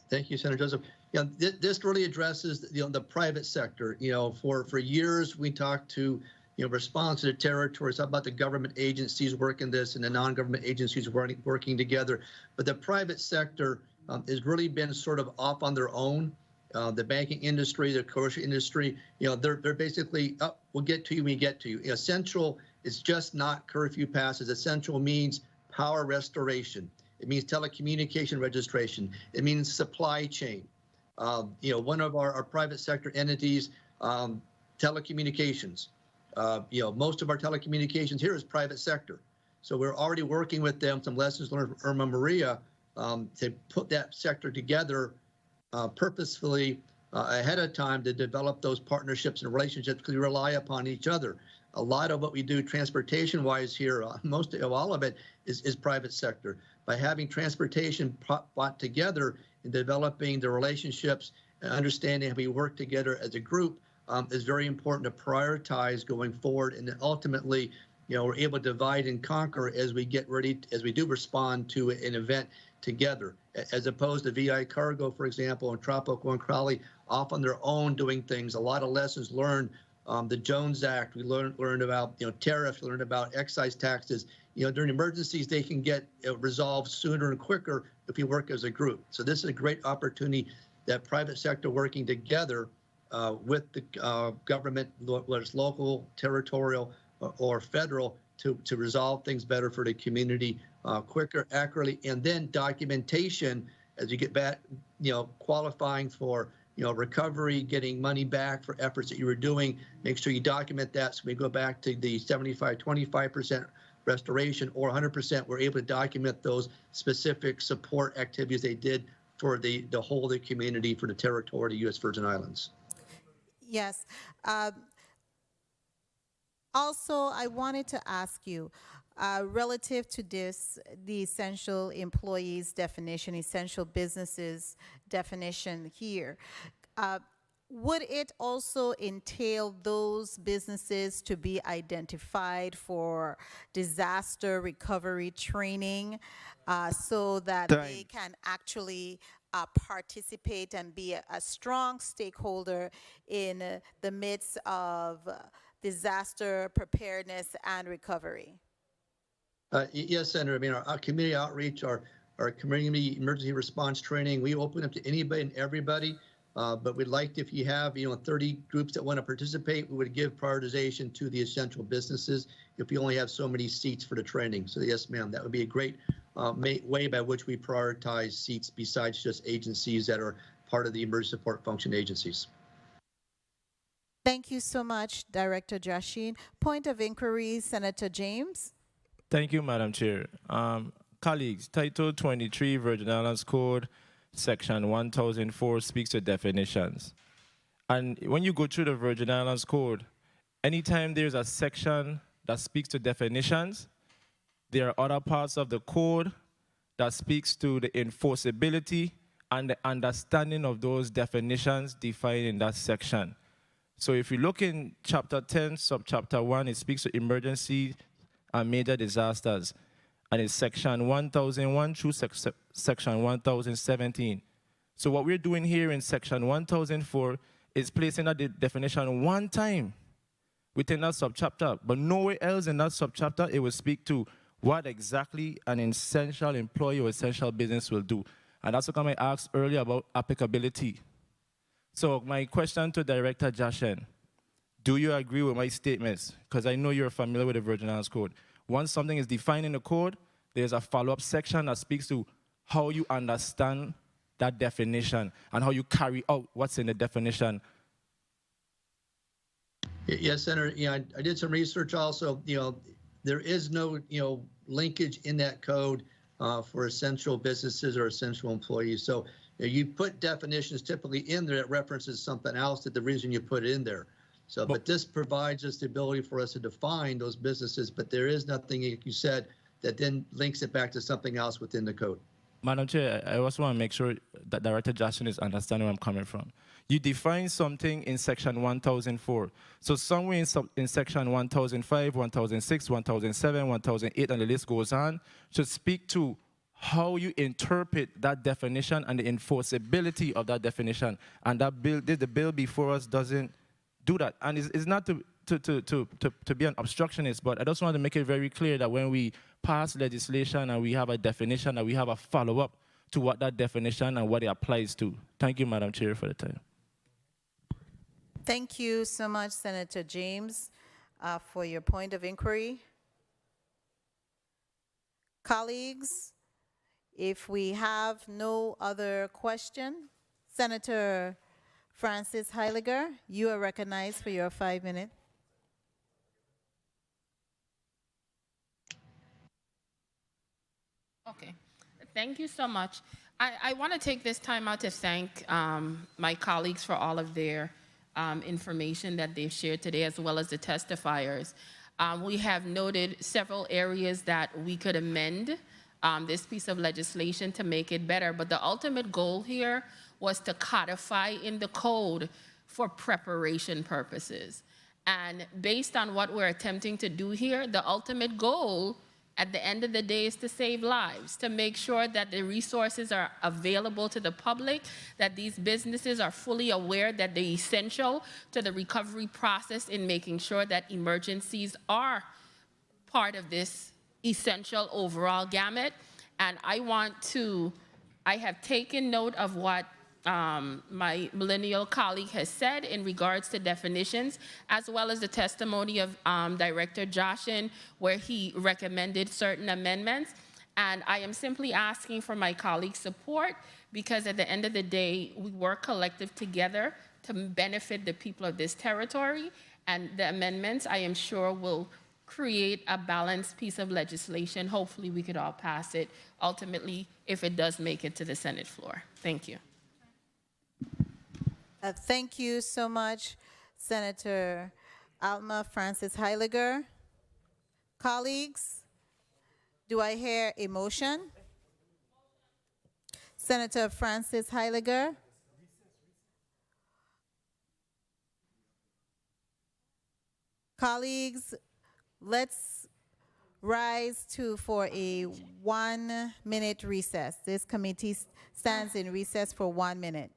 Thank you, Senator Joseph. Yeah, this really addresses the private sector. For years we talked to response to the territories, about the government agencies working this and the non-government agencies working together. But the private sector has really been sort of off on their own. The banking industry, the commercial industry, they're basically, we'll get to you when we get to you. Essential is just not curfew passes. Essential means power restoration. It means telecommunication registration. It means supply chain. One of our private sector entities, telecommunications. most of our telecommunications here is private sector. So we're already working with them, some lessons learned from Irma Maria, to put that sector together purposefully ahead of time to develop those partnerships and relationships because we rely upon each other. A lot of what we do transportation-wise here, most of all of it is private sector. By having transportation brought together and developing the relationships and understanding how we work together as a group is very important to prioritize going forward. And then ultimately, we're able to divide and conquer as we get ready, as we do respond to an event together, as opposed to VI Cargo, for example, and Tropico and Crowley off on their own doing things. A lot of lessons learned. The Jones Act, we learned about tariffs, learned about excise taxes. During emergencies, they can get resolved sooner and quicker if we work as a group. So this is a great opportunity that private sector working together with the government, whether it's local, territorial, or federal, to resolve things better for the community quicker, accurately, and then documentation as you get back, qualifying for recovery, getting money back for efforts that you were doing. Make sure you document that so we go back to the 75, 25% restoration or 100%. We're able to document those specific support activities they did for the whole of the community, for the territory of the U.S. Virgin Islands. Yes. Also, I wanted to ask you, relative to this, the essential employees definition, essential businesses definition here, would it also entail those businesses to be identified for disaster recovery training so that they can actually participate and be a strong stakeholder in the midst of disaster preparedness and recovery? Yes, Senator. I mean, our community outreach, our community emergency response training, we open up to anybody and everybody. But we'd like if you have, 30 groups that want to participate, we would give prioritization to the essential businesses if we only have so many seats for the training. So yes, ma'am, that would be a great way by which we prioritize seats besides just agencies that are part of the emergency support function agencies. Thank you so much, Director Jasheen. Point of inquiry, Senator James. Thank you, Madam Chair. Colleagues, Title 23 Virgin Islands Code, Section 1004 speaks to definitions. And when you go through the Virgin Islands Code, anytime there's a section that speaks to definitions, there are other parts of the code that speaks to the enforceability and the understanding of those definitions defined in that section. So if you look in Chapter 10, Subchapter 1, it speaks to emergency and major disasters. And it's Section 1001 through Section 1017. So what we're doing here in Section 1004 is placing that definition one time within that subchapter, but nowhere else in that subchapter it will speak to what exactly an essential employee or essential business will do. And that's what I asked earlier about applicability. So my question to Director Jasheen, do you agree with my statements? Because I know you're familiar with the Virgin Islands Code. Once something is defined in the code, there's a follow-up section that speaks to how you understand that definition and how you carry out what's in the definition. Yes, Senator. I did some research also. There is no, linkage in that code for essential businesses or essential employees. So you put definitions typically in there that references something else that the reason you put it in there. So, but this provides us the ability for us to define those businesses, but there is nothing, like you said, that then links it back to something else within the code. Madam Chair, I also want to make sure that Director Jasheen is understanding where I'm coming from. You define something in Section 1004. So somewhere in Section 1005, 1006, 1007, 1008, and the list goes on, should speak to how you interpret that definition and the enforceability of that definition. And that bill, the bill before us doesn't do that. And it's not to be an obstructionist, but I just want to make it very clear that when we pass legislation and we have a definition, that we have a follow-up to what that definition and what it applies to. Thank you, Madam Chair, for the time. Thank you so much, Senator James, for your point of inquiry. Colleagues, if we have no other question, Senator Francis Heiliger, you are recognized for your 5 minutes. Okay. Thank you so much. I want to take this time out to thank my colleagues for all of their information that they've shared today, as well as the testifiers. We have noted several areas that we could amend this piece of legislation to make it better, but the ultimate goal here was to codify in the code for preparation purposes. And based on what we're attempting to do here, the ultimate goal at the end of the day is to save lives, to make sure that the resources are available to the public, that these businesses are fully aware that they're essential to the recovery process in making sure that emergencies are part of this essential overall gamut. And I have taken note of what my millennial colleague has said in regards to definitions, as well as the testimony of Director Joshin, where he recommended certain amendments. And I am simply asking for my colleagues' support, because at the end of the day, we work collective together to benefit the people of this territory. And the amendments, I am sure, will create a balanced piece of legislation. Hopefully, we could all pass it ultimately if it does make it to the Senate floor. Thank you. Thank you so much, Senator Alma Francis Heiliger. Colleagues, do I hear a motion? Senator Francis Heiliger. Colleagues, let's rise for a 1-minute recess. This committee stands in recess for 1 minute.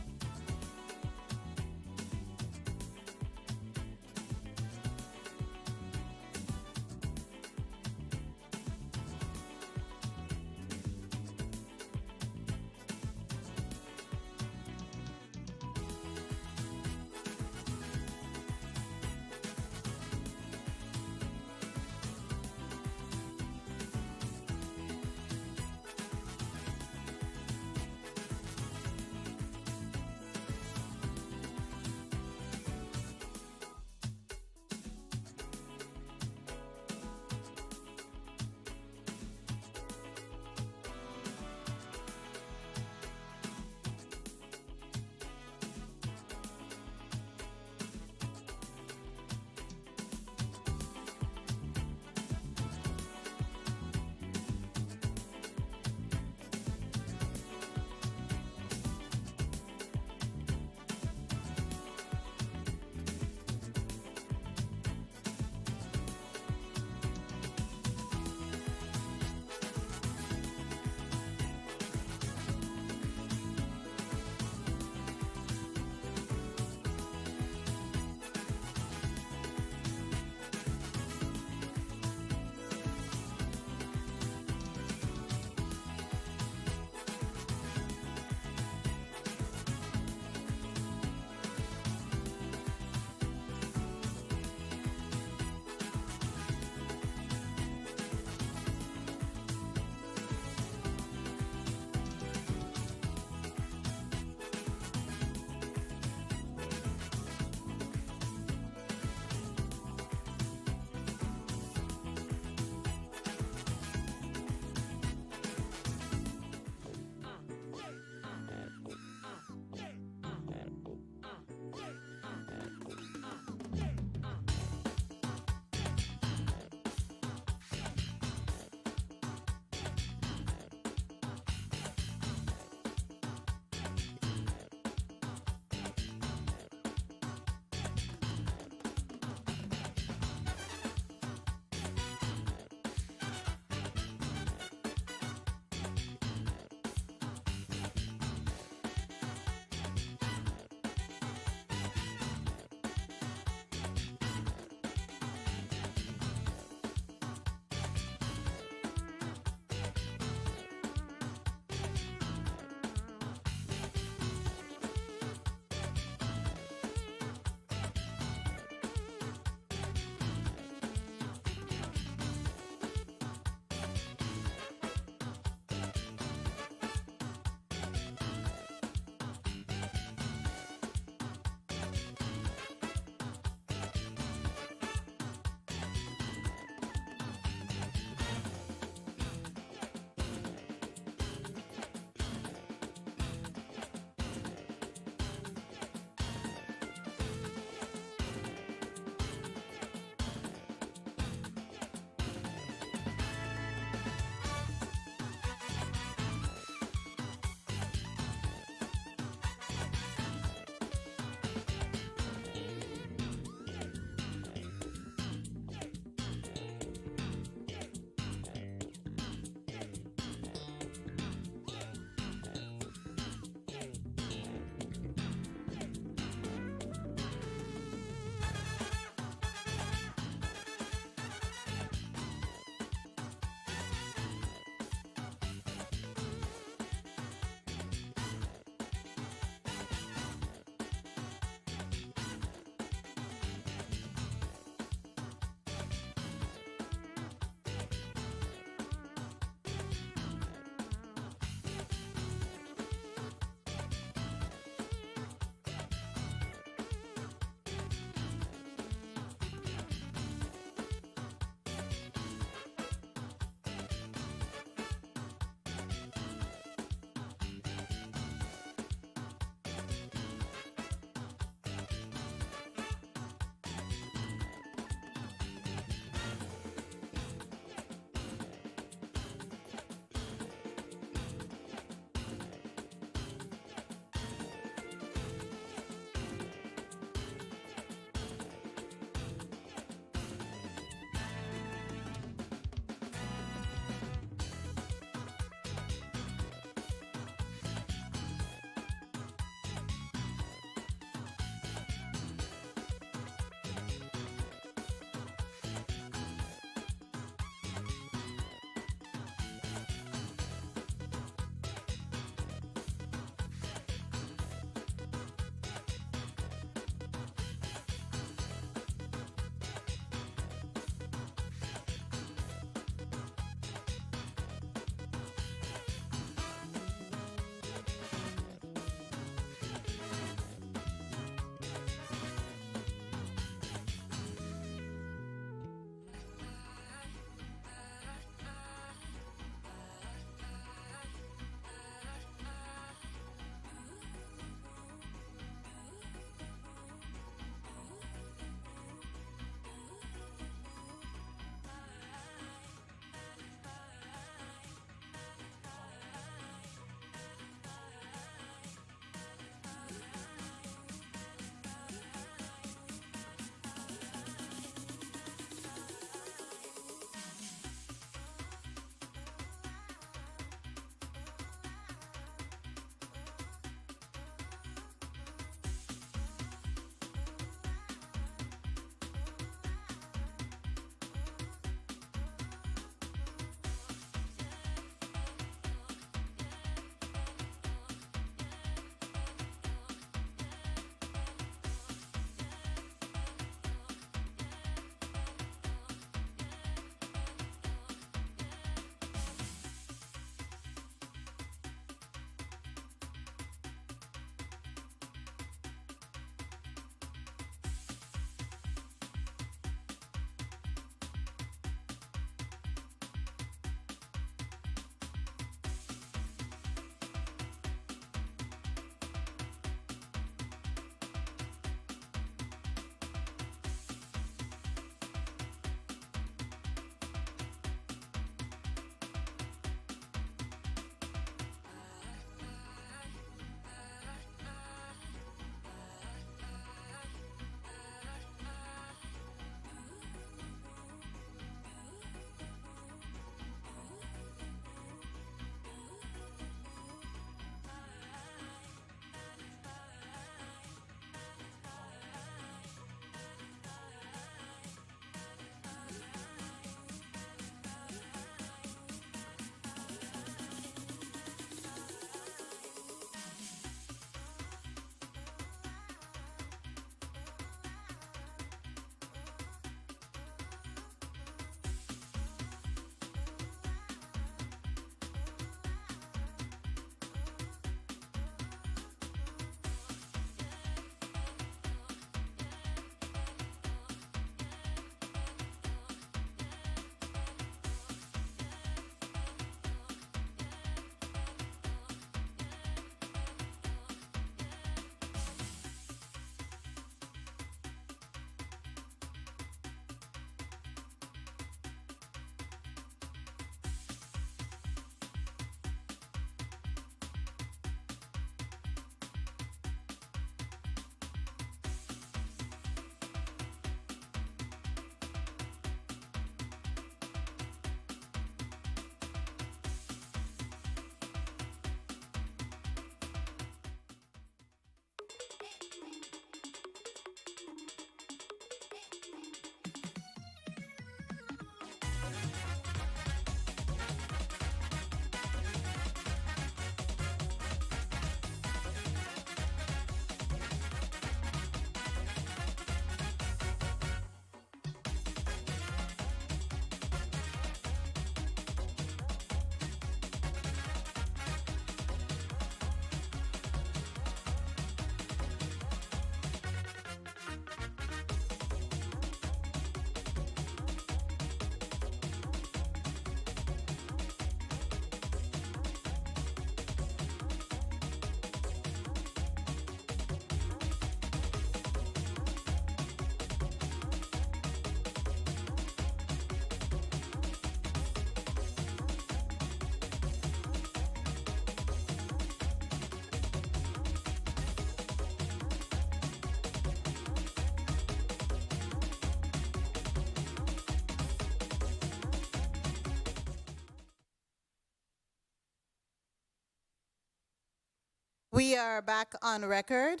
We are back on record.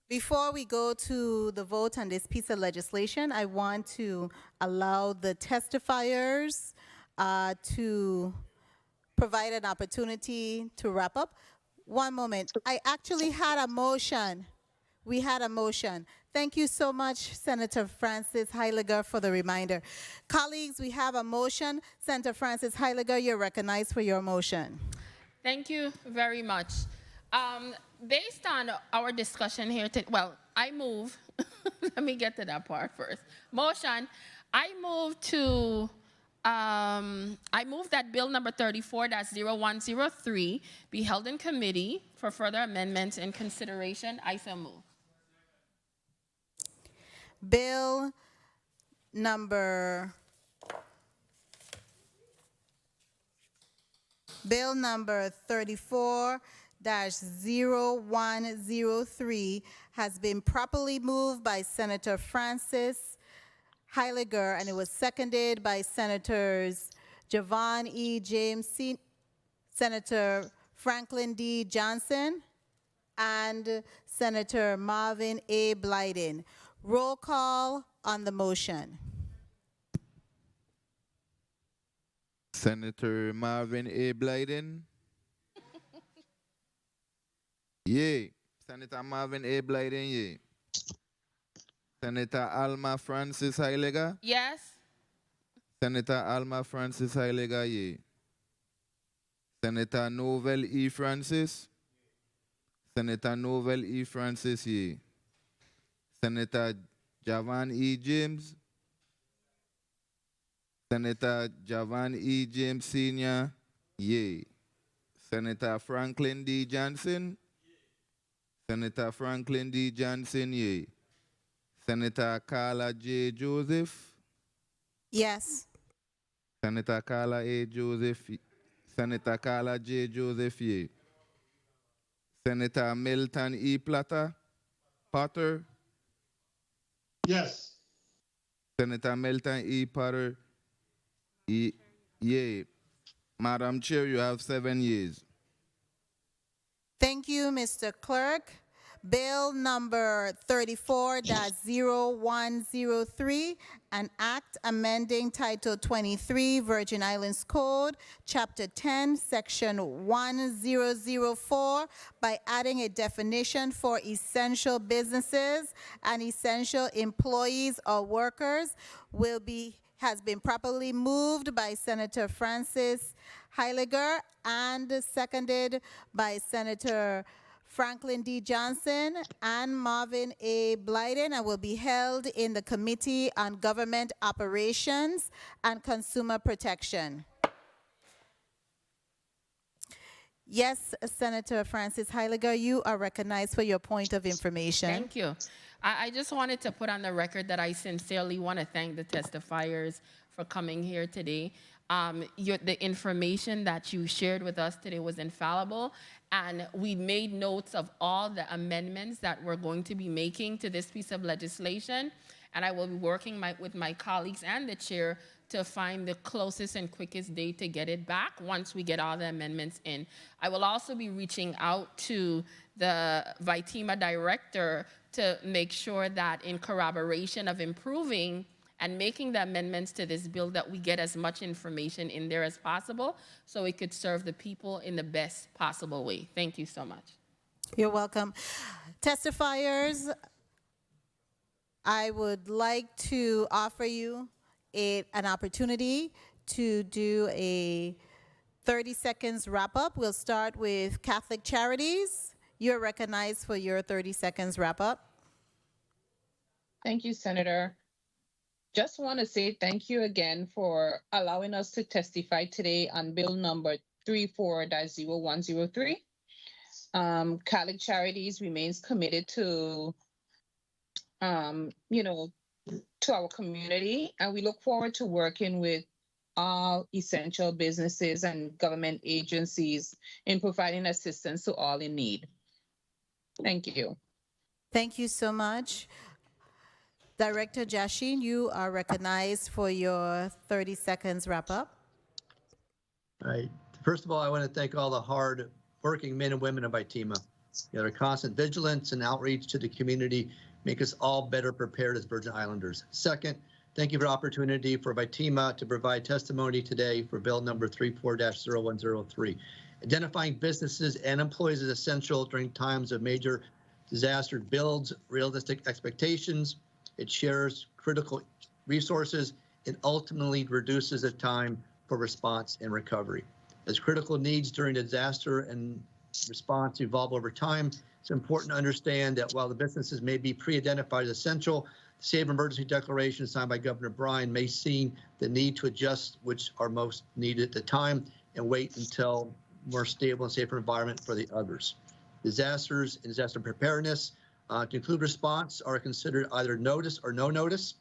Before we go to the vote on this piece of legislation, I want to allow the testifiers to provide an opportunity to wrap up. One moment. I actually had a motion. We had a motion. Thank you so much, Senator Francis Heiliger, for the reminder. Colleagues, we have a motion. Senator Francis Heiliger, you're recognized for your motion. Thank you very much. Based on our discussion here, well, I move, let me get to that part first. Motion, I move that bill number 34-0103 be held in committee for further amendments and consideration. I so move. Bill number 34-0103 has been properly moved by Senator Francis Heiliger, and it was seconded by Senators Javon E. James, Senator Franklin D. Johnson, and Senator Marvin A. Blyden. Roll call on the motion. Senator Marvin A. Blyden. Yay. Senator Marvin A. Blyden, yay. Senator Alma Francis Heiliger. Yes. Senator Alma Francis Heiliger, yay. Senator Novel E. Francis. Senator Novel E. Francis, yay. Senator Javon E. James. Senator Javon E. James Sr., yay. Senator Franklin D. Johnson. Senator Franklin D. Johnson, yay. Senator Carla J. Joseph. Yes. Senator Carla A. Joseph. Senator Carla J. Joseph, yay. Senator Milton E. Potter. Yes. Senator Milton E. Potter, yay. Madam Chair, you have 7 yeas. Thank you, Mr. Clerk. Bill number 34-0103, an act amending Title 23, Virgin Islands Code, Chapter 10, Section 1004, by adding a definition for essential businesses and essential employees or workers has been properly moved by Senator Francis Heiliger and seconded by Senator Franklin D. Johnson and Marvin A. Blyden, and will be held in the Committee on Government Operations and Consumer Protection. Yes, Senator Francis Heiliger, you are recognized for your point of information. Thank you. I just wanted to put on the record that I sincerely want to thank the testifiers for coming here today. The information that you shared with us today was infallible, and we made notes of all the amendments that we're going to be making to this piece of legislation, and I will be working with my colleagues and the chair to find the closest and quickest date to get it back once we get all the amendments in. I will also be reaching out to the VITEMA director to make sure that in corroboration of improving and making the amendments to this bill that we get as much information in there as possible so it could serve the people in the best possible way. Thank you so much. You're welcome. Testifiers, I would like to offer you an opportunity to do a 30 seconds wrap up. We'll start with Catholic Charities. You're recognized for your 30 seconds wrap up. Thank you, Senator. Just want to say thank you again for allowing us to testify today on bill number 34-0103. Catholic Charities remains committed to, to our community, and we look forward to working with all essential businesses and government agencies in providing assistance to all in need. Thank you. Thank you so much. Director Jashin, you are recognized for your 30 seconds wrap up. All right. First of all, I want to thank all the hard-working men and women of ITEMA. Their constant vigilance and outreach to the community make us all better prepared as Virgin Islanders. Second, thank you for the opportunity for ITEMA to provide testimony today for Bill number 34-0103. Identifying businesses and employees is essential during times of major disaster. Builds realistic expectations. It shares critical resources and ultimately reduces the time for response and recovery. As critical needs during disaster and response evolve over time, it's important to understand that while the businesses may be pre-identified as essential, the state of emergency declaration signed by Governor Bryan may see the need to adjust which are most needed at the time and wait until more stable and safer environment for the others. Disasters and disaster preparedness to include response are considered either notice or no notice.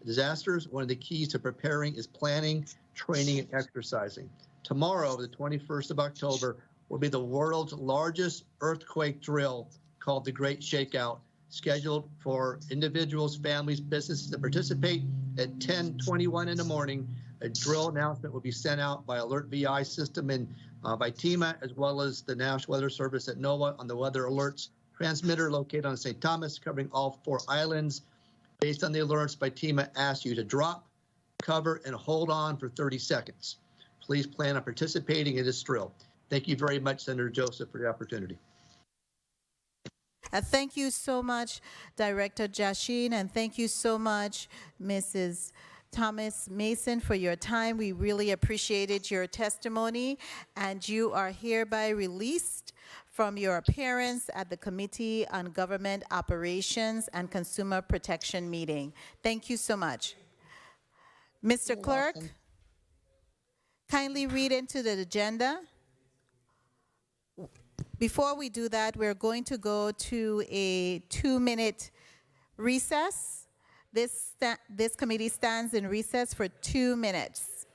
Disasters, one of the keys to preparing is planning, training, and exercising. Tomorrow, the 21st of October, will be the world's largest earthquake drill called the Great Shakeout, scheduled for individuals, families, businesses to participate at 10:21 in the morning. A drill announcement will be sent out by Alert VI system and by TEMA, as well as the National Weather Service at NOAA on the weather alerts transmitter located on St. Thomas, covering all 4 islands. Based on the alerts by TEMA, asks you to drop, cover, and hold on for 30 seconds. Please plan on participating in this drill. Thank you very much, Senator Joseph, for the opportunity. Thank you so much, Director Jashin, and thank you so much, Mrs. Thomas Mason, for your time. We really appreciated your testimony, and you are hereby released from your appearance at the Committee on Government Operations and Consumer Protection meeting. Thank you so much. Mr. Clerk, kindly read into the agenda. Before we do that, we're going to go to a 2-minute recess. This committee stands in recess for 2 minutes.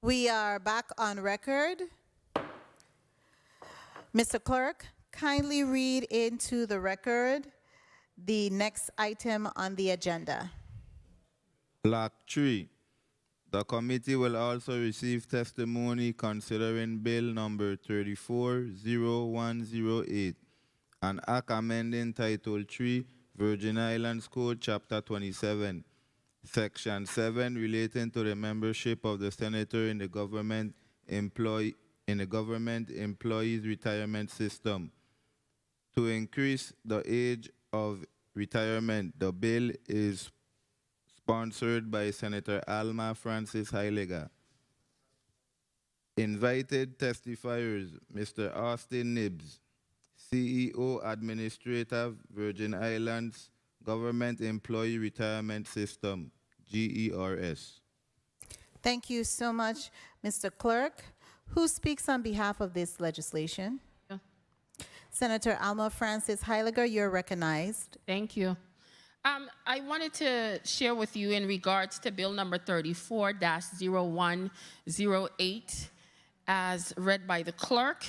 We are back on record. Mr. Clerk, kindly read into the record the next item on the agenda. Block 3. The committee will also receive testimony considering Bill number 34-0108, an act amending Title 3, Virgin Islands Code, Chapter 27, Section 7, relating to the membership of the senator in the government employees retirement system. To increase the age of retirement, the bill is sponsored by Senator Alma Francis Heiliger. Invited testifiers, Mr. Austin Nibbs, CEO, Administrator, Virgin Islands Government Employee Retirement System, GERS. Thank you so much, Mr. Clerk. Who speaks on behalf of this legislation? Yeah. Senator Alma Francis Heiliger, you're recognized. Thank you. I wanted to share with you in regards to Bill number 34-0108, as read by the clerk.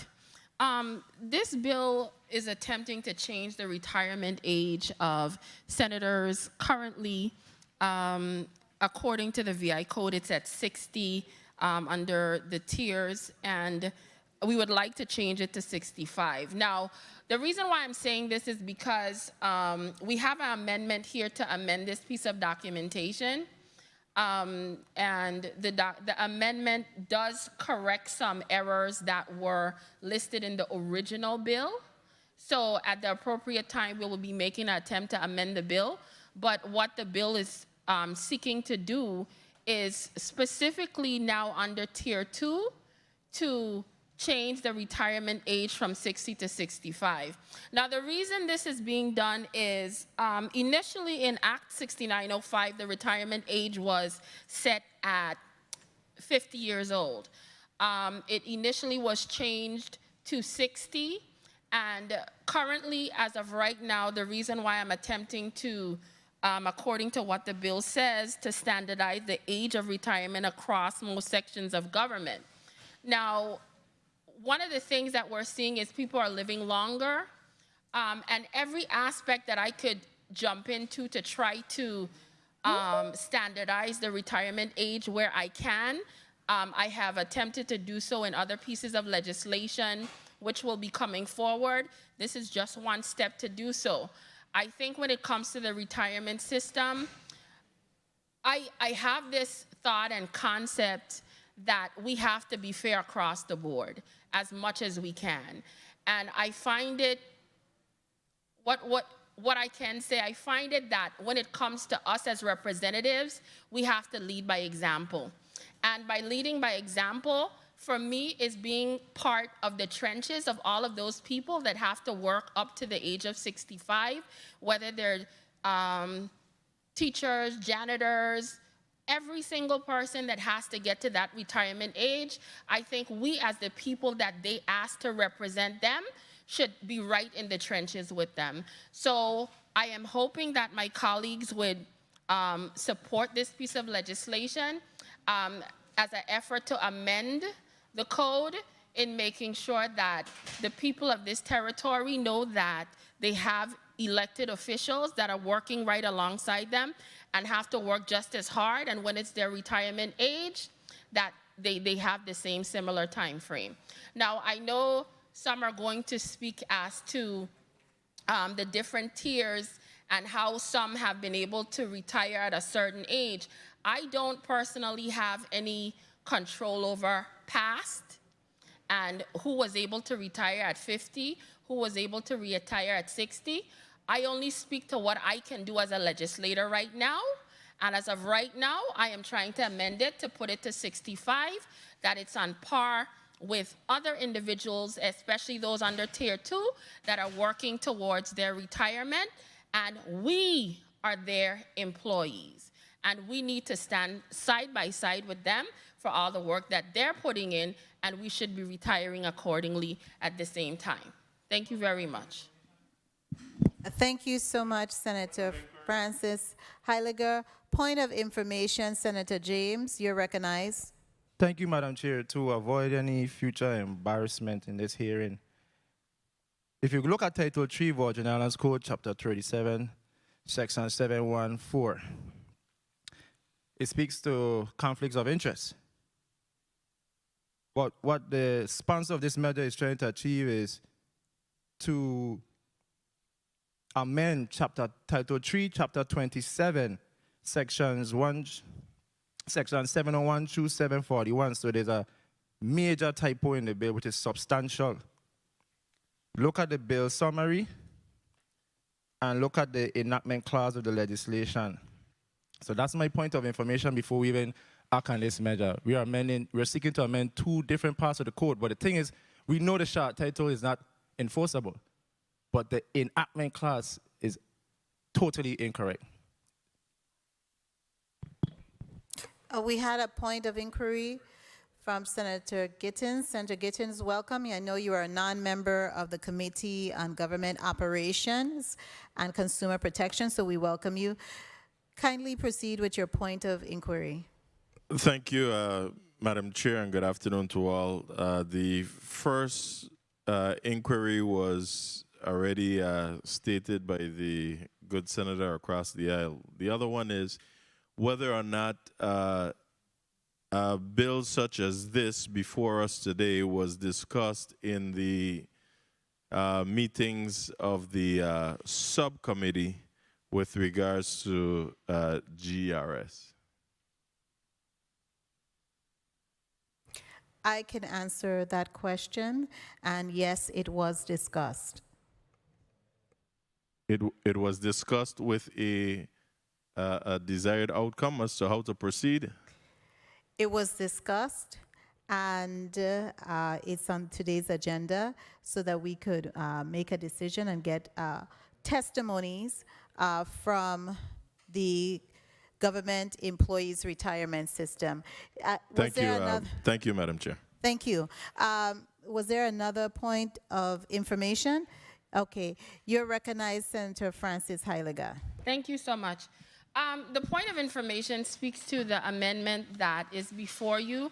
This bill is attempting to change the retirement age of senators. Currently, according to the VI code, it's at 60 under the tiers, and we would like to change it to 65. Now, the reason why I'm saying this is because we have an amendment here to amend this piece of documentation. And the amendment does correct some errors that were listed in the original bill. So at the appropriate time, we will be making an attempt to amend the bill. But what the bill is seeking to do is specifically now under Tier 2 to change the retirement age from 60 to 65. Now, the reason this is being done is initially in Act 6905, the retirement age was set at 50 years old. It initially was changed to 60, and currently, as of right now, the reason why I'm attempting to, according to what the bill says, to standardize the age of retirement across most sections of government. Now, one of the things that we're seeing is people are living longer, and every aspect that I could jump into to try to standardize the retirement age where I can, I have attempted to do so in other pieces of legislation, which will be coming forward. This is just one step to do so. I think when it comes to the retirement system, I have this thought and concept that we have to be fair across the board as much as we can. And I find it, what I can say, I find it that when it comes to us as representatives, we have to lead by example. And by leading by example, for me, is being part of the trenches of all of those people that have to work up to the age of 65, whether they're teachers, janitors, every single person that has to get to that retirement age. I think we, as the people that they ask to represent them, should be right in the trenches with them. So I am hoping that my colleagues would support this piece of legislation as an effort to amend the code in making sure that the people of this territory know that they have elected officials that are working right alongside them and have to work just as hard, and when it's their retirement age, that they have the same similar time frame. Now, I know some are going to speak as to the different tiers and how some have been able to retire at a certain age. I don't personally have any control over past and who was able to retire at 50, who was able to retire at 60. I only speak to what I can do as a legislator right now. And as of right now, I am trying to amend it to put it to 65, that it's on par with other individuals, especially those under Tier 2, that are working towards their retirement. And we are their employees. And we need to stand side by side with them for all the work that they're putting in, and we should be retiring accordingly at the same time. Thank you very much. Thank you so much, Senator Francis Heiliger. Point of information, Senator James, you're recognized. Thank you, Madam Chair. To avoid any future embarrassment in this hearing, if you look at Title 3, Virgin Islands Code, Chapter 37, Section 714, it speaks to conflicts of interest. But what the sponsor of this measure is trying to achieve is to amend Title 3, Chapter 27, Section 701 through 741. So there's a major typo in the bill, which is substantial. Look at the bill summary and look at the enactment clause of the legislation. So that's my point of information before we even act on this measure. We're seeking to amend 2 different parts of the code, but the thing is, we know the short title is not enforceable, but the enactment clause is totally incorrect. We had a point of inquiry from Senator Gittins. Senator Gittins, welcome. I know you are a non-member of the Committee on Government Operations and Consumer Protection, so we welcome you. Kindly proceed with your point of inquiry. Thank you, Madam Chair, and good afternoon to all. The first inquiry was already stated by the good senator across the aisle. The other one is whether or not a bill such as this before us today was discussed in the meetings of the subcommittee with regards to GRS. I can answer that question, and yes, it was discussed. It was discussed with a desired outcome as to how to proceed? It was discussed, and it's on today's agenda so that we could make a decision and get testimonies from the Government Employees Retirement System. Thank you, Madam Chair. Thank you. Was there another point of information? Okay, you're recognized, Senator Francis Heiliger. Thank you so much. The point of information speaks to the amendment that is before you.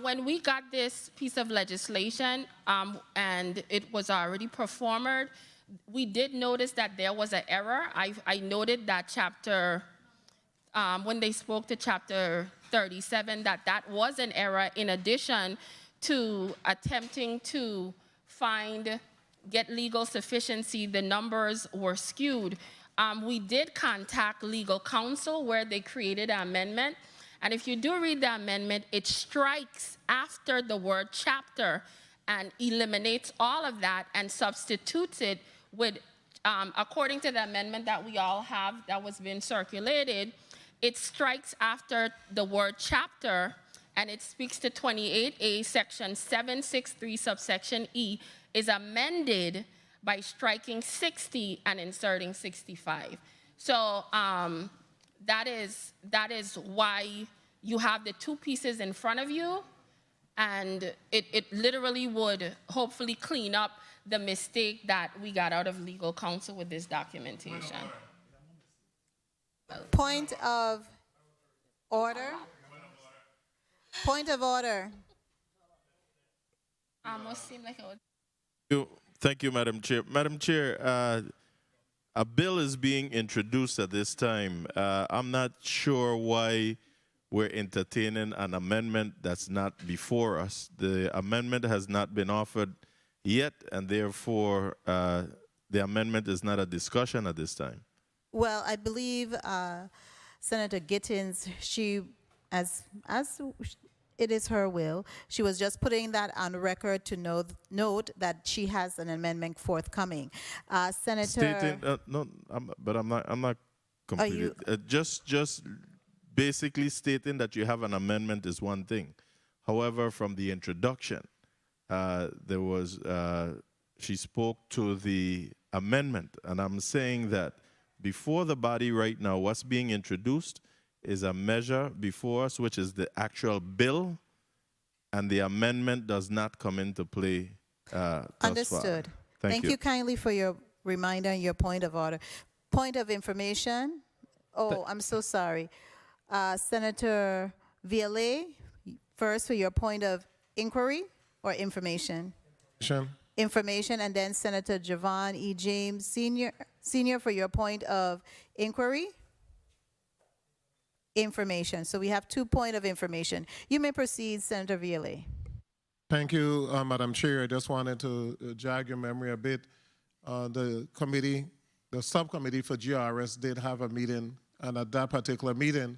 When we got this piece of legislation and it was already performed, we did notice that there was an error. I noted that when they spoke to Chapter 37, that was an error in addition to attempting to get legal sufficiency. The numbers were skewed. We did contact legal counsel where they created an amendment. And if you do read the amendment, it strikes after the word chapter and eliminates all of that and substitutes it with, according to the amendment that we all have that was being circulated, it strikes after the word chapter and it speaks to 28A, section 763, subsection E, is amended by striking 60 and inserting 65. So that is why you have the 2 pieces in front of you, and it literally would hopefully clean up the mistake that we got out of legal counsel with this documentation. Point of order. Point of order. Almost seemed like it was. Thank you, Madam Chair. Madam Chair, a bill is being introduced at this time. I'm not sure why we're entertaining an amendment that's not before us. The amendment has not been offered yet, and therefore the amendment is not a discussion at this time. Well, I believe Senator Gittins, she, as it is her will, she was just putting that on record to note that she has an amendment forthcoming. Senator, stating, but I'm not completely. Just basically stating that you have an amendment is one thing. However, from the introduction, there was she spoke to the amendment, and I'm saying that before the body right now, what's being introduced is a measure before us, which is the actual bill, and the amendment does not come into play understood. Thank you kindly for your reminder and your point of order. Point of information. Oh, I'm so sorry. Senator Vialet, first for your point of inquiry or information? Information, and then Senator Javon E. James, Senior, for your point of inquiry? Information. So we have 2 points of information. You may proceed, Senator Vialet. Thank you, Madam Chair. I just wanted to jog your memory a bit. The committee the subcommittee for GRS did have a meeting, and at that particular meeting,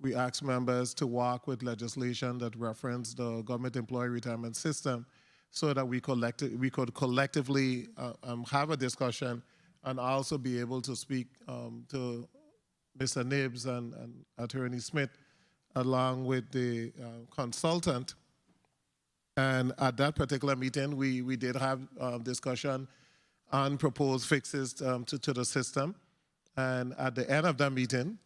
we asked members to work with legislation that referenced the government employee retirement system so that we could collectively have a discussion and also be able to speak to Mr. Nibbs and Attorney Smith along with the consultant. And at that particular meeting, we did have discussion on proposed fixes to the system. And at the end of that meeting,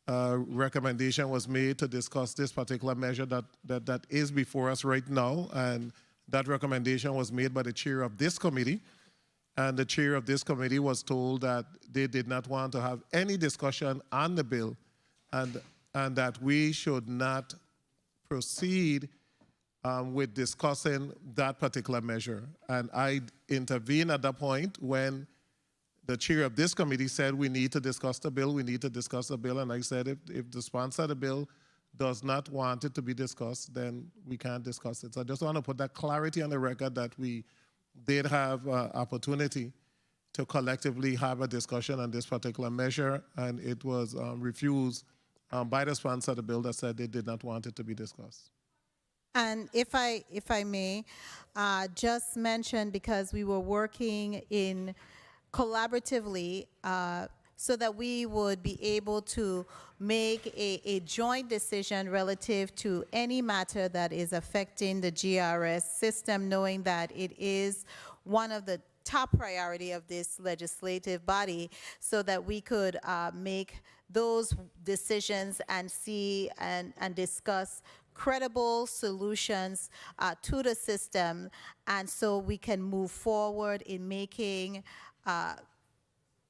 recommendation was made to discuss this particular measure that is before us right now. And that recommendation was made by the chair of this committee. And the chair of this committee was told that they did not want to have any discussion on the bill and that we should not proceed with discussing that particular measure. And I intervened at that point when the chair of this committee said we need to discuss the bill, and I said if the sponsor of the bill does not want it to be discussed, then we can't discuss it. So I just want to put that clarity on the record that we did have opportunity to collectively have a discussion on this particular measure, and it was refused by the sponsor of the bill that said they did not want it to be discussed. And if I may, just mention, because we were working in collaboratively so that we would be able to make a joint decision relative to any matter that is affecting the GRS system, knowing that it is one of the top priority of this legislative body, so that we could make those decisions and see and discuss credible solutions to the system, and so we can move forward in making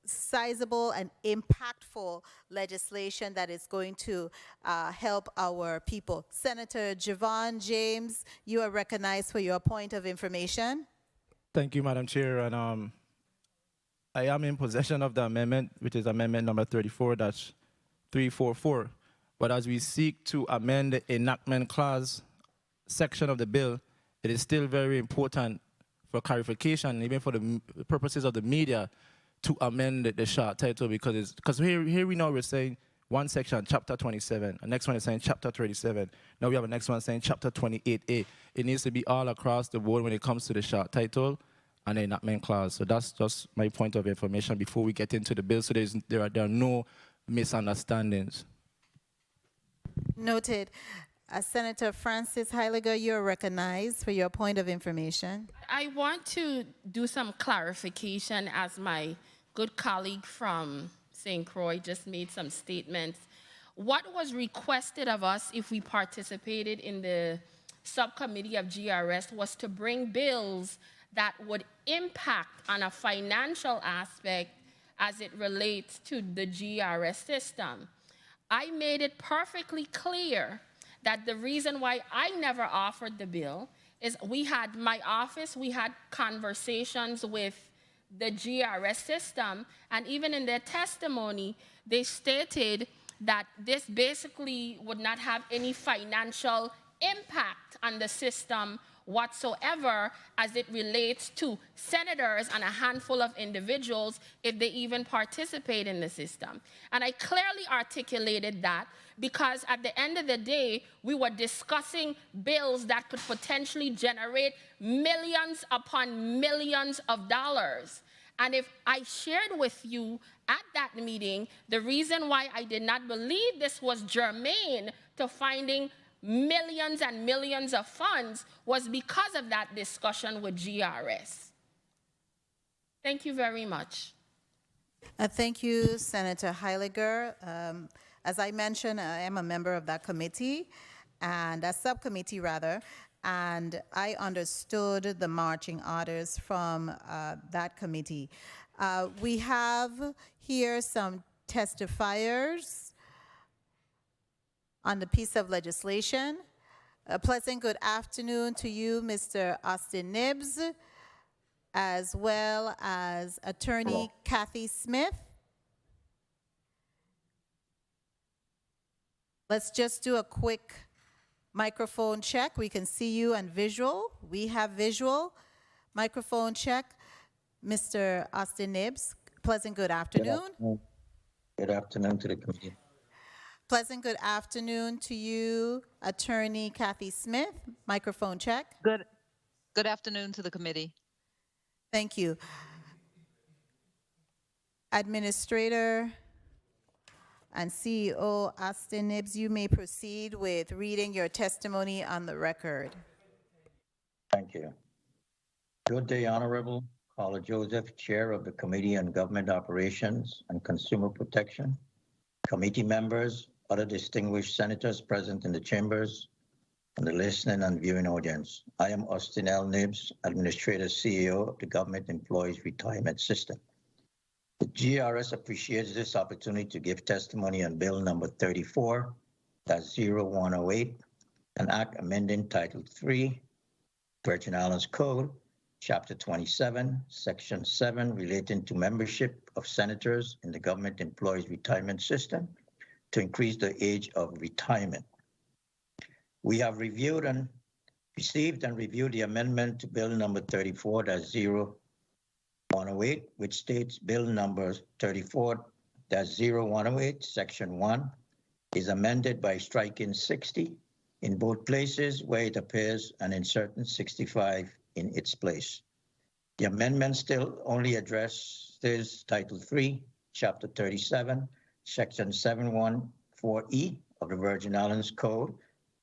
sizable and impactful legislation that is going to help our people. Senator Javon James, you are recognized for your point of information. Thank you, Madam Chair. And I am in possession of the amendment, which is amendment number 34-344. But as we seek to amend the enactment clause section of the bill, it is still very important for clarification, even for the purposes of the media, to amend the short title, because here we know we're saying one section, chapter 27, the next one is saying chapter 37. Now we have a next one saying chapter 28A. It needs to be all across the board when it comes to the short title and the enactment clause. So that's just my point of information before we get into the bill, so there are no misunderstandings. Noted. Senator Francis Heiliger, you're recognized for your point of information. I want to do some clarification, as my good colleague from St. Croix just made some statements. What was requested of us if we participated in the subcommittee of GRS was to bring bills that would impact on a financial aspect as it relates to the GRS system. I made it perfectly clear that the reason why I never offered the bill is we had conversations with the GRS system, and even in their testimony, they stated that this basically would not have any financial impact on the system whatsoever as it relates to senators and a handful of individuals if they even participate in the system. And I clearly articulated that because at the end of the day, we were discussing bills that could potentially generate millions upon millions of dollars. And if I shared with you at that meeting the reason why I did not believe this was germane to finding millions and millions of funds was because of that discussion with GRS. Thank you very much. Thank you, Senator Heiliger. As I mentioned, I am a member of that committee, and a subcommittee rather, and I understood the marching orders from that committee. We have here some testifiers on the piece of legislation. A pleasant good afternoon to you, Mr. Austin Nibbs, as well as Attorney Kathy Smith. Let's just do a quick microphone check. We can see you and visual. We have visual. Microphone check. Mr. Austin Nibbs, pleasant good afternoon. Good afternoon to the committee. Pleasant good afternoon to you, Attorney Kathy Smith. Microphone check. Good afternoon to the committee. Thank you. Administrator and CEO Austin Nibbs, you may proceed with reading your testimony on the record. Thank you. Good day, Honorable Carla Joseph, Chair of the Committee on Government Operations and Consumer Protection, committee members, other distinguished senators present in the chambers, and the listening and viewing audience. I am Austin L. Nibbs, Administrator CEO of the Government Employees Retirement System. The GRS appreciates this opportunity to give testimony on Bill number 34-0108, an act amending Title III, Virgin Islands Code, Chapter 27, Section 7, relating to membership of senators in the Government Employees Retirement System to increase the age of retirement. We have received and reviewed the amendment to Bill number 34-0108, which states Bill number 34-0108, Section 1, is amended by striking 60 in both places where it appears and inserting 65 in its place. The amendment still only addresses Title III, Chapter 37, Section 714E of the Virgin Islands Code,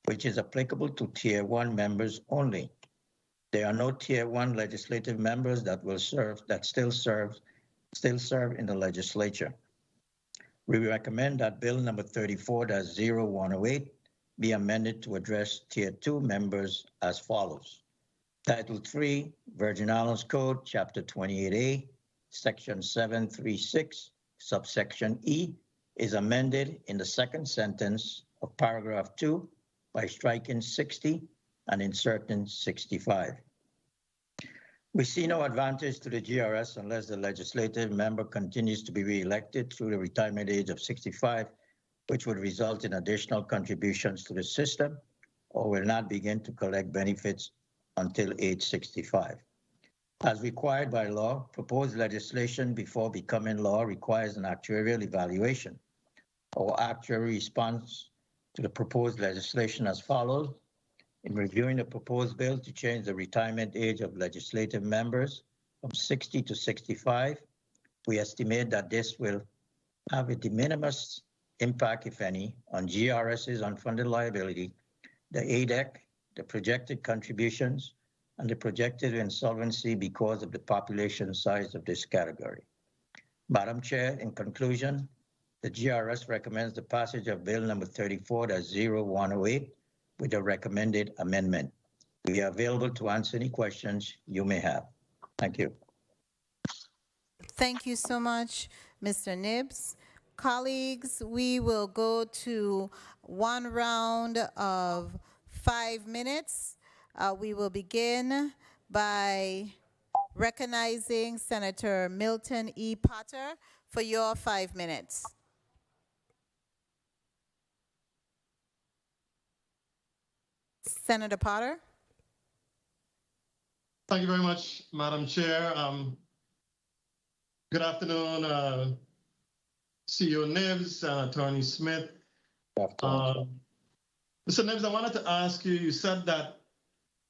which is applicable to Tier 1 members only. There are no Tier 1 legislative members that still serve in the legislature. We recommend that Bill number 34-0108 be amended to address Tier 2 members as follows. Title 3, Virgin Islands Code, Chapter 28A, Section 736, subsection E, is amended in the second sentence of paragraph 2 by striking 60 and inserting 65. We see no advantage to the GRS unless the legislative member continues to be re-elected through the retirement age of 65, which would result in additional contributions to the system, or will not begin to collect benefits until age 65. As required by law, proposed legislation before becoming law requires an actuarial evaluation. Our actuary response to the proposed legislation as follows. In reviewing the proposed bill to change the retirement age of legislative members from 60 to 65, we estimate that this will have a de minimis impact, if any, on GRS's unfunded liability, the ADEC, the projected contributions, and the projected insolvency because of the population size of this category. Madam Chair, in conclusion, the GRS recommends the passage of Bill number 34-0108 with a recommended amendment. We are available to answer any questions you may have. Thank you. Thank you so much, Mr. Nibbs. Colleagues, we will go to one round of 5 minutes. We will begin by recognizing Senator Milton E. Potter for your 5 minutes. Senator Potter. Thank you very much, Madam Chair. Good afternoon, CEO Nibbs and Attorney Smith. Mr. Nibbs, I wanted to ask you, you said that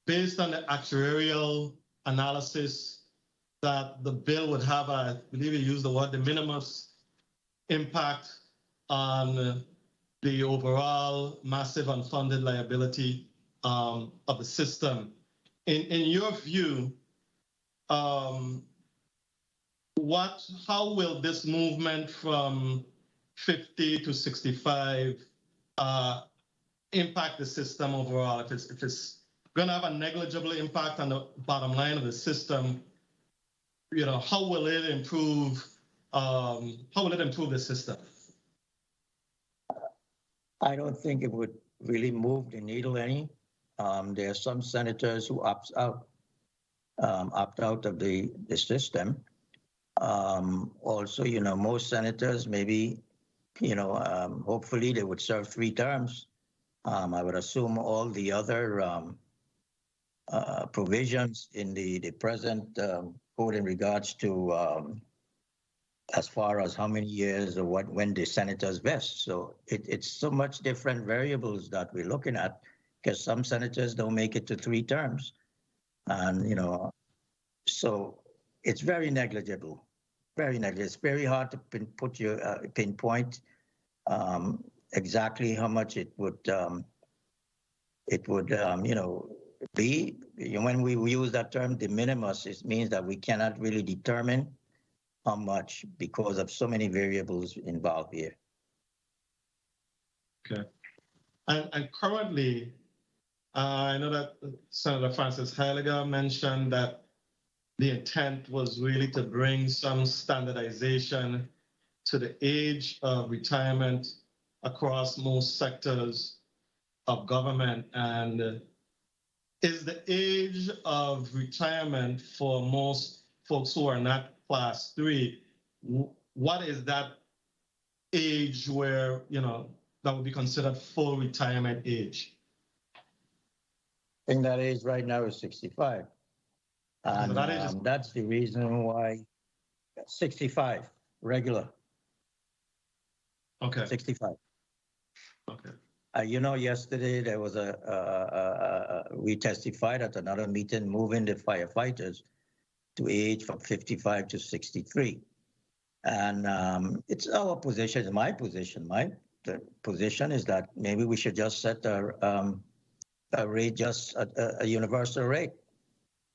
based on the actuarial analysis that the bill would have, I believe you used the word, de minimis impact on the overall massive unfunded liability of the system. In your view, how will this movement from 50 to 65 impact the system overall? If it's going to have a negligible impact on the bottom line of the system, how will it improve? How will it improve the system? I don't think it would really move the needle any. There are some senators who opt out of the system. Also, most senators maybe, hopefully they would serve 3 terms. I would assume all the other provisions in the present code in regards to as far as how many years or when the senators vest. So it's so much different variables that we're looking at, because some senators don't make it to 3 terms. And, so it's very negligible, very negligible. It's very hard to pinpoint exactly how much it would be. When we use that term de minimis, it means that we cannot really determine how much because of so many variables involved here. Okay. And currently, I know that Senator Francis Heiliger mentioned that the intent was really to bring some standardization to the age of retirement across most sectors of government. And is the age of retirement for most folks who are not class 3, what is that age where, that would be considered full retirement age? I think that age right now is 65. And So that's the reason why 65, regular. Okay. 65. Okay. Yesterday there was we testified at another meeting moving the firefighters to age from 55 to 63. And it's our position, my position. The position is that maybe we should just set a rate, just a universal rate,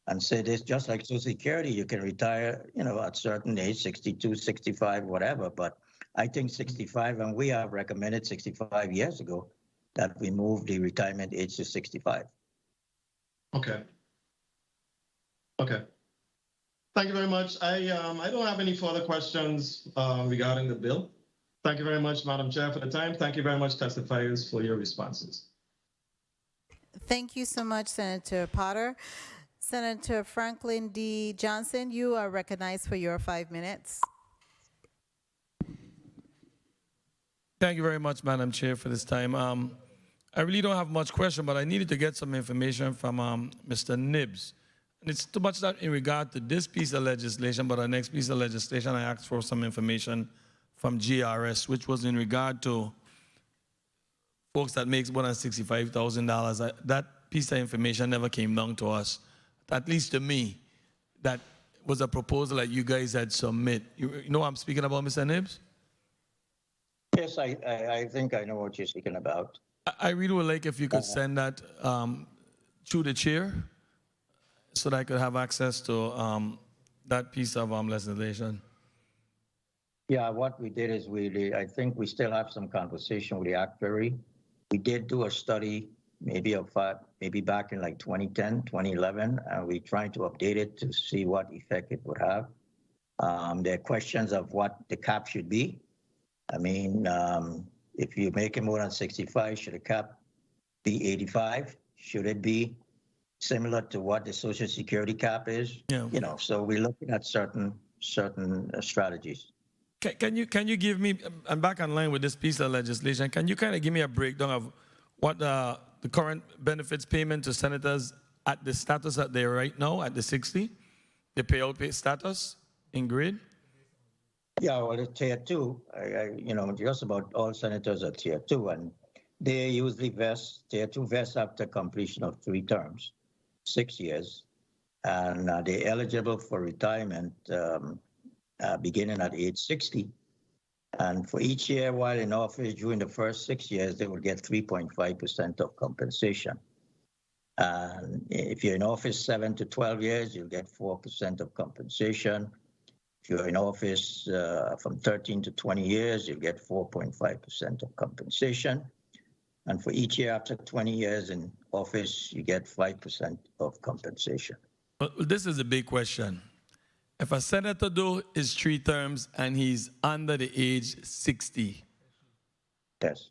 and say this, just like Social Security, you can retire, at certain age, 62, 65, whatever. But I think 65, and we have recommended 65 years ago that we move the retirement age to 65. Okay. Okay. Thank you very much. I don't have any further questions regarding the bill. Thank you very much, Madam Chair, for the time. Thank you very much, testifiers, for your responses. Thank you so much, Senator Potter. Senator Franklin D. Johnson, you are recognized for your 5 minutes. Thank you very much, Madam Chair, for this time. I really don't have much question, but I needed to get some information from Mr. Nibbs. And it's too much that in regard to this piece of legislation, but our next piece of legislation, I asked for some information from GRS, which was in regard to folks that makes more than $65,000. That piece of information never came down to us, at least to me. That was a proposal that you guys had submit. You know what I'm speaking about, Mr. Nibbs? Yes, I think I know what you're speaking about. I really would like if you could send that through the chair so that I could have access to that piece of legislation. Yeah, what we did is I think we still have some conversation with the actuary. We did do a study maybe back in like 2010, 2011, and we're trying to update it to see what effect it would have. There are questions of what the cap should be. I mean, if you're making more than 65, should the cap be 85? Should it be similar to what the Social Security cap is? Yeah. So we're looking at certain strategies. Can you give me, I'm back on line with this piece of legislation, can you kind of give me a breakdown of what the current benefits payment to senators at the status that they're right now, at the 60, the payout pay status in grade? Yeah, well, it's tier 2. Just about all senators are tier 2, and they usually tier 2 vests after completion of 3 terms, 6 years, and they're eligible for retirement beginning at age 60. And for each year while in office during the first 6 years, they will get 3.5% of compensation. And if you're in office 7 to 12 years, you'll get 4% of compensation. If you're in office from 13 to 20 years, you'll get 4.5% of compensation. And for each year after 20 years in office, you get 5% of compensation. But this is a big question. If a senator do his 3 terms and he's under the age 60, yes,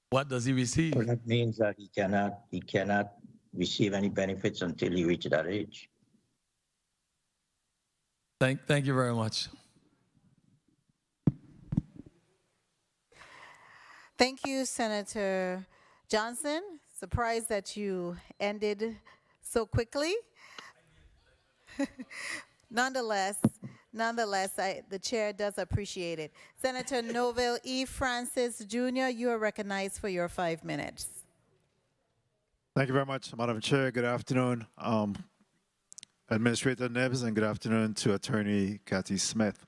what does he receive? Well, that means that he cannot receive any benefits until he reaches that age. Thank you very much. Thank you, Senator Johnson. Surprised that you ended so quickly. Nonetheless, Nonetheless, the chair does appreciate it. Senator Noville E. Francis Jr., you are recognized for your 5 minutes. Thank you very much, Madam Chair. Good afternoon, Administrator Nibbs, and good afternoon to Attorney Kathy Smith.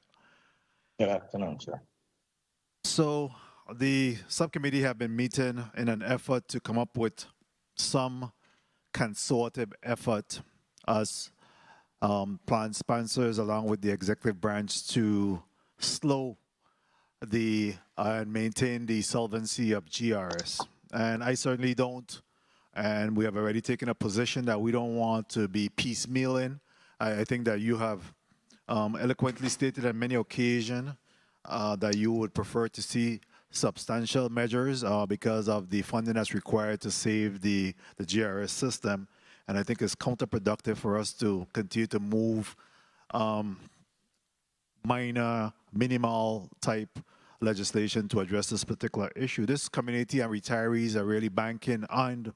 Good afternoon, sir. So the subcommittee have been meeting in an effort to come up with some consortive effort as plan sponsors along with the executive branch to slow and maintain the solvency of GRS. And I certainly don't, and we have already taken a position that we don't want to be piecemealing. I think that you have eloquently stated on many occasions that you would prefer to see substantial measures because of the funding that's required to save the GRS system. And I think it's counterproductive for us to continue to move minor, minimal type legislation to address this particular issue. This community and retirees are really banking on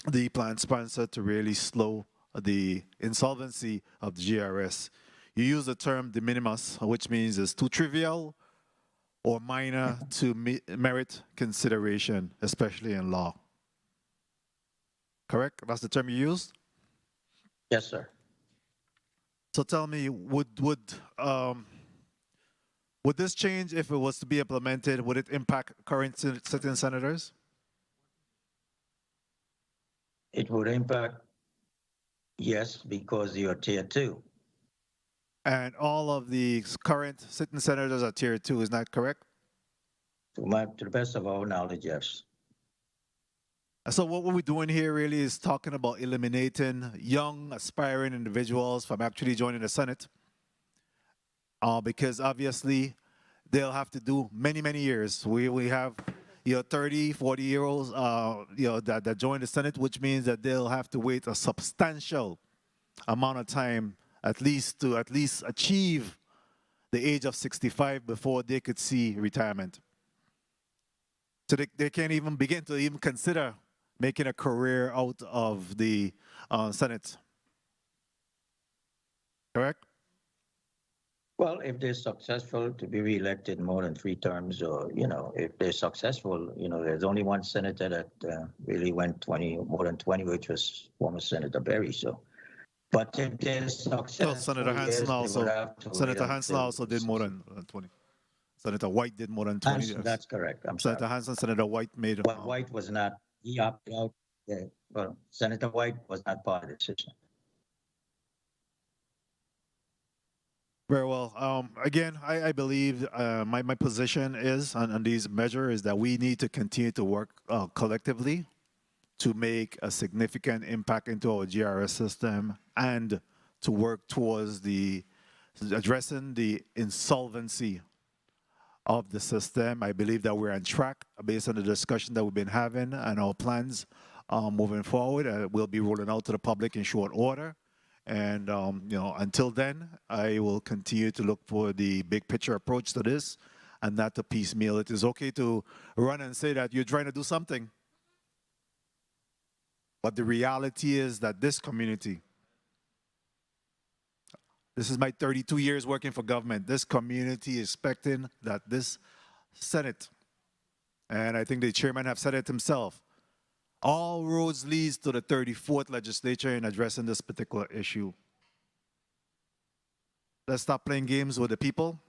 the plan sponsor to really slow the insolvency of the GRS. You use the term de minimis, which means it's too trivial or minor to merit consideration, especially in law. Correct? That's the term you used? Yes, sir. So tell me, would this change, if it was to be implemented, would it impact current sitting senators? It would impact, yes, because you're tier 2. And all of the current sitting senators are tier 2, is that correct? To the best of our knowledge, yes. So what we're doing here really is talking about eliminating young, aspiring individuals from actually joining the Senate. Because obviously, they'll have to do many, many years. We have 30, 40-year-olds that join the Senate, which means that they'll have to wait a substantial amount of time at least to achieve the age of 65 before they could see retirement. So they can't even begin to even consider making a career out of the Senate. Correct? Well, if they're successful to be reelected more than 3 terms, or, if they're successful, there's only one senator that really went more than 20, which was former Senator Berry. So, but if they're successful, Senator Hansen also did more than 20. Senator White did more than 20 Hansen, years. that's correct. Senator Hansen, Senator White made. White was not. He opted out. Well, Senator White was not part of the decision. Very well. Again, I believe my position is on these measures is that we need to continue to work collectively to make a significant impact into our GRS system and to work towards addressing the insolvency of the system. I believe that we're on track based on the discussion that we've been having and our plans moving forward. We'll be rolling out to the public in short order. And, until then, I will continue to look for the big picture approach to this and not to piecemeal. It is okay to run and say that you're trying to do something. But the reality is that this community, this is my 32 years working for government, this community is expecting that this Senate, and I think the chairman have said it himself, all roads leads to the 34th legislature in addressing this particular issue. Let's stop playing games with the people.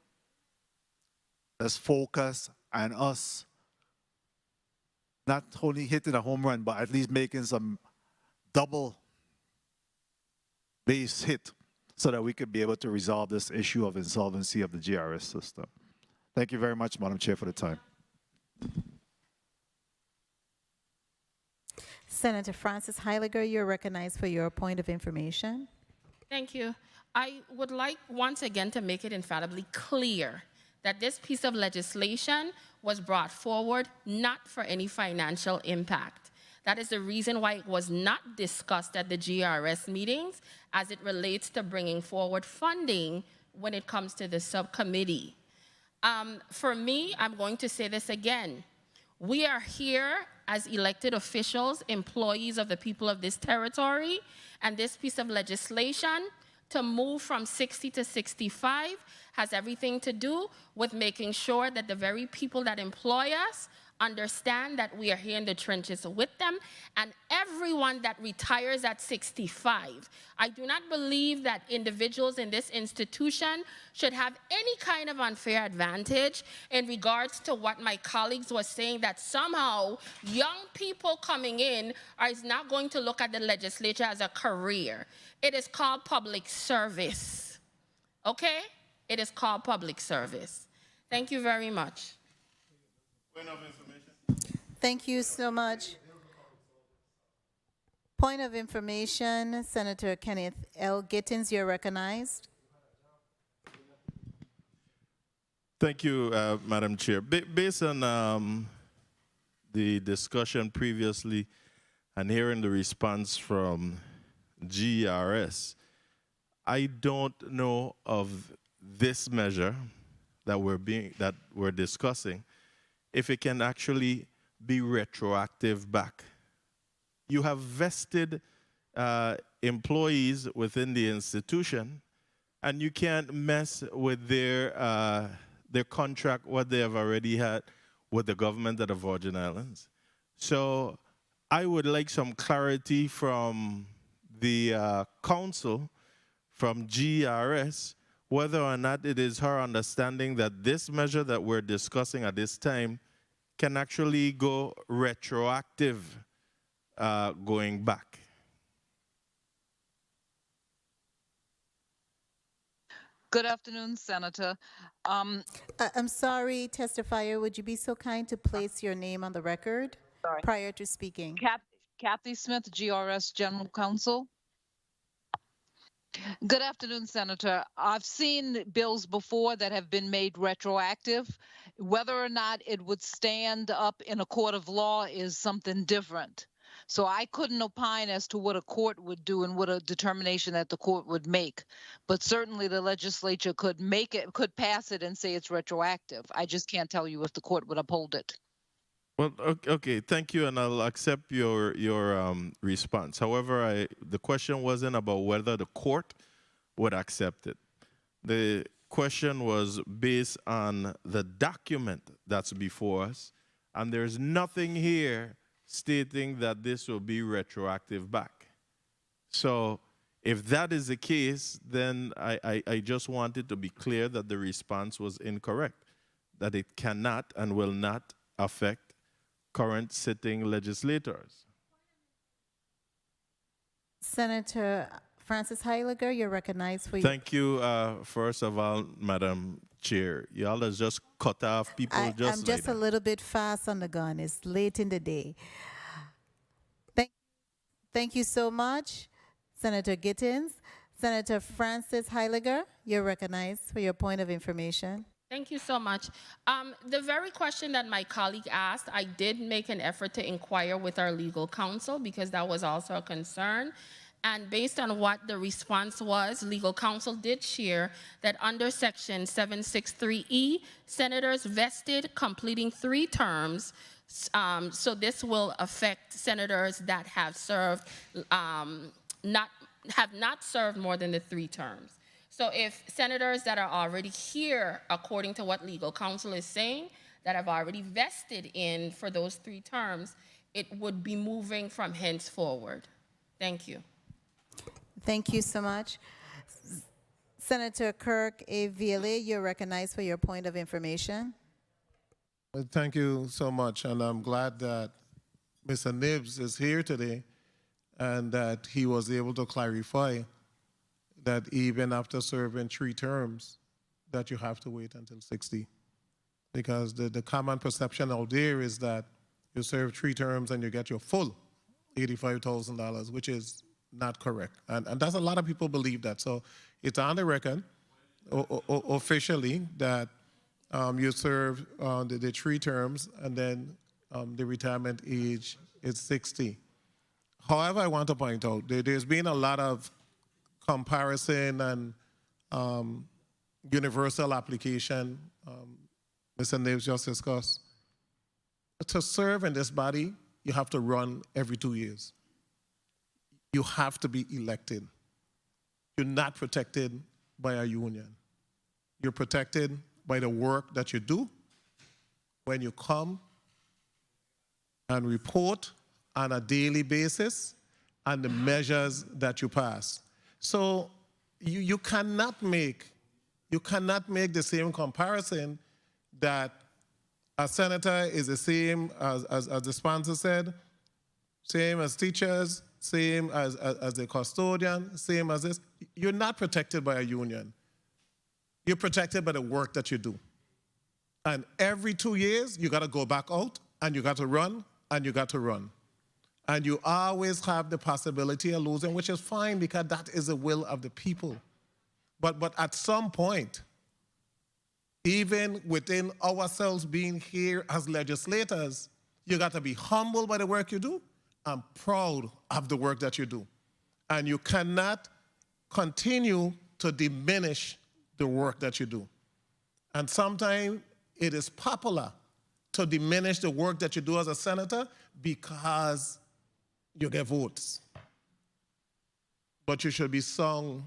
Let's focus on us not only hitting a home run, but at least making some double base hit so that we could be able to resolve this issue of insolvency of the GRS system. Thank you very much, Madam Chair, for the time. Senator Francis Heiliger, you're recognized for your point of information. Thank you. I would like once again to make it emphatically clear that this piece of legislation was brought forward not for any financial impact. That is the reason why it was not discussed at the GRS meetings as it relates to bringing forward funding when it comes to the subcommittee. For me, I'm going to say this again. We are here as elected officials, employees of the people of this territory, and this piece of legislation to move from 60 to 65 has everything to do with making sure that the very people that employ us understand that we are here in the trenches with them, and everyone that retires at 65. I do not believe that individuals in this institution should have any kind of unfair advantage in regards to what my colleagues were saying, that somehow young people coming in is not going to look at the legislature as a career. It is called public service, okay? It is called public service. Thank you very much. Thank you so much. Point of information, Senator Kenneth L. Gittins, you're recognized. Thank you, Madam Chair. Based on the discussion previously and hearing the response from GERS, I don't know of this measure that we're discussing, if it can actually be retroactive back. You have vested employees within the institution, and you can't mess with their contract, what they have already had with the government of the Virgin Islands. So I would like some clarity from the council, from GERS, whether or not it is her understanding that this measure that we're discussing at this time can actually go retroactive going back. Good afternoon, Senator. I'm sorry, testifier, would you be so kind to place your name on the record prior to speaking? Kathy Smith, GRS General Counsel. Good afternoon, Senator. I've seen bills before that have been made retroactive. Whether or not it would stand up in a court of law is something different. So I couldn't opine as to what a court would do and what a determination that the court would make. But certainly the legislature could pass it and say it's retroactive. I just can't tell you if the court would uphold it. Well, okay, thank you, and I'll accept your response. However, the question wasn't about whether the court would accept it. The question was based on the document that's before us, and there's nothing here stating that this will be retroactive back. So if that is the case, then I just wanted to be clear that the response was incorrect, that it cannot and will not affect current sitting legislators. Senator Francis Heiliger, you're recognized for Thank you, first of all, Madam Chair. Y'all has just cut off people I'm just like a little bit fast on the gun. It's late in the day. Thank you so much, Senator Gittins. Senator Francis Heiliger, you're recognized for your point of information. Thank you so much. The very question that my colleague asked, I did make an effort to inquire with our legal counsel because that was also a concern. And based on what the response was, legal counsel did share that under section 763E, senators vested completing 3 terms. So this will affect senators that have served, have not served more than the 3 terms. So if senators that are already here, according to what legal counsel is saying, that have already vested in for those 3 terms, it would be moving from henceforward. Thank you. Thank you so much. Senator Kirk A. Ville, you're recognized for your point of information. Well, thank you so much, and I'm glad that Mr. Nibbs is here today and that he was able to clarify that even after serving 3 terms, that you have to wait until 60. Because the common perception out there is that you serve 3 terms and you get your full $85,000, which is not correct. And that's a lot of people believe that. So it's on the record officially that you serve the 3 terms and then the retirement age is 60. However, I want to point out, there's been a lot of comparison and universal application, Mr. Nibbs just discussed. To serve in this body, you have to run every 2 years. You have to be elected. you're not protected by a union. You're protected by the work that you do when you come and report on a daily basis and the measures that you pass. So you cannot make the same comparison that a senator is the same as the sponsor said, same as teachers, same as the custodian, same as this. You're not protected by a union. You're protected by the work that you do. And every 2 years, you got to go back out, and you got to run, and you got to run. And you always have the possibility of losing, which is fine because that is the will of the people. But at some point, even within ourselves being here as legislators, you got to be humble by the work you do and proud of the work that you do. And you cannot continue to diminish the work that you do. And sometimes it is popular to diminish the work that you do as a senator because you get votes. But you should be sung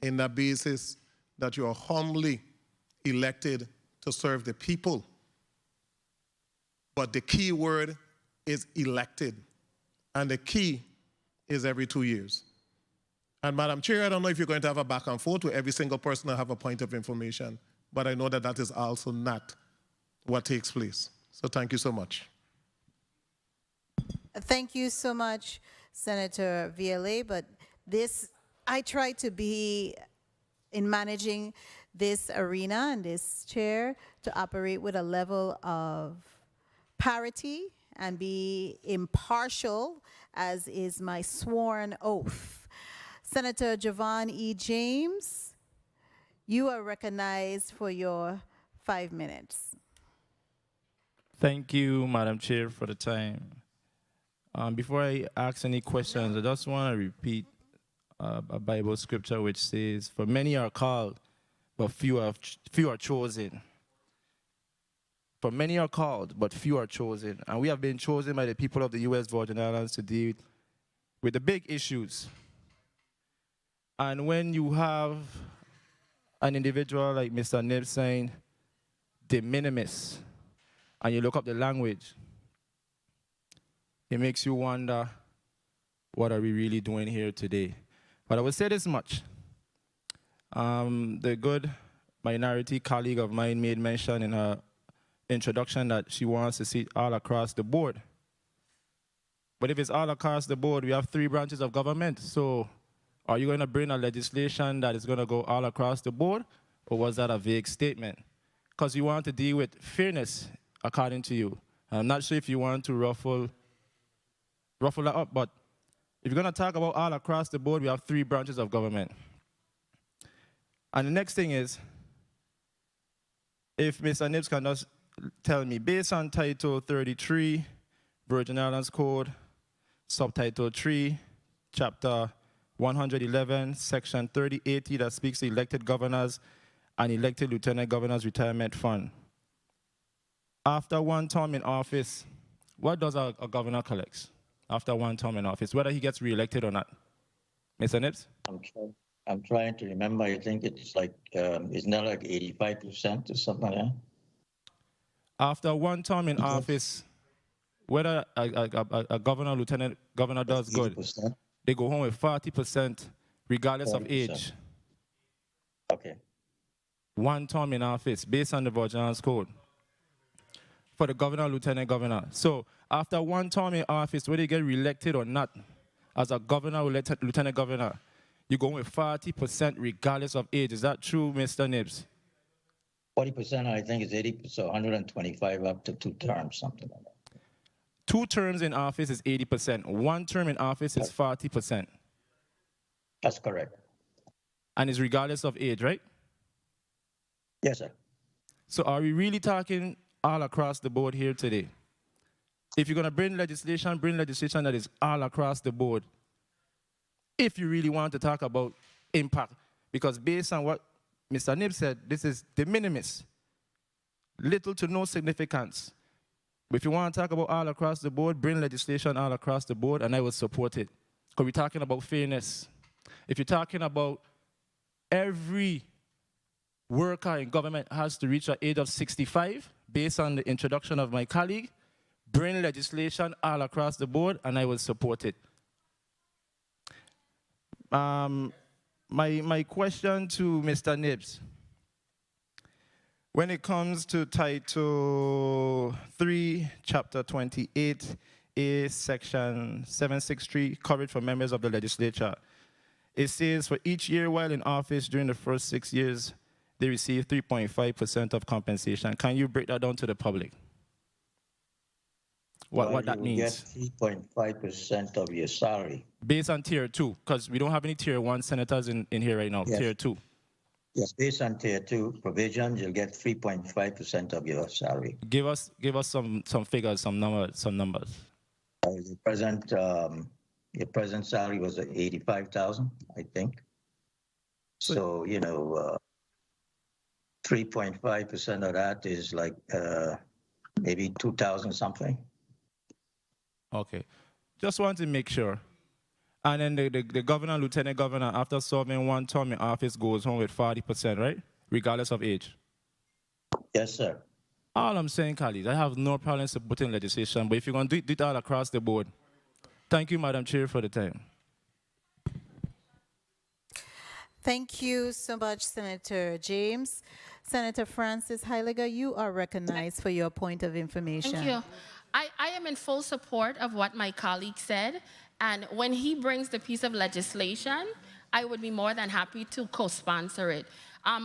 in the basis that you are humbly elected to serve the people. But the key word is elected. And the key is every 2 years. And Madam Chair, I don't know if you're going to have a back and forth with every single person to have a point of information, but I know that that is also not what takes place. So thank you so much. Thank you so much, Senator VLA, but I try to be, in managing this arena and this chair, to operate with a level of parity and be impartial, as is my sworn oath. Senator Javon E. James, you are recognized for your 5 minutes. Thank you, Madam Chair, for the time. Before I ask any questions, I just want to repeat a Bible scripture which says, "For many are called, but few are chosen." For many are called, but few are chosen. And we have been chosen by the people of the U.S. Virgin Islands to deal with the big issues. And when you have an individual like Mr. Nibs saying de minimis, and you look up the language, it makes you wonder, what are we really doing here today? But I will say this much. The good minority colleague of mine made mention in her introduction that she wants to see it all across the board. But if it's all across the board, we have 3 branches of government. So are you going to bring a legislation that is going to go all across the board, or was that a vague statement? Because you want to deal with fairness, according to you. I'm not sure if you want to ruffle that up, but if you're going to talk about all across the board, we have 3 branches of government. And the next thing is, if Mr. Nibs can just tell me, based on Title 33, Virgin Islands Code, Subtitle 3, Chapter 111, Section 3080, that speaks to elected governors and elected lieutenant governors' retirement fund. After 1 term in office, what does a governor collect after 1 term in office, whether he gets reelected or not? Mr. Nibs? I'm trying to remember. I think it's like, isn't that like 85% or something like that? After 1 term in office, whether a governor, lieutenant governor does good, they go home with 40% regardless 40%. Of age. Okay. 1 term in office based on the Virgin Islands Code for the governor, lieutenant governor. So after 1 term in office, whether you get reelected or not, as a governor or lieutenant governor, you go with 40% regardless of age. Is that true, Mr. Nibs? 40%, I think, is 80, so 125 up to 2 terms, something like that. 2 terms in office is 80%. 1 term in office is 40%. That's correct. And it's regardless of age, right? Yes, sir. So are we really talking all across the board here today? If you're going to bring legislation that is all across the board. If you really want to talk about impact, because based on what Mr. Nibs said, this is de minimis, little to no significance. But if you want to talk about all across the board, bring legislation all across the board, and I will support it. Because we're talking about fairness. If you're talking about every worker in government has to reach the age of 65, based on the introduction of my colleague, bring legislation all across the board, and I will support it. My question to Mr. Nibbs. When it comes to Title 3, Chapter 28A, Section 763, coverage for members of the legislature, it says for each year while in office during the first 6 years, they receive 3.5% of compensation. Can you break that down to the public? What that means? You get 3.5% of your salary. Based on Tier 2, because we don't have any Tier 1 senators in here right now, Yes. Tier 2. Yes, based on Tier 2 provisions, you'll get 3.5% of your salary. Give us some figures, some numbers. Your present salary was 85,000, I think. So 3.5% of that is like maybe 2,000 something. Okay. Just want to make sure. And then the governor, lieutenant governor, after serving one term in office, goes home with 40%, right? Regardless of age. Yes, sir. All I'm saying, colleagues, I have no problem supporting legislation, but if you're going to do it all across the board, thank you, Madam Chair, for the time. Thank you so much, Senator James. Senator Francis Heiliger, you are recognized for your point of information. Thank you. I am in full support of what my colleague said. And when he brings the piece of legislation, I would be more than happy to co-sponsor it.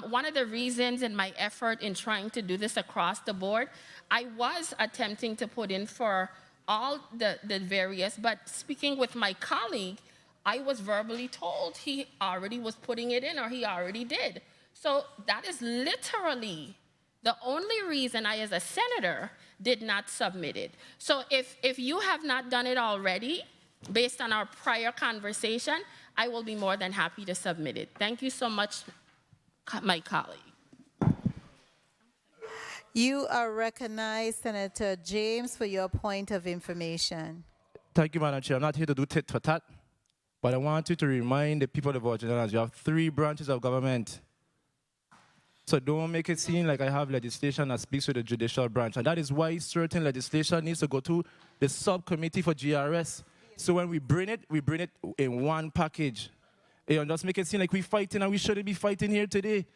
One of the reasons in my effort in trying to do this across the board, I was attempting to put in for all the various, but speaking with my colleague, I was verbally told he already was putting it in or he already did. So that is literally the only reason I, as a senator, did not submit it. So if you have not done it already, based on our prior conversation, I will be more than happy to submit it. Thank you so much, my colleague. You are recognized, Senator James, for your point of information. Thank you, Madam Chair. I'm not here to do tit for tat, but I want you to remind the people of the Virgin Islands you have 3 branches of government. So don't make it seem like I have legislation that speaks to the judicial branch. And that is why certain legislation needs to go to the subcommittee for GRS. So when we bring it in one package. Just make it seem like we're fighting, and we shouldn't be fighting here today.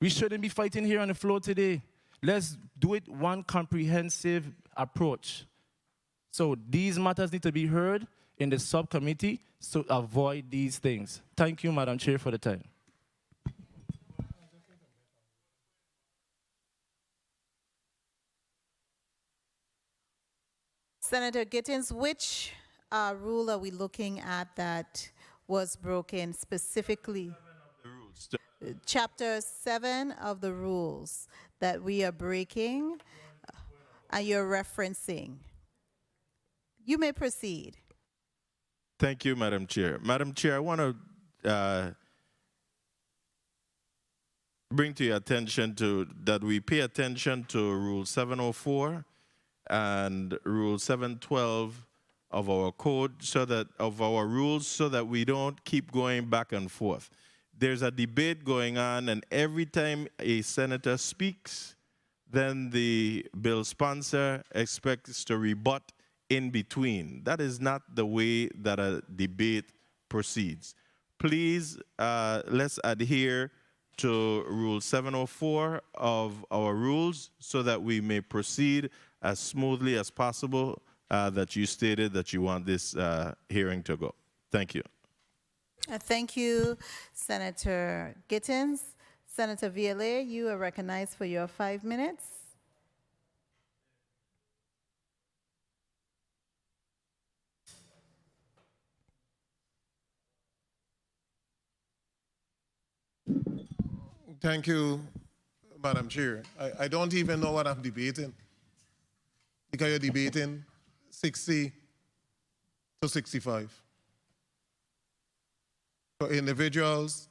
We shouldn't be fighting here on the floor today. Let's do it one comprehensive approach. So these matters need to be heard in the subcommittee to avoid these things. Thank you, Madam Chair, for the time. Senator Gittins, which rule are we looking at that was broken specifically? Chapter 7 of the rules that we are breaking and you're referencing. You may proceed. Thank you, Madam Chair. Madam Chair, I want to bring to your attention that we pay attention to Rule 704 and Rule 712 of our code, of our rules, so that we don't keep going back and forth. There's a debate going on, and every time a senator speaks, then the bill sponsor expects to rebut in between. That is not the way that a debate proceeds. Please, let's adhere to Rule 704 of our rules so that we may proceed as smoothly as possible that you stated that you want this hearing to go. Thank you. Thank you, Senator Gittins. Senator Viale, you are recognized for your 5 minutes. Thank you, Madam Chair. I don't even know what I'm debating, because you're debating 60 to 65. For individuals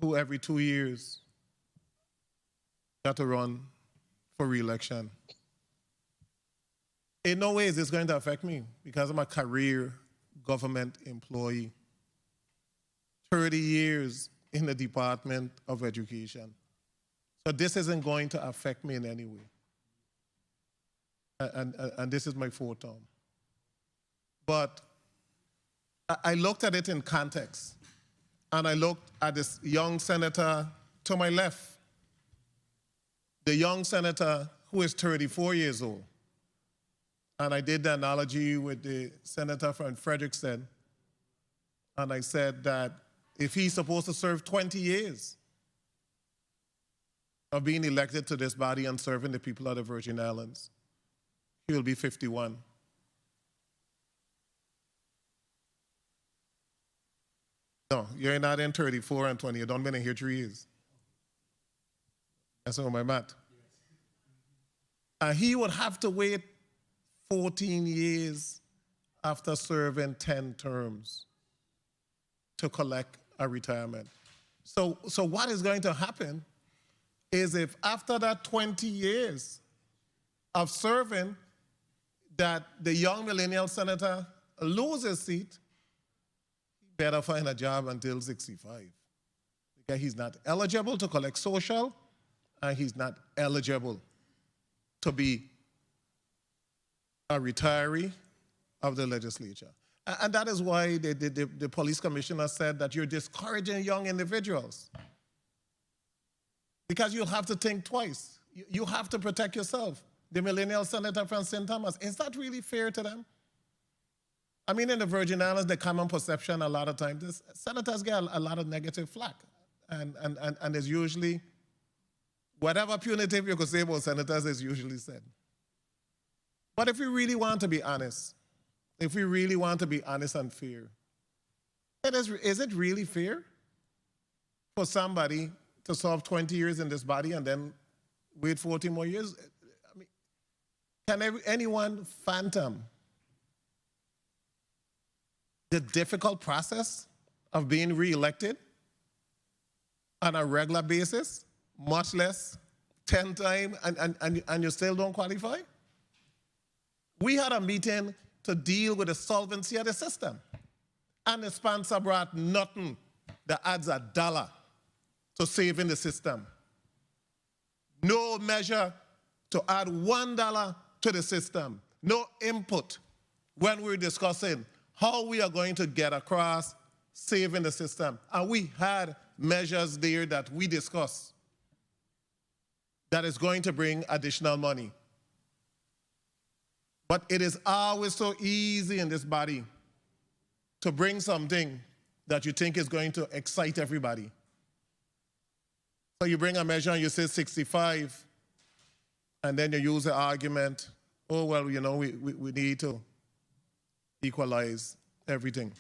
who every 2 years got to run for re-election. In no way is this going to affect me, because I'm a career government employee. 30 years in the Department of Education. So this isn't going to affect me in any way. And this is my fourth term. But I looked at it in context, and I looked at this young senator to my left, the young senator who is 34 years old. And I did the analogy with the senator from Frederickson, and I said that if he's supposed to serve 20 years of being elected to this body and serving the people of the Virgin Islands, he will be 51. No, you're not in 34 and 20. You don't been in here 3 years. That's all my math. And he would have to wait 14 years after serving 10 terms to collect a retirement. So what is going to happen is if after that 20 years of serving that the young millennial senator loses his seat, he better find a job until 65. Because he's not eligible to collect social, and he's not eligible to be a retiree of the legislature. And that is why the police commissioner said that you're discouraging young individuals. Because you'll have to think twice. You have to protect yourself. The millennial senator from St. Thomas, is that really fair to them? I mean, in the Virgin Islands, the common perception a lot of times, senators get a lot of negative flack. And there's usually, whatever punitive you could say about senators is usually said. But if we really want to be honest, if we really want to be honest and fair, is it really fair for somebody to serve 20 years in this body and then wait 40 more years? I mean, can anyone fathom the difficult process of being reelected on a regular basis, much less 10 times, and you still don't qualify? We had a meeting to deal with the solvency of the system, and the sponsor brought nothing that adds $1 to saving the system. No measure to add $1 to the system. No input when we're discussing how we are going to get across saving the system. And we had measures there that we discussed that is going to bring additional money. But it is always so easy in this body to bring something that you think is going to excite everybody. So you bring a measure and you say 65, and then you use the argument, oh, well, you know, we need to equalize everything.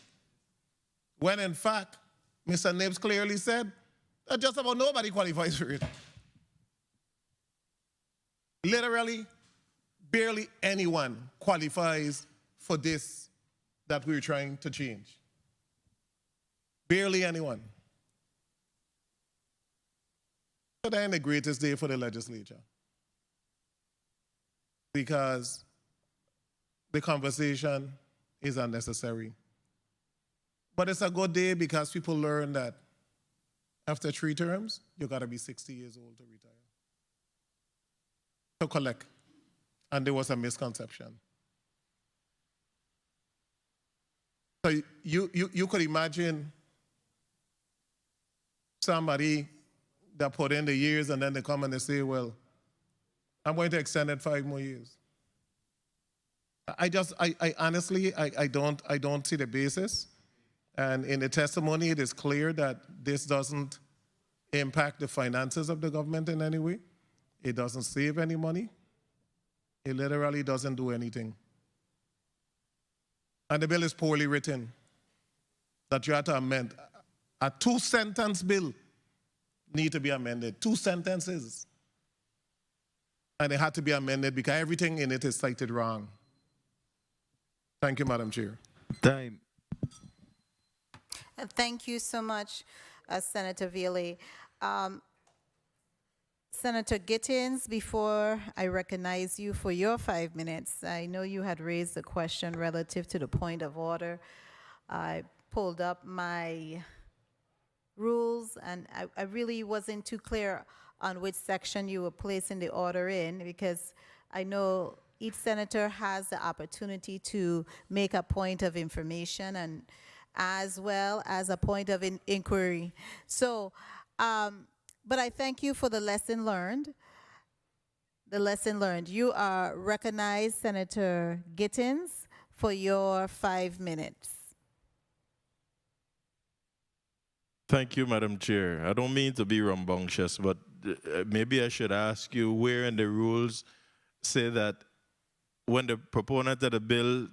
When in fact, Mr. Nibs clearly said that just about nobody qualifies for it. Literally, barely anyone qualifies for this that we're trying to change. Barely anyone. Today is the greatest day for the legislature, because the conversation is unnecessary. But it's a good day because people learn that after 3 terms, you gotta be 60 years old to retire, to collect. And there was a misconception. So you could imagine somebody that put in the years and then they come and they say, well, I'm going to extend it 5 more years. I honestly don't see the basis. And in the testimony, it is clear that this doesn't impact the finances of the government in any way. It doesn't save any money. It literally doesn't do anything. And the bill is poorly written, that you have to amend. A 2-sentence bill need to be amended. 2 sentences. And it had to be amended because everything in it is cited wrong. Thank you, Madam Chair. Time. Thank you so much, Senator Veely. Senator Gittins, before I recognize you for your 5 minutes, I know you had raised a question relative to the point of order. I pulled up my rules, and I really wasn't too clear on which section you were placing the order in, because I know each senator has the opportunity to make a point of information and as well as a point of inquiry. So, but I thank you for the lesson learned. The lesson learned. You are recognized, Senator Gittins, for your 5 minutes. Thank you, Madam Chair. I don't mean to be rambunctious, but maybe I should ask you where in the rules say that when the proponent of the bill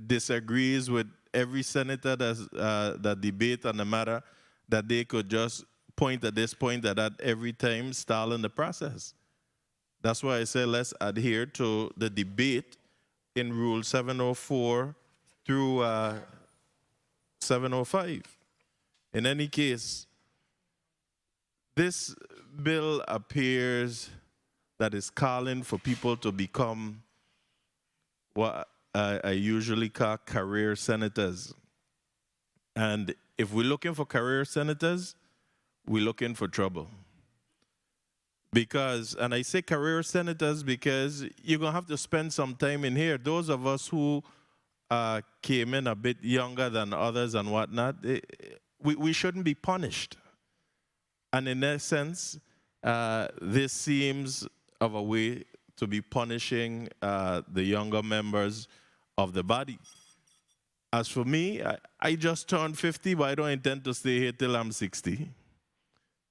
disagrees with every senator that debate on the matter, that they could just point at this, point at that every time, stalling the process. That's why I say let's adhere to the debate in Rule 704 through 705. In any case, this bill appears that is calling for people to become what I usually call career senators. And if we're looking for career senators, we're looking for trouble. Because, and I say career senators because you're going to have to spend some time in here. Those of us who came in a bit younger than others and whatnot, we shouldn't be punished. And in that sense, this seems of a way to be punishing the younger members of the body. As for me, I just turned 50, but I don't intend to stay here till I'm 60.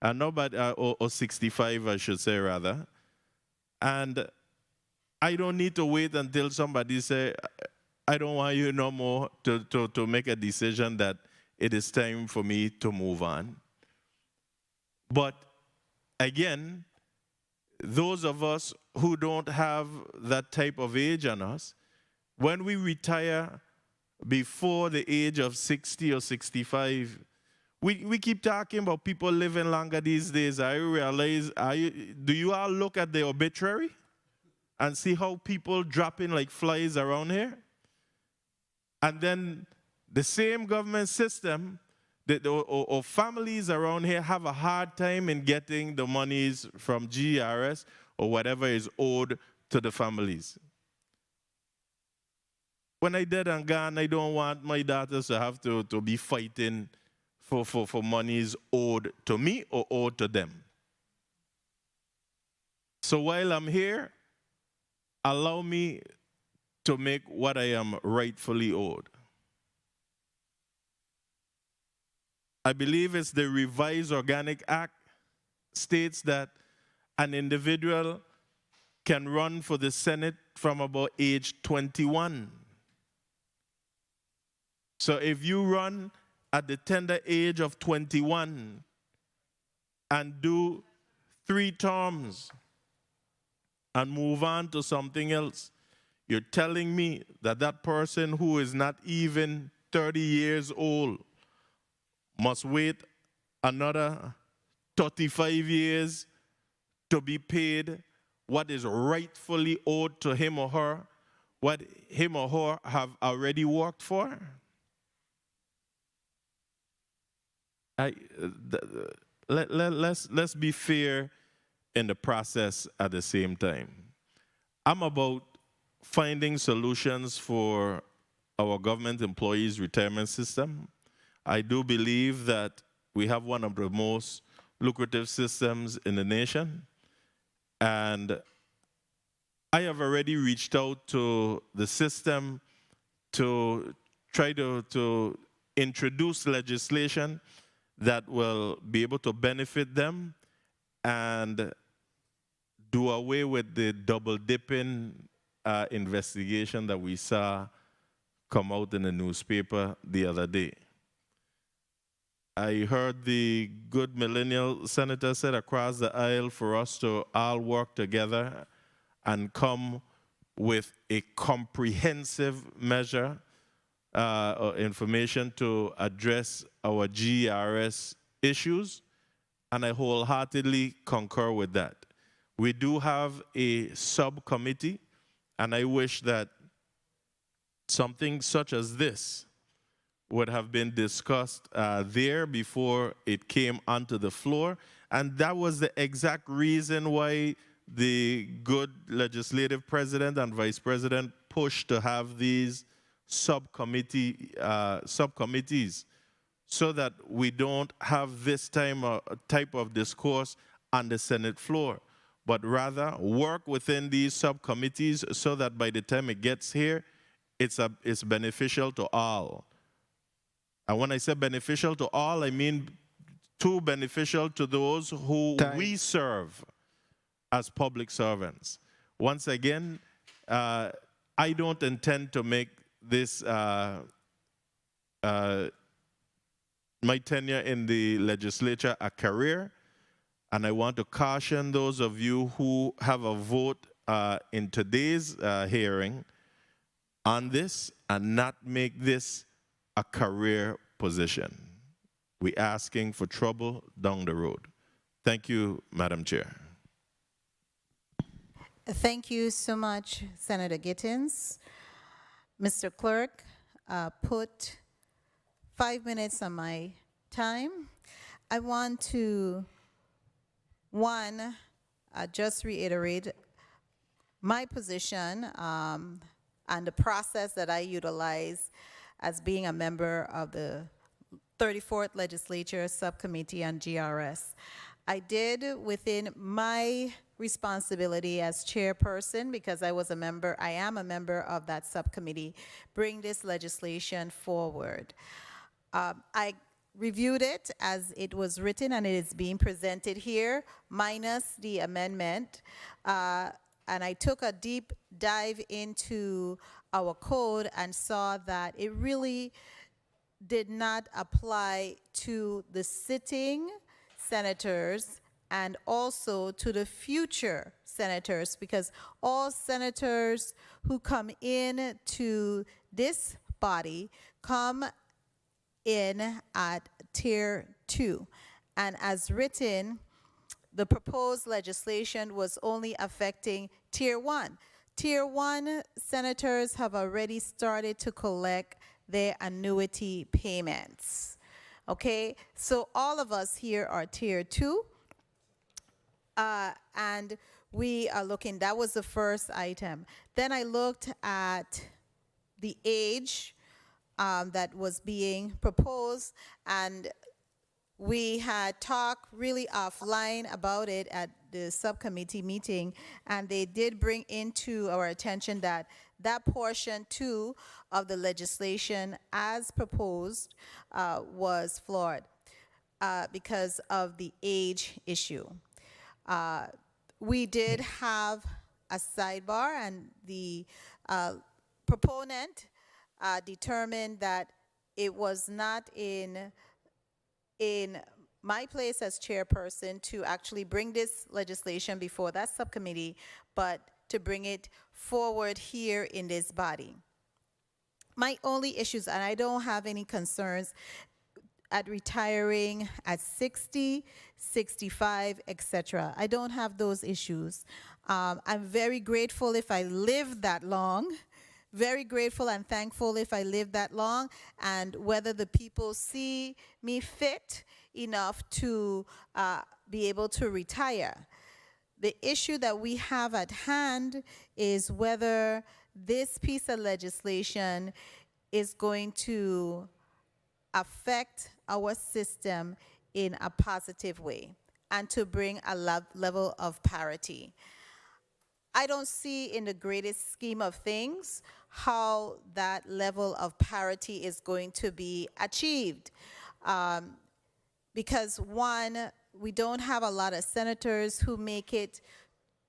And nobody, or 65, I should say, rather. And I don't need to wait until somebody say, I don't want you no more to make a decision that it is time for me to move on. But again, those of us who don't have that type of age on us, when we retire before the age of 60 or 65, we keep talking about people living longer these days. I realize, do you all look at the obituary and see how people dropping like flies around here? And then the same government system, or families around here have a hard time in getting the monies from GERS or whatever is owed to the families. When I dead and gone, I don't want my daughters to have to be fighting for monies owed to me or owed to them. So while I'm here, allow me to make what I am rightfully owed. I believe it's the Revised Organic Act states that an individual can run for the Senate from about age 21. So if you run at the tender age of 21 and do 3 terms and move on to something else, you're telling me that that person who is not even 30 years old must wait another 35 years to be paid what is rightfully owed to him or her, what him or her have already worked for? Let's be fair in the process at the same time. I'm about finding solutions for our government employees' retirement system. I do believe that we have one of the most lucrative systems in the nation. And I have already reached out to the system to try to introduce legislation that will be able to benefit them and do away with the double dipping investigation that we saw come out in the newspaper the other day. I heard the good millennial senator said across the aisle for us to all work together and come with a comprehensive measure or information to address our GERS issues, and I wholeheartedly concur with that. We do have a subcommittee, and I wish that something such as this would have been discussed there before it came onto the floor. And that was the exact reason why the good legislative president and vice president pushed to have these subcommittees, so that we don't have this type of discourse on the Senate floor, but rather work within these subcommittees so that by the time it gets here, it's beneficial to all. And when I say beneficial to all, I mean too beneficial to those who we serve as public servants. Once again, I don't intend to make this my tenure in the legislature a career, and I want to caution those of you who have a vote in today's hearing on this and not make this a career position. We're asking for trouble down the road. Thank you, Madam Chair. Thank you so much, Senator Gittins. Mr. Clerk, put 5 minutes on my time. I want to, just reiterate my position and the process that I utilize as being a member of the 34th Legislature Subcommittee on GRS. I did, within my responsibility as chairperson, because I am a member of that subcommittee, bring this legislation forward. I reviewed it as it was written and it is being presented here, minus the amendment. And I took a deep dive into our code and saw that it really did not apply to the sitting senators and also to the future senators, because all senators who come in to this body come in at Tier 2. And as written, the proposed legislation was only affecting Tier 1. Tier 1 senators have already started to collect their annuity payments. Okay, so all of us here are Tier 2. And we are looking, that was the first item. Then I looked at the age that was being proposed, and we had talked really offline about it at the subcommittee meeting, and they did bring into our attention that that portion 2 of the legislation as proposed was flawed because of the age issue. We did have a sidebar, and the proponent determined that it was not in my place as chairperson to actually bring this legislation before that subcommittee, but to bring it forward here in this body. My only issues, and I don't have any concerns at retiring at 60, 65, etc. I don't have those issues. I'm very grateful if I live that long, very grateful and thankful if I live that long, and whether the people see me fit enough to be able to retire. The issue that we have at hand is whether this piece of legislation is going to affect our system in a positive way and to bring a level of parity. I don't see in the greatest scheme of things how that level of parity is going to be achieved. Because one, we don't have a lot of senators who make it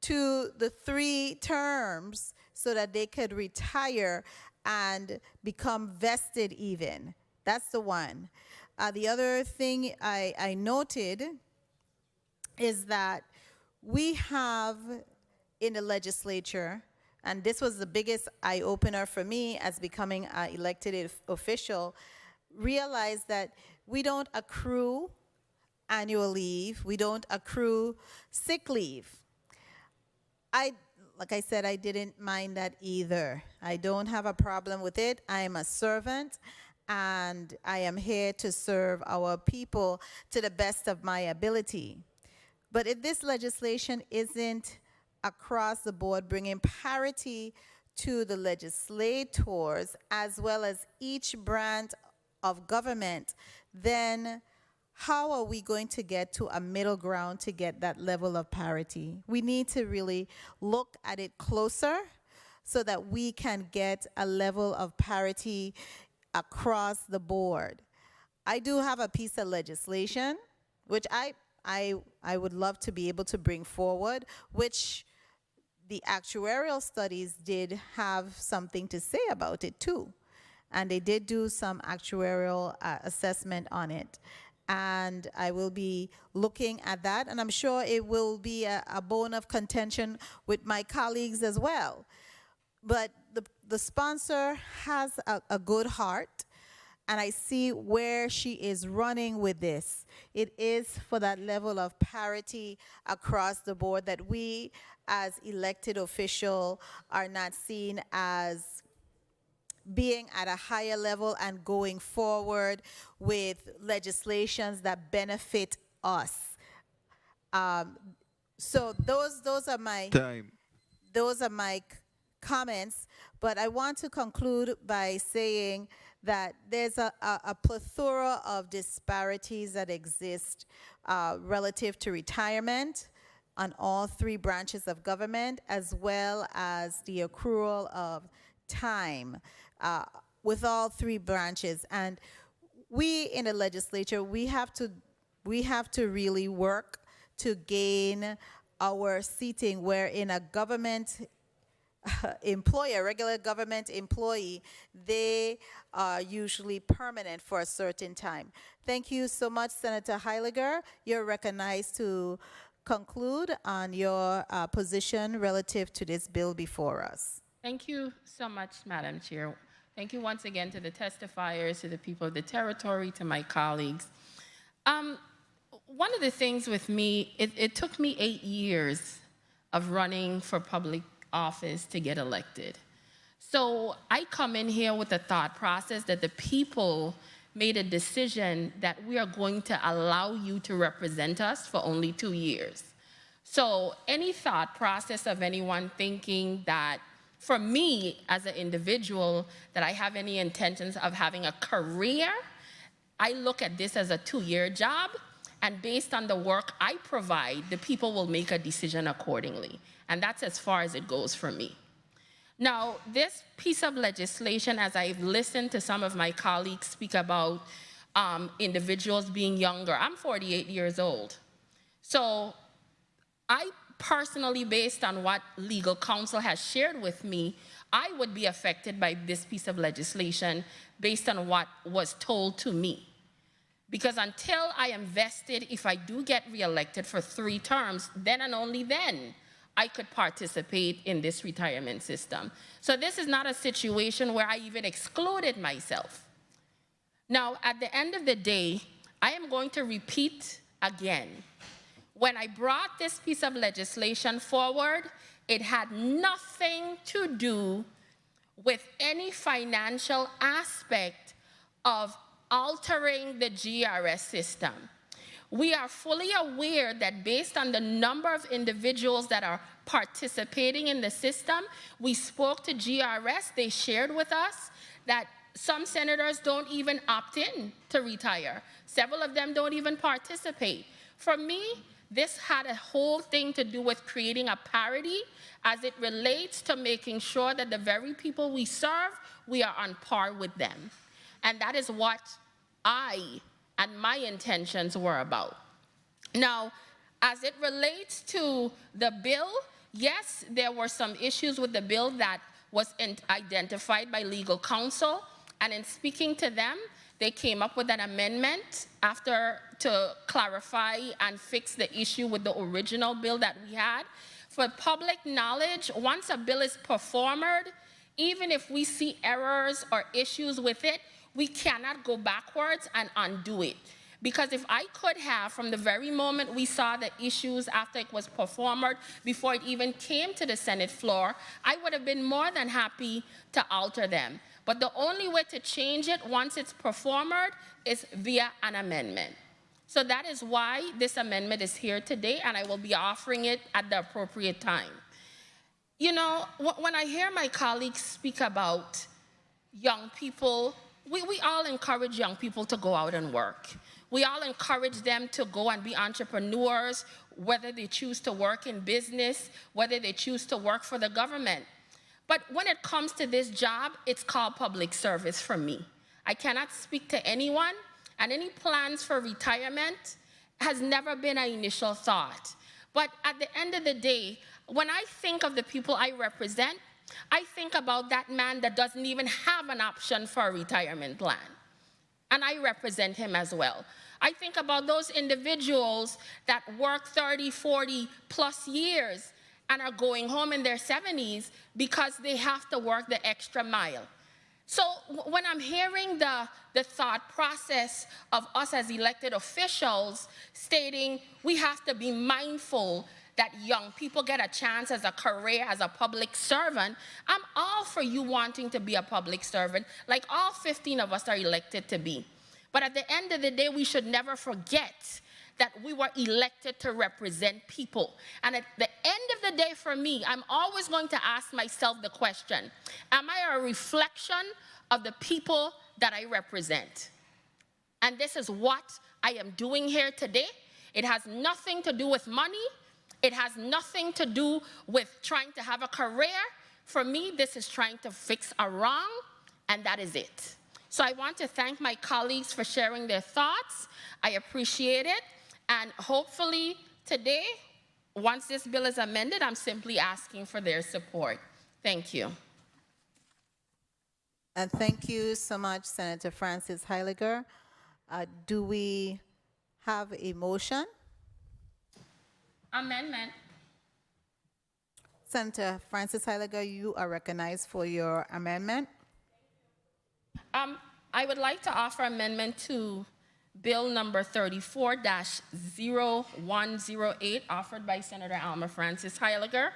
to the 3 terms so that they could retire and become vested even. That's the one. The other thing I noted is that we have in the legislature, and this was the biggest eye-opener for me as becoming an elected official, realized that we don't accrue annual leave, we don't accrue sick leave. Like I said, I didn't mind that either. I don't have a problem with it. I am a servant, and I am here to serve our people to the best of my ability. But if this legislation isn't across the board bringing parity to the legislators as well as each branch of government, then how are we going to get to a middle ground to get that level of parity? We need to really look at it closer so that we can get a level of parity across the board. I do have a piece of legislation which I would love to be able to bring forward, which the actuarial studies did have something to say about it too. And they did do some actuarial assessment on it. And I will be looking at that, and I'm sure it will be a bone of contention with my colleagues as well. But the sponsor has a good heart, and I see where she is running with this. It is for that level of parity across the board, that we as elected officials are not seen as being at a higher level and going forward with legislations that benefit us. So those are my comments, but I want to conclude by saying that there's a plethora of disparities that exist relative to retirement on all three branches of government, as well as the accrual of time with all three branches. And we in the legislature, we have to really work to gain our seating, where in a government employee, a regular government employee, they are usually permanent for a certain time. Thank you so much, Senator Heiliger. You're recognized to conclude on your position relative to this bill before us. Thank you so much, Madam Chair. Thank you once again to the testifiers, to the people of the territory, to my colleagues. One of the things with me, it took me 8 years of running for public office to get elected. So I come in here with the thought process that the people made a decision that we are going to allow you to represent us for only 2 years. So any thought process of anyone thinking that, for me as an individual, that I have any intentions of having a career, I look at this as a 2-year job, and based on the work I provide, the people will make a decision accordingly. And that's as far as it goes for me. Now, this piece of legislation, as I've listened to some of my colleagues speak about individuals being younger, I'm 48 years old. So I personally, based on what legal counsel has shared with me, I would be affected by this piece of legislation based on what was told to me. Because until I am vested, if I do get reelected for 3 terms, then and only then I could participate in this retirement system. So this is not a situation where I even excluded myself. Now, at the end of the day, I am going to repeat again. When I brought this piece of legislation forward, it had nothing to do with any financial aspect of altering the GRS system. We are fully aware that based on the number of individuals that are participating in the system, we spoke to GRS, they shared with us that some senators don't even opt in to retire. Several of them don't even participate. For me, this had a whole thing to do with creating a parity as it relates to making sure that the very people we serve, we are on par with them. And that is what I and my intentions were about. Now, as it relates to the bill, yes, there were some issues with the bill that was identified by legal counsel, and in speaking to them, they came up with an amendment to clarify and fix the issue with the original bill that we had. For public knowledge, once a bill is performed, even if we see errors or issues with it, we cannot go backwards and undo it. Because if I could have, from the very moment we saw the issues after it was performed, before it even came to the Senate floor, I would have been more than happy to alter them. But the only way to change it once it's performed is via an amendment. So that is why this amendment is here today, and I will be offering it at the appropriate time. You know, when I hear my colleagues speak about young people, we all encourage young people to go out and work. We all encourage them to go and be entrepreneurs, whether they choose to work in business, whether they choose to work for the government. But when it comes to this job, it's called public service for me. I cannot speak to anyone, and any plans for retirement has never been an initial thought. But at the end of the day, when I think of the people I represent, I think about that man that doesn't even have an option for a retirement plan. And I represent him as well. I think about those individuals that work 30, 40 plus years and are going home in their 70s because they have to work the extra mile. So when I'm hearing the thought process of us as elected officials stating we have to be mindful that young people get a chance as a career as a public servant, I'm all for you wanting to be a public servant, like all 15 of us are elected to be. But at the end of the day, we should never forget that we were elected to represent people. And at the end of the day for me, I'm always going to ask myself the question, am I a reflection of the people that I represent? And this is what I am doing here today. It has nothing to do with money. It has nothing to do with trying to have a career. For me, this is trying to fix a wrong, and that is it. So I want to thank my colleagues for sharing their thoughts. I appreciate it. And hopefully today, once this bill is amended, I'm simply asking for their support. Thank you. And thank you so much, Senator Francis Heiliger. Do we have a motion? Amendment. Senator Francis Heiliger, you are recognized for your amendment. I would like to offer amendment to Bill number 34-0108, offered by Senator Alma Francis Heiliger.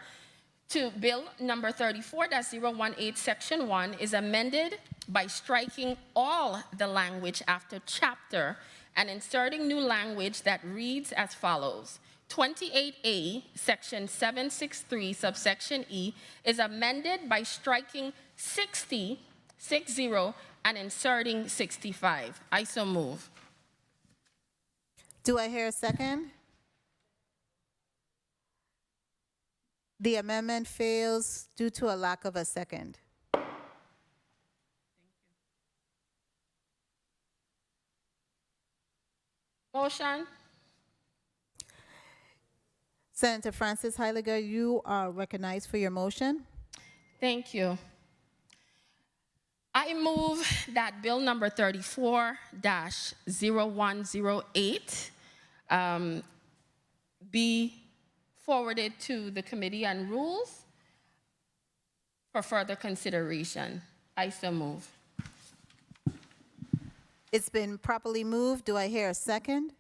To Bill number 34-018, Section 1 is amended by striking all the language after chapter and inserting new language that reads as follows. 28A, Section 763, subsection E, is amended by striking 60, and inserting 65. I so move. Do I hear a second? The amendment fails due to a lack of a second. Motion. Senator Francis Heiliger, you are recognized for your motion. Thank you. I move that Bill number 34-0108 be forwarded to the Committee on Rules for further consideration. I so move. It's been properly moved. Do I hear a second?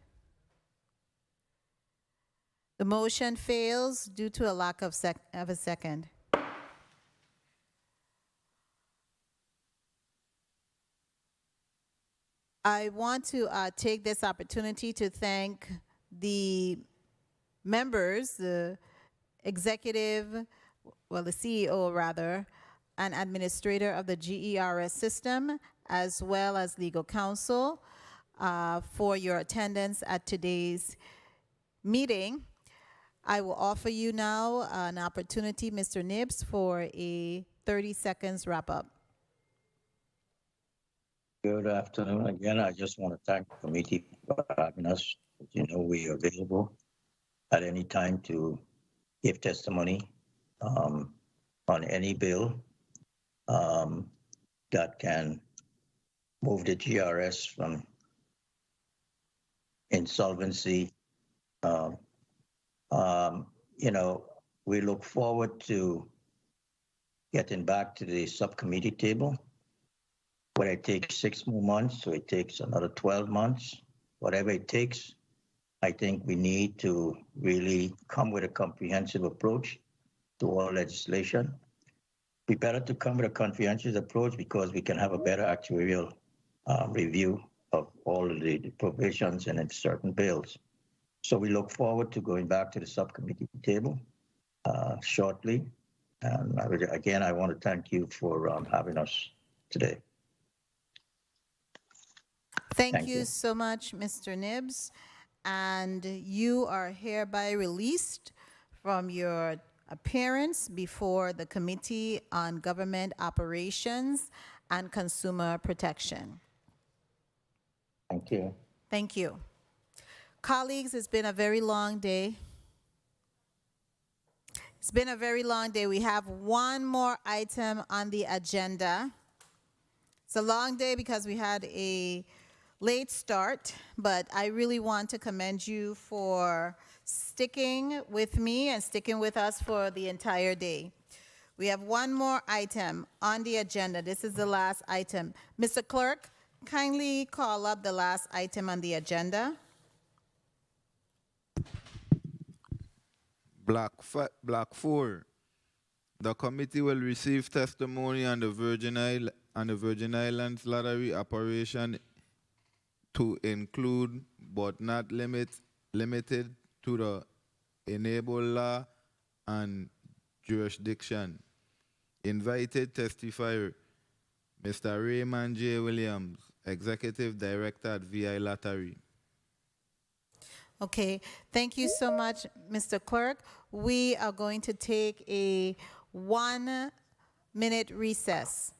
The motion fails due to a lack of a second. I want to take this opportunity to thank the members, the executive, well, the CEO rather, and administrator of the GERS system, as well as legal counsel, for your attendance at today's meeting. I will offer you now an opportunity, Mr. Nibbs, for a 30 seconds wrap up. Good afternoon again. I just want to thank the committee for having us. As you know, we are available at any time to give testimony on any bill that can move the GRS from insolvency. You know, we look forward to getting back to the subcommittee table, whether it takes 6 more months or it takes another 12 months, whatever it takes. I think we need to really come with a comprehensive approach to all legislation. be better to come with a conscientious approach because we can have a better actuarial review of all of the provisions and in certain bills. So we look forward to going back to the subcommittee table shortly. And again, I want to thank you for having us today. Thank you so much, Mr. Nibbs. And you are hereby released from your appearance before the Committee on Government Operations and Consumer Protection. Thank you. Thank you. Colleagues, it's been a very long day. It's been a very long day. We have one more item on the agenda. It's a long day because we had a late start, but I really want to commend you for sticking with me and sticking with us for the entire day. We have one more item on the agenda. This is the last item. Mr. Clerk, kindly call up the last item on the agenda. Block 4. The committee will receive testimony on the Virgin Islands lottery operation to include, but not limited to, the enable law and jurisdiction. Invited testifier, Mr. Raymond J. Williams, Executive Director at VI Lottery. Okay, thank you so much, Mr. Clerk. We are going to take a 1-minute recess.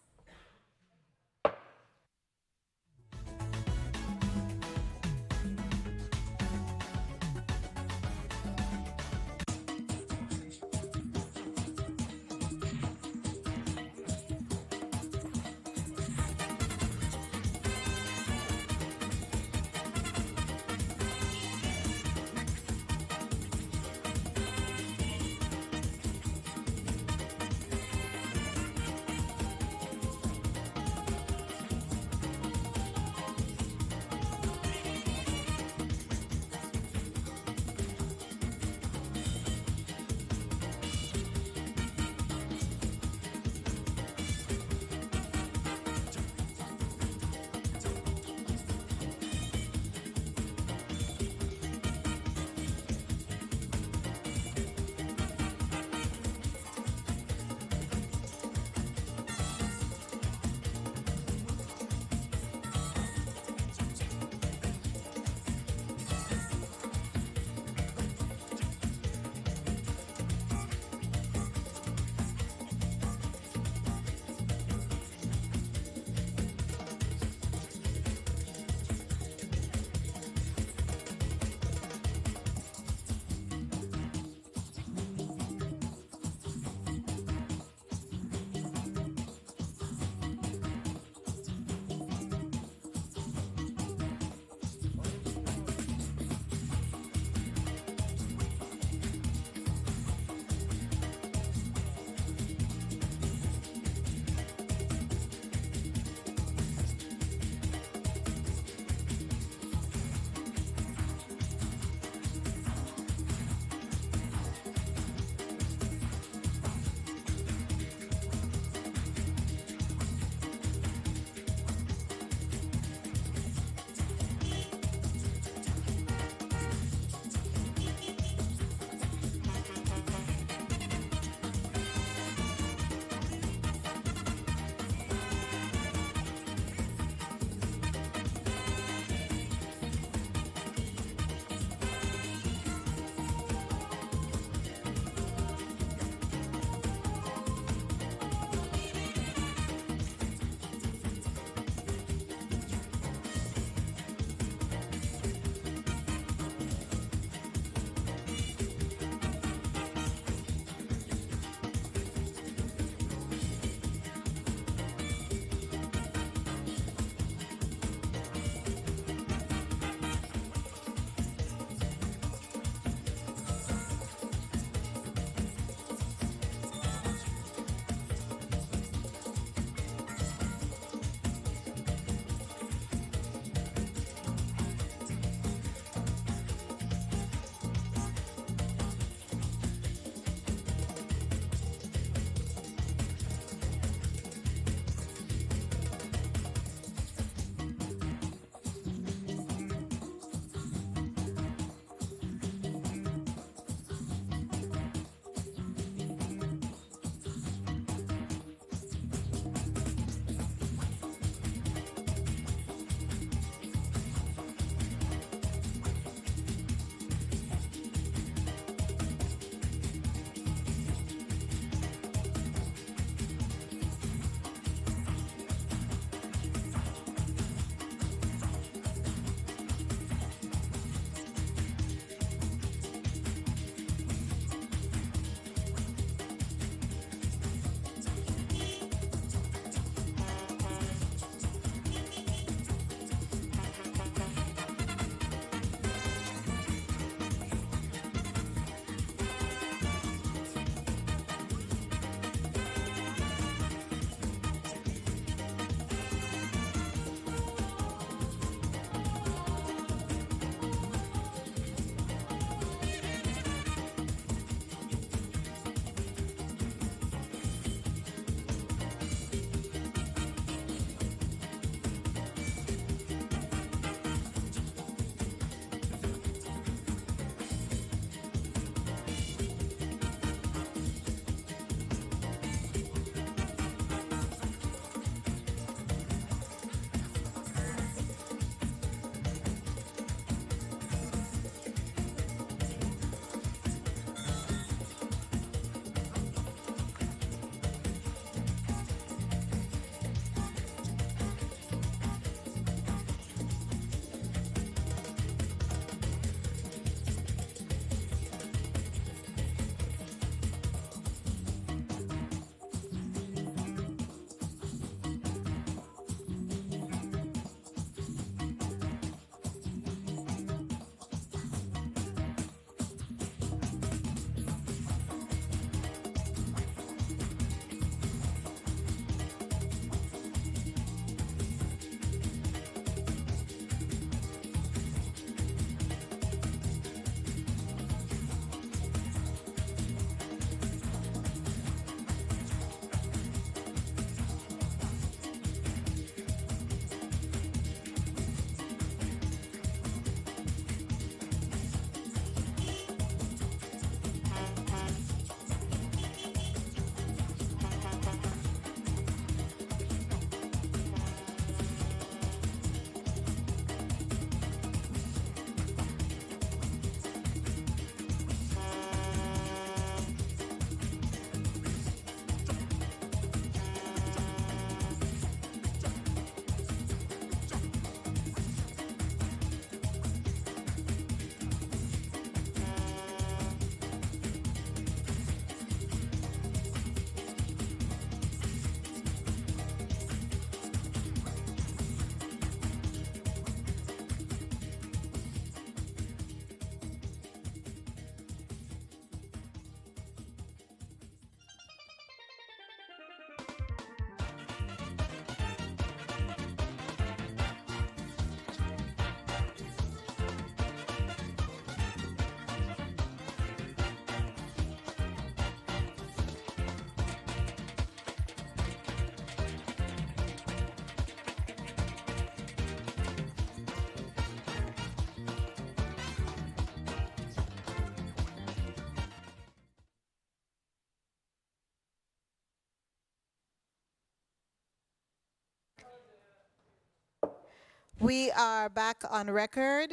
We are back on record.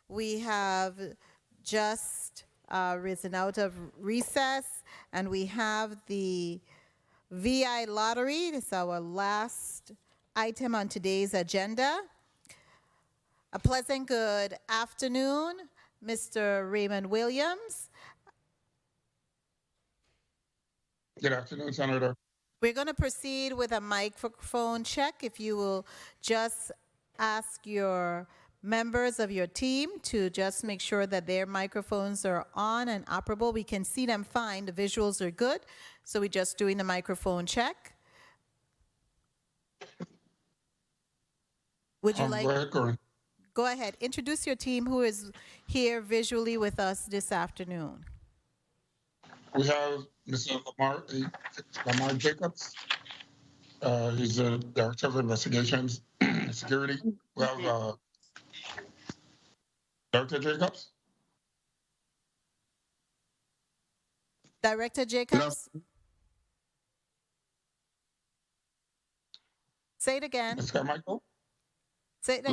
We have just risen out of recess, and we have the VI lottery. It's our last item on today's agenda. A pleasant good afternoon, Mr. Raymond Williams. Good afternoon, Senator. We're going to proceed with a microphone check. If you will just ask your members of your team to just make sure that their microphones are on and operable. We can see them fine. The visuals are good. So we're just doing the microphone check. Would you like? Go ahead. Introduce your team who is here visually with us this afternoon. We have Mr. Lamar Jacobs. He's the Director of Investigations and Security. We have Director Jacobs. Director Jacobs. Say it again. Ms. Carmichael. Say it again.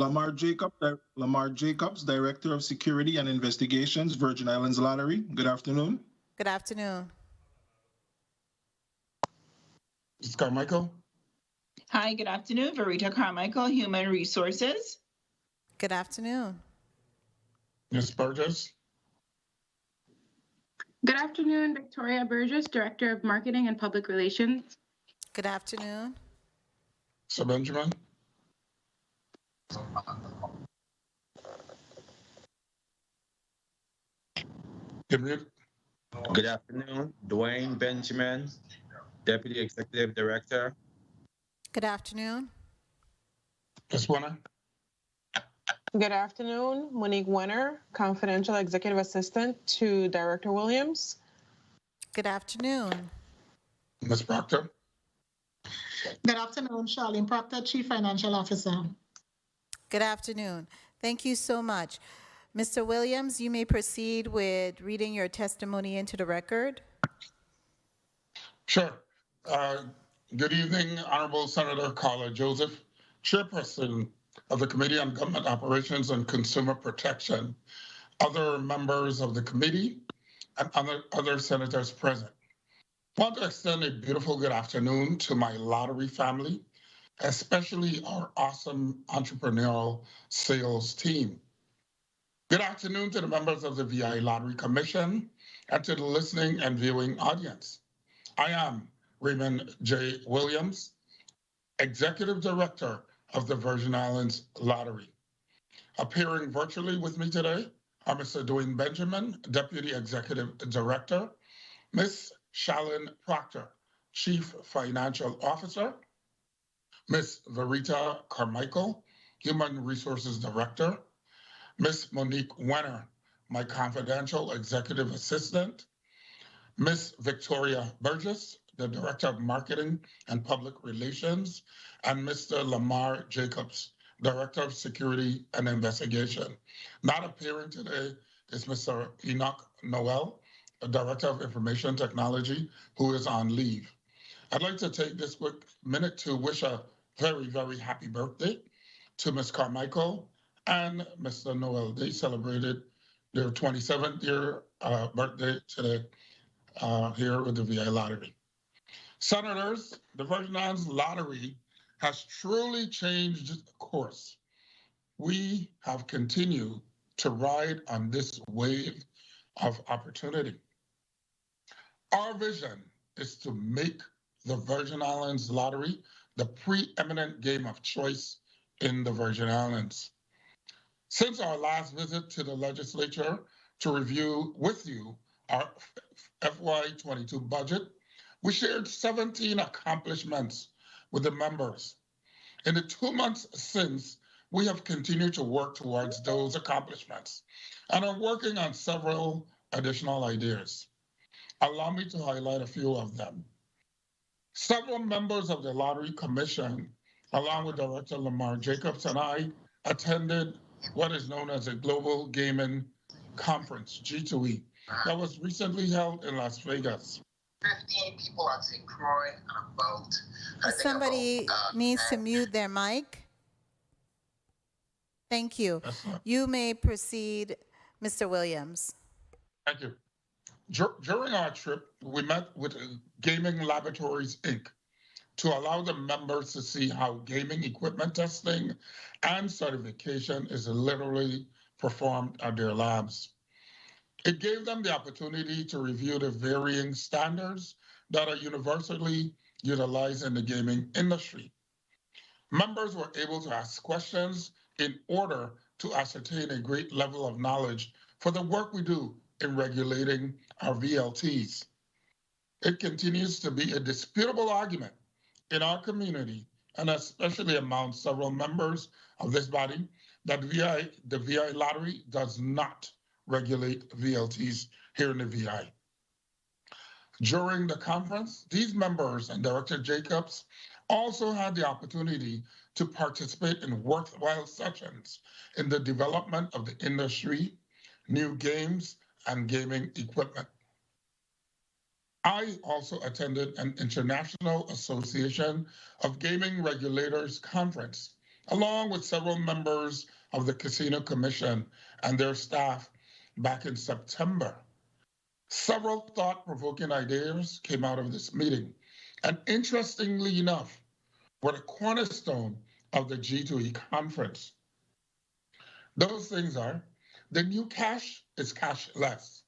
Lamar Jacobs, Director of Security and Investigations, Virgin Islands Lottery. Good afternoon. Good afternoon. Ms. Carmichael. Hi, good afternoon. Verita Carmichael, Human Resources. Good afternoon. Ms. Burgess. Good afternoon, Victoria Burgess, Director of Marketing and Public Relations. Good afternoon. Sir Benjamin. Good afternoon, Dwayne Benjamin, Deputy Executive Director. Good afternoon. Ms. Warner. Good afternoon, Monique Wenner, Confidential Executive Assistant to Director Williams. Good afternoon. Ms. Proctor. Good afternoon, Charlene Proctor, Chief Financial Officer. Good afternoon. Thank you so much. Mr. Williams, you may proceed with reading your testimony into the record. Sure. Good evening, Honorable Senator Carla Joseph, Chairperson of the Committee on Government Operations and Consumer Protection, other members of the committee, and other senators present. I want to extend a beautiful good afternoon to my lottery family, especially our awesome entrepreneurial sales team. Good afternoon to the members of the VI Lottery Commission and to the listening and viewing audience. I am Raymond J. Williams, Executive Director of the Virgin Islands Lottery. Appearing virtually with me today are Mr. Dwayne Benjamin, Deputy Executive Director, Ms. Charlene Proctor, Chief Financial Officer, Ms. Verita Carmichael, Human Resources Director, Ms. Monique Wenner, my confidential executive assistant, Ms. Victoria Burgess, the Director of Marketing and Public Relations, and Mr. Lamar Jacobs, Director of Security and Investigation. Not appearing today is Mr. Enoch Noel, the Director of Information Technology, who is on leave. I'd like to take this quick minute to wish a very, very happy birthday to Ms. Carmichael and Mr. Noel. They celebrated their 27th year birthday today here with the VI Lottery. Senators, the Virgin Islands Lottery has truly changed course. We have continued to ride on this wave of opportunity. Our vision is to make the Virgin Islands Lottery the preeminent game of choice in the Virgin Islands. Since our last visit to the legislature to review with you our FY22 budget, we shared 17 accomplishments with the members. In the 2 months since, we have continued to work towards those accomplishments and are working on several additional ideas. Allow me to highlight a few of them. Several members of the Lottery Commission, along with Director Lamar Jacobs and I, attended what is known as a Global Gaming Conference, G2E, that was recently held in Las Vegas. 15 people at St. Croix and about... Somebody needs to mute their mic. Thank you. You may proceed, Mr. Williams. Thank you. During our trip, we met with Gaming Laboratories, Inc. to allow the members to see how gaming equipment testing and certification is literally performed at their labs. It gave them the opportunity to review the varying standards that are universally utilized in the gaming industry. Members were able to ask questions in order to ascertain a great level of knowledge for the work we do in regulating our VLTs. It continues to be a disputable argument in our community, and especially among several members of this body, that the VI lottery does not regulate VLTs here in the VI. During the conference, these members and Director Jacobs also had the opportunity to participate in worthwhile sessions in the development of the industry, new games, and gaming equipment. I also attended an International Association of Gaming Regulators conference, along with several members of the Casino Commission and their staff back in September. Several thought-provoking ideas came out of this meeting, and interestingly enough, were the cornerstone of the G2E conference. Those things are, the new cash is cashless.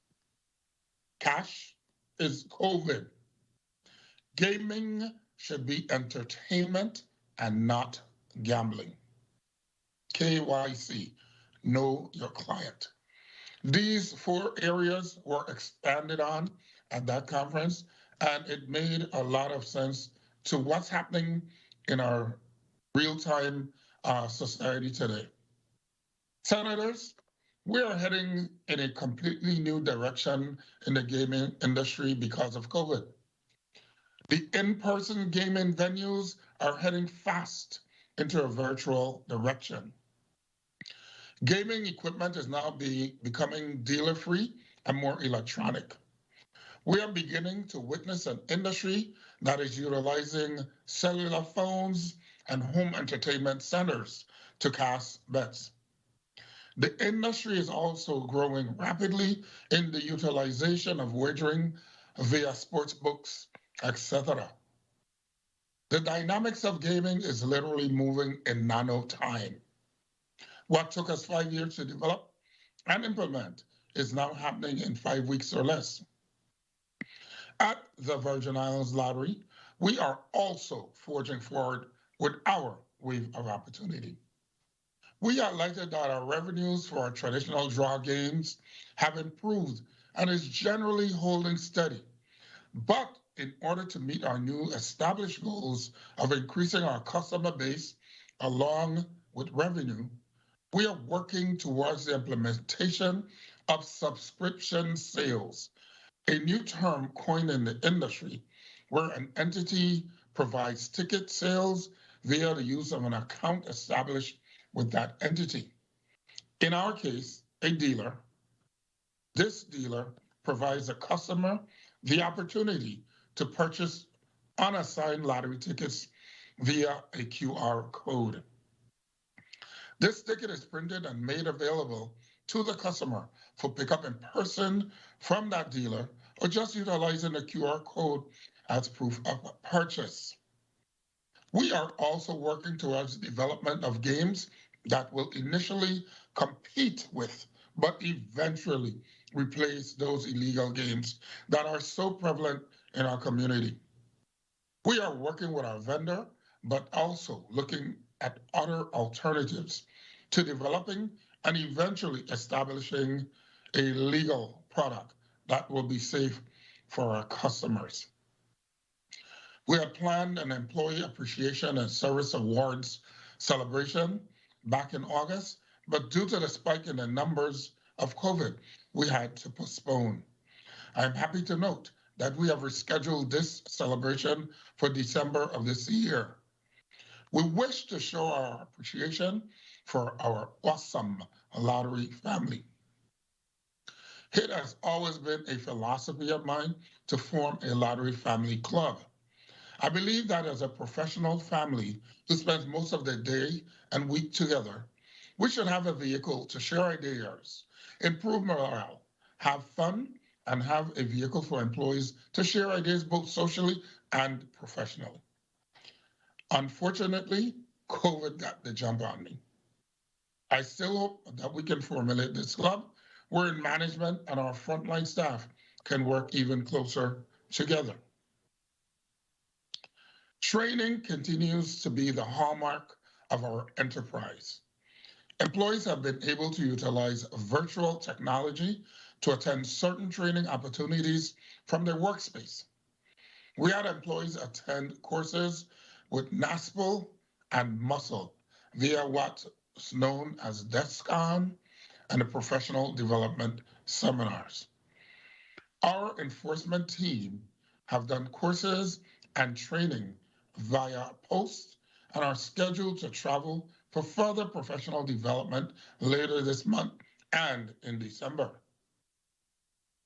Cash is COVID. Gaming should be entertainment and not gambling. KYC, know your client. These 4 areas were expanded on at that conference, and it made a lot of sense to what's happening in our real-time society today. Senators, we are heading in a completely new direction in the gaming industry because of COVID. The in-person gaming venues are heading fast into a virtual direction. Gaming equipment is now becoming dealer-free and more electronic. We are beginning to witness an industry that is utilizing cellular phones and home entertainment centers to cast bets. The industry is also growing rapidly in the utilization of wagering via sports books, etc. The dynamics of gaming is literally moving in nano time. What took us 5 years to develop and implement is now happening in 5 weeks or less. At the Virgin Islands Lottery, we are also forging forward with our wave of opportunity. We are delighted that our revenues for our traditional draw games have improved and is generally holding steady. But in order to meet our new established goals of increasing our customer base along with revenue, we are working towards the implementation of subscription sales, a new term coined in the industry where an entity provides ticket sales via the use of an account established with that entity. In our case, a dealer. This dealer provides a customer the opportunity to purchase unassigned lottery tickets via a QR code. This ticket is printed and made available to the customer for pickup in person from that dealer or just utilizing the QR code as proof of purchase. We are also working towards the development of games that will initially compete with, but eventually replace those illegal games that are so prevalent in our community. We are working with our vendor, but also looking at other alternatives to developing and eventually establishing a legal product that will be safe for our customers. We had planned an Employee Appreciation and Service Awards celebration back in August, but due to the spike in the numbers of COVID, we had to postpone. I'm happy to note that we have rescheduled this celebration for December of this year. We wish to show our appreciation for our awesome lottery family. It has always been a philosophy of mine to form a lottery family club. I believe that as a professional family who spends most of their day and week together, We should have a vehicle to share ideas, improve morale, have fun, and have a vehicle for employees to share ideas both socially and professionally. Unfortunately, COVID got the jump on me. I still hope that we can formulate this club wherein management and our frontline staff can work even closer together. Training continues to be the hallmark of our enterprise. Employees have been able to utilize virtual technology to attend certain training opportunities from their workspace. We had employees attend courses with NASPL and Muscle via what's known as DESCON and the professional development seminars. Our enforcement team have done courses and training via post and are scheduled to travel for further professional development later this month and in December.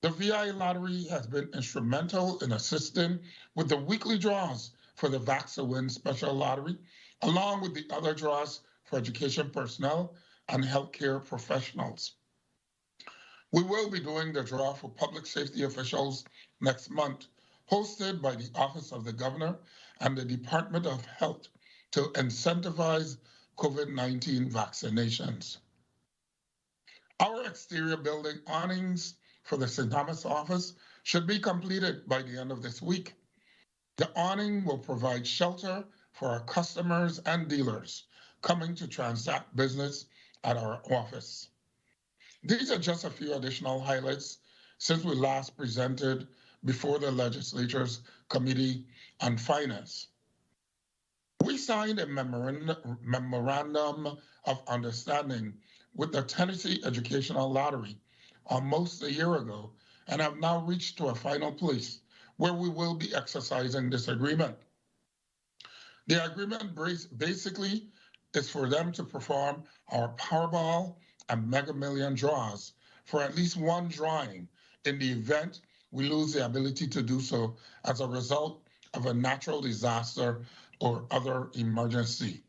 The VI Lottery has been instrumental in assisting with the weekly draws for the Vax-A-Win Special Lottery, along with the other draws for education personnel and healthcare professionals. We will be doing the draw for public safety officials next month, hosted by the Office of the Governor and the Department of Health to incentivize COVID-19 vaccinations. Our exterior building awnings for the St. Thomas office should be completed by the end of this week. The awning will provide shelter for our customers and dealers coming to transact business at our office. These are just a few additional highlights since we last presented before the legislature's Committee on Finance. We signed a memorandum of understanding with the Tennessee Educational Lottery almost a year ago and have now reached to a final place where we will be exercising this agreement. The agreement basically is for them to perform our Powerball and Mega Million draws for at least one drawing in the event we lose the ability to do so as a result of a natural disaster or other emergency.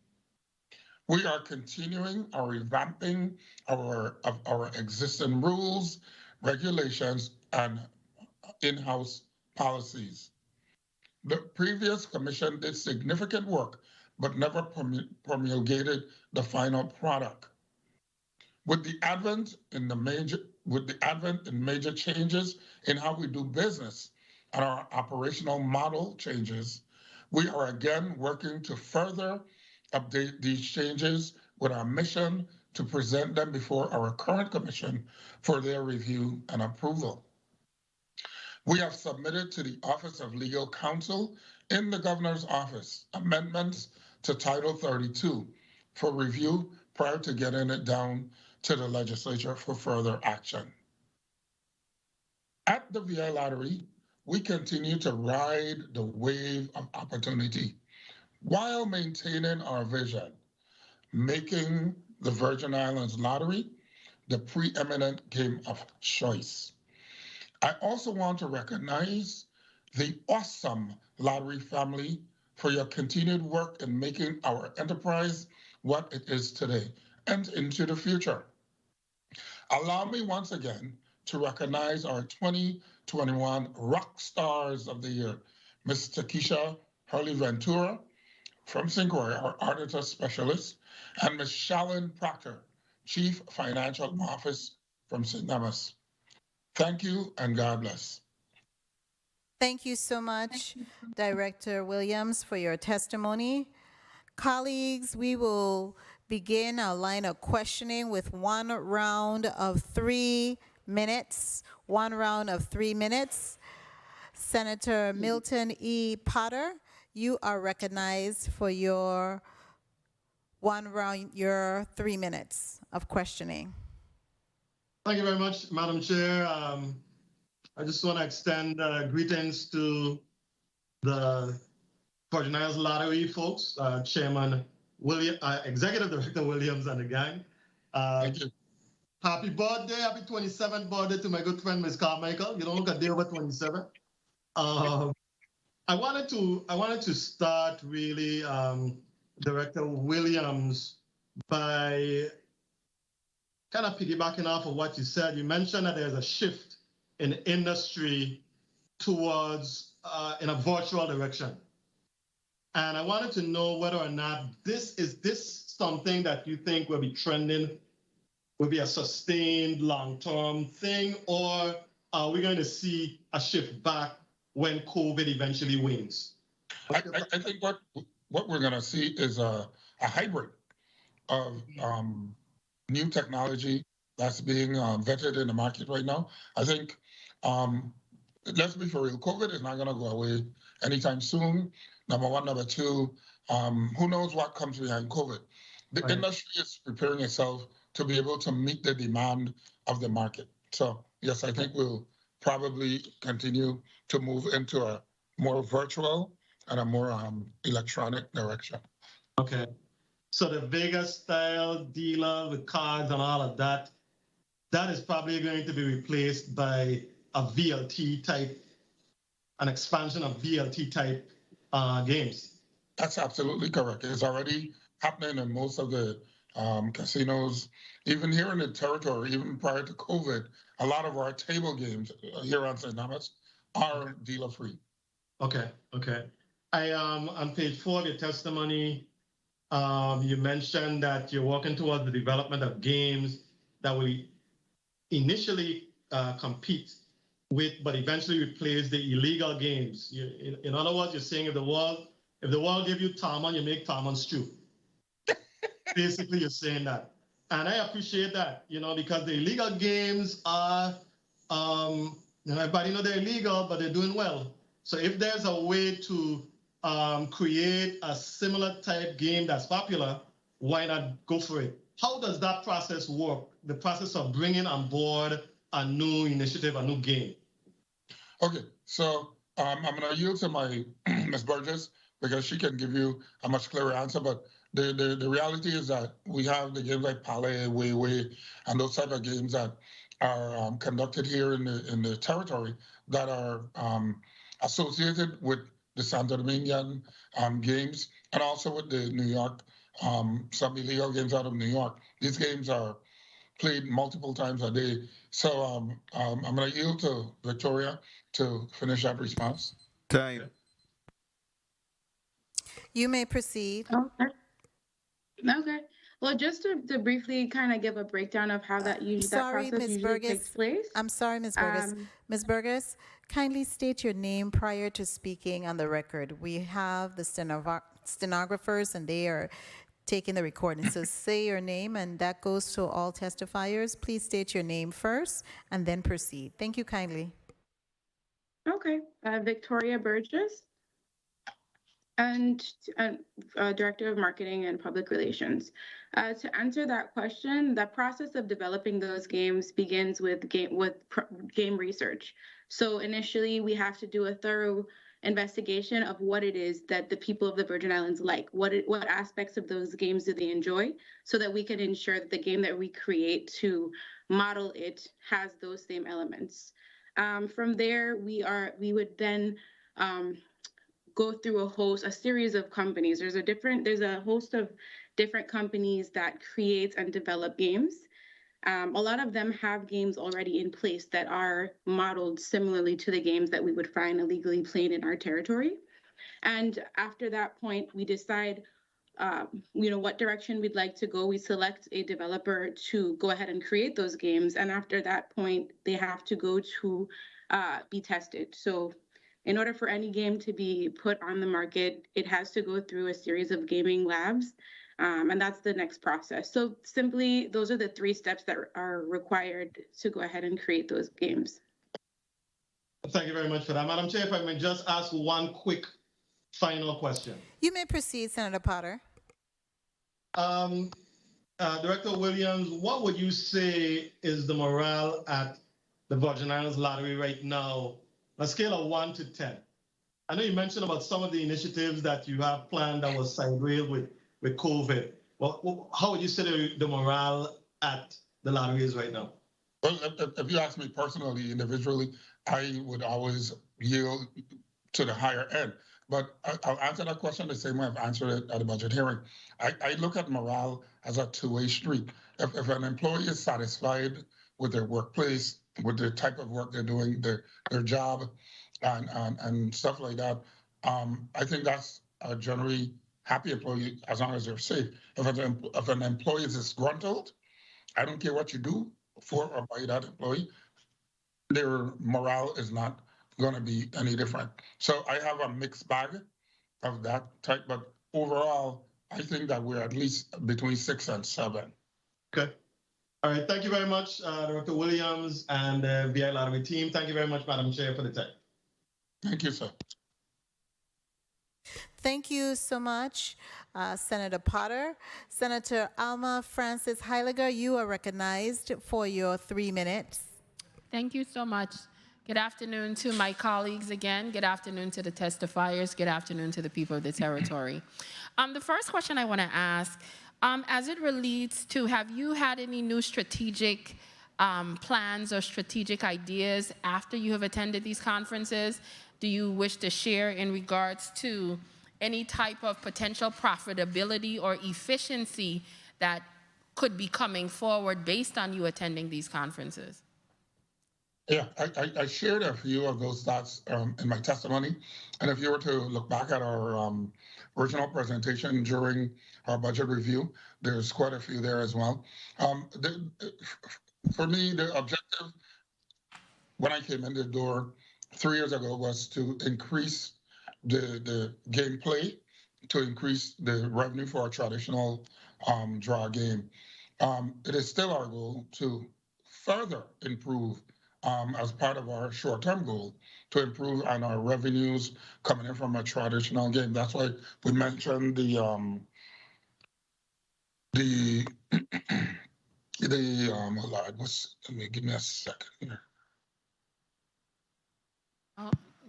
We are continuing our revamping of our existing rules, regulations, and in-house policies. The previous commission did significant work, but never promulgated the final product. With the advent in major changes in how we do business and our operational model changes, we are again working to further update these changes with our mission to present them before our current commission for their review and approval. We have submitted to the Office of Legal Counsel in the Governor's Office amendments to Title 32 for review prior to getting it down to the legislature for further action. At the VI Lottery, we continue to ride the wave of opportunity while maintaining our vision, making the Virgin Islands Lottery the preeminent game of choice. I also want to recognize the awesome lottery family for your continued work in making our enterprise what it is today and into the future. Allow me once again to recognize our 2021 Rock Stars of the Year, Ms. Takesha Hurley Ventura from St. Croix, our auditor specialist, and Ms. Shalyn Proctor, Chief Financial Officer from St. Thomas. Thank you and God bless. Thank you so much, Director Williams, for your testimony. Colleagues, we will begin our line of questioning with one round of 3 minutes. Senator Milton E. Potter, you are recognized for your 3 minutes of questioning. Thank you very much, Madam Chair. I just want to extend greetings to the Virgin Islands Lottery folks, Chairman William, Executive Director Williams and the gang. Thank you. Happy birthday, happy 27th birthday to my good friend, Ms. Carmichael. You don't look a day over 27. I wanted to start really, Director Williams, by kind of piggybacking off of what you said, you mentioned that there's a shift in industry towards in a virtual direction. And I wanted to know whether or not this something that you think will be trending, will be a sustained long-term thing, or are we going to see a shift back when COVID eventually wanes? I think what we're going to see is a hybrid of new technology that's being vetted in the market right now. I think, let's be for real, COVID is not going to go away anytime soon. Number one. Number two, who knows what comes behind COVID? The industry is preparing itself to be able to meet the demand of the market. So yes, I think we'll probably continue to move into a more virtual and a more electronic direction. Okay. So the Vegas style dealer with cards and all of that, that is probably going to be replaced by a VLT type, an expansion of VLT type games. That's absolutely correct. It's already happening in most of the casinos, even here in the territory, even prior to COVID. A lot of our table games here on St. Thomas are dealer free. Okay. On page 4 of your testimony, you mentioned that you're working towards the development of games that will initially compete with, but eventually replace the illegal games. In other words, you're saying if the world give you Tarmon, you make Tarmon stew. Basically, you're saying that. And I appreciate that, because the illegal games are, everybody know they're illegal, but they're doing well. So if there's a way to create a similar type game that's popular, why not go for it? How does that process work? The process of bringing on board a new initiative, a new game? Okay, so I'm going to yield to my Ms. Burgess because she can give you a much clearer answer. But the reality is that we have the games like Palais, Way, and those type of games that are conducted here in the territory that are associated with the Santo Dominican games and also with the New York, some illegal games out of New York. These games are played multiple times a day. So I'm going to yield to Victoria to finish that response. Time. You may proceed. Okay. Well, just to briefly kind of give a breakdown of how that process usually takes place. I'm sorry, Ms. Burgess. Ms. Burgess, kindly state your name prior to speaking on the record. We have the stenographers, and they are taking the recording. So say your name, and that goes to all testifiers. Please state your name first, and then proceed. Thank you kindly. Okay. Victoria Burgess, and Director of Marketing and Public Relations. To answer that question, the process of developing those games begins with game research. So initially, we have to do a thorough investigation of what it is that the people of the Virgin Islands like. What aspects of those games do they enjoy, so that we can ensure that the game that we create to model it has those same elements. From there, we would then go through a series of companies. There's a host of different companies that create and develop games. A lot of them have games already in place that are modeled similarly to the games that we would find illegally played in our territory. And after that point, we decide, what direction we'd like to go. We select a developer to go ahead and create those games. And after that point, they have to go to be tested. So in order for any game to be put on the market, it has to go through a series of gaming labs. And that's the next process. So simply, those are the 3 steps that are required to go ahead and create those games. Thank you very much for that. Madam Chair, if I may just ask one quick final question. You may proceed, Senator Potter. Director Williams, what would you say is the morale at the Virgin Islands Lottery right now, on a scale of 1 to 10? I know you mentioned about some of the initiatives that you have planned that was sideways with COVID. Well, how would you say the morale at the lottery is right now? Well, if you ask me personally, individually, I would always yield to the higher end. But I'll answer that question the same way I've answered it at the budget hearing. I look at morale as a two-way street. if an employee is satisfied with their workplace, with the type of work they're doing, their job, and stuff like that, I think that's a generally happy employee as long as they're safe. If an employee is disgruntled, I don't care what you do for or by that employee, their morale is not going to be any different. So I have a mixed bag of that type, but overall, I think that we're at least between 6 and 7. Okay. All right. Thank you very much, Dr. Williams and the VI Lottery team. Thank you very much, Madam Chair, for the time. Thank you, sir. Thank you so much, Senator Potter. Senator Alma Francis Heiliger, you are recognized for your 3 minutes. Thank you so much. Good afternoon to my colleagues again. Good afternoon to the testifiers. Good afternoon to the people of the territory. The first question I want to ask, as it relates to, have you had any new strategic plans or strategic ideas after you have attended these conferences? Do you wish to share in regards to any type of potential profitability or efficiency that could be coming forward based on you attending these conferences? Yeah, I shared a few of those thoughts in my testimony. And if you were to look back at our original presentation during our budget review, there's quite a few there as well. For me, the objective when I came in the door 3 years ago was to increase the gameplay, to increase the revenue for our traditional draw game. It is still our goal to further improve as part of our short-term goal to improve on our revenues coming in from a traditional game. That's why we mentioned the give me a second here.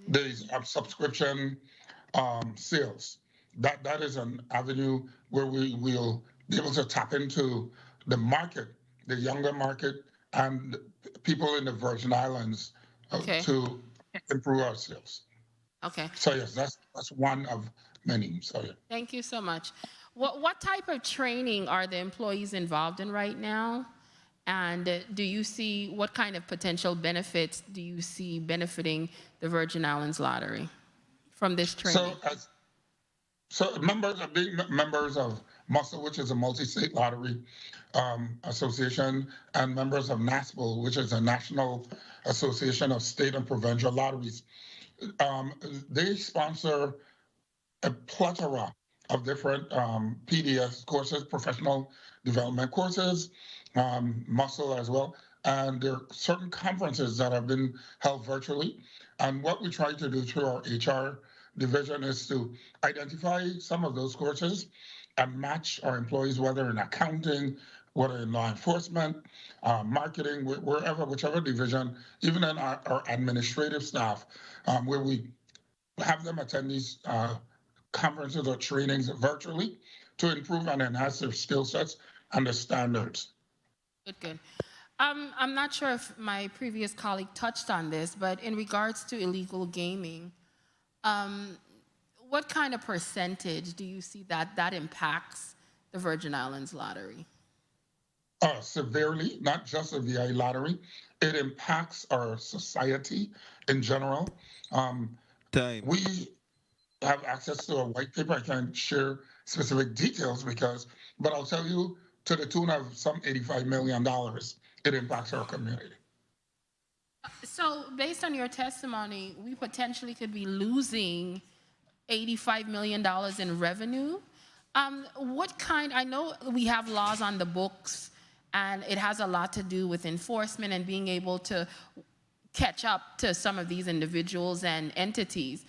The subscription sales. That is an avenue where we will be able to tap into the market, the younger market, and people in the Virgin Islands to improve our sales. Okay. So yes, that's one of many. So yeah. Thank you so much. What type of training are the employees involved in right now? And do you see, what kind of potential benefits do you see benefiting the Virgin Islands Lottery from this training? So being members of MUSL, which is a multi-state lottery association, and members of NASPL, which is a National Association of State and Provincial Lotteries, they sponsor a plethora of different PDS courses, professional development courses, MUSL as well. And there are certain conferences that have been held virtually. And what we try to do through our HR division is to identify some of those courses and match our employees, whether in accounting, whether in law enforcement, marketing, whichever division, even in our administrative staff, where we have them attend these conferences or trainings virtually to improve and enhance their skill sets and the standards. Good. I'm not sure if my previous colleague touched on this, but in regards to illegal gaming, what kind of percentage do you see that impacts the Virgin Islands Lottery? Severely, not just the VI Lottery. It impacts our society in general. We have access to a white paper. I can't share specific details but I'll tell you, to the tune of some $85 million, it impacts our community. So based on your testimony, we potentially could be losing $85 million in revenue. I know we have laws on the books, and it has a lot to do with enforcement and being able to catch up to some of these individuals and entities.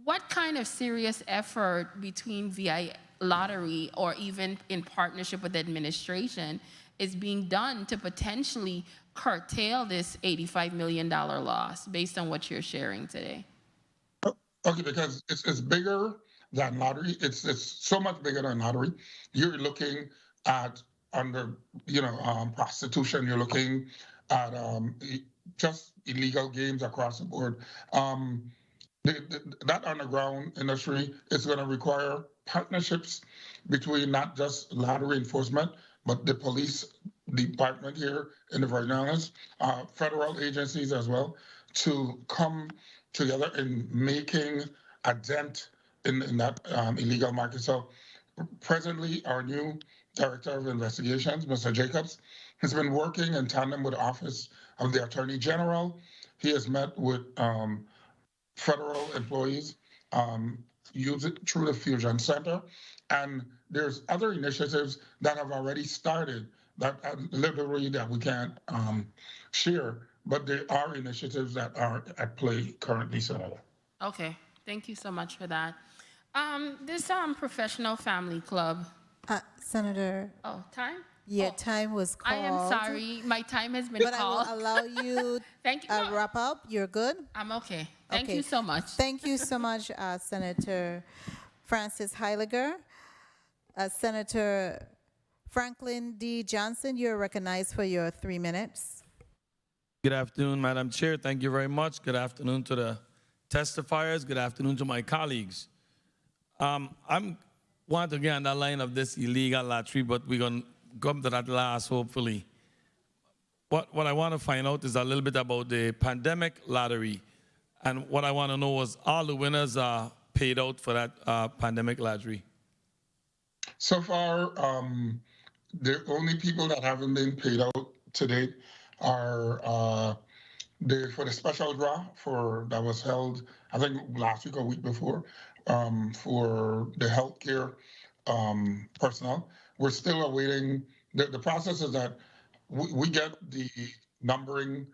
What kind of serious effort between VI Lottery or even in partnership with the administration is being done to potentially curtail this $85 million loss based on what you're sharing today? Okay, because it's bigger than lottery. It's so much bigger than lottery. You're looking at prostitution. You're looking at just illegal games across the board. That underground industry is going to require partnerships between not just lottery enforcement, but the police department here in the Virgin Islands, federal agencies as well, to come together in making a dent in that illegal market. So presently, our new Director of Investigations, Mr. Jacobs, has been working in tandem with the Office of the Attorney General. He has met with federal employees use it through the Fusion Center. And there's other initiatives that have already started that literally that we can't share, but there are initiatives that are at play currently, Senator. Okay, thank you so much for that. This professional family club. Senator. Oh, time? Yeah, time was called. I am sorry, my time has been but called. I will allow you Thank you. wrap up. You're good? I'm okay. Thank you so much. Thank you so much, Senator Francis Heiliger. Senator Franklin D. Johnson, you're recognized for your 3 minutes. Good afternoon, Madam Chair. Thank you very much. Good afternoon to the testifiers. Good afternoon to my colleagues. I'm want to get on the line of this illegal lottery, but we're going to come to that last, hopefully. What I want to find out is a little bit about the pandemic lottery. And what I want to know is all the winners are paid out for that pandemic lottery. So far, the only people that haven't been paid out to date are for the special draw that was held, I think last week or week before, for the healthcare personnel. We're still awaiting, the process is that we get the numbering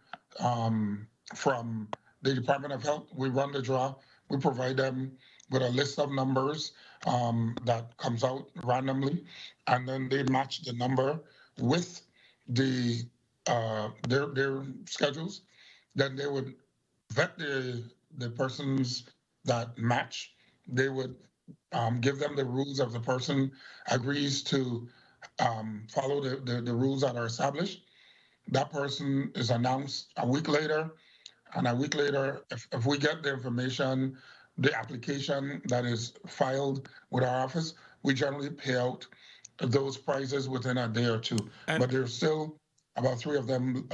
from the Department of Health. We run the draw, we provide them with a list of numbers that comes out randomly, and then they match the number with their schedules. Then they would vet the persons that match. They would give them the rules if the person agrees to follow the rules that are established. That person is announced a week later, and a week later, if we get the information, the application that is filed with our office, we generally pay out those prizes within a day or two. But there's still about 3 of them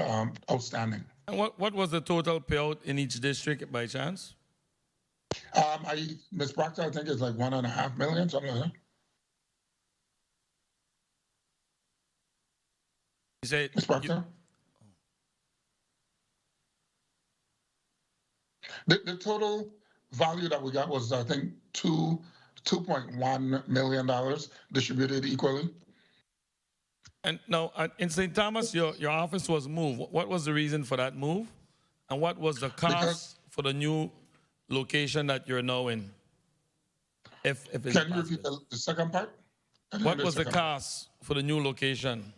outstanding. And what was the total payout in each district by chance? Ms. Proctor, I think it's like $1.5 million, something like that. You say Ms. Proctor? The total value that we got was, I think, $2.1 million distributed equally. And now, in St. Thomas, your office was moved. What was the reason for that move? And what was the cost for the new location that you're now in? If it's Can you repeat the second part? What was the cost for the new location?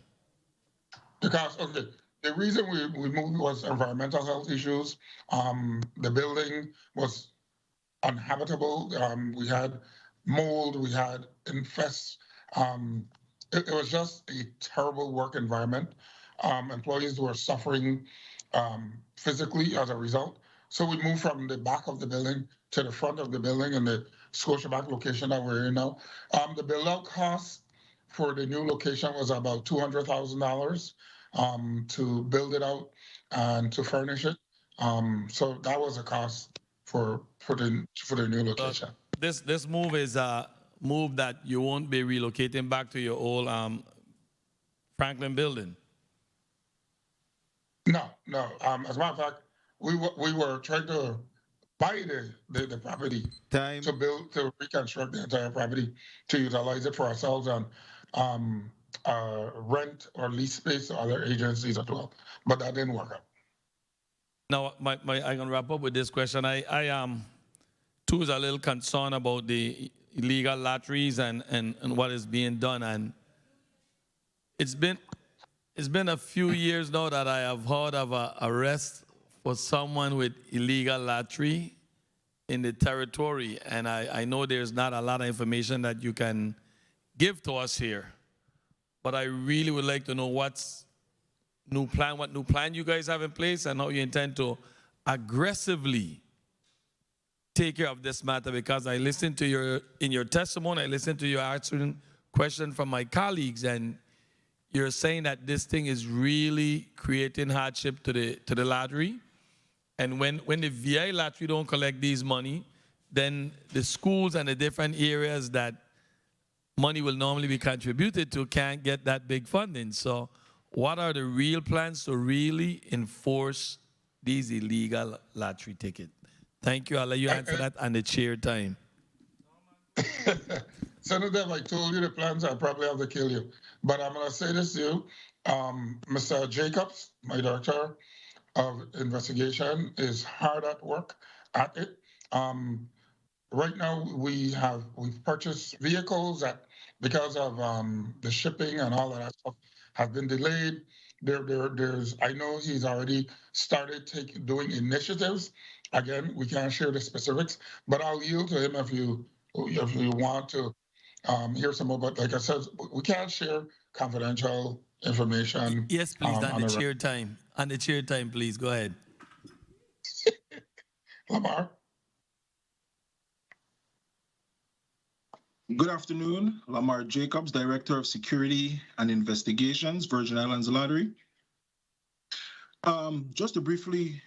The cost, okay. The reason we moved was environmental health issues. The building was uninhabitable. We had mold, we had infests. It was just a terrible work environment. Employees were suffering physically as a result. So we moved from the back of the building to the front of the building in the Scotiabank location that we're in now. The build-out cost for the new location was about $200,000 to build it out and to furnish it. So that was a cost for the new location. This move is a move that you won't be relocating back to your old Franklin building. No. As a matter of fact, we were trying to buy the property to reconstruct the entire property, to utilize it for ourselves and rent or lease space to other agencies as well. But that didn't work out. Now, I can wrap up with this question. I too is a little concerned about the illegal lotteries and what is being done. And it's been a few years now that I have heard of an arrest for someone with illegal lottery in the territory. And I know there's not a lot of information that you can give to us here. But I really would like to know what new plan you guys have in place and how you intend to aggressively take care of this matter, because I listened to in your testimony, I listened to your answering question from my colleagues, and you're saying that this thing is really creating hardship to the lottery. And when the VI lottery don't collect these money, then the schools and the different areas that money will normally be contributed to can't get that big funding. So what are the real plans to really enforce these illegal lottery tickets? Thank you. I'll let you answer that on the chair time. Senator, if I told you the plans, I'd probably have to kill you. But I'm going to say this to you. Mr. Jacobs, my director of investigation, is hard at work at it. Right now, we've purchased vehicles that, because of the shipping and all of that stuff, have been delayed. I know he's already started doing initiatives. Again, we can't share the specifics, but I'll yield to him if you want to hear some more. But like I said, we can't share confidential information. Yes, please, on the chair time. On the chair time, please, go ahead. Lamar. Good afternoon, Lamar Jacobs, Director of Security and Investigations, Virgin Islands Lottery. Just to briefly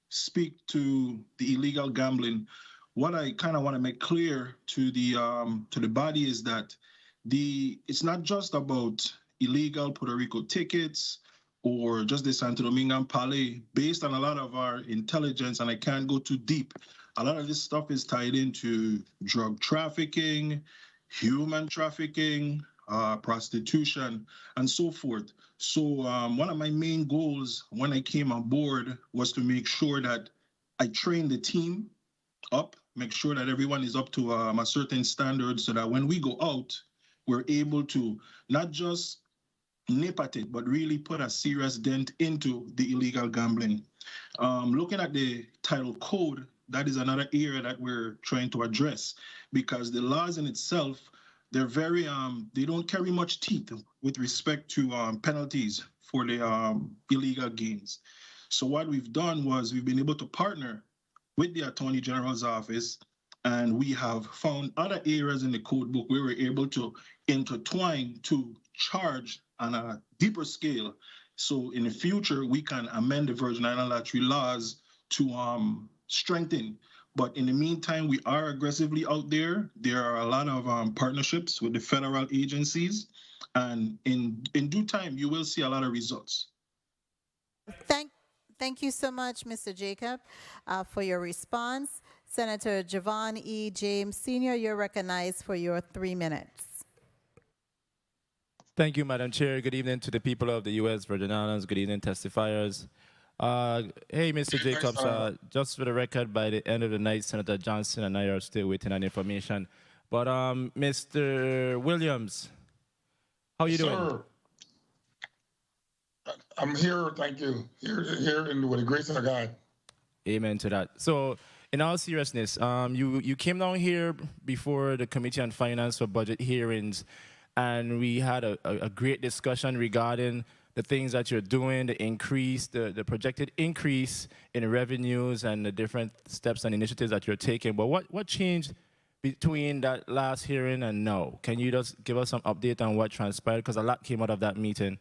speak to the illegal gambling, what I kind of want to make clear to the body is that it's not just about illegal Puerto Rico tickets or just the Santo Domingo and Palais. Based on a lot of our intelligence, and I can't go too deep, a lot of this stuff is tied into drug trafficking, human trafficking, prostitution, and so forth. So one of my main goals when I came on board was to make sure that I train the team up, make sure that everyone is up to a certain standard so that when we go out, we're able to not just nip at it, but really put a serious dent into the illegal gambling. Looking at the title code, that is another area that we're trying to address, because the laws in itself, they're very, they don't carry much teeth with respect to penalties for the illegal gains. So what we've done was we've been able to partner with the Attorney General's office, and we have found other areas in the code book where we're able to intertwine to charge on a deeper scale. So in the future, we can amend the Virgin Island Lottery laws to strengthen. But in the meantime, we are aggressively out there. There are a lot of partnerships with the federal agencies, and in due time, you will see a lot of results. Thank you so much, Mr. Jacob, for your response. Senator Javon E. James Sr., you're recognized for your 3 minutes. Thank you, Madam Chair. Good evening to the people of the U.S. Virgin Islands. Good evening, testifiers. Hey, Mr. Jacobs, just for the record, by the end of the night, Senator Johnson and I are still waiting on information. But Mr. Williams, how are you doing? I'm here, thank you. Here and with the grace of God. Amen to that. So, in all seriousness, you came down here before the Committee on Finance for budget hearings, and we had a great discussion regarding the things that you're doing, the increase, the projected increase in revenues and the different steps and initiatives that you're taking. But what changed between that last hearing and now? Can you just give us some update on what transpired? Because a lot came out of that meeting.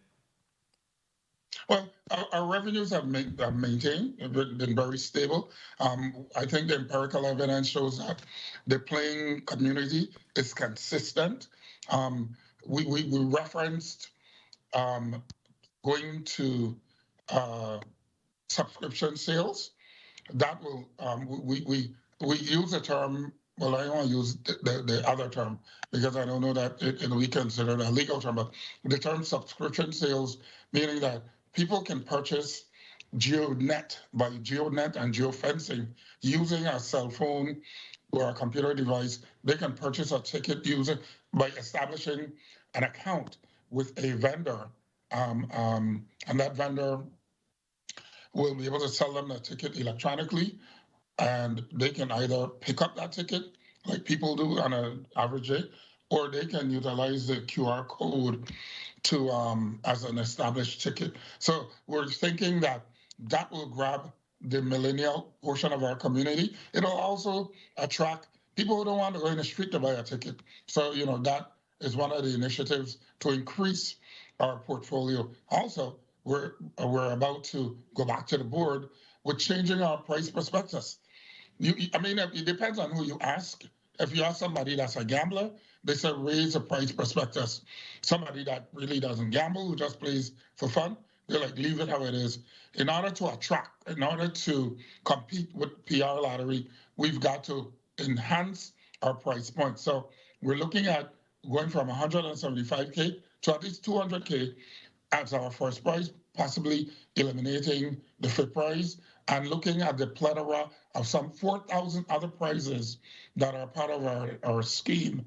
Well, our revenues have maintained, have been very stable. I think the empirical evidence shows that the playing community is consistent. We referenced going to subscription sales. That will we use the term. Well, I don't want to use the other term because I don't know that we consider it a legal term. But the term subscription sales, meaning that people can purchase GeoNet by GeoNet and geofencing using a cell phone or a computer device. They can purchase a ticket by establishing an account with a vendor, and that vendor will be able to sell them the ticket electronically, and they can either pick up that ticket like people do on an average day, or they can utilize the QR code to as an established ticket. So we're thinking that will grab the millennial portion of our community. It'll also attract people who don't want to go in the street to buy a ticket. So, that is one of the initiatives to increase our portfolio. Also, we're about to go back to the board with changing our price prospectus. I mean, it depends on who you ask. If you ask somebody that's a gambler, they say raise the price prospectus. Somebody that really doesn't gamble, who just plays for fun, they're like, leave it how it is. In order to attract, in order to compete with PR Lottery, we've got to enhance our price point. So we're looking at going from 175K to at least 200K as our first prize, possibly eliminating the FIP prize and looking at the plethora of some 4,000 other prizes that are part of our scheme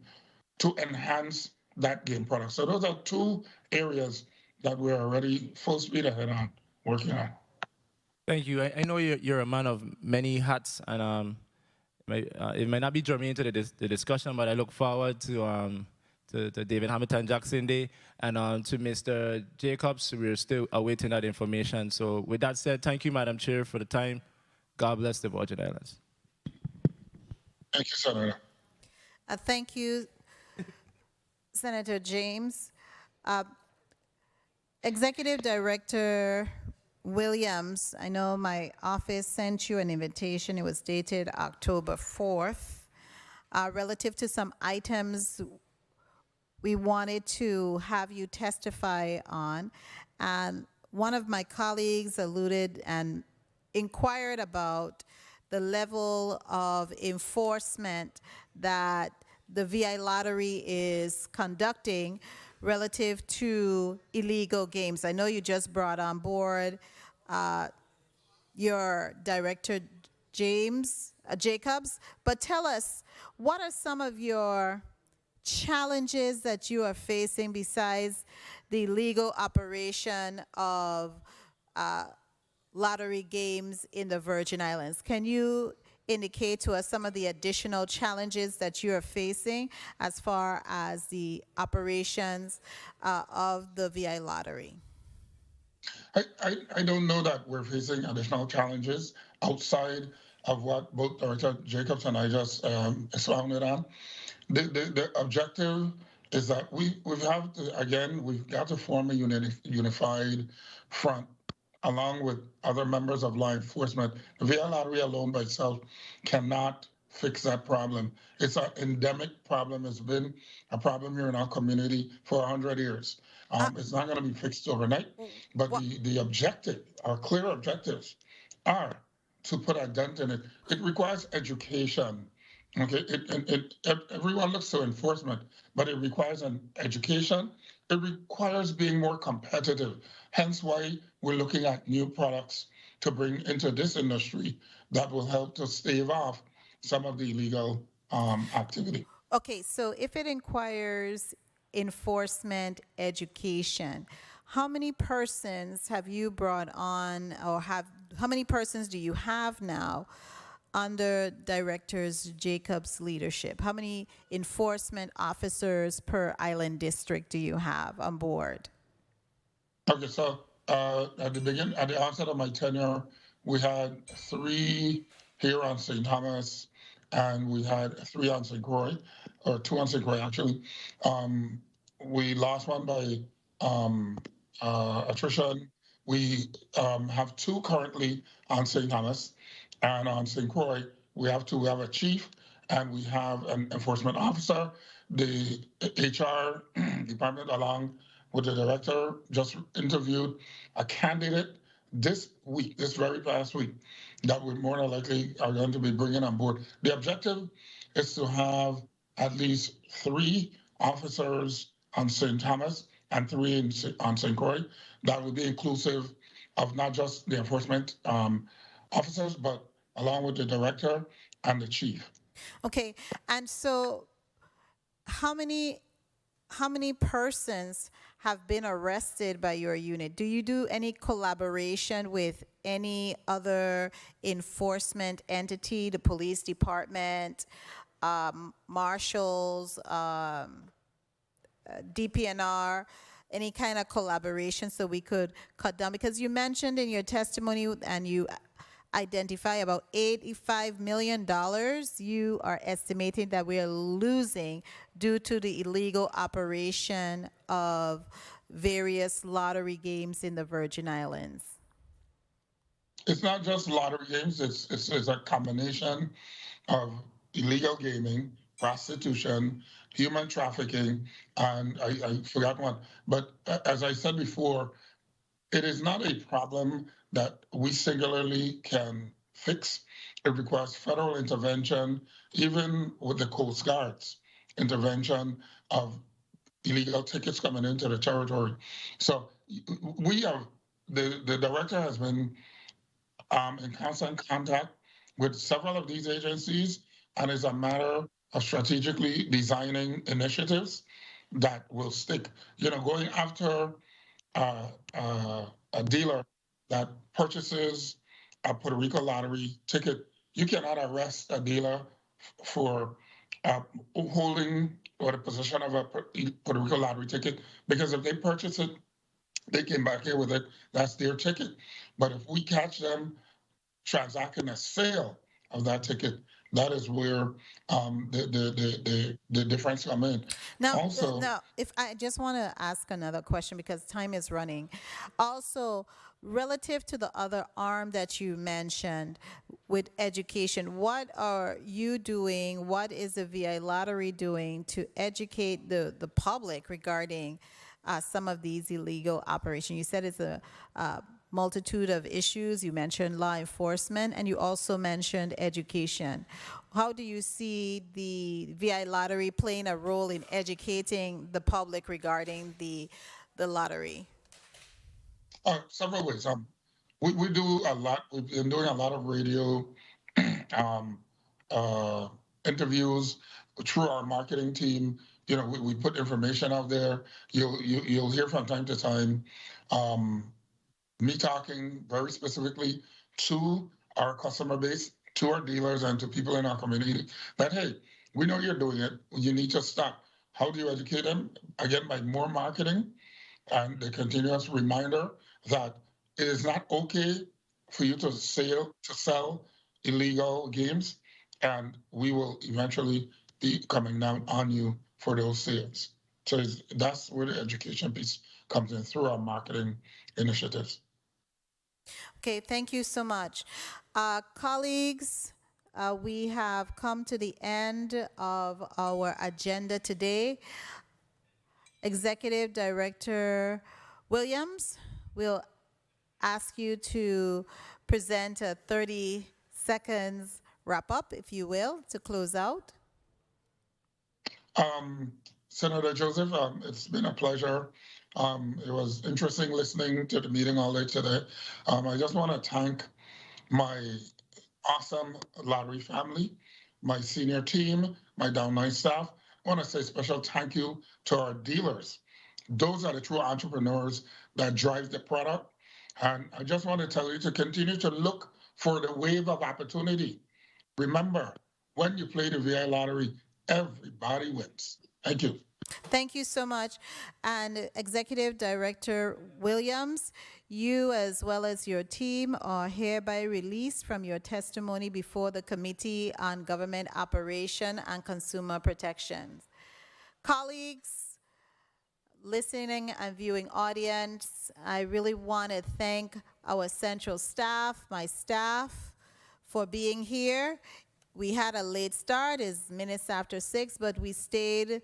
to enhance that game product. So those are two areas that we're already full speed ahead on, working on. Thank you. I know you're a man of many hats, and it might not be germane to the discussion, but I look forward to David Hamilton Jackson Day and to Mr. Jacobs. We're still awaiting that information. So with that said, thank you, Madam Chair, for the time. God bless the Virgin Islands. Thank you, Senator. Thank you, Senator James. Executive Director Williams, I know my office sent you an invitation. It was dated October 4th. Relative to some items we wanted to have you testify on. And one of my colleagues alluded and inquired about the level of enforcement that the VI Lottery is conducting relative to illegal games. I know you just brought on board your director, Jacobs, but tell us, what are some of your challenges that you are facing besides the legal operation of lottery games in the Virgin Islands? Can you indicate to us some of the additional challenges that you are facing as far as the operations of the VI Lottery? I don't know that we're facing additional challenges outside of what both Director Jacobs and I just expounded on. The objective is that we've got to form a unified front along with other members of law enforcement. The VI Lottery alone by itself cannot fix that problem. It's an endemic problem. It's been a problem here in our community for 100 years. It's not going to be fixed overnight, but the objective, our clear objectives are to put a dent in it. It requires education. Okay, everyone looks to enforcement, but it requires an education. It requires being more competitive. Hence why we're looking at new products to bring into this industry that will help to stave off some of the illegal activity. Okay, so if it requires enforcement education, how many persons have you brought on, or how many persons do you have now under Directors Jacobs' leadership? How many enforcement officers per island district do you have on board? Okay, so at the onset of my tenure, we had 3 here on St. Thomas, and we had 3 on St. Croix, or 2 on St. Croix actually. We lost one by attrition. We have 2 currently on St. Thomas. And on St. Croix, we have a chief and we have an enforcement officer. The HR department, along with the director, just interviewed a candidate this very past week, that we more than likely are going to be bringing on board. The objective is to have at least 3 officers on St. Thomas and 3 on St. Croix. That will be inclusive of not just the enforcement officers, but along with the director and the chief. Okay, and so how many persons have been arrested by your unit? Do you do any collaboration with any other enforcement entity, the police department, marshals, DPNR, any kind of collaboration so we could cut down? Because you mentioned in your testimony and you identify about $85 million you are estimating that we are losing due to the illegal operation of various lottery games in the Virgin Islands? It's not just lottery games, it's a combination of illegal gaming, prostitution, human trafficking, and I forgot one. But as I said before, it is not a problem that we singularly can fix. It requires federal intervention, even with the Coast Guard's intervention of illegal tickets coming into the territory. So we have, the director has been in constant contact with several of these agencies, and it's a matter of strategically designing initiatives that will stick. You know, going after a dealer that purchases a Puerto Rico lottery ticket, you cannot arrest a dealer for holding or the possession of a Puerto Rico lottery ticket, because if they purchase it, they came back here with it, that's their ticket. But if we catch them transacting a sale of that ticket, that is where the difference come in. Now, if I just want to ask another question because time is running. Also, relative to the other arm that you mentioned with education, what are you doing? What is the VI Lottery doing to educate the public regarding some of these illegal operations? You said it's a multitude of issues. You mentioned law enforcement, and you also mentioned education. How do you see the VI Lottery playing a role in educating the public regarding the lottery? Several ways. We do a lot. We've been doing a lot of radio interviews through our marketing team. You know, we put information out there. You'll hear from time to time me talking very specifically to our customer base, to our dealers, and to people in our community that, hey, we know you're doing it. You need to stop. How do you educate them? Again, by more marketing and the continuous reminder that it is not okay for you to sell illegal games, and we will eventually be coming down on you for those sales. So that's where the education piece comes in, through our marketing initiatives. Okay, thank you so much. Colleagues, we have come to the end of our agenda today. Executive Director Williams will ask you to present a 30 seconds wrap up, if you will, to close out. Senator Joseph, it's been a pleasure. It was interesting listening to the meeting all day today. I just want to thank my awesome lottery family, my senior team, my downline staff. I want to say special thank you to our dealers. Those are the true entrepreneurs that drive the product. And I just want to tell you to continue to look for the wave of opportunity. Remember, when you play the VI Lottery, everybody wins. Thank you. Thank you so much. And Executive Director Williams, you as well as your team are hereby released from your testimony before the Committee on Government Operation and Consumer Protection. Colleagues, listening and viewing audience, I really want to thank our central staff, my staff, for being here. We had a late start, it's minutes after 6, but we stayed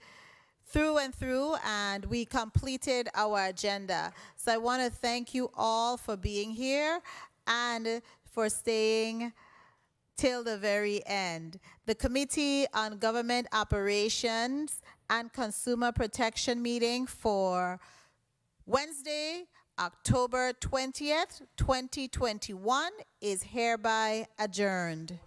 through and through, and we completed our agenda. So I want to thank you all for being here and for staying till the very end. The Committee on Government Operations and Consumer Protection meeting for Wednesday, October 20th, 2021 is hereby adjourned.